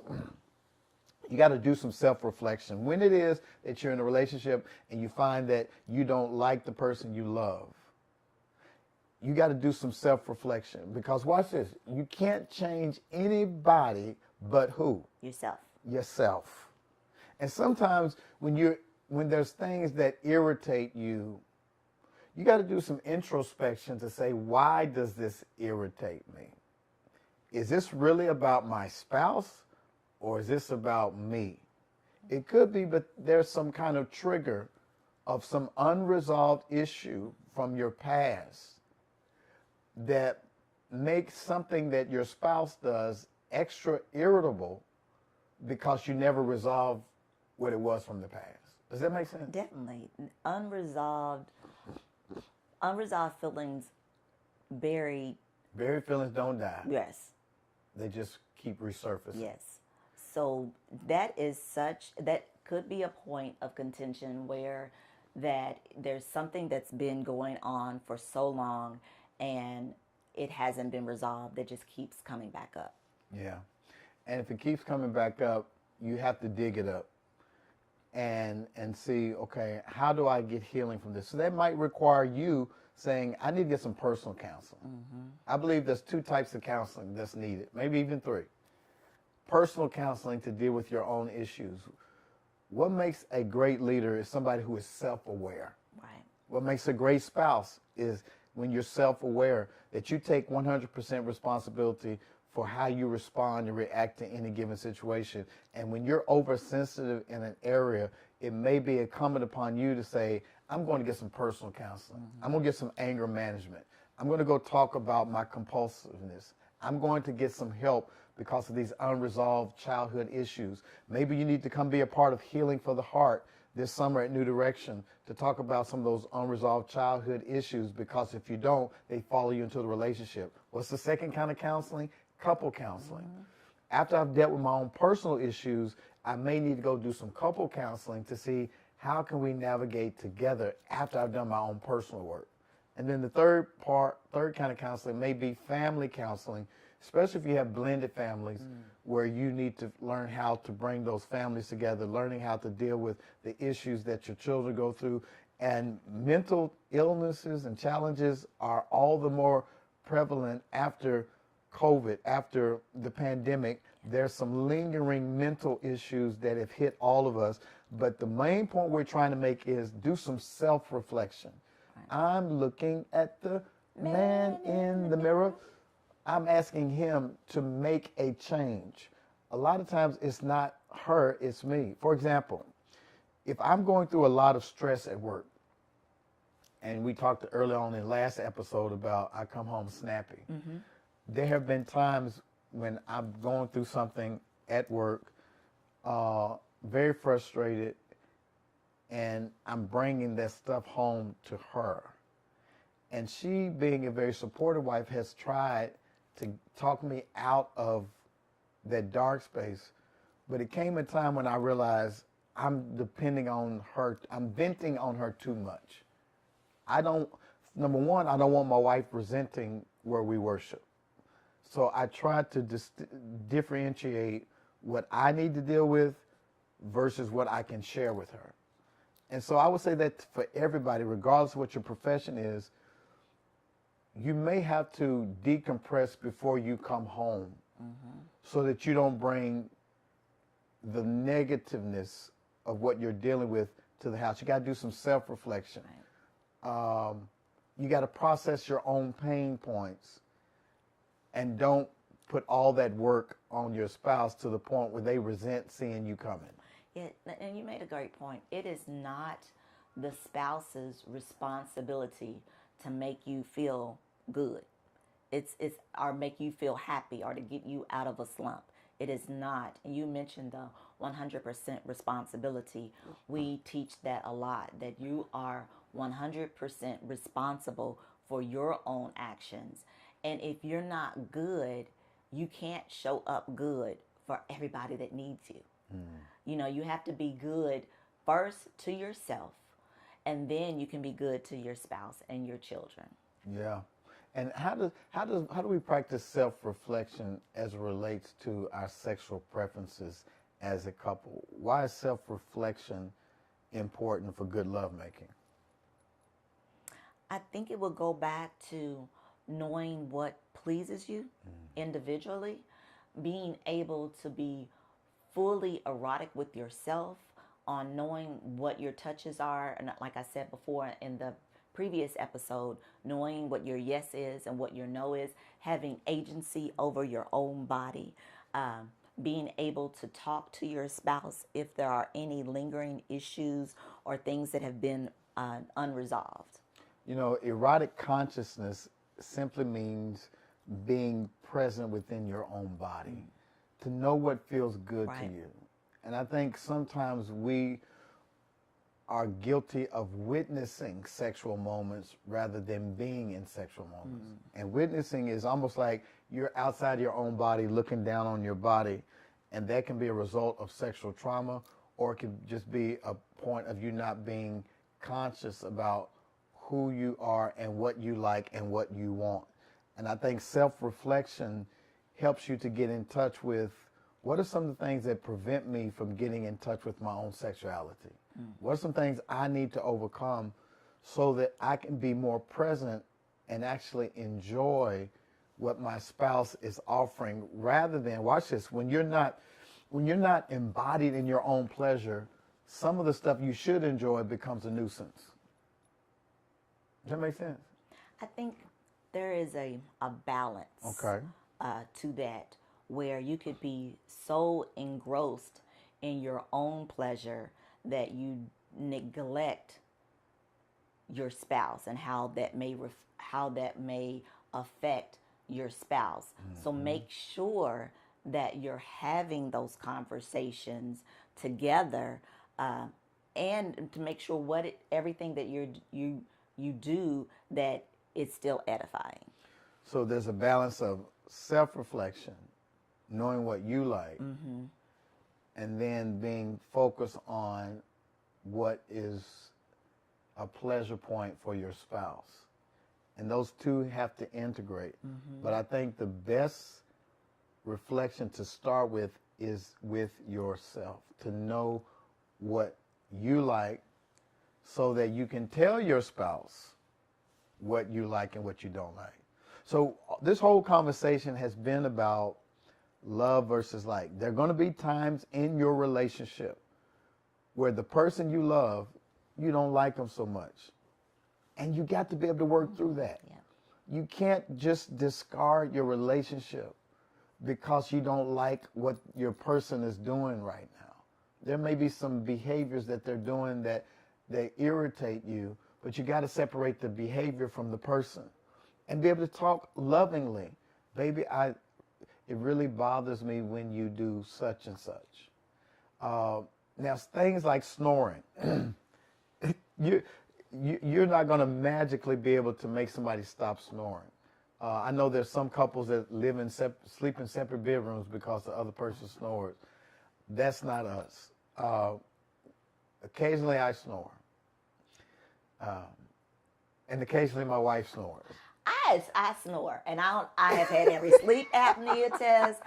Speaker 1: You got to do some self-reflection. When it is that you're in a relationship and you find that you don't like the person you love, you got to do some self-reflection, because watch this. You can't change anybody but who?
Speaker 2: Yourself.
Speaker 1: Yourself. And sometimes when there's things that irritate you, you got to do some introspection to say, why does this irritate me? Is this really about my spouse, or is this about me? It could be, but there's some kind of trigger of some unresolved issue from your past that makes something that your spouse does extra irritable because you never resolved what it was from the past. Does that make sense?
Speaker 2: Definitely. Unresolved feelings buried.
Speaker 1: Buried feelings don't die.
Speaker 2: Yes.
Speaker 1: They just keep resurfacing.
Speaker 2: Yes. So that could be a point of contention where that there's something that's been going on for so long and it hasn't been resolved, that just keeps coming back up.
Speaker 1: Yeah. And if it keeps coming back up, you have to dig it up and see, okay, how do I get healing from this? So that might require you saying, I need to get some personal counseling. Mm-hmm. I believe there's 2 types of counseling that's needed, maybe even 3. Personal counseling to deal with your own issues. What makes a great leader is somebody who is self-aware.
Speaker 2: Right.
Speaker 1: What makes a great spouse is when you're self-aware, that you take 100% responsibility for how you respond and react to any given situation. And when you're oversensitive in an area, it may be incumbent upon you to say, I'm going to get some personal counseling. Mm-hmm. I'm going to get some anger management. I'm going to go talk about my compulsiveness. I'm going to get some help because of these unresolved childhood issues. Maybe you need to come be a part of Healing for the Heart this summer at New Direction to talk about some of those unresolved childhood issues, because if you don't, they follow you into the relationship. What's the second kind of counseling? Couple counseling. Mm-hmm. After I've dealt with my own personal issues, I may need to go do some couple counseling to see how can we navigate together after I've done my own personal work. And then the third kind of counseling may be family counseling, especially if you have blended families, where you need to learn how to bring those families together, learning how to deal with the issues that your children go through. And mental illnesses and challenges are all the more prevalent after COVID, after the pandemic. There's some lingering mental issues that have hit all of us. But the main point we're trying to make is do some self-reflection. I'm looking at the man in the mirror. I'm asking him to make a change. A lot of times it's not her, it's me. For example, if I'm going through a lot of stress at work, and we talked early on in the last episode about I come home snappy. Mm-hmm. There have been times when I'm going through something at work, very frustrated, and I'm bringing that stuff home to her. And she, being a very supportive wife, has tried to talk me out of that dark space. But it came a time when I realized I'm depending on her. I'm venting on her too much. Number one, I don't want my wife resenting where we worship. So I try to differentiate what I need to deal with versus what I can share with her. And so I would say that for everybody, regardless of what your profession is, you may have to decompress before you come home, so that you don't bring the negativeness of what you're dealing with to the house. You got to do some self-reflection. Right. You got to process your own pain points, and don't put all that work on your spouse to the point where they resent seeing you coming.
Speaker 2: Yeah, and you made a great point. It is not the spouse's responsibility to make you feel good. It's or make you feel happy or to get you out of a slump. It is not. And you mentioned the 100% responsibility. We teach that a lot, that you are 100% responsible for your own actions. And if you're not good, you can't show up good for everybody that needs you. You know, you have to be good first to yourself, and then you can be good to your spouse and your children.
Speaker 1: Yeah. And how do we practice self-reflection as it relates to our sexual preferences as a couple? Why is self-reflection important for good lovemaking?
Speaker 2: I think it will go back to knowing what pleases you individually, being able to be fully erotic with yourself, on knowing what your touches are, and like I said before in the previous episode, knowing what your yes is and what your no is, having agency over your own body, being able to talk to your spouse if there are any lingering issues or things that have been unresolved.
Speaker 1: You know, erotic consciousness simply means being present within your own body, to know what feels good to you. And I think sometimes we are guilty of witnessing sexual moments rather than being in sexual moments. And witnessing is almost like you're outside your own body looking down on your body, and that can be a result of sexual trauma, or it could just be a point of you not being conscious about who you are and what you like and what you want. And I think self-reflection helps you to get in touch with what are some of the things that prevent me from getting in touch with my own sexuality? What are some things I need to overcome so that I can be more present and actually enjoy what my spouse is offering, rather than, watch this, when you're not embodied in your own pleasure, some of the stuff you should enjoy becomes a nuisance. Does that make sense?
Speaker 2: I think there is a balance to that, where you could be so engrossed in your own pleasure that you neglect your spouse and how that may affect your spouse. So make sure that you're having those conversations together, and to make sure everything that you do, that it's still edifying.
Speaker 1: So there's a balance of self-reflection, knowing what you like, and then being focused on what is a pleasure point for your spouse. And those two have to integrate. But I think the best reflection to start with is with yourself, to know what you like so that you can tell your spouse what you like and what you don't like. So this whole conversation has been about love versus like. There are going to be times in your relationship where the person you love, you don't like them so much. And you got to be able to work through that.
Speaker 2: Yeah.
Speaker 1: You can't just discard your relationship because you don't like what your person is doing right now. There may be some behaviors that they're doing that they irritate you, but you got to separate the behavior from the person and be able to talk lovingly. Baby, it really bothers me when you do such and such. Now, things like snoring, you're not going to magically be able to make somebody stop snoring. I know there's some couples that sleep in separate bedrooms because the other person snores. That's not us. Occasionally I snore. And occasionally my wife snores.
Speaker 2: I snore, and I have had every sleep apnea test.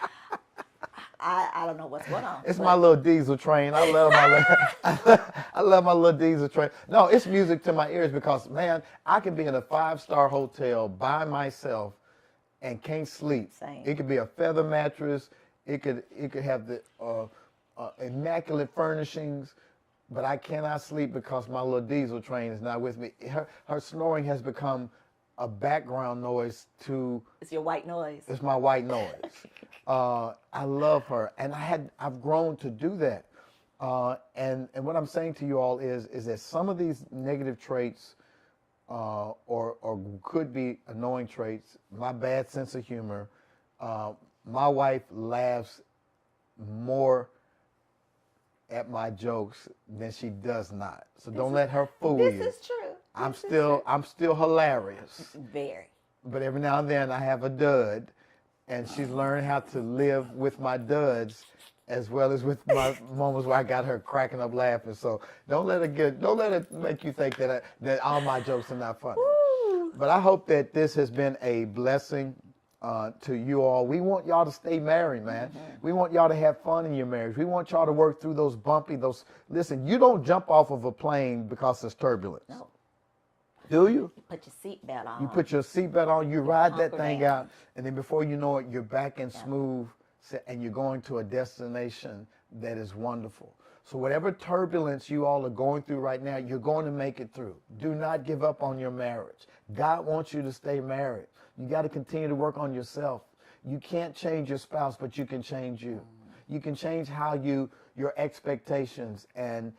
Speaker 2: I don't know what's going on.
Speaker 1: It's my little diesel train. I love my little diesel train. No, it's music to my ears because, man, I can be in a 5-star hotel by myself and can't sleep.
Speaker 2: Same.
Speaker 1: It could be a feather mattress. It could have the immaculate furnishings, but I cannot sleep because my little diesel train is not with me. Her snoring has become a background noise to...
Speaker 2: It's your white noise.
Speaker 1: It's my white noise. I love her, and I've grown to do that. And what I'm saying to you all is that some of these negative traits, or could be annoying traits, my bad sense of humor, my wife laughs more at my jokes than she does not. So don't let her fool you.
Speaker 2: This is true.
Speaker 1: I'm still hilarious.
Speaker 2: Very.
Speaker 1: But every now and then I have a dud, and she's learned how to live with my duds as well as with my moments where I got her cracking up laughing. So don't let it make you think that all my jokes are not funny.
Speaker 2: Woo.
Speaker 1: But I hope that this has been a blessing to you all. We want y'all to stay married, man. We want y'all to have fun in your marriage. We want y'all to work through listen, you don't jump off of a plane because there's turbulence.
Speaker 2: No.
Speaker 1: Do you?
Speaker 2: You put your seatbelt on.
Speaker 1: You put your seatbelt on, you ride that
Speaker 2: Hunker
Speaker 1: thing
Speaker 2: down.
Speaker 1: out, and then before you know it, you're back in smooth, and you're going to a destination that is wonderful. So whatever turbulence you all are going through right now, you're going to make it through. Do not give up on your marriage. God wants you to stay married. You got to continue to work on yourself. You can't change your spouse, but you can change you. You can change your expectations, and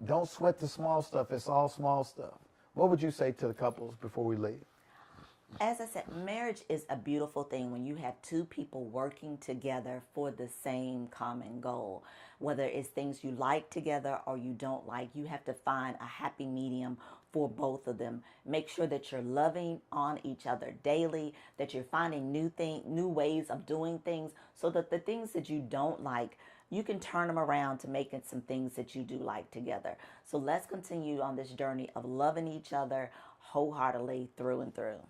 Speaker 1: don't sweat the small stuff. It's all small stuff. What would you say to the couples before we leave?
Speaker 2: As I said, marriage is a beautiful thing when you have two people working together for the same common goal. Whether it's things you like together or you don't like, you have to find a happy medium for both of them. Make sure that you're loving on each other daily, that you're finding new ways of doing things, so that the things that you don't like, you can turn them around to make it some things that you do like together. So let's continue on this journey of loving each other wholeheartedly through and through.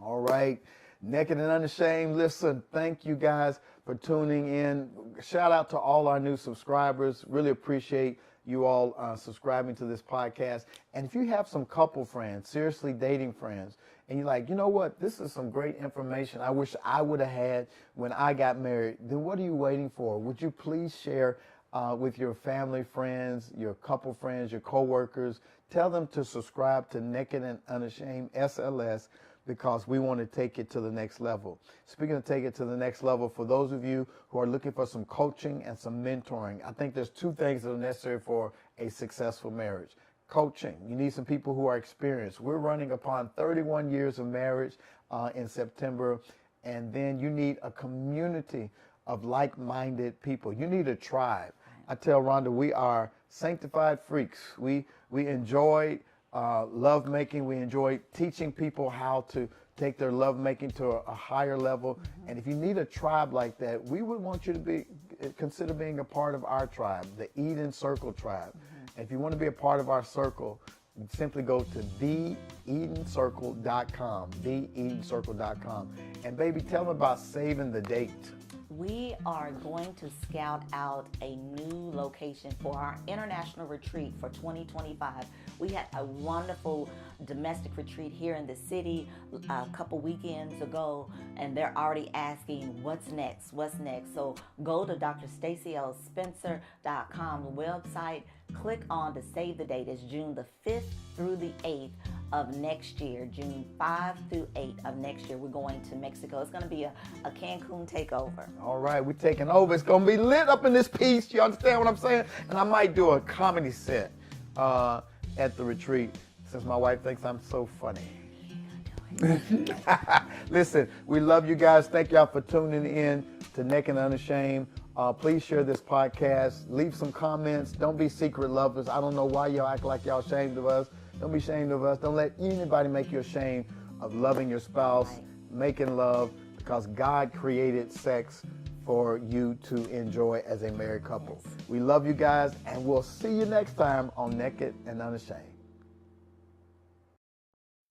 Speaker 1: All right. Naked and Unashamed. Listen, thank you guys for tuning in. Shout out to all our new subscribers. Really appreciate you all subscribing to this podcast. And if you have some couple friends, seriously dating friends, and you're like, you know what, this is some great information I wish I would have had when I got married, then what are you waiting for? Would you please share with your family, friends, your couple friends, your coworkers? Tell them to subscribe to Naked and Unashamed SLS, because we want to take it to the next level. Speaking of take it to the next level, for those of you who are looking for some coaching and some mentoring, I think there's two things that are necessary for a successful marriage. Coaching. You need some people who are experienced. We're running upon 31 years of marriage in September, and then you need a community of like-minded people. You need a tribe. I tell Rhonda, we are sanctified freaks. We enjoy love making. We enjoy teaching people how to take their love making to a higher level. And if you need a tribe like that, we would want you to consider being a part of our tribe, the Eden Circle tribe. And if you want to be a part of our circle, simply go to theedencircle.com, theedencircle.com. And baby, tell them about saving the date.
Speaker 2: We are going to scout out a new location for our international retreat for 2025. We had a wonderful domestic retreat here in the city a couple weekends ago, and they're already asking what's next. So go to drstacyLspencer.com website, click on to save the date. It's June the 5th through the 8th of next year, June 5 through 8 of next year. We're going to Mexico. It's going to be a Cancun takeover.
Speaker 1: All right, we're taking over. It's going to be lit up in this piece. You understand what I'm saying? And I might do a comedy set at the retreat, since my wife thinks I'm so funny. Listen, we love you guys. Thank y'all for tuning in to Naked and Unashamed. Please share this podcast. Leave some comments. Don't be secret lovers. I don't know why y'all act like y'all ashamed of us. Don't be ashamed of us. Don't let anybody make you ashamed of loving your spouse, making love, because God created sex for you to enjoy as a married couple. We love you guys, and we'll see you next time on Naked and Unashamed.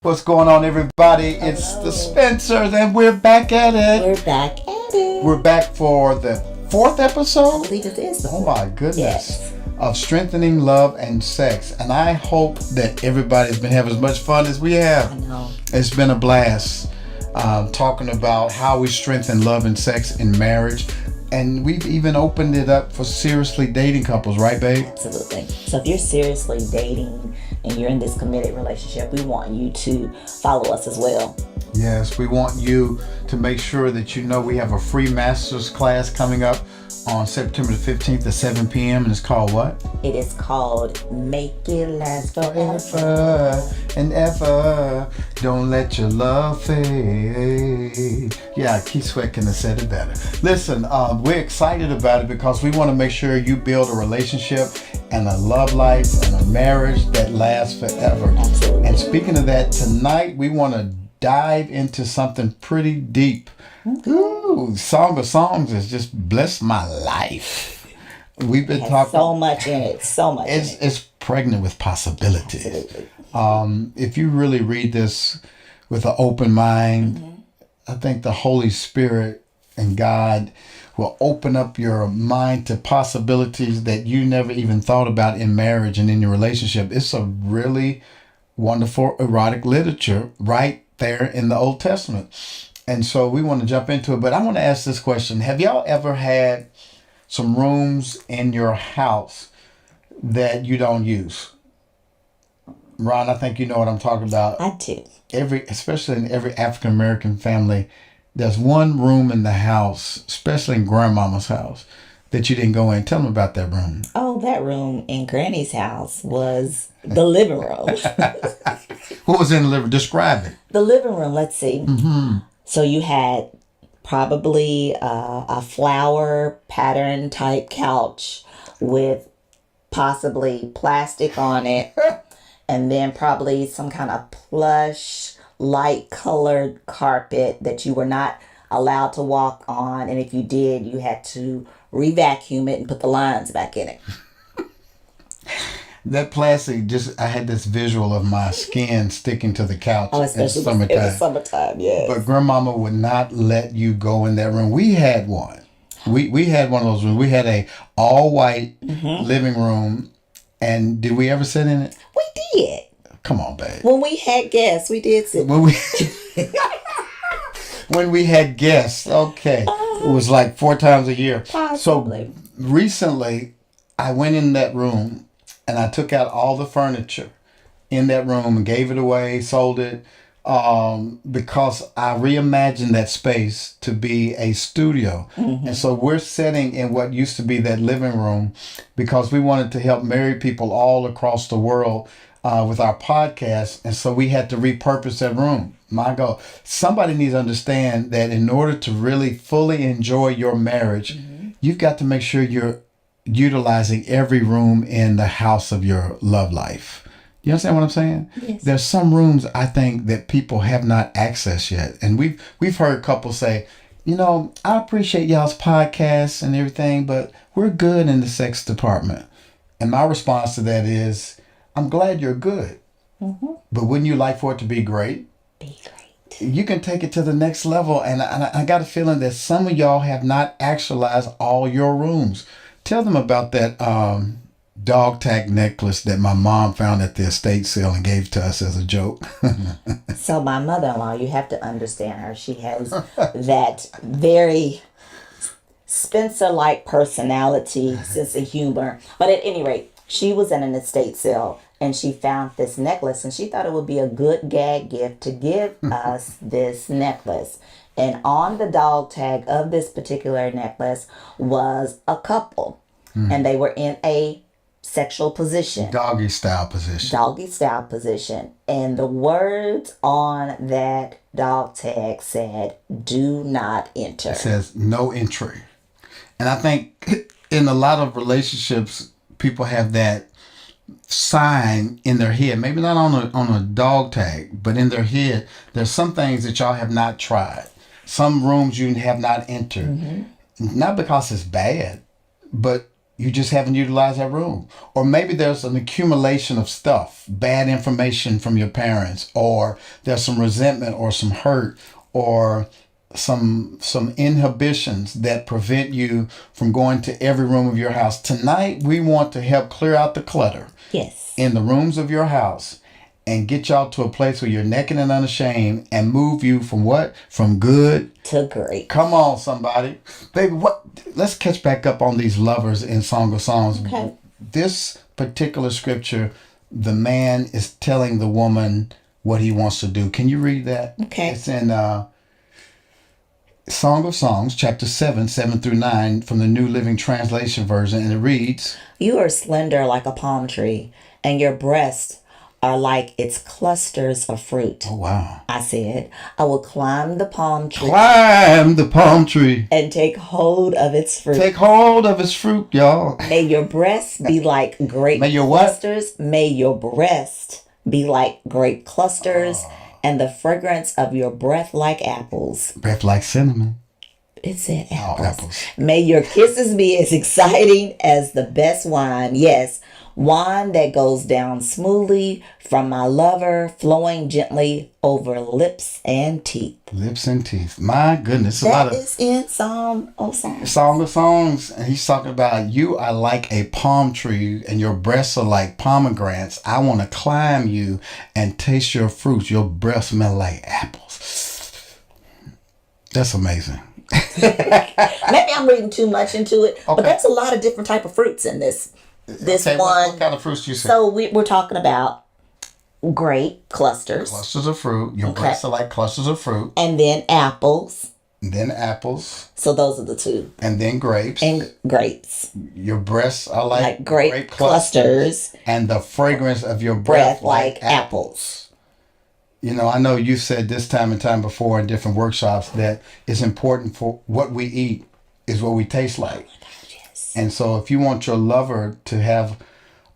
Speaker 1: What's going on, everybody?
Speaker 2: Hello.
Speaker 1: It's the Spencers, and we're back at it.
Speaker 2: We're back at it.
Speaker 1: We're back for the 4th episode.
Speaker 2: I believe it is.
Speaker 1: Oh my goodness.
Speaker 2: Yes.
Speaker 1: Of strengthening love and sex. And I hope that everybody's been having as much fun as we have.
Speaker 2: I know.
Speaker 1: It's been a blast talking about how we strengthen love and sex in marriage. And we've even opened it up for seriously dating couples, right, babe?
Speaker 2: Absolutely. So if you're seriously dating and you're in this committed relationship, we want you to follow us as well.
Speaker 1: Yes, we want you to make sure that you know we have a free master's class coming up on September the 15th at 7 p.m. and it's called what?
Speaker 2: It is called Make It Last
Speaker 1: Forever and ever. Don't let your love fade. Yeah, Keith Sweat can have said it better. Listen, we're excited about it because we want to make sure you build a relationship and a love life and a marriage that lasts forever.
Speaker 2: Absolutely.
Speaker 1: And speaking of that, tonight we want to dive into something pretty deep. Ooh, Song of Songs has just blessed my life. We've been talking
Speaker 2: so much in it. So much.
Speaker 1: It's pregnant with possibilities.
Speaker 2: Absolutely.
Speaker 1: If you really read this with an open mind, I think the Holy Spirit and God will open up your mind to possibilities that you never even thought about in marriage and in your relationship. It's a really wonderful erotic literature right there in the Old Testament. And so we want to jump into it, but I want to ask this question. Have y'all ever had some rooms in your house that you don't use? Ron, I think you know what I'm talking about.
Speaker 2: I do.
Speaker 1: Especially in every African American family, there's one room in the house, especially in grandmama's house, that you didn't go in. Tell them about that room.
Speaker 2: Oh, that room in Granny's house was the living room.
Speaker 1: What was in the living room? Describe it.
Speaker 2: The living room, let's see.
Speaker 1: Mm-hmm.
Speaker 2: So you had probably a flower pattern type couch with possibly plastic on it. And then probably some kind of plush, light colored carpet that you were not allowed to walk on. And if you did, you had to re-vacuum it and put the lines back in it.
Speaker 1: That plastic, I had this visual of my skin sticking to the couch in the summertime.
Speaker 2: In the summertime, yes.
Speaker 1: But grandmama would not let you go in that room. We had one. We had one of those rooms. We had a all-white living room. And did we ever sit in it?
Speaker 2: We did.
Speaker 1: Come on, babe.
Speaker 2: When we had guests, we did sit.
Speaker 1: When we had guests, okay. It was like 4 times a year.
Speaker 2: Possibly.
Speaker 1: So recently, I went in that room and I took out all the furniture in that room and gave it away, sold it, because I reimagined that space to be a studio. And so we're sitting in what used to be that living room because we wanted to help married people all across the world with our podcast. And so we had to repurpose that room. My God, somebody needs to understand that in order to really fully enjoy your marriage, you've got to make sure you're utilizing every room in the house of your love life. You understand what I'm saying?
Speaker 2: Yes.
Speaker 1: There's some rooms I think that people have not accessed yet. And we've heard couples say, you know, I appreciate y'all's podcasts and everything, but we're good in the sex department. And my response to that is, I'm glad you're good. But wouldn't you like for it to be great?
Speaker 2: Be great.
Speaker 1: You can take it to the next level. And I got a feeling that some of y'all have not actualized all your rooms. Tell them about that dog tag necklace that my mom found at the estate sale and gave to us as a joke.
Speaker 2: So my mother-in-law, you have to understand her. She has that very Spencer-like personality, sense of humor. But at any rate, she was at an estate sale and she found this necklace and she thought it would be a good gag gift to give us this necklace. And on the dog tag of this particular necklace was a couple. And they were in a sexual position.
Speaker 1: Doggy style position. And the words on that dog tag said, "Do not enter." It says no entry. And I think in a lot of relationships, people have that sign in their head, maybe not on a dog tag, but in their head, there's some things that y'all have not tried. Some rooms you have not entered. Not because it's bad, but you just haven't utilized that room. Or maybe there's an accumulation of stuff, bad information from your parents, or there's some resentment or some hurt or some inhibitions that prevent you from going to every room of your house. Tonight, we want to help clear out the clutter in the rooms of your house and get y'all to a place where you're naked and unashamed and move you from what? From good
Speaker 2: to great.
Speaker 1: Come on, somebody. Baby, let's catch back up on these lovers in Song of Songs.
Speaker 2: Okay.
Speaker 1: This particular scripture, the man is telling the woman what he wants to do. Can you read that?
Speaker 2: Okay.
Speaker 1: It's in Song of Songs, chapter 7 through 9 from the New Living Translation version. And it reads,
Speaker 2: "You are slender like a palm tree, and your breasts are like its clusters of fruit."
Speaker 1: Oh, wow.
Speaker 2: I said, "I will climb the palm tree."
Speaker 1: Climb the palm tree.
Speaker 2: "And take hold of its fruit."
Speaker 1: Take hold of its fruit, y'all.
Speaker 2: "May your breasts be like grape
Speaker 1: May your what?
Speaker 2: clusters. May your breast be like grape clusters, and the fragrance of your breath like apples."
Speaker 1: Breath like cinnamon.
Speaker 2: It said apples.
Speaker 1: Oh, apples.
Speaker 2: "May your kisses be as exciting as the best wine. Yes, Wine that goes down smoothly from my lover, flowing gently over lips and teeth.
Speaker 1: Lips and teeth. My goodness. A lot
Speaker 2: That
Speaker 1: of
Speaker 2: is in Song of Songs.
Speaker 1: Song of Songs. And he's talking about you are like a palm tree and your breasts are like pomegranates. I want to climb you and taste your fruits. Your breath smell like apples. That's amazing.
Speaker 2: Maybe I'm reading too much into it,
Speaker 1: Okay.
Speaker 2: but there's a lot of different type of fruits in this. This
Speaker 1: Okay,
Speaker 2: one.
Speaker 1: what kind of fruits do you say?
Speaker 2: So we're talking about grape clusters,
Speaker 1: Clusters of fruit. Your
Speaker 2: Okay.
Speaker 1: breasts are like clusters of fruit.
Speaker 2: and then apples.
Speaker 1: And then apples.
Speaker 2: So those are the two,
Speaker 1: And then grapes.
Speaker 2: and grapes,
Speaker 1: Your breasts are
Speaker 2: like grape clusters.
Speaker 1: And the fragrance of your
Speaker 2: Breath
Speaker 1: breath
Speaker 2: like apples.
Speaker 1: You know, I know you said this time and time before in different workshops that it's important for what we eat is what we taste like.
Speaker 2: Yes.
Speaker 1: And so if you want your lover to have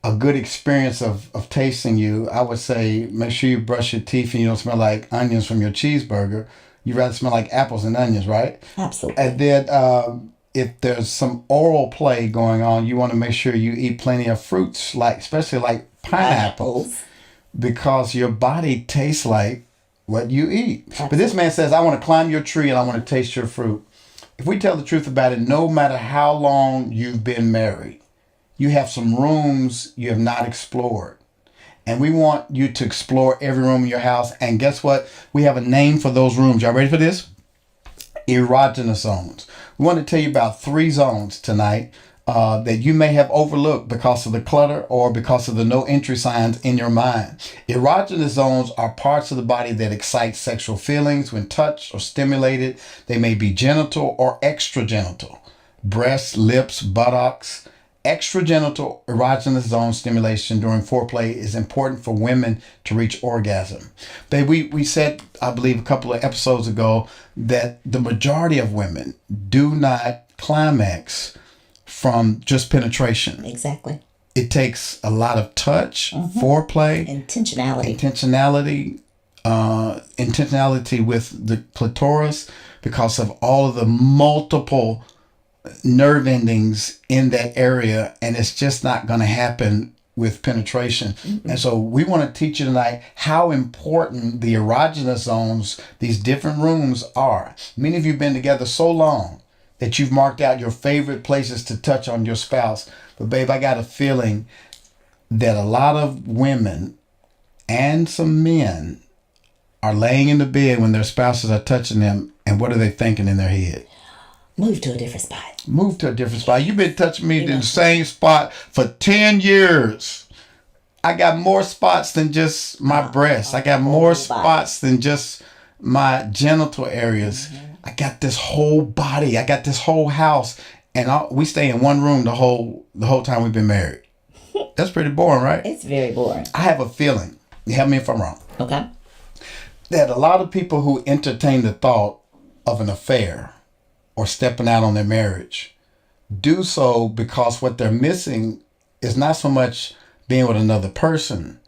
Speaker 1: a good experience of tasting you, I would say make sure you brush your teeth and you don't smell like onions from your cheeseburger. You rather smell like apples and onions, right?
Speaker 2: Absolutely.
Speaker 1: And then if there's some oral play going on, you want to make sure you eat plenty of fruits, like especially like pineapples, because your body tastes like what you eat. But this man says, I want to climb your tree and I want to taste your fruit. If we tell the truth about it, no matter how long you've been married, you have some rooms you have not explored. And we want you to explore every room in your house. And guess what? We have a name for those rooms. Y'all ready for this? Erogenous zones. We want to tell you about 3 zones tonight that you may have overlooked because of the clutter or because of the no entry signs in your mind. Erogenous zones are parts of the body that excite sexual feelings when touched or stimulated. They may be genital or extragenital. Breasts, lips, buttocks. Extragenital erogenous zone stimulation during foreplay is important for women to reach orgasm. Babe, we said, I believe a couple of episodes ago, that the majority of women do not climax from just penetration.
Speaker 2: Exactly.
Speaker 1: It takes a lot of touch, foreplay,
Speaker 2: Intentionality.
Speaker 1: intentionality with the clitoris because of all of the multiple nerve endings in that area, and it's just not going to happen with penetration. And so we want to teach you tonight how important the erogenous zones, these different rooms, are. Many of you have been together so long that you've marked out your favorite places to touch on your spouse. But babe, I got a feeling that a lot of women and some men are laying in the bed when their spouses are touching them, and what are they thinking in their head?
Speaker 2: Move to a different spot.
Speaker 1: Move to a different spot. You've been touching me in the same spot for 10 years. I got more spots than just my breasts. I got more spots than just my genital areas. I got this whole body. I got this whole house. And we stay in one room the whole time we've been married. That's pretty boring, right?
Speaker 2: It's very boring.
Speaker 1: I have a feeling, you help me if I'm wrong,
Speaker 2: Okay.
Speaker 1: that a lot of people who entertain the thought of an affair or stepping out on their marriage do so because what they're missing is not so much being with another person,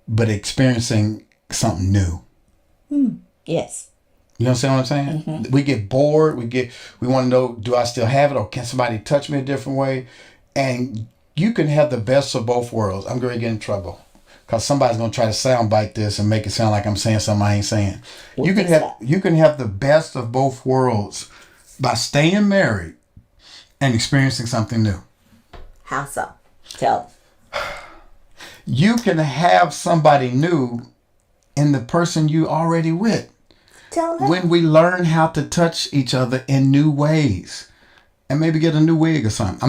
Speaker 1: but experiencing something new.
Speaker 2: Yes.
Speaker 1: You understand what I'm saying? We get bored. We want to know, do I still have it, or can somebody touch me a different way? And you can have the best of both worlds. I'm going to get in trouble because somebody's going to try to soundbite this and make it sound like I'm saying something I ain't saying. You can have the best of both worlds by staying married and experiencing something new.
Speaker 2: How so? Tell.
Speaker 1: You can have somebody new in the person you already with.
Speaker 2: Tell them.
Speaker 1: When we learn how to touch each other in new ways, and maybe get a new wig or something. I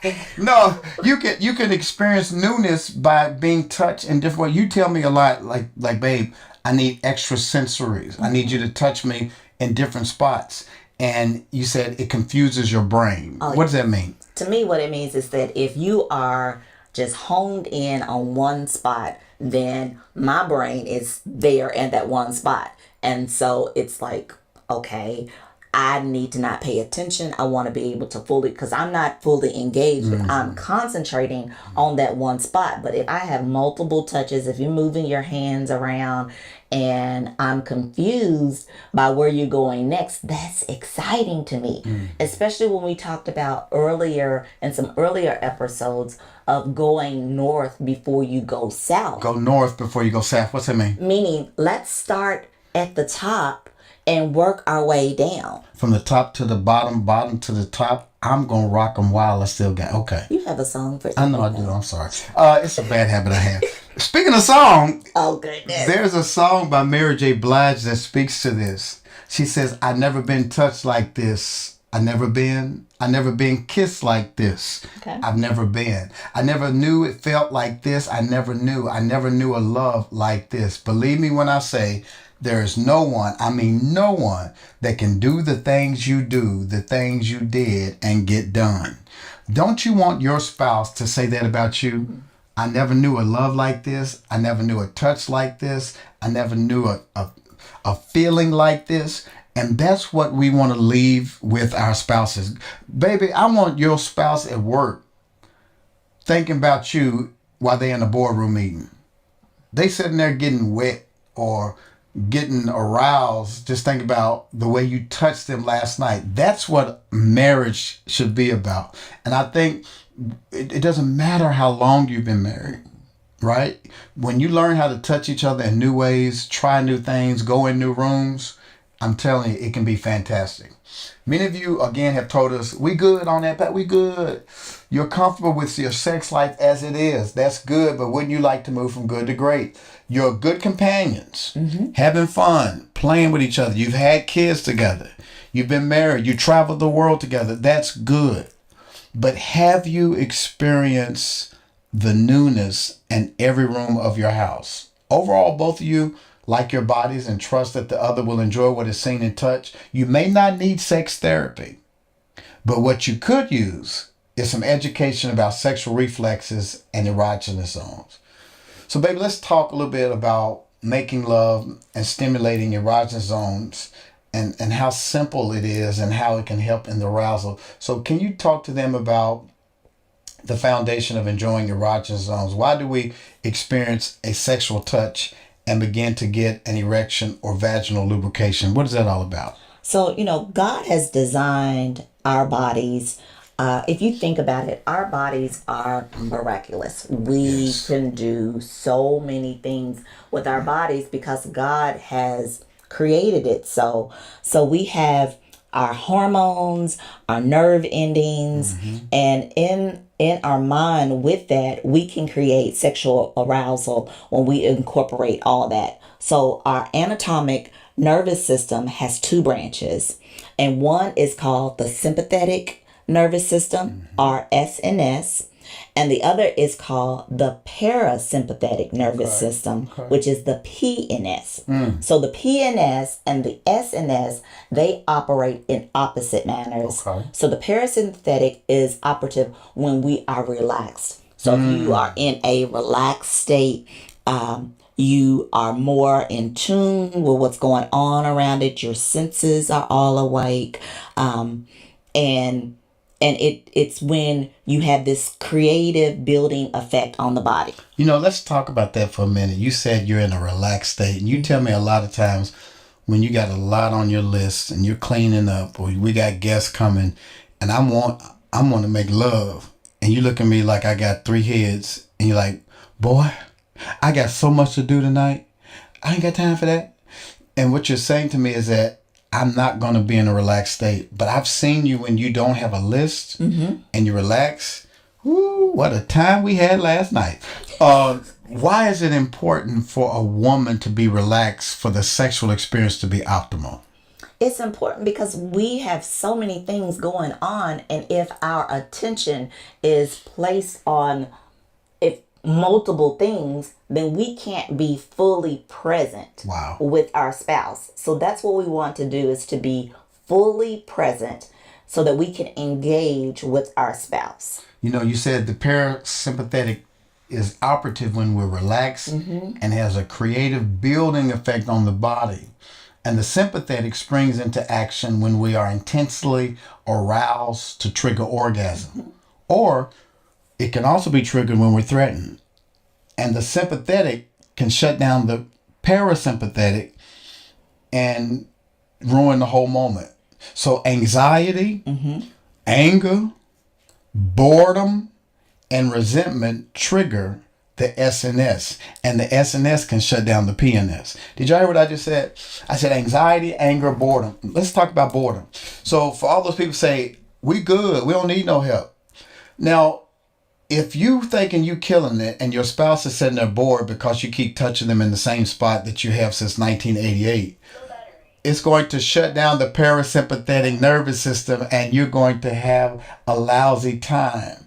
Speaker 1: mean, no, you can experience newness by being touched in different ways. You tell me a lot, like babe, I need extra sensories. I need you to touch me in different spots. And you said it confuses your brain. What does that mean?
Speaker 2: To me, what it means is that if you are just honed in on one spot, then my brain is there in that one spot. And so it's like, okay, I need to not pay attention. I want to be able to fully, because I'm not fully engaged, but I'm concentrating on that one spot. But if I have multiple touches, if you're moving your hands around and I'm confused by where you're going next, that's exciting to me. Especially when we talked about earlier in some earlier episodes of going north before you go south.
Speaker 1: Go north before you go south. What's that mean?
Speaker 2: Meaning, let's start at the top and work our way down.
Speaker 1: From the top to the bottom, bottom to the top. I'm going to rock them while I still got... Okay.
Speaker 2: You have a song for
Speaker 1: I know I do. I'm sorry. It's a bad habit I have. Speaking of song,
Speaker 2: oh goodness,
Speaker 1: there's a song by Mary J. Blige that speaks to this. She says, "I never been touched like this. I never been kissed like this.
Speaker 2: Okay.
Speaker 1: I've never been. I never knew it felt like this. I never knew a love like this. Believe me when I say there is no one, I mean no one, that can do the things you do, the things you did, and get done." Don't you want your spouse to say that about you? I never knew a love like this. I never knew a touch like this. I never knew a feeling like this. And that's what we want to leave with our spouses. Baby, I want your spouse at work thinking about you while they're in a boardroom meeting. They sitting there getting wet or getting aroused, just think about the way you touched them last night. That's what marriage should be about. And I think it doesn't matter how long you've been married, right? When you learn how to touch each other in new ways, try new things, go in new rooms, I'm telling you, it can be fantastic. Many of you, again, have told us, we good on that, but we good. You're comfortable with your sex life as it is. That's good, but wouldn't you like to move from good to great? You're good companions, having fun, playing with each other. You've had kids together. You've been married. You traveled the world together. That's good. But have you experienced the newness in every room of your house? Overall, both of you like your bodies and trust that the other will enjoy what is seen and touched. You may not need sex therapy, but what you could use is some education about sexual reflexes and erogenous zones. So baby, let's talk a little bit about making love and stimulating erogenous zones and how simple it is and how it can help in the arousal. So can you talk to them about the foundation of enjoying erogenous zones? Why do we experience a sexual touch and begin to get an erection or vaginal lubrication? What is that all about?
Speaker 2: So, God has designed our bodies. If you think about it, our bodies are miraculous. We can do so many things with our bodies because God has created it. So we have our hormones, our nerve endings, and in our mind with that, we can create sexual arousal when we incorporate all that. So our anatomic nervous system has two branches, and one is called the sympathetic nervous system, or SNS, and the other is called the parasympathetic nervous system, which is the PNS. So the PNS and the SNS, they operate in opposite manners. So the parasympathetic is operative when we are relaxed. So if you are in a relaxed state, you are more in tune with what's going on around it. Your senses are all awake. And it's when you have this creative building effect on the body.
Speaker 1: Let's talk about that for a minute. You said you're in a relaxed state. And you tell me a lot of times when you got a lot on your list and you're cleaning up or we got guests coming and I want to make love. And you look at me like I got 3 heads and you're like, boy, I got so much to do tonight. I ain't got time for that. And what you're saying to me is that I'm not going to be in a relaxed state. But I've seen you when you don't have a list and you relax. Woo, what a time we had last night. Why is it important for a woman to be relaxed for the sexual experience to be optimal?
Speaker 2: It's important because we have so many things going on. And if our attention is placed on multiple things, then we can't be fully present with our spouse. So that's what we want to do, is to be fully present so that we can engage with our spouse.
Speaker 1: You said the parasympathetic is operative when we're relaxed and has a creative building effect on the body. And the sympathetic springs into action when we are intensely aroused to trigger orgasm. Or it can also be triggered when we're threatened. And the sympathetic can shut down the parasympathetic and ruin the whole moment. So anxiety, anger, boredom, and resentment trigger the SNS, and the SNS can shut down the PNS. Did y'all hear what I just said? I said anxiety, anger, boredom. Let's talk about boredom. So for all those people say, we good, we don't need no help. Now, if you thinking you killing it and your spouse is sitting there bored because you keep touching them in the same spot that you have since 1988, it's going to shut down the parasympathetic nervous system and you're going to have a lousy time.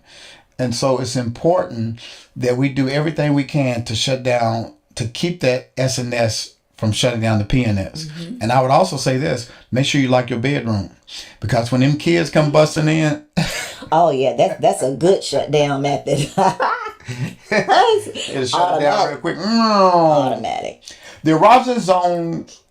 Speaker 1: And so it's important that we do everything we can to shut down, to keep that SNS from shutting down the PNS. And I would also say this, make sure you lock your bedroom. Because when them kids come busting in...
Speaker 2: Oh, yeah, that's a good shutdown method.
Speaker 1: It'll shut it down real quick.
Speaker 2: Automatic.
Speaker 1: The erogenous zones,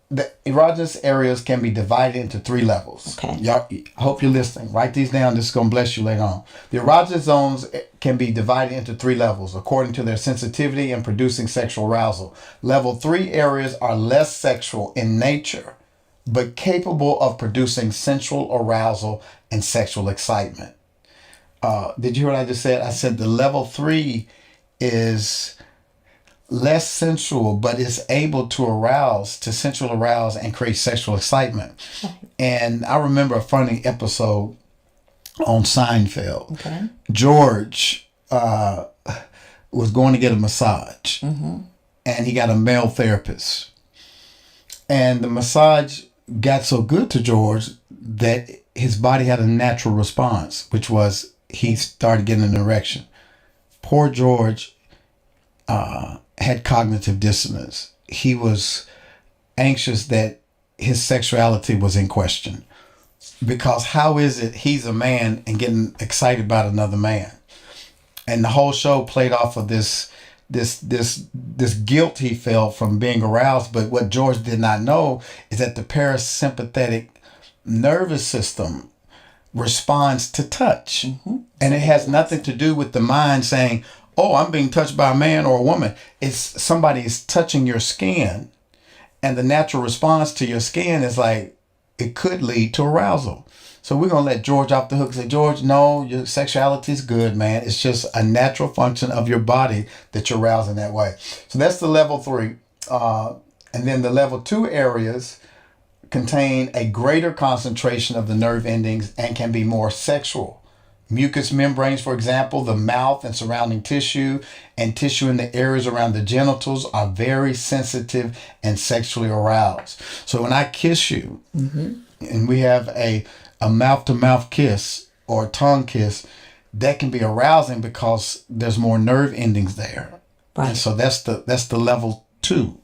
Speaker 1: the erogenous areas can be divided into 3 levels.
Speaker 2: Okay.
Speaker 1: Y'all, I hope you're listening. Write these down. This is going to bless you later on. The erogenous zones can be divided into 3 levels according to their sensitivity in producing sexual arousal. Level 3 areas are less sexual in nature, but capable of producing sensual arousal and sexual excitement. Did you hear what I just said? I said the level 3 is less sensual, but is able to arouse, to sensual arouse and create sexual excitement. And I remember a funny episode on Seinfeld. Okay. George was going to get a massage, and he got a male therapist. And the massage got so good to George that his body had a natural response, which was he started getting an erection. Poor George had cognitive dissonance. He was anxious that his sexuality was in question. Because how is it he's a man and getting excited about another man? And the whole show played off of this guilt he felt from being aroused. But what George did not know is that the parasympathetic nervous system responds to touch. And it has nothing to do with the mind saying, oh, I'm being touched by a man or a woman. It's somebody is touching your skin. And the natural response to your skin is like, it could lead to arousal. So we're going to let George off the hook and say, George, no, your sexuality is good, man. It's just a natural function of your body that you're arousing that way. So that's the level 3. And then the level 2 areas contain a greater concentration of the nerve endings and can be more sexual. Mucous membranes, for example, the mouth and surrounding tissue and tissue in the areas around the genitals are very sensitive and sexually aroused. So when I kiss you and we have a mouth-to-mouth kiss or a tongue kiss, that can be arousing because there's more nerve endings there. Right. And so that's the level 2.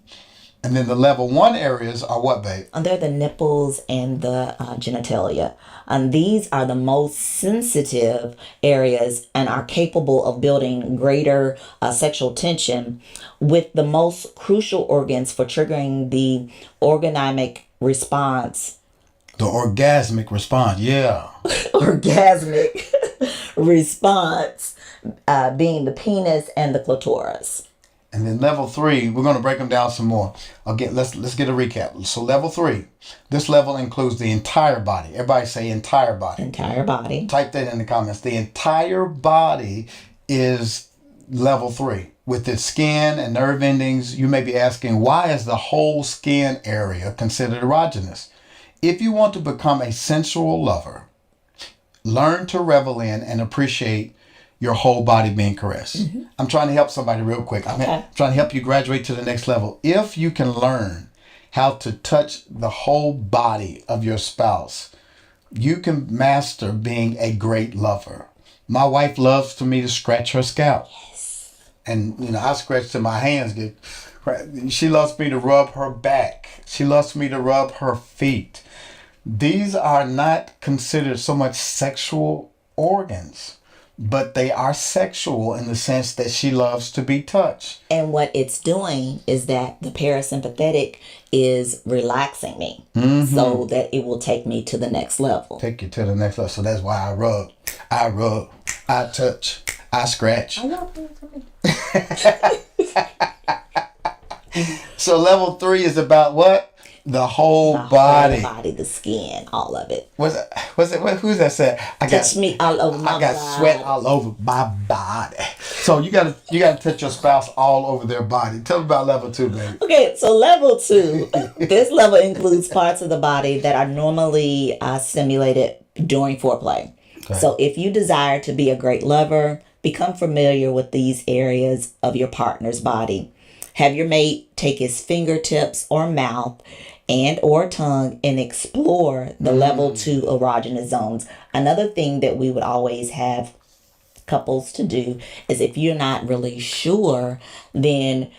Speaker 1: And then the level 1 areas are what, babe?
Speaker 2: They're the nipples and the genitalia. And these are the most sensitive areas and are capable of building greater sexual tension, with the most crucial organs for triggering the orgasmic response.
Speaker 1: The orgasmic response, yeah.
Speaker 2: Orgasmic response being the penis and the clitoris.
Speaker 1: And then level 3, we're going to break them down some more. Again, let's get a recap. So level 3, this level includes the entire body. Everybody say entire body.
Speaker 2: Entire body.
Speaker 1: Type that in the comments. The entire body is level 3. With its skin and nerve endings, you may be asking, why is the whole skin area considered erogenous? If you want to become a sensual lover, learn to revel in and appreciate your whole body being caressed. I'm trying to help somebody real quick. I'm trying to help you graduate to the next level. If you can learn how to touch the whole body of your spouse, you can master being a great lover. My wife loves for me to scratch her scalp. Yes. And, I scratch till my hands get... She loves me to rub her back. She loves me to rub her feet. These are not considered so much sexual organs, but they are sexual in the sense that she loves to be touched.
Speaker 2: And what it's doing is that the parasympathetic is relaxing me so that it will take me to the next level.
Speaker 1: Take you to the next level. So that's why I rub, I touch, I scratch.
Speaker 2: I love it.
Speaker 1: So level 3 is about what? The whole body.
Speaker 2: Whole body, the skin, all of it.
Speaker 1: Was it? Who's that said?
Speaker 2: Touch me all over my body.
Speaker 1: I got sweat all over my body. So you gotta touch your spouse all over their body. Tell me about level 2, baby.
Speaker 2: Okay, so level 2, this level includes parts of the body that are normally stimulated during foreplay. Okay. So if you desire to be a great lover, become familiar with these areas of your partner's body. Have your mate take his fingertips or mouth and or tongue and explore the level 2 erogenous zones. Another thing that we would always have couples to do is, if you're not really sure, then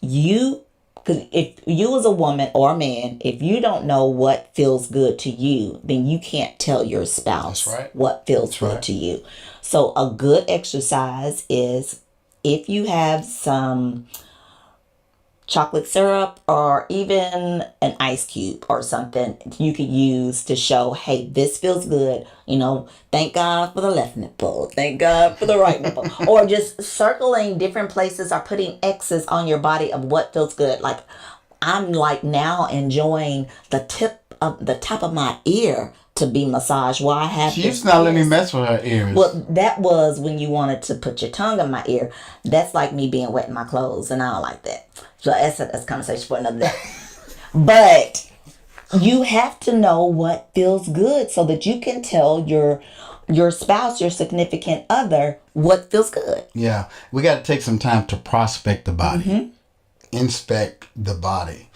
Speaker 2: because if you as a woman or a man, if you don't know what feels good to you, then you can't tell your spouse what feels good to you. So a good exercise is, if you have some chocolate syrup or even an ice cube or something you could use to show, hey, this feels good. Thank God for the left nipple. Thank God for the right nipple. Or just circling different places or putting X's on your body of what feels good. Like, I'm now enjoying the top of my ear to be massaged while I have
Speaker 1: She's not letting me mess with her ears.
Speaker 2: Well, that was when you wanted to put your tongue in my ear. That's like me being wet in my clothes, and I don't like that. So that's a conversation for another day. But you have to know what feels good so that you can tell your spouse, your significant other, what feels good.
Speaker 1: Yeah, we got to take some time to prospect the body, inspect the body.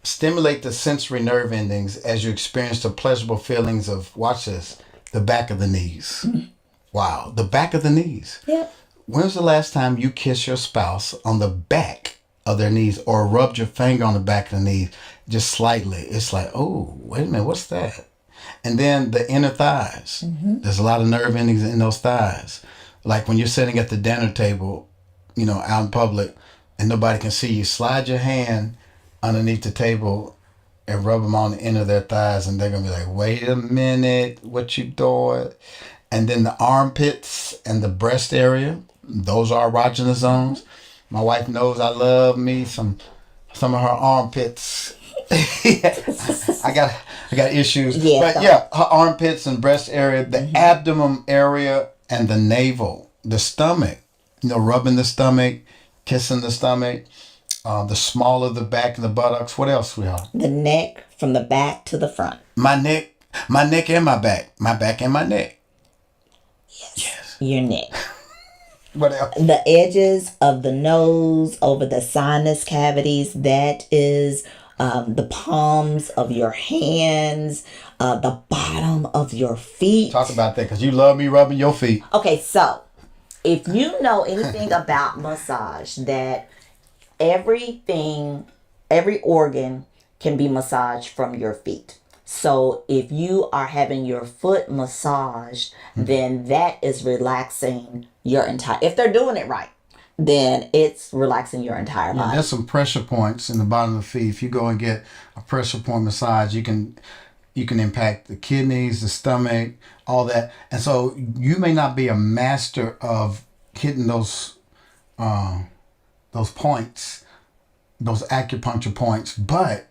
Speaker 1: Stimulate the sensory nerve endings as you experience the pleasurable feelings of, watch this, the back of the knees. Wow, the back of the knees.
Speaker 2: Yeah.
Speaker 1: When's the last time you kissed your spouse on the back of their knees or rubbed your finger on the back of the knees just slightly? It's like, oh, wait a minute, what's that? And then the inner thighs. There's a lot of nerve endings in those thighs. Like when you're sitting at the dinner table, out in public, and nobody can see you, slide your hand underneath the table and rub them on the end of their thighs, and they're gonna be like, wait a minute, what you doing? And then the armpits and the breast area, those are erogenous zones. My wife knows I love me some of her armpits. I got issues. But her armpits and breast area, the abdomen area, and the navel, the stomach, rubbing the stomach, kissing the stomach. The small of the back and the buttocks. What else we have?
Speaker 2: The neck, from the back to the front.
Speaker 1: My neck and my back and my neck.
Speaker 2: Yes. Your neck.
Speaker 1: What else?
Speaker 2: The edges of the nose, over the sinus cavities. That is the palms of your hands, the bottom of your feet.
Speaker 1: Talk about that, because you love me rubbing your feet.
Speaker 2: Okay, so if you know anything about massage, that every organ can be massaged from your feet. So if you are having your foot massaged, then that is relaxing your entire, if they're doing it right, then it's relaxing your entire body.
Speaker 1: There's some pressure points in the bottom of the feet. If you go and get a pressure point massage, you can impact the kidneys, the stomach, all that. And so you may not be a master of hitting those points, those acupuncture points, but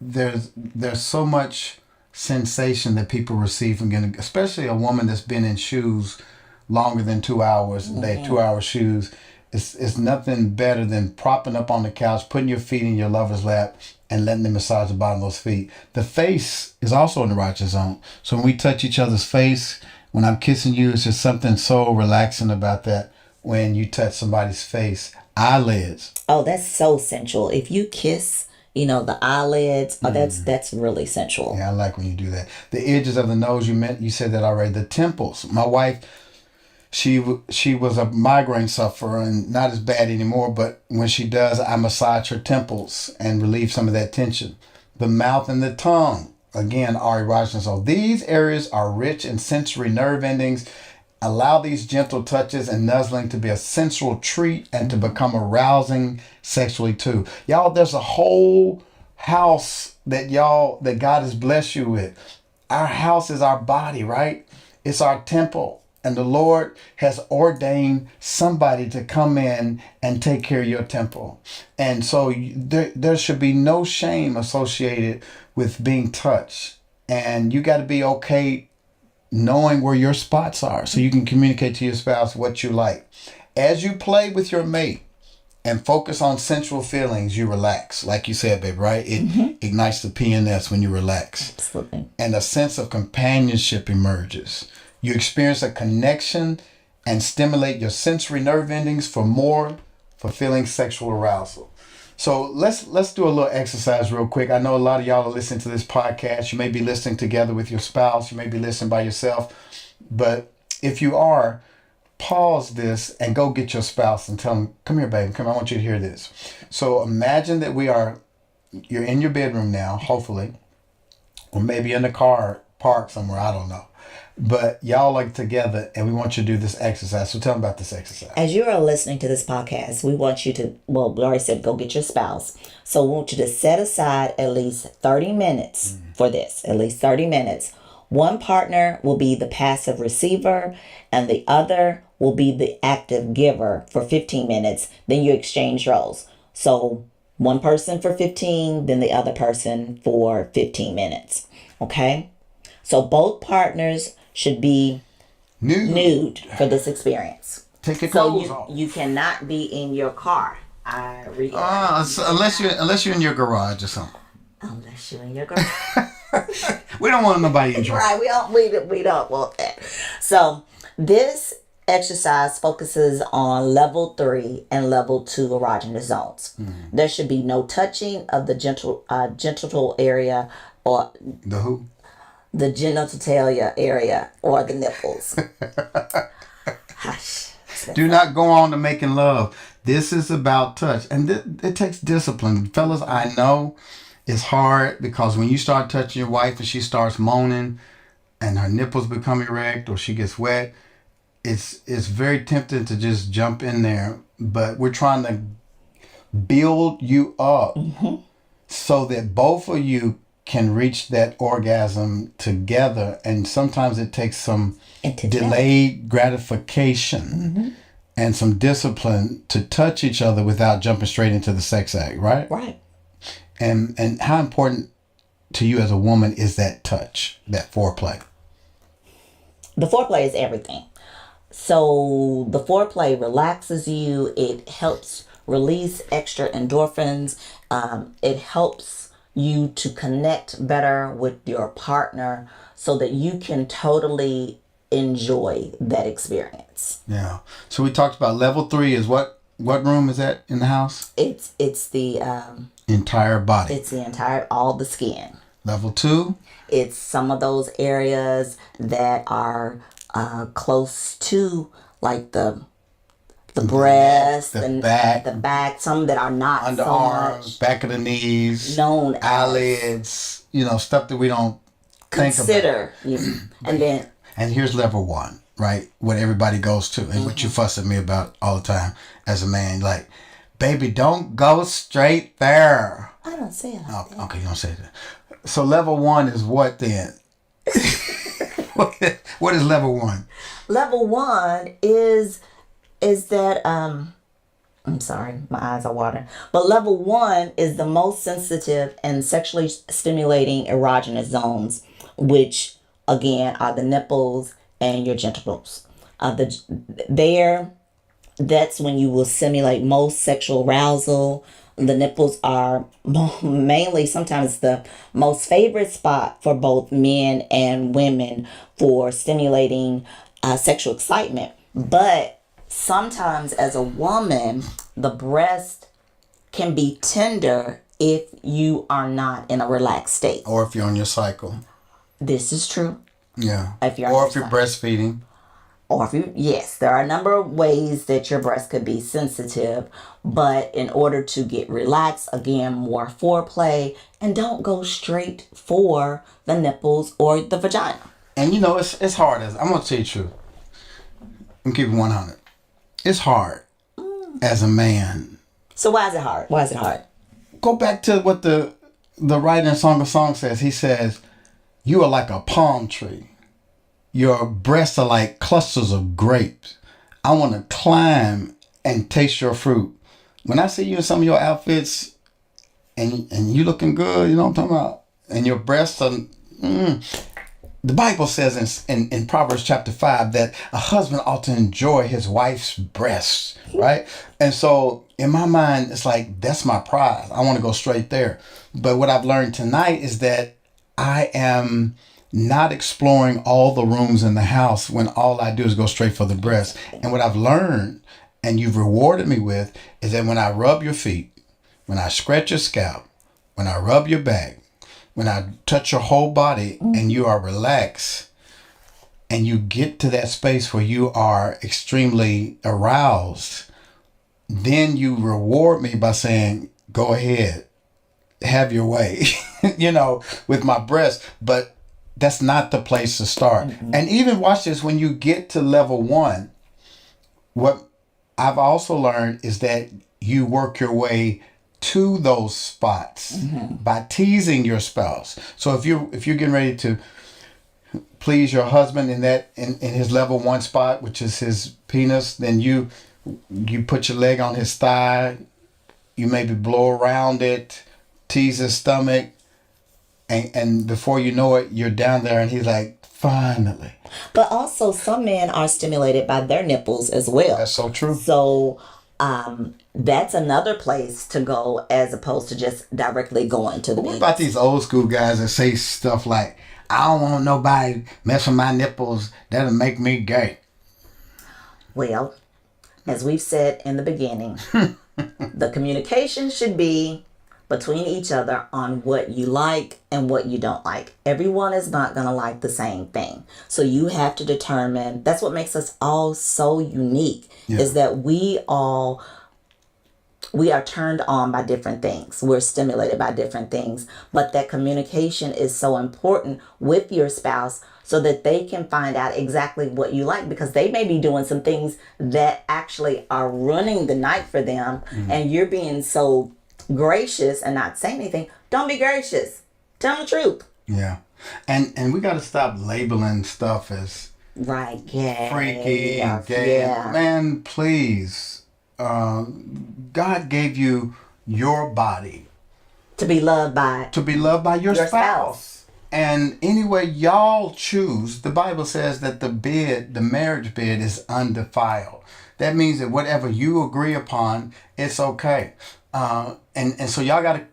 Speaker 1: there's so much sensation that people receive from getting, especially a woman that's been in shoes longer than 2 hours a day, 2-hour shoes. It's nothing better than propping up on the couch, putting your feet in your lover's lap, and letting them massage the bottom of those feet. The face is also in the erogenous zone. So when we touch each other's face, when I'm kissing you, it's just something so relaxing about that. When you touch somebody's face, eyelids.
Speaker 2: Oh, that's so sensual. If you kiss, the eyelids, that's really sensual.
Speaker 1: Yeah, I like when you do that. The edges of the nose, you said that already. The temples. My wife, she was a migraine sufferer and not as bad anymore, but when she does, I massage her temples and relieve some of that tension. The mouth and the tongue, again, are erogenous. So these areas are rich in sensory nerve endings, Allow these gentle touches and nuzzling to be a sensual treat and to become arousing sexually too. Y'all, there's a whole house that God has blessed you with. Our house is our body, right? It's our temple. And the Lord has ordained somebody to come in and take care of your temple. And so there should be no shame associated with being touched. And you got to be okay knowing where your spots are so you can communicate to your spouse what you like. As you play with your mate and focus on sensual feelings, you relax. Like you said, babe, right? It ignites the PNS when you relax.
Speaker 2: Absolutely.
Speaker 1: And a sense of companionship emerges. You experience a connection and stimulate your sensory nerve endings for more fulfilling sexual arousal. So let's do a little exercise real quick. I know a lot of y'all are listening to this podcast. You may be listening together with your spouse. You may be listening by yourself. But if you are, pause this and go get your spouse and tell them, come here, baby. Come, I want you to hear this. So imagine that you're in your bedroom now, hopefully, or maybe in the car parked somewhere. I don't know. But y'all are together and we want you to do this exercise. So tell them about this exercise.
Speaker 2: As you are listening to this podcast, we want you to, well, we already said go get your spouse. So we want you to set aside at least 30 minutes for this, at least 30 minutes. One partner will be the passive receiver and the other will be the active giver for 15 minutes. Then you exchange roles. So one person for 15, then the other person for 15 minutes. Okay? So both partners should be nude for this experience.
Speaker 1: Take your clothes off.
Speaker 2: You cannot be in your car.
Speaker 1: Unless you're in your garage or something.
Speaker 2: Unless you're in your garage.
Speaker 1: We don't want nobody in trouble.
Speaker 2: Right. We don't want that. So this exercise focuses on level 3 and level 2 erogenous zones. There should be no touching of the genital area or
Speaker 1: the who?
Speaker 2: The genitalia area or the nipples. Hush.
Speaker 1: Do not go on to making love. This is about touch. And it takes discipline. Fellas, I know it's hard because when you start touching your wife and she starts moaning and her nipples become erect or she gets wet, it's very tempting to just jump in there. But we're trying to build you up so that both of you can reach that orgasm together. And sometimes it takes some delayed gratification and some discipline to touch each other without jumping straight into the sex act, right?
Speaker 2: Right.
Speaker 1: And how important to you as a woman is that touch, that foreplay?
Speaker 2: The foreplay is everything. So the foreplay relaxes you. It helps release extra endorphins. It helps you to connect better with your partner so that you can totally enjoy that experience.
Speaker 1: Yeah. So we talked about level 3 is what room is that in the house?
Speaker 2: It's the
Speaker 1: entire body.
Speaker 2: It's the entire, all the skin.
Speaker 1: Level 2?
Speaker 2: It's some of those areas that are close to like the breast, the back, some that are not
Speaker 1: underarms,
Speaker 2: so much,
Speaker 1: back of the knees,
Speaker 2: known
Speaker 1: eyelids, stuff that we don't
Speaker 2: consider.
Speaker 1: Think
Speaker 2: about.
Speaker 1: And here's level 1, right? What everybody goes to and what you fuss at me about all the time as a man, like, baby, don't go straight there.
Speaker 2: I don't say it like that.
Speaker 1: Okay, you don't say that. So level 1 is what then? What is level 1?
Speaker 2: Level 1 is that I'm sorry, my eyes are watering. But level 1 is the most sensitive and sexually stimulating erogenous zones, which again are the nipples and your genitals. That's when you will simulate most sexual arousal. The nipples are mainly sometimes the most favorite spot for both men and women for stimulating sexual excitement. But sometimes as a woman, the breast can be tender if you are not in a relaxed state.
Speaker 1: Or if you're on your cycle.
Speaker 2: This is true.
Speaker 1: Yeah.
Speaker 2: If you're
Speaker 1: breastfeeding.
Speaker 2: Or if you, yes, there are a number of ways that your breast could be sensitive, but in order to get relaxed, again, more foreplay, and don't go straight for the nipples or the vagina.
Speaker 1: And it's hard. I'm going to tell you the truth. I'm keeping 100. It's hard as a man.
Speaker 2: So why is it hard? Why is it hard?
Speaker 1: Go back to what the writer in Song of Songs says. He says, "You are like a palm tree. Your breasts are like clusters of grapes. I want to climb and taste your fruit." When I see you in some of your outfits and you looking good, you know what I'm talking about? And your breasts are... The Bible says in Proverbs chapter 5 that a husband ought to enjoy his wife's breasts, right? And so in my mind, it's like, that's my prize. I want to go straight there. But what I've learned tonight is that I am not exploring all the rooms in the house when all I do is go straight for the breast. And what I've learned, and you've rewarded me with, is that when I rub your feet, when I scratch your scalp, when I rub your back, when I touch your whole body and you are relaxed and you get to that space where you are extremely aroused, then you reward me by saying, go ahead, have your way, with my breast. But that's not the place to start. And even watch this, when you get to level 1, what I've also learned is that you work your way to those spots by teasing your spouse. So if you're getting ready to please your husband in his level 1 spot, which is his penis, then you put your leg on his thigh, you maybe blow around it, tease his stomach, and before you know it, you're down there and he's like, finally.
Speaker 2: But also some men are stimulated by their nipples as well.
Speaker 1: That's so true.
Speaker 2: So that's another place to go as opposed to just directly going to the
Speaker 1: What
Speaker 2: beach.
Speaker 1: about these old school guys that say stuff like, I don't want nobody messing my nipples, that'll make me gay?
Speaker 2: Well, as we've said in the beginning, the communication should be between each other on what you like and what you don't like. Everyone is not going to like the same thing. So you have to determine, that's what makes us all so unique, is that we are turned on by different things. We're stimulated by different things. But that communication is so important with your spouse so that they can find out exactly what you like, because they may be doing some things that actually are running the night for them, and you're being so gracious and not saying anything. Don't be gracious. Tell them the truth.
Speaker 1: Yeah. And we got to stop labeling stuff as freaky and gay.
Speaker 2: Yeah.
Speaker 1: Man, please. God gave you your body
Speaker 2: To be loved by
Speaker 1: your spouse. And anyway y'all choose, the Bible says that the marriage bed is undefiled. That means that whatever you agree upon, it's okay. And so y'all got to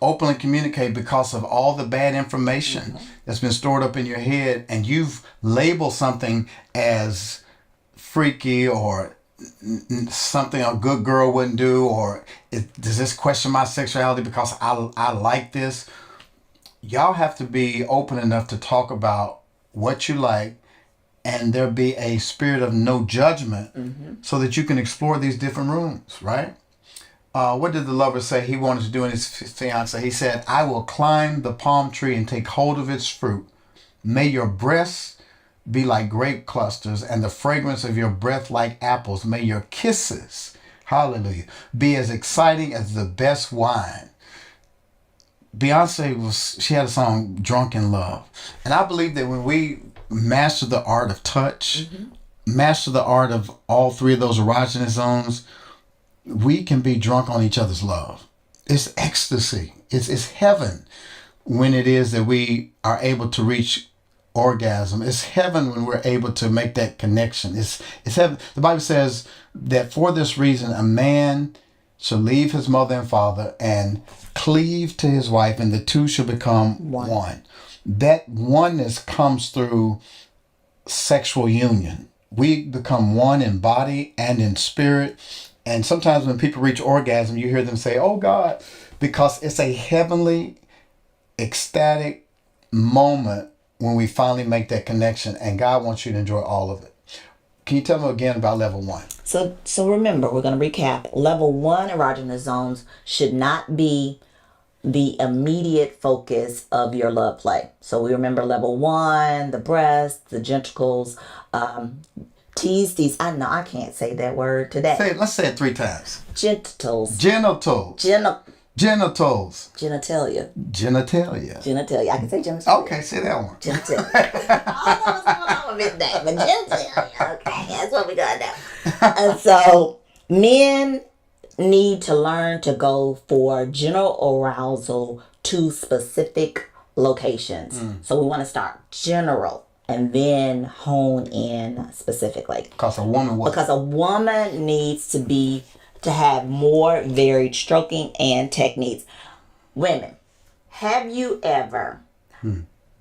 Speaker 1: openly communicate, because of all the bad information that's been stored up in your head, and you've labeled something as freaky or something a good girl wouldn't do, or does this question my sexuality because I like this? Y'all have to be open enough to talk about what you like, and there be a spirit of no judgment, so that you can explore these different rooms, right? What did the lover say he wanted to do in his fiance? He said, I will climb the palm tree and take hold of its fruit. May your breasts be like grape clusters, and the fragrance of your breath like apples. May your kisses, hallelujah, be as exciting as the best wine. Beyonce she had a song, Drunk in Love. And I believe that when we master the art of touch, master the art of all 3 of those erogenous zones, we can be drunk on each other's love. It's ecstasy. It's heaven when it is that we are able to reach orgasm. It's heaven when we're able to make that connection. It's heaven. The Bible says that for this reason, a man shall leave his mother and father and cleave to his wife, and the two shall become one. That oneness comes through sexual union. We become one in body and in spirit. And sometimes when people reach orgasm, you hear them say, oh God, because it's a heavenly, ecstatic moment when we finally make that connection, and God wants you to enjoy all of it. Can you tell me again about level 1?
Speaker 2: So remember, we're going to recap. Level 1 erogenous zones should not be the immediate focus of your love play. So we remember level 1, the breasts, the genitals, Tease. I know I can't say that word today.
Speaker 1: Let's say it 3 times.
Speaker 2: Genitals.
Speaker 1: Genitals. Genitals.
Speaker 2: Genitalia.
Speaker 1: Genitalia.
Speaker 2: I can say genitalia.
Speaker 1: Okay, say that one.
Speaker 2: Genitalia. I don't know what's going on with that, but genitalia. Okay, that's what we got now. And so men need to learn to go for general arousal to specific locations. So we want to start general and then hone in specifically.
Speaker 1: Because a woman what?
Speaker 2: Because a woman needs to have more varied stroking and techniques. Women, have you ever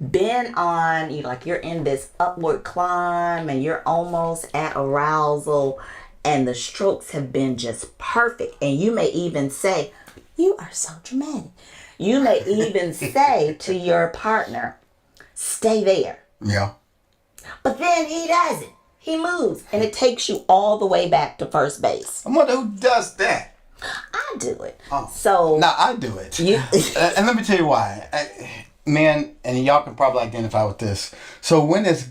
Speaker 2: been on, you're in this upward climb and you're almost at arousal and the strokes have been just perfect, and you may even say, "You are so dramatic." You may even say to your partner, "Stay there."
Speaker 1: Yeah.
Speaker 2: But then he doesn't. He moves, and it takes you all the way back to first base.
Speaker 1: I wonder who does that.
Speaker 2: I do it.
Speaker 1: Oh.
Speaker 2: So
Speaker 1: now I do it. And let me tell you why. Man, and y'all can probably identify with this. So when it's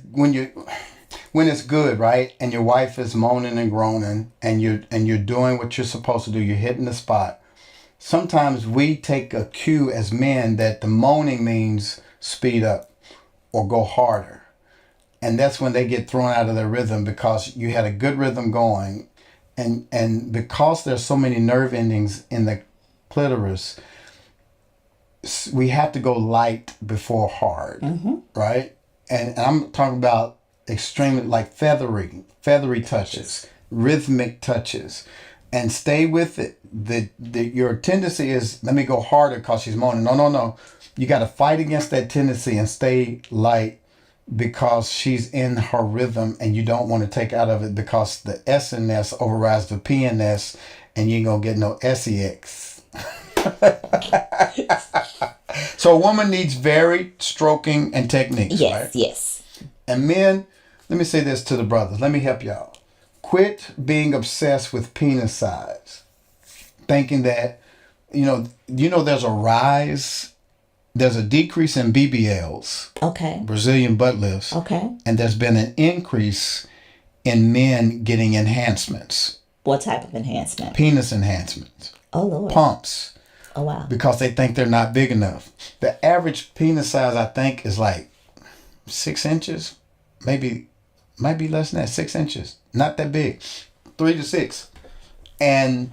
Speaker 1: good, right, and your wife is moaning and groaning, and you're doing what you're supposed to do, you're hitting the spot. Sometimes we take a cue as men that the moaning means speed up or go harder. And that's when they get thrown out of their rhythm, because you had a good rhythm going. And because there's so many nerve endings in the clitoris, we have to go light before hard, right? And I'm talking about extremely, like feathery touches, rhythmic touches, and stay with it. Your tendency is, let me go harder because she's moaning. No. You got to fight against that tendency and stay light, because she's in her rhythm, and you don't want to take out of it, because the S in S overrides the P in S, and you ain't gonna get no SEX. So a woman needs varied stroking and techniques, right?
Speaker 2: Yes.
Speaker 1: And men, let me say this to the brothers. Let me help y'all. Quit being obsessed with penis size. Thinking that, there's a rise, there's a decrease in BBLs.
Speaker 2: Okay.
Speaker 1: Brazilian butt lifts.
Speaker 2: Okay.
Speaker 1: And there's been an increase in men getting enhancements.
Speaker 2: What type of enhancement?
Speaker 1: Penis enhancements.
Speaker 2: Oh, Lord.
Speaker 1: Pumps.
Speaker 2: Oh, wow.
Speaker 1: Because they think they're not big enough. The average penis size, I think, is like 6 inches. Maybe less than that. 6 inches. Not that big. 3 to 6. And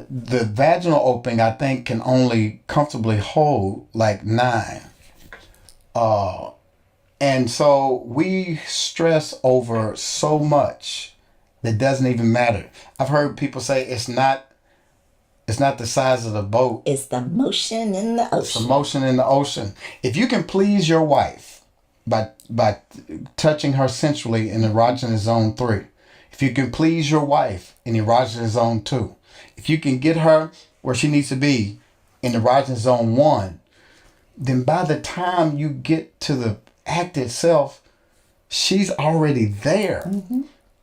Speaker 1: the vaginal opening, I think, can only comfortably hold like 9. And so we stress over so much that doesn't even matter. I've heard people say it's not the size of the boat.
Speaker 2: It's the motion in the ocean.
Speaker 1: It's the motion in the ocean. If you can please your wife by touching her sensually in erogenous zone 3, if you can please your wife in erogenous zone 2, if you can get her where she needs to be in erogenous zone 1, then by the time you get to the act itself, she's already there.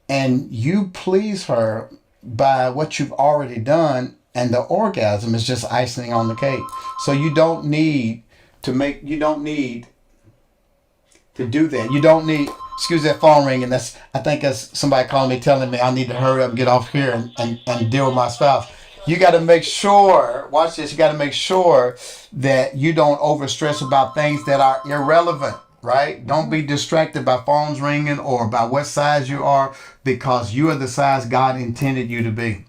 Speaker 1: And you please her by what you've already done, and the orgasm is just icing on the cake. So you don't need to do that. You don't need, excuse that phone ringing. I think that's somebody calling me telling me I need to hurry up and get off here and deal with my spouse. You got to make sure, watch this, you got to make sure that you don't overstress about things that are irrelevant, right? Don't be distracted by phones ringing or by what size you are, because you are the size God intended you to be.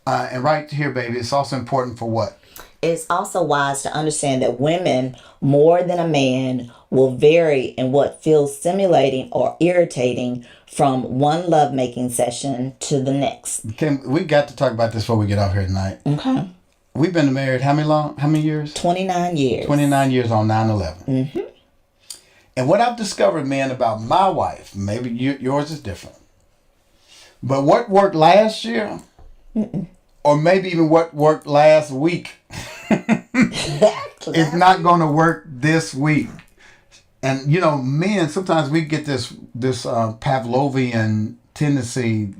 Speaker 1: And right here, baby, it's also important for what?
Speaker 2: It's also wise to understand that women, more than a man, will vary in what feels stimulating or irritating from one lovemaking session to the next.
Speaker 1: We got to talk about this before we get off here tonight.
Speaker 2: Okay.
Speaker 1: We've been married how many years?
Speaker 2: 29 years.
Speaker 1: 29 years on 9/11. And what I've discovered, man, about my wife, maybe yours is different, but what worked last year, or maybe even what worked last week, is not going to work this week. And men, sometimes we get this Pavlovian tendency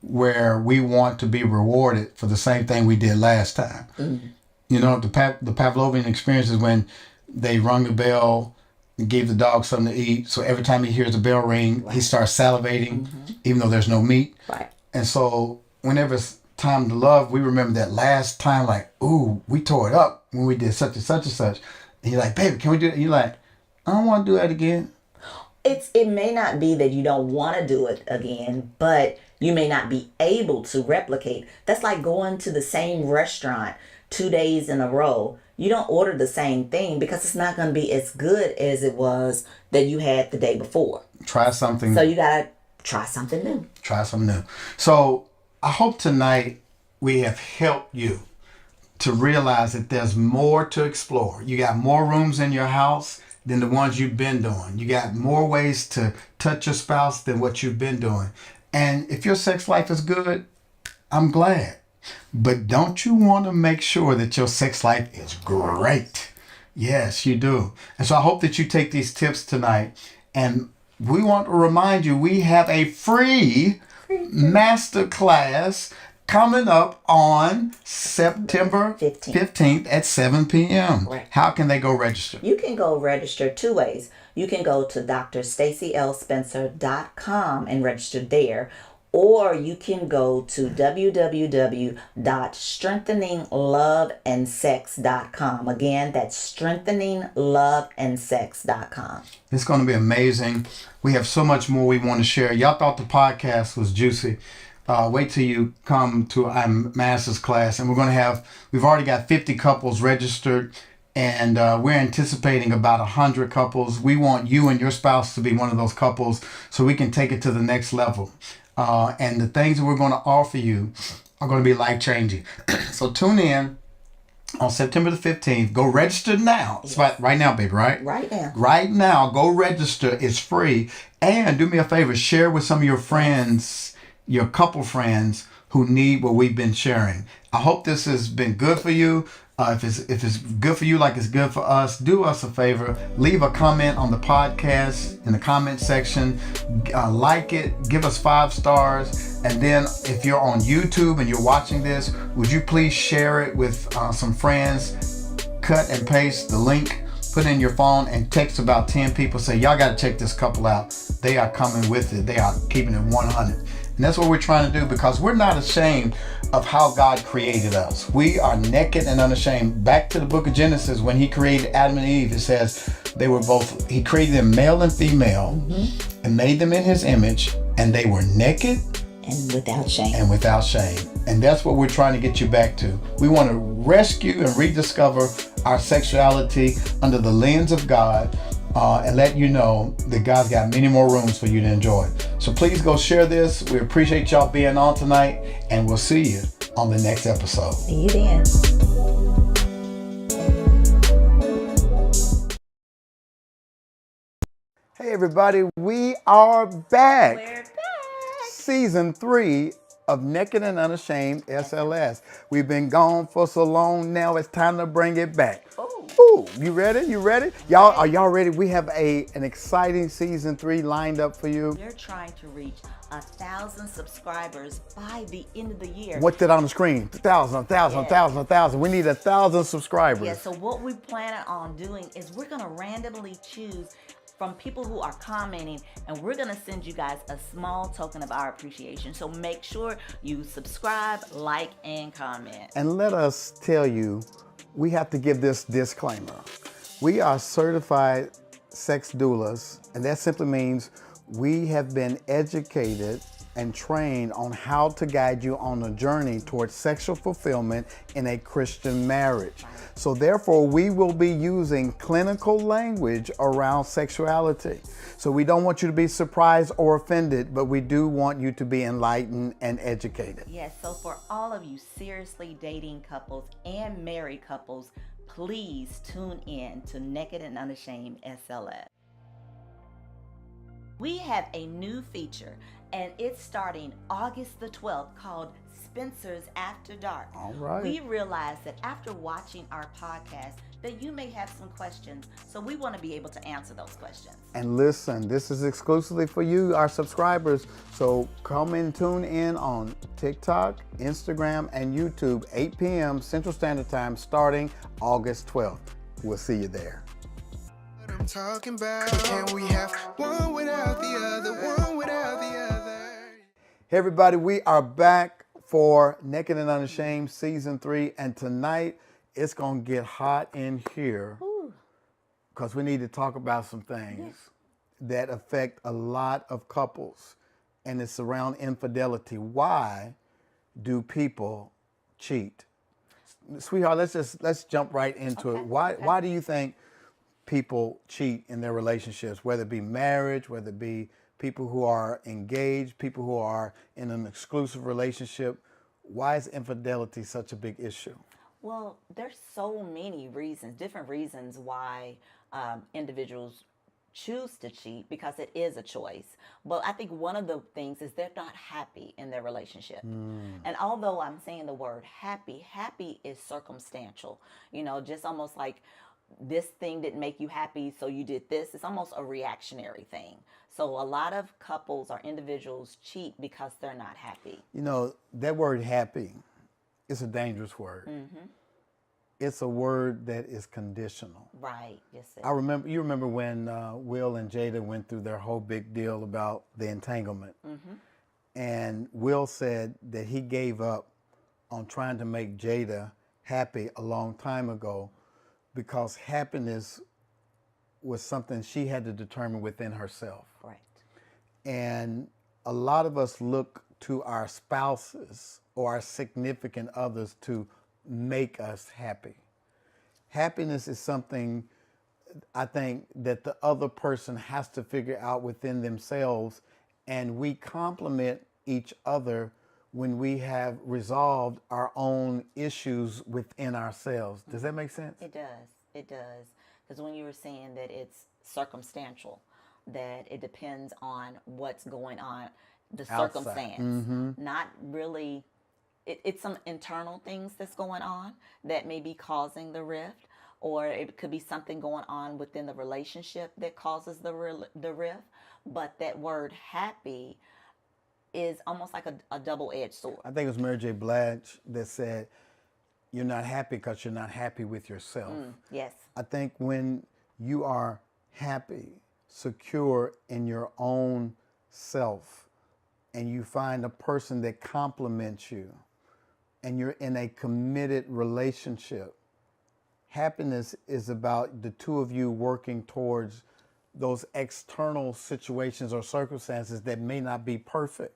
Speaker 1: where we want to be rewarded for the same thing we did last time. The Pavlovian experience is when they rung the bell and gave the dog something to eat. So every time he hears the bell ring, he starts salivating, even though there's no meat.
Speaker 2: Right.
Speaker 1: And so whenever it's time to love, we remember that last time, like, ooh, we tore it up when we did such and such and such. And you're like, baby, can we do it? And you're like, I don't want to do that again.
Speaker 2: It may not be that you don't want to do it again, but you may not be able to replicate. That's like going to the same restaurant 2 days in a row. You don't order the same thing because it's not going to be as good as it was that you had the day before.
Speaker 1: Try something.
Speaker 2: So you got to try something new.
Speaker 1: Try something new. So I hope tonight we have helped you to realize that there's more to explore. You got more rooms in your house than the ones you've been doing. You got more ways to touch your spouse than what you've been doing. And if your sex life is good, I'm glad. But don't you want to make sure that your sex life is great? Yes, you do. And so I hope that you take these tips tonight. And we want to remind you, we have a free master class coming up on September 15th at 7 p.m.
Speaker 2: Right.
Speaker 1: How can they go register?
Speaker 2: You can go register 2 ways. You can go to drstacyelspencer.com and register there, or you can go to www.strengtheningloveandsex.com. Again, that's strengtheningloveandsex.com.
Speaker 1: It's going to be amazing. We have so much more we want to share. Y'all thought the podcast was juicy. Wait till you come to our master's class, and we've already got 50 couples registered, and we're anticipating about 100 couples. We want you and your spouse to be one of those couples so we can take it to the next level. And the things that we're going to offer you are going to be life-changing. So tune in on September the 15th. Go register now. It's right now, baby, right?
Speaker 2: Right now.
Speaker 1: Right now. Go register. It's free. And do me a favor. Share with some of your friends, your couple friends who need what we've been sharing. I hope this has been good for you. If it's good for you like it's good for us, do us a favor. Leave a comment on the podcast in the comment section. Like it. Give us 5 stars. And then if you're on YouTube and you're watching this, would you please share it with some friends? Cut and paste the link. Put it in your phone and text about 10 people. Say, y'all got to check this couple out. They are coming with it. They are keeping it 100. And that's what we're trying to do, because we're not ashamed of how God created us. We are naked and unashamed. Back to the book of Genesis, when he created Adam and Eve, it says he created them male and female, and made them in his image, and they were naked
Speaker 2: and without shame.
Speaker 1: And that's what we're trying to get you back to. We want to rescue and rediscover our sexuality under the lens of God. And let you know that God's got many more rooms for you to enjoy. So please go share this. We appreciate y'all being on tonight, and we'll see you on the next episode.
Speaker 2: See you then.
Speaker 1: Hey everybody, we are back.
Speaker 2: We're back.
Speaker 1: Season 3 of Naked and Unashamed SLS. We've been gone for so long now, it's time to bring it back. Ooh, you ready? Y'all, are y'all ready? We have an exciting season 3 lined up for you.
Speaker 2: We're trying to reach 1,000 subscribers by the end of the year.
Speaker 1: What's that on the screen? 1,000. We need 1,000 subscribers.
Speaker 2: Yeah, so what we plan on doing is we're going to randomly choose from people who are commenting, and we're going to send you guys a small token of our appreciation. So make sure you subscribe, like, and comment.
Speaker 1: And let us tell you, we have to give this disclaimer. We are certified sex doulas, and that simply means we have been educated and trained on how to guide you on a journey towards sexual fulfillment in a Christian marriage. So therefore, we will be using clinical language around sexuality. So we don't want you to be surprised or offended, but we do want you to be enlightened and educated.
Speaker 2: Yes, so for all of you seriously dating couples and married couples, please tune in to Naked and Unashamed SLS. We have a new feature, and it's starting August the 12th, called Spencer's After Dark.
Speaker 1: All right.
Speaker 2: We realize that after watching our podcast that you may have some questions, so we want to be able to answer those questions.
Speaker 1: And listen, this is exclusively for you, our subscribers. So come and tune in on TikTok, Instagram, and YouTube, 8 p.m. Central Standard Time, starting August 12th. We'll see you there.
Speaker 3: I'm talking about. Can we have one without the other, one without the other?
Speaker 1: Hey everybody, we are back for Naked and Unashamed Season 3, and tonight it's going to get hot in here because we need to talk about some things that affect a lot of couples, and it's around infidelity. Why do people cheat? Sweetheart, let's jump right into it. Why do you think people cheat in their relationships, whether it be marriage, whether it be people who are engaged, people who are in an exclusive relationship? Why is infidelity such a big issue?
Speaker 2: Well, there's so many reasons, different reasons why individuals choose to cheat, because it is a choice. But I think one of the things is they're not happy in their relationship. And although I'm saying the word happy, happy is circumstantial. You know, just almost like this thing didn't make you happy, so you did this. It's almost a reactionary thing. So a lot of couples or individuals cheat because they're not happy.
Speaker 1: You know, that word happy is a dangerous word. It's a word that is conditional.
Speaker 2: Right. Yes.
Speaker 1: You remember when Will and Jada went through their whole big deal about the entanglement. And Will said that he gave up on trying to make Jada happy a long time ago because happiness was something she had to determine within herself.
Speaker 2: Right.
Speaker 1: And a lot of us look to our spouses or our significant others to make us happy. Happiness is something I think that the other person has to figure out within themselves, and we complement each other when we have resolved our own issues within ourselves. Does that make sense?
Speaker 2: It does. It does. Because when you were saying that it's circumstantial, that it depends on what's going on, the circumstance, not really. It's some internal things that's going on that may be causing the rift, or it could be something going on within the relationship that causes the rift. But that word happy is almost like a double-edged sword.
Speaker 1: I think it was Mary J. Blige that said, you're not happy because you're not happy with yourself.
Speaker 2: Yes.
Speaker 1: I think when you are happy, secure in your own self, and you find a person that compliments you, and you're in a committed relationship, happiness is about the two of you working towards those external situations or circumstances that may not be perfect.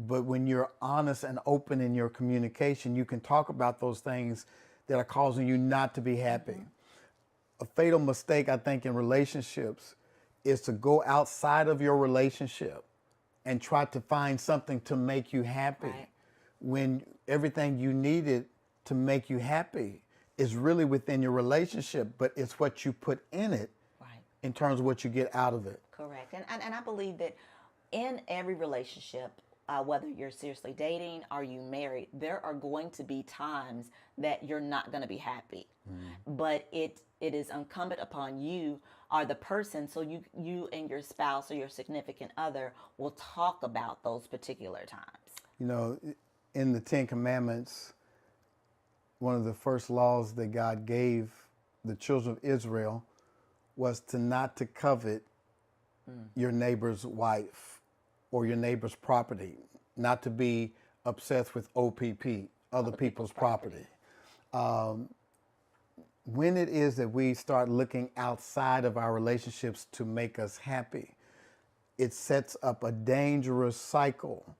Speaker 1: But when you're honest and open in your communication, you can talk about those things that are causing you not to be happy. A fatal mistake, I think, in relationships is to go outside of your relationship and try to find something to make you happy.
Speaker 2: Right.
Speaker 1: When everything you needed to make you happy is really within your relationship, but it's what you put in it in terms of what you get out of it.
Speaker 2: Correct. And I believe that in every relationship, whether you're seriously dating or you married, there are going to be times that you're not going to be happy. But it is incumbent upon you or the person, so you and your spouse or your significant other will talk about those particular times.
Speaker 1: You know, in the Ten Commandments, one of the first laws that God gave the children of Israel was to not to covet your neighbor's wife or your neighbor's property, not to be obsessed with OPP, other people's property. When it is that we start looking outside of our relationships to make us happy, it sets up a dangerous cycle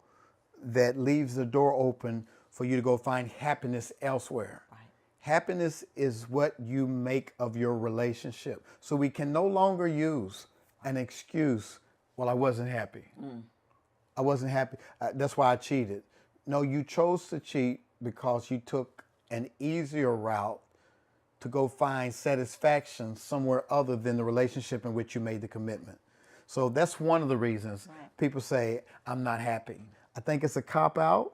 Speaker 1: that leaves the door open for you to go find happiness elsewhere. Right. Happiness is what you make of your relationship. So we can no longer use an excuse, well, I wasn't happy. I wasn't happy. That's why I cheated. No, you chose to cheat because you took an easier route to go find satisfaction somewhere other than the relationship in which you made the commitment. So that's one of the reasons people say, I'm not happy. I think it's a cop-out.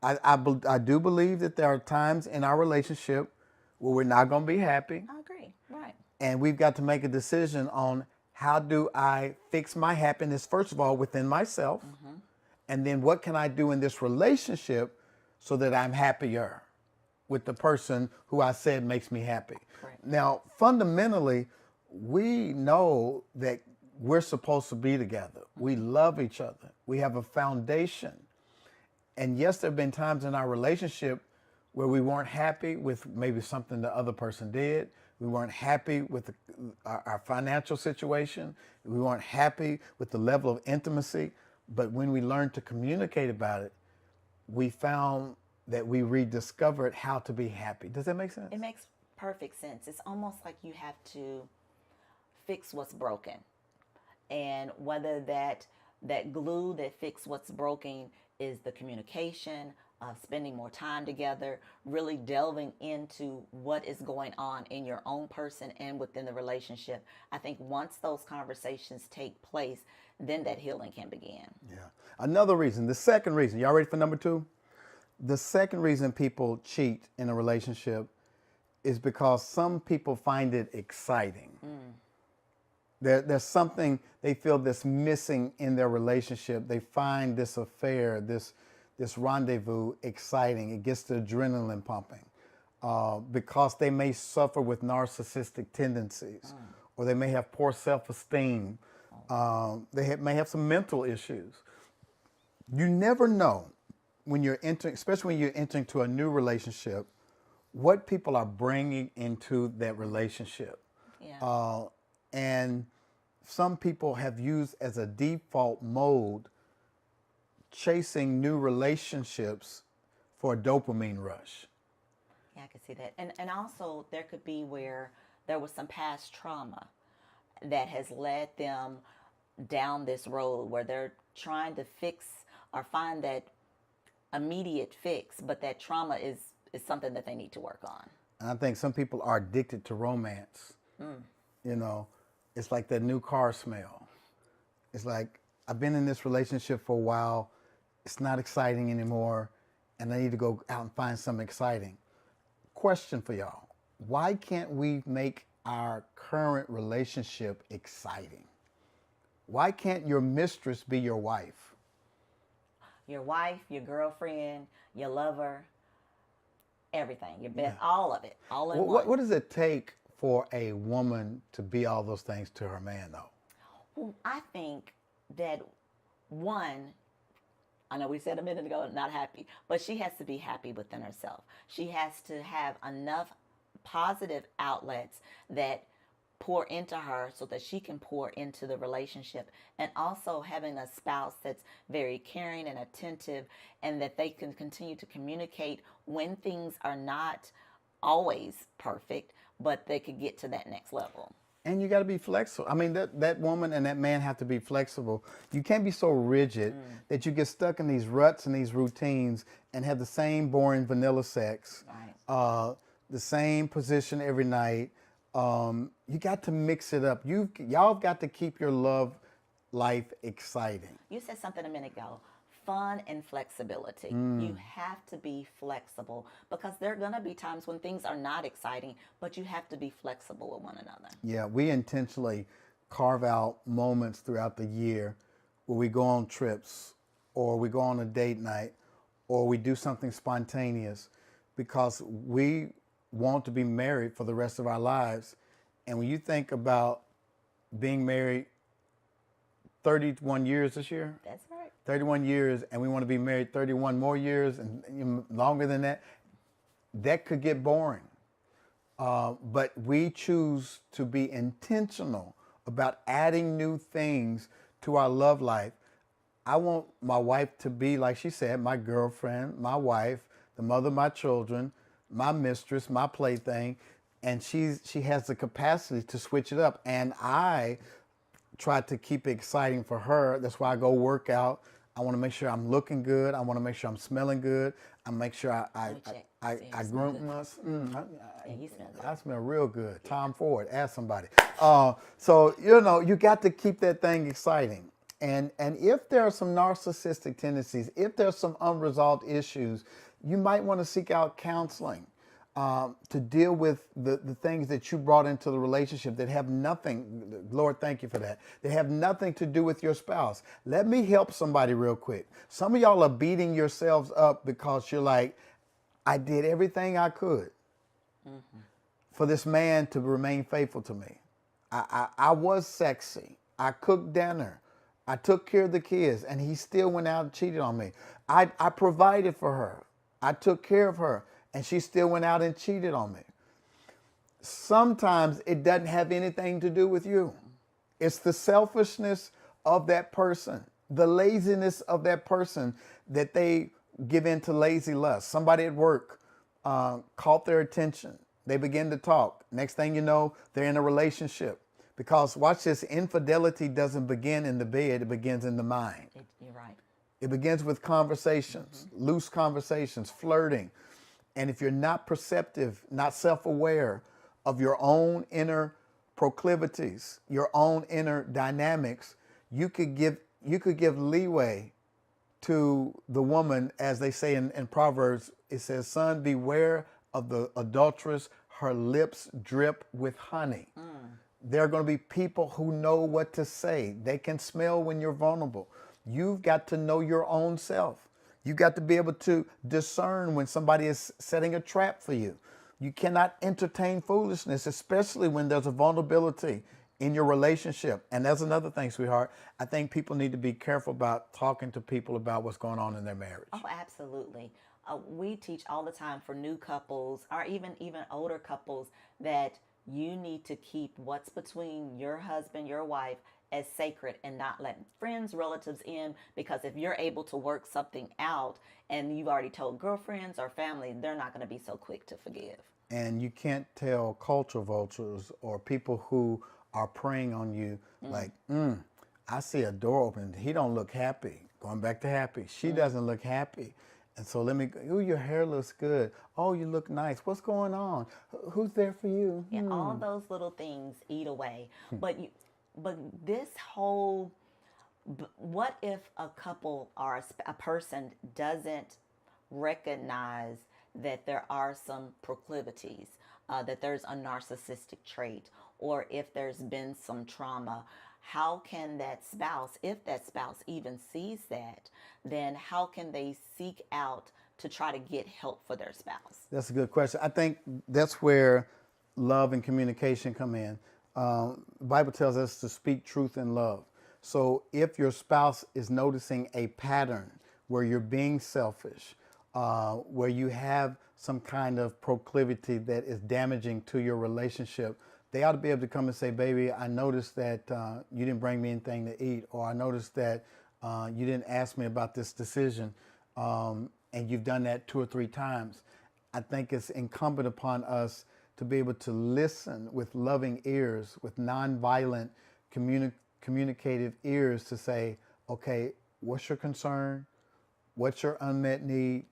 Speaker 1: I do believe that there are times in our relationship where we're not going to be happy.
Speaker 2: I agree. Right.
Speaker 1: And we've got to make a decision on how do I fix my happiness, first of all, within myself, and then what can I do in this relationship so that I'm happier with the person who I said makes me happy.
Speaker 2: Correct.
Speaker 1: Now, fundamentally, we know that we're supposed to be together. We love each other. We have a foundation. And yes, there have been times in our relationship where we weren't happy with maybe something the other person did. We weren't happy with our financial situation. We weren't happy with the level of intimacy. But when we learned to communicate about it, we found that we rediscovered how to be happy. Does that make sense?
Speaker 2: It makes perfect sense. It's almost like you have to fix what's broken. And whether that glue that fix what's broken is the communication, spending more time together, really delving into what is going on in your own person and within the relationship. I think once those conversations take place, then that healing can begin.
Speaker 1: Yeah. Another reason, the second reason, y'all ready for number 2? The second reason people cheat in a relationship is because some people find it exciting. There's something they feel that's missing in their relationship. They find this affair, this rendezvous exciting. It gets the adrenaline pumping because they may suffer with narcissistic tendencies or they may have poor self-esteem. They may have some mental issues. You never know when you're entering, especially when you're entering to a new relationship, what people are bringing into that relationship.
Speaker 2: Yeah.
Speaker 1: And some people have used as a default mode chasing new relationships for a dopamine rush.
Speaker 2: Yeah, I can see that. And also there could be where there was some past trauma that has led them down this road where they're trying to fix or find that immediate fix, but that trauma is something that they need to work on.
Speaker 1: And I think some people are addicted to romance. You know, it's like that new car smell. It's like, I've been in this relationship for a while. It's not exciting anymore. And I need to go out and find something exciting. Question for y'all. Why can't we make our current relationship exciting? Why can't your mistress be your wife?
Speaker 2: Your wife, your girlfriend, your lover, everything, your best, all of it, all in one.
Speaker 1: What does it take for a woman to be all those things to her man, though?
Speaker 2: Well, I think that one, I know we said a minute ago, not happy, but she has to be happy within herself. She has to have enough positive outlets that pour into her so that she can pour into the relationship, and also having a spouse that's very caring and attentive and that they can continue to communicate when things are not always perfect, but they could get to that next level.
Speaker 1: And you got to be flexible. I mean, that woman and that man have to be flexible. You can't be so rigid that you get stuck in these ruts and these routines and have the same boring vanilla sex,
Speaker 2: Right.
Speaker 1: The same position every night. You got to mix it up. Y'all got to keep your love life exciting.
Speaker 2: You said something a minute ago. Fun and flexibility. You have to be flexible because there are going to be times when things are not exciting, but you have to be flexible with one another.
Speaker 1: Yeah, we intentionally carve out moments throughout the year where we go on trips or we go on a date night or we do something spontaneous because we want to be married for the rest of our lives. And when you think about being married 31 years this year,
Speaker 2: That's right.
Speaker 1: 31 years, and we want to be married 31 more years and longer than that, that could get boring. But we choose to be intentional about adding new things to our love life. I want my wife to be, like she said, my girlfriend, my wife, the mother of my children, my mistress, my plaything, and she has the capacity to switch it up. And I try to keep it exciting for her. That's why I go work out. I want to make sure I'm looking good. I want to make sure I'm smelling good. I make sure I groom myself.
Speaker 2: You smell good.
Speaker 1: I smell real good. Tom Ford, ask somebody. So, you know, you got to keep that thing exciting. And if there are some narcissistic tendencies, if there's some unresolved issues, you might want to seek out counseling to deal with the things that you brought into the relationship that have nothing, Lord, thank you for that, they have nothing to do with your spouse. Let me help somebody real quick. Some of y'all are beating yourselves up because you're like, I did everything I could for this man to remain faithful to me. I was sexy. I cooked dinner. I took care of the kids, and he still went out and cheated on me. I provided for her. I took care of her, and she still went out and cheated on me. Sometimes it doesn't have anything to do with you. It's the selfishness of that person, the laziness of that person that they give in to lazy lust. Somebody at work caught their attention. They begin to talk. Next thing you know, they're in a relationship. Because watch this, infidelity doesn't begin in the bed, it begins in the mind.
Speaker 2: You're right.
Speaker 1: It begins with conversations, loose conversations, flirting. And if you're not perceptive, not self-aware of your own inner proclivities, your own inner dynamics, you could give leeway to the woman, as they say in Proverbs. It says, son, beware of the adulteress, her lips drip with honey. There are going to be people who know what to say. They can smell when you're vulnerable. You've got to know your own self. You've got to be able to discern when somebody is setting a trap for you. You cannot entertain foolishness, especially when there's a vulnerability in your relationship. And that's another thing, sweetheart. I think people need to be careful about talking to people about what's going on in their marriage.
Speaker 2: Oh, absolutely. We teach all the time for new couples, or even older couples, that you need to keep what's between your husband, your wife, as sacred, and not let friends, relatives in, because if you're able to work something out and you've already told girlfriends or family, they're not going to be so quick to forgive.
Speaker 1: And you can't tell culture vultures or people who are preying on you like, I see a door open. He don't look happy. Going back to happy. She doesn't look happy. And so let me go, ooh, your hair looks good. Oh, you look nice. What's going on? Who's there for you?
Speaker 2: Yeah, all those little things eat away. But this whole, what if a couple or a person doesn't recognize that there are some proclivities, that there's a narcissistic trait, or if there's been some trauma? How can that spouse, if that spouse even sees that, then how can they seek out to try to get help for their spouse?
Speaker 1: That's a good question. I think that's where love and communication come in. The Bible tells us to speak truth in love. So if your spouse is noticing a pattern where you're being selfish, where you have some kind of proclivity that is damaging to your relationship, they ought to be able to come and say, baby, I noticed that you didn't bring me anything to eat, or I noticed that you didn't ask me about this decision, and you've done that 2 or 3 times. I think it's incumbent upon us to be able to listen with loving ears, with nonviolent communicative ears, to say, okay, what's your concern? What's your unmet need?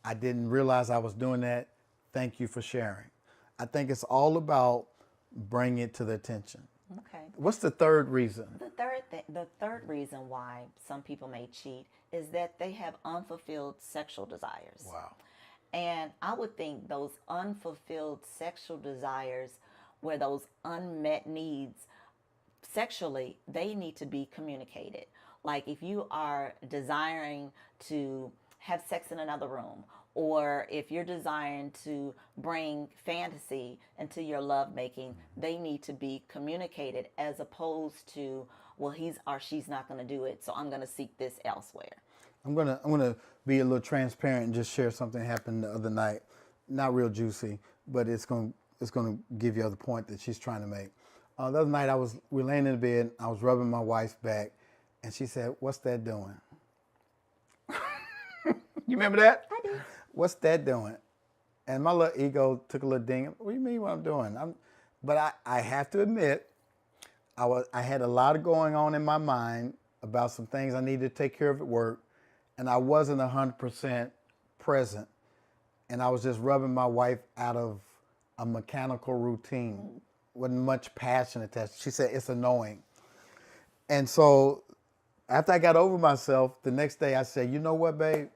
Speaker 1: I didn't realize I was doing that. Thank you for sharing. I think it's all about bring it to the attention.
Speaker 2: Okay.
Speaker 1: What's the third reason?
Speaker 2: The third reason why some people may cheat is that they have unfulfilled sexual desires.
Speaker 1: Wow.
Speaker 2: And I would think those unfulfilled sexual desires, where those unmet needs sexually, they need to be communicated. Like if you are desiring to have sex in another room, or if you're desiring to bring fantasy into your lovemaking, they need to be communicated, as opposed to, well, he's or she's not going to do it, so I'm going to seek this elsewhere. I'm
Speaker 1: gonna be a little transparent and just share something that happened the other night. Not real juicy, but it's gonna give you the point that she's trying to make. The other night we were laying in the bed. I was rubbing my wife's back, and she said, "What's that doing?" You remember that?
Speaker 2: I do.
Speaker 1: What's that doing? And my little ego took a little ding. What do you mean what I'm doing? But I have to admit, I had a lot of going on in my mind about some things I needed to take care of at work, and I wasn't 100% present. And I was just rubbing my wife out of a mechanical routine. Wasn't much passion attached. She said, it's annoying. And so after I got over myself, the next day I said, you know what, babe?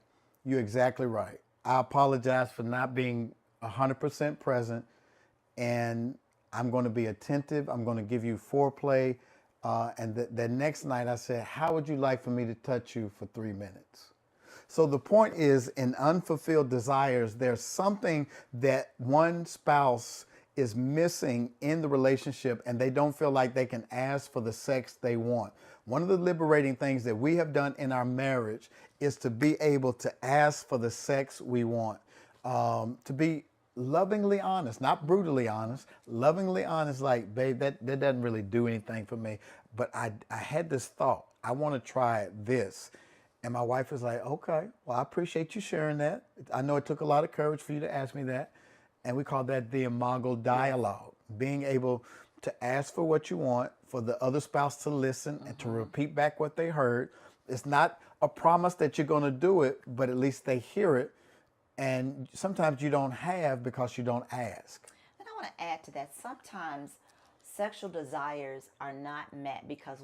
Speaker 1: You're exactly right. I apologize for not being 100% present, and I'm going to be attentive. I'm going to give you foreplay. And the next night I said, how would you like for me to touch you for 3 minutes? So the point is, in unfulfilled desires, there's something that one spouse is missing in the relationship and they don't feel like they can ask for the sex they want. One of the liberating things that we have done in our marriage is to be able to ask for the sex we want, to be lovingly honest, not brutally honest, lovingly honest, like, babe, that doesn't really do anything for me, but I had this thought, I want to try this. And my wife is like, okay, well, I appreciate you sharing that. I know it took a lot of courage for you to ask me that. And we call that the imago dialogue, being able to ask for what you want, for the other spouse to listen and to repeat back what they heard. It's not a promise that you're going to do it, but at least they hear it. And sometimes you don't have because you don't ask.
Speaker 2: And I want to add to that, sometimes sexual desires are not met because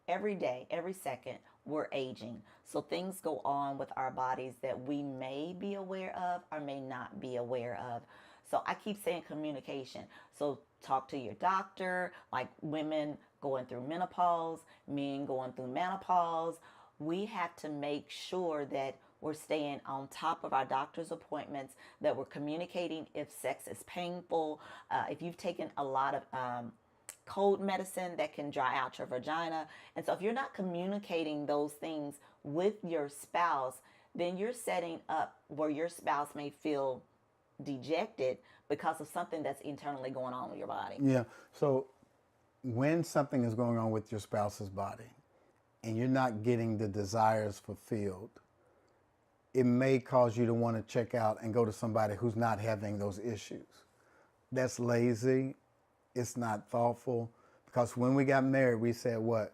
Speaker 2: every day, every second, we're aging. So things go on with our bodies that we may be aware of or may not be aware of. So I keep saying communication. So talk to your doctor, like women going through menopause, men going through menopause. We have to make sure that we're staying on top of our doctor's appointments, that we're communicating if sex is painful, if you've taken a lot of cold medicine that can dry out your vagina. And so if you're not communicating those things with your spouse, then you're setting up where your spouse may feel dejected because of something that's internally going on with your body.
Speaker 1: Yeah. So when something is going on with your spouse's body and you're not getting the desires fulfilled, it may cause you to want to check out and go to somebody who's not having those issues. That's lazy. It's not thoughtful. Because when we got married, we said what?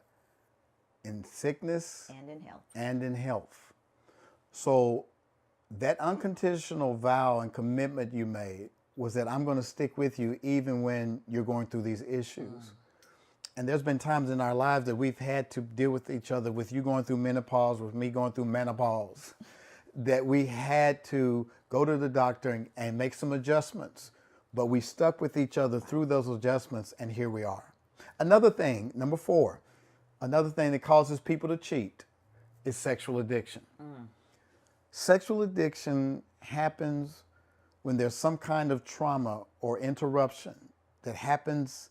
Speaker 1: In sickness
Speaker 2: And in health.
Speaker 1: And in health. So that unconditional vow and commitment you made was that I'm going to stick with you even when you're going through these issues. And there's been times in our lives that we've had to deal with each other, with you going through menopause, with me going through menopause, that we had to go to the doctor and make some adjustments. But we stuck with each other through those adjustments, and here we are. Another thing, number 4, another thing that causes people to cheat is sexual addiction. Sexual addiction happens when there's some kind of trauma or interruption that happens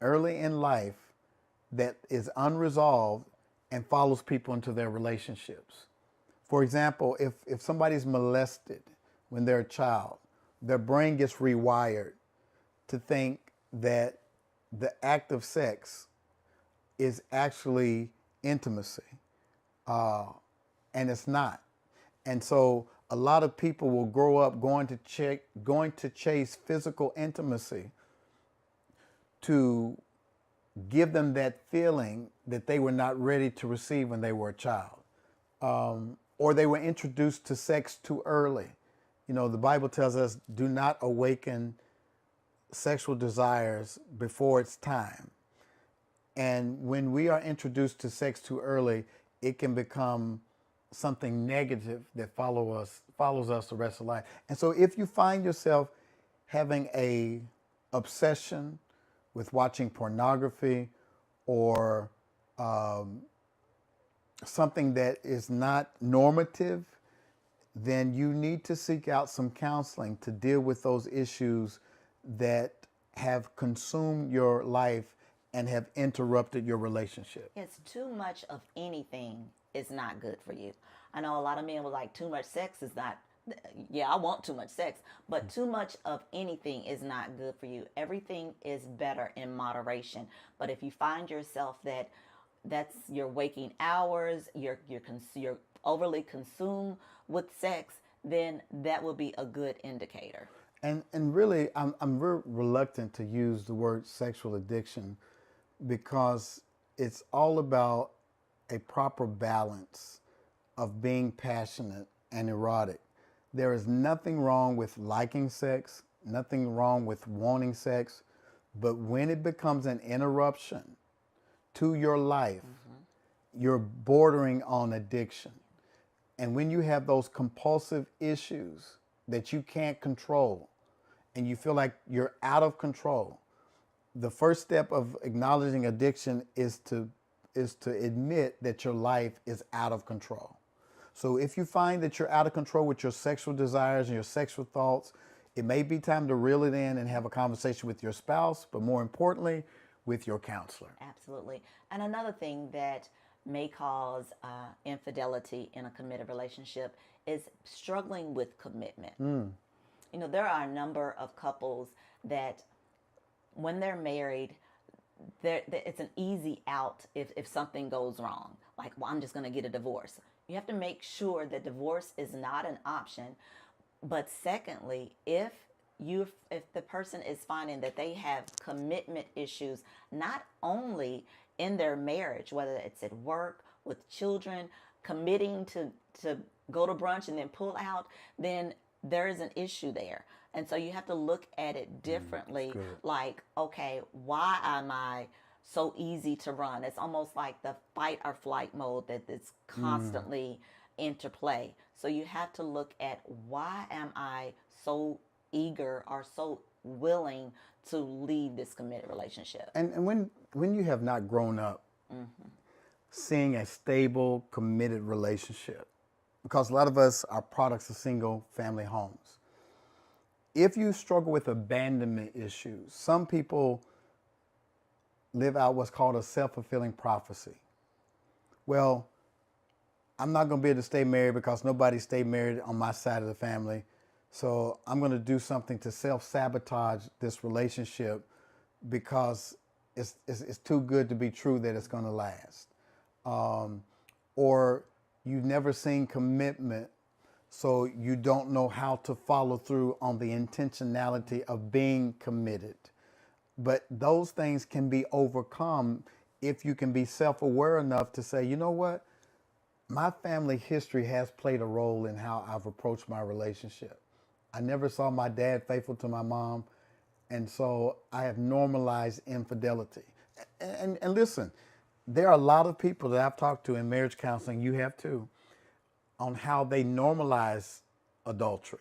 Speaker 1: early in life that is unresolved and follows people into their relationships. For example, if somebody's molested when they're a child, their brain gets rewired to think that the act of sex is actually intimacy, and it's not. And so a lot of people will grow up going to chase physical intimacy to give them that feeling that they were not ready to receive when they were a child. Or they were introduced to sex too early. You know, the Bible tells us, do not awaken sexual desires before it's time. And when we are introduced to sex too early, it can become something negative that follows us the rest of life. And so if you find yourself having a obsession with watching pornography or something that is not normative, then you need to seek out some counseling to deal with those issues that have consumed your life and have interrupted your relationship.
Speaker 2: It's too much of anything is not good for you. I know a lot of men were like, too much sex is not, yeah, I want too much sex, but too much of anything is not good for you. Everything is better in moderation. But if you find yourself that's your waking hours, you're overly consumed with sex, then that will be a good indicator.
Speaker 1: And really, I'm very reluctant to use the word sexual addiction because it's all about a proper balance of being passionate and erotic. There is nothing wrong with liking sex, nothing wrong with wanting sex, but when it becomes an interruption to your life, you're bordering on addiction. And when you have those compulsive issues that you can't control and you feel like you're out of control, the first step of acknowledging addiction is to admit that your life is out of control. So if you find that you're out of control with your sexual desires and your sexual thoughts, It may be time to reel it in and have a conversation with your spouse, but more importantly, with your counselor.
Speaker 2: Absolutely. And another thing that may cause infidelity in a committed relationship is struggling with commitment. You know, there are a number of couples that when they're married, it's an easy out if something goes wrong. Like, well, I'm just going to get a divorce. You have to make sure that divorce is not an option. But secondly, if the person is finding that they have commitment issues, not only in their marriage, whether it's at work, with children, committing to go to brunch and then pull out, then there is an issue there. And so you have to look at it differently. Like, okay, why am I so easy to run? It's almost like the fight or flight mode that's constantly interplay. So you have to look at, why am I so eager or so willing to leave this committed relationship?
Speaker 1: And when you have not grown up seeing a stable, committed relationship, because a lot of us are products of single family homes. If you struggle with abandonment issues, some people live out what's called a self-fulfilling prophecy. Well, I'm not going to be able to stay married because nobody stayed married on my side of the family. So I'm going to do something to self-sabotage this relationship because it's too good to be true that it's going to last. Or you've never seen commitment, so you don't know how to follow through on the intentionality of being committed. But those things can be overcome if you can be self-aware enough to say, you know what? My family history has played a role in how I've approached my relationship. I never saw my dad faithful to my mom, and so I have normalized infidelity. And listen, there are a lot of people that I've talked to in marriage counseling, you have too, on how they normalize adultery.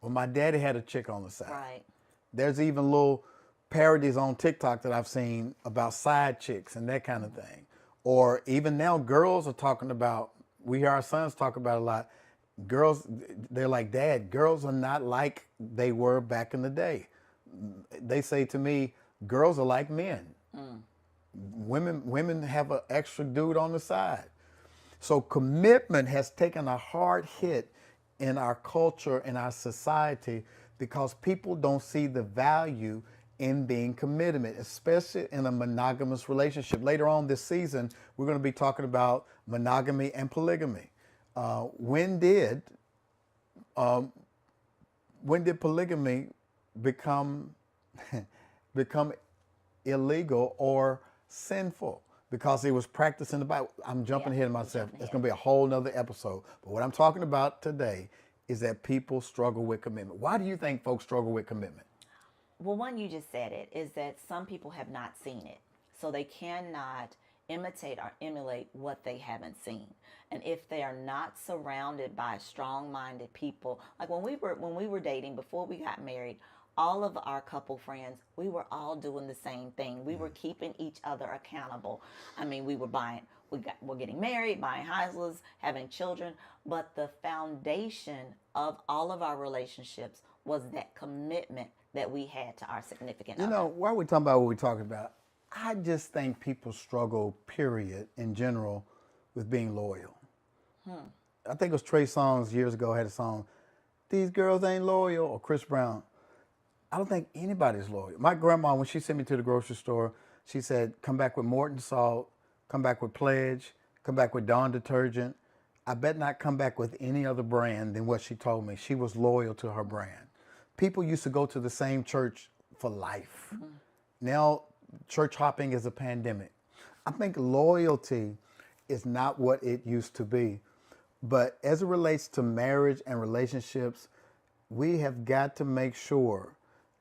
Speaker 1: Well, my daddy had a chick on the side.
Speaker 2: Right.
Speaker 1: There's even little parodies on TikTok that I've seen about side chicks and that kind of thing. Or even now, girls are talking about, we hear our sons talk about a lot, girls, they're like, Dad, girls are not like they were back in the day. They say to me, girls are like men. Women have an extra dude on the side. So commitment has taken a hard hit in our culture, in our society, because people don't see the value in being committed, especially in a monogamous relationship. Later on this season, we're going to be talking about monogamy and polygamy. When did polygamy become illegal or sinful? Because it was practiced in the Bible. I'm jumping ahead of myself. It's going to be a whole nother episode. But what I'm talking about today is that people struggle with commitment. Why do you think folks struggle with commitment?
Speaker 2: Well, one, you just said it, is that some people have not seen it. So they cannot imitate or emulate what they haven't seen. And if they are not surrounded by strong-minded people, like when we were dating before we got married, all of our couple friends, we were all doing the same thing. We were keeping each other accountable. I mean, we're getting married, buying houses, having children, but the foundation of all of our relationships was that commitment that we had to our significant other.
Speaker 1: You know, while we're talking about what we're talking about, I just think people struggle, period, in general, with being loyal. I think it was Trey Songz years ago had a song, "These Girls Ain't Loyal," or Chris Brown. I don't think anybody's loyal. My grandma, when she sent me to the grocery store, she said, come back with Morton salt, come back with Pledge, come back with Dawn detergent. I bet not come back with any other brand than what she told me. She was loyal to her brand. People used to go to the same church for life. Now, church hopping is a pandemic. I think loyalty is not what it used to be. But as it relates to marriage and relationships, we have got to make sure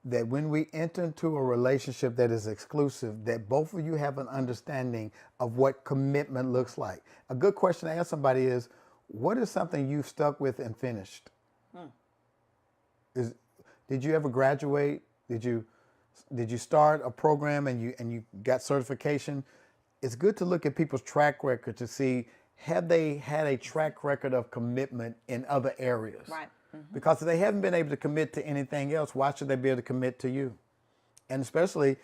Speaker 1: that when we enter into a relationship that is exclusive, that both of you have an understanding of what commitment looks like. A good question to ask somebody is, what is something you've stuck with and finished? Did you ever graduate? Did you start a program and you got certification? It's good to look at people's track record to see, have they had a track record of commitment in other areas?
Speaker 2: Right.
Speaker 1: Because if they haven't been able to commit to anything else, why should they be able to commit to you? And especially,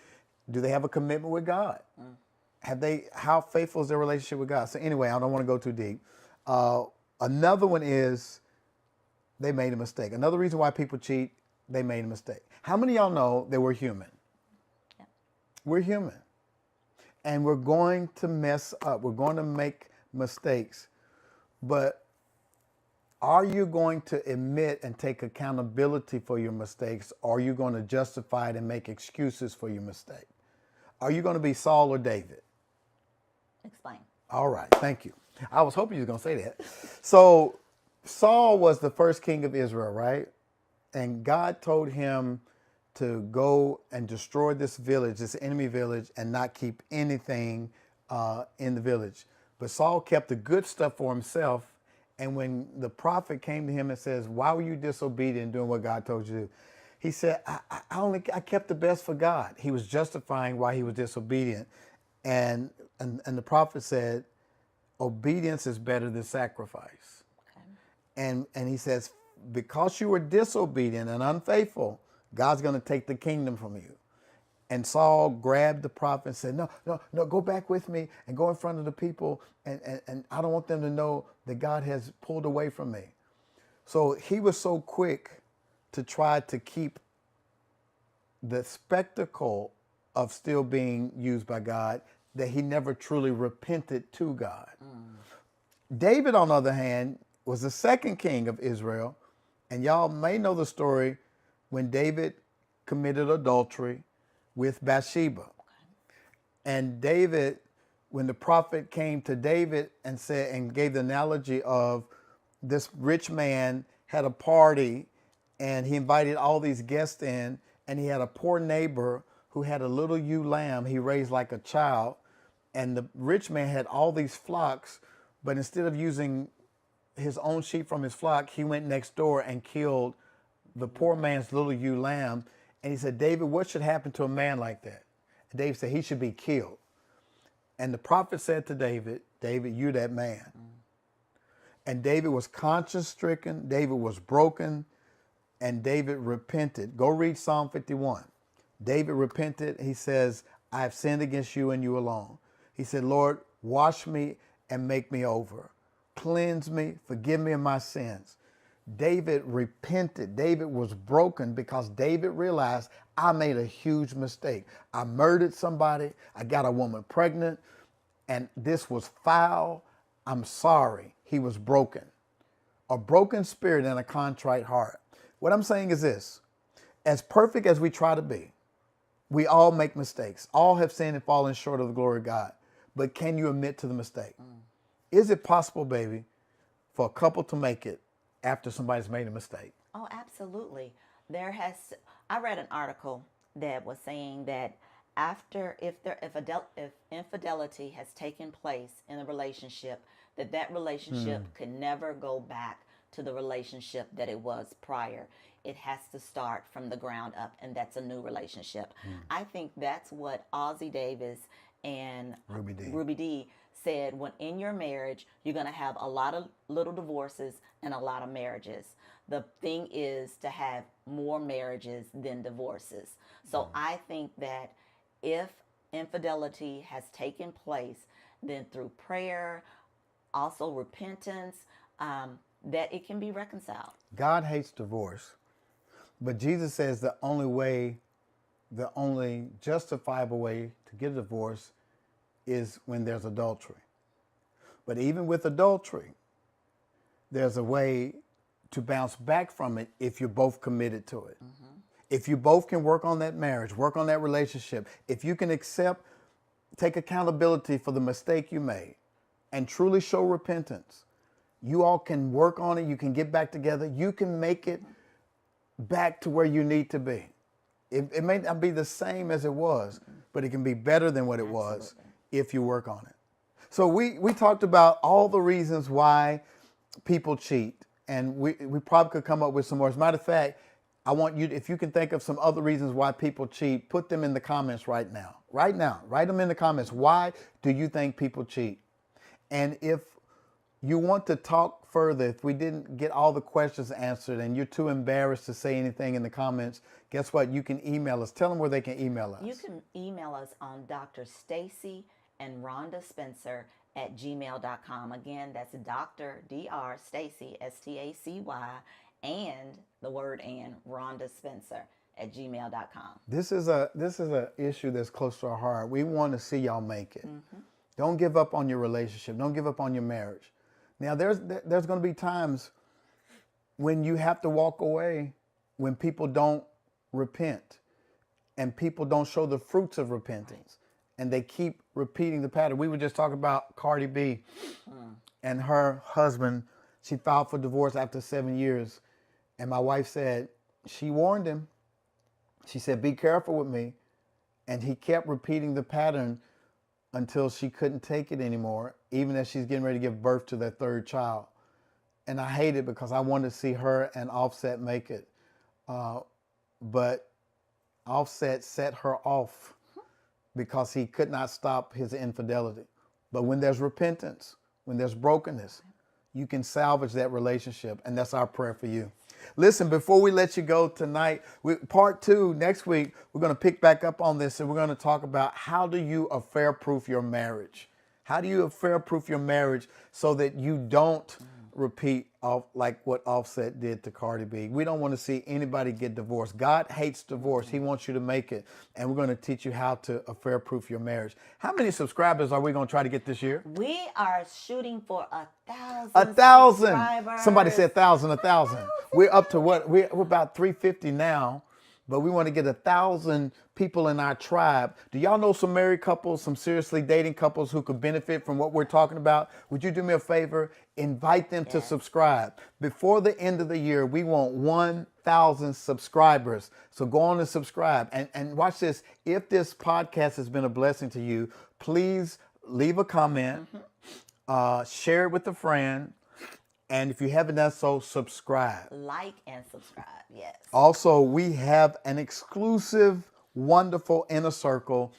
Speaker 1: do they have a commitment with God? How faithful is their relationship with God? So anyway, I don't want to go too deep. Another one is they made a mistake. Another reason why people cheat, they made a mistake. How many of y'all know that we're human? Yeah. We're human. And we're going to mess up. We're going to make mistakes. But are you going to admit and take accountability for your mistakes? Or are you going to justify it and make excuses for your mistake? Are you going to be Saul or David?
Speaker 2: Explain.
Speaker 1: All right. Thank you. I was hoping you were going to say that. So Saul was the first king of Israel, right? And God told him to go and destroy this village, this enemy village, and not keep anything in the village. But Saul kept the good stuff for himself. And when the prophet came to him and says, why were you disobedient in doing what God told you to do? He said, I kept the best for God. He was justifying why he was disobedient. And the prophet said, obedience is better than sacrifice. Okay. And he says, because you were disobedient and unfaithful, God's going to take the kingdom from you. And Saul grabbed the prophet and said, no, go back with me and go in front of the people. And I don't want them to know that God has pulled away from me. So he was so quick to try to keep the spectacle of still being used by God that he never truly repented to God. David, on the other hand, was the second king of Israel. And y'all may know the story when David committed adultery with Bathsheba. And David, when the prophet came to David and said and gave the analogy of this rich man had a party and he invited all these guests in, and he had a poor neighbor who had a little ewe lamb he raised like a child, and the rich man had all these flocks, but instead of using his own sheep from his flock, he went next door and killed the poor man's little ewe lamb. And he said, David, what should happen to a man like that? And David said, he should be killed. And the prophet said to David, David, you're that man. And David was conscience stricken. David was broken. And David repented. Go read Psalm 51. David repented. He says, I have sinned against you and you alone. He said, Lord, wash me and make me over. Cleanse me, forgive me of my sins. David repented. David was broken because David realized I made a huge mistake. I murdered somebody. I got a woman pregnant, and this was foul. I'm sorry. He was broken. A broken spirit and a contrite heart. What I'm saying is this: as perfect as we try to be, we all make mistakes. All have sinned and fallen short of the glory of God. But can you admit to the mistake? Is it possible, baby, for a couple to make it after somebody's made a mistake?
Speaker 2: Oh, absolutely. I read an article that was saying that if infidelity has taken place in a relationship, that relationship can never go back to the relationship that it was prior. It has to start from the ground up, and that's a new relationship. I think that's what Ozzie Davis and Ruby D said. When in your marriage, you're going to have a lot of little divorces and a lot of marriages. The thing is to have more marriages than divorces. So I think that if infidelity has taken place, then through prayer, also repentance, that it can be reconciled.
Speaker 1: God hates divorce, but Jesus says the only justifiable way to get a divorce is when there's adultery. But even with adultery, there's a way to bounce back from it if you're both committed to it. If you both can work on that marriage, work on that relationship, if you can take accountability for the mistake you made and truly show repentance, you all can work on it. You can get back together. You can make it back to where you need to be. It may not be the same as it was, but it can be better than what it was if you work on it. So we talked about all the reasons why people cheat, and we probably could come up with some more. As a matter of fact, I want you, if you can think of some other reasons why people cheat, put them in the comments right now. Right now. Write them in the comments. Why do you think people cheat? And if you want to talk further, if we didn't get all the questions answered and you're too embarrassed to say anything in the comments, guess what? You can email us. Tell them where they can email us.
Speaker 2: You can email us on Dr. Stacy and Rhonda Spencer at gmail.com. Again, that's Dr. Dr. Stacy, Stacy, and the word and Rhonda Spencer at gmail.com.
Speaker 1: This is a issue that's close to our heart. We want to see y'all make it. Don't give up on your relationship. Don't give up on your marriage. Now, there's going to be times when you have to walk away when people don't repent and people don't show the fruits of repentance and they keep repeating the pattern. We were just talking about Cardi B and her husband. She filed for divorce after 7 years. And my wife said, she warned him. She said, be careful with me. And he kept repeating the pattern until she couldn't take it anymore, even as she's getting ready to give birth to their third child. And I hate it because I wanted to see her and Offset make it. But Offset set her off because he could not stop his infidelity. But when there's repentance, when there's brokenness, you can salvage that relationship. And that's our prayer for you. Listen, before we let you go tonight, part 2, next week, we're going to pick back up on this and we're going to talk about how do you affair-proof your marriage? How do you affair-proof your marriage so that you don't repeat like what Offset did to Cardi B? We don't want to see anybody get divorced. God hates divorce. He wants you to make it. And we're going to teach you how to affair-proof your marriage. How many subscribers are we going to try to get this year?
Speaker 2: We are shooting for 1,000
Speaker 1: 1,000.
Speaker 2: subscribers.
Speaker 1: Somebody said 1,000. We're up to what? We're about 350 now, but we want to get 1,000 people in our tribe. Do y'all know some married couples, some seriously dating couples who could benefit from what we're talking about? Would you do me a favor? Invite them to subscribe. Before the end of the year, we want 1,000 subscribers. So go on and subscribe. And watch this. If this podcast has been a blessing to you, please leave a comment, share it with a friend. And if you haven't done so, subscribe.
Speaker 2: Like and subscribe, yes.
Speaker 1: Also, we have an exclusive, wonderful inner circle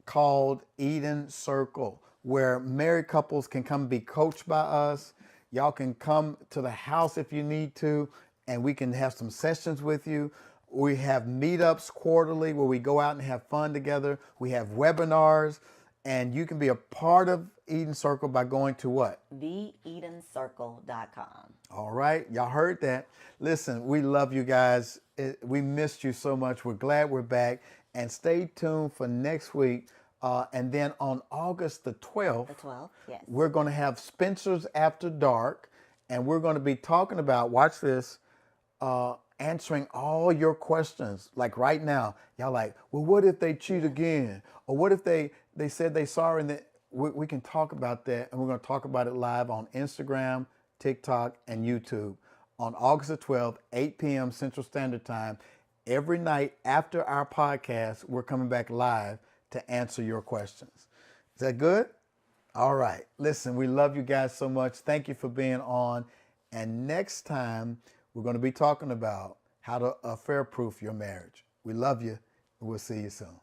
Speaker 1: called Eden Circle, where married couples can come be coached by us. Y'all can come to the house if you need to, and we can have some sessions with you. We have meetups quarterly where we go out and have fun together. We have webinars, and you can be a part of Eden Circle by going to what?
Speaker 2: TheEdenCircle.com.
Speaker 1: All right. Y'all heard that. Listen, we love you guys. We missed you so much. We're glad we're back. And stay tuned for next week. And then on August the 12th,
Speaker 2: yes,
Speaker 1: we're going to have Spencer's After Dark. And we're going to be talking about, watch this, answering all your questions. Like right now, y'all like, well, what if they cheat again? Or what if they said they sorry and that we can talk about that, and we're going to talk about it live on Instagram, TikTok, and YouTube on August the 12th, 8 p.m. Central Standard Time. Every night after our podcast, we're coming back live to answer your questions. Is that good? All right. Listen, we love you guys so much. Thank you for being on. And next time, we're going to be talking about how to affair-proof your marriage. We love you, and we'll see you soon.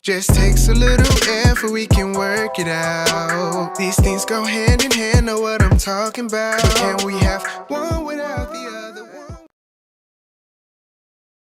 Speaker 3: Just takes a little effort, we can work it out. These things go hand in hand, know what I'm talking about. Can we have one without the other?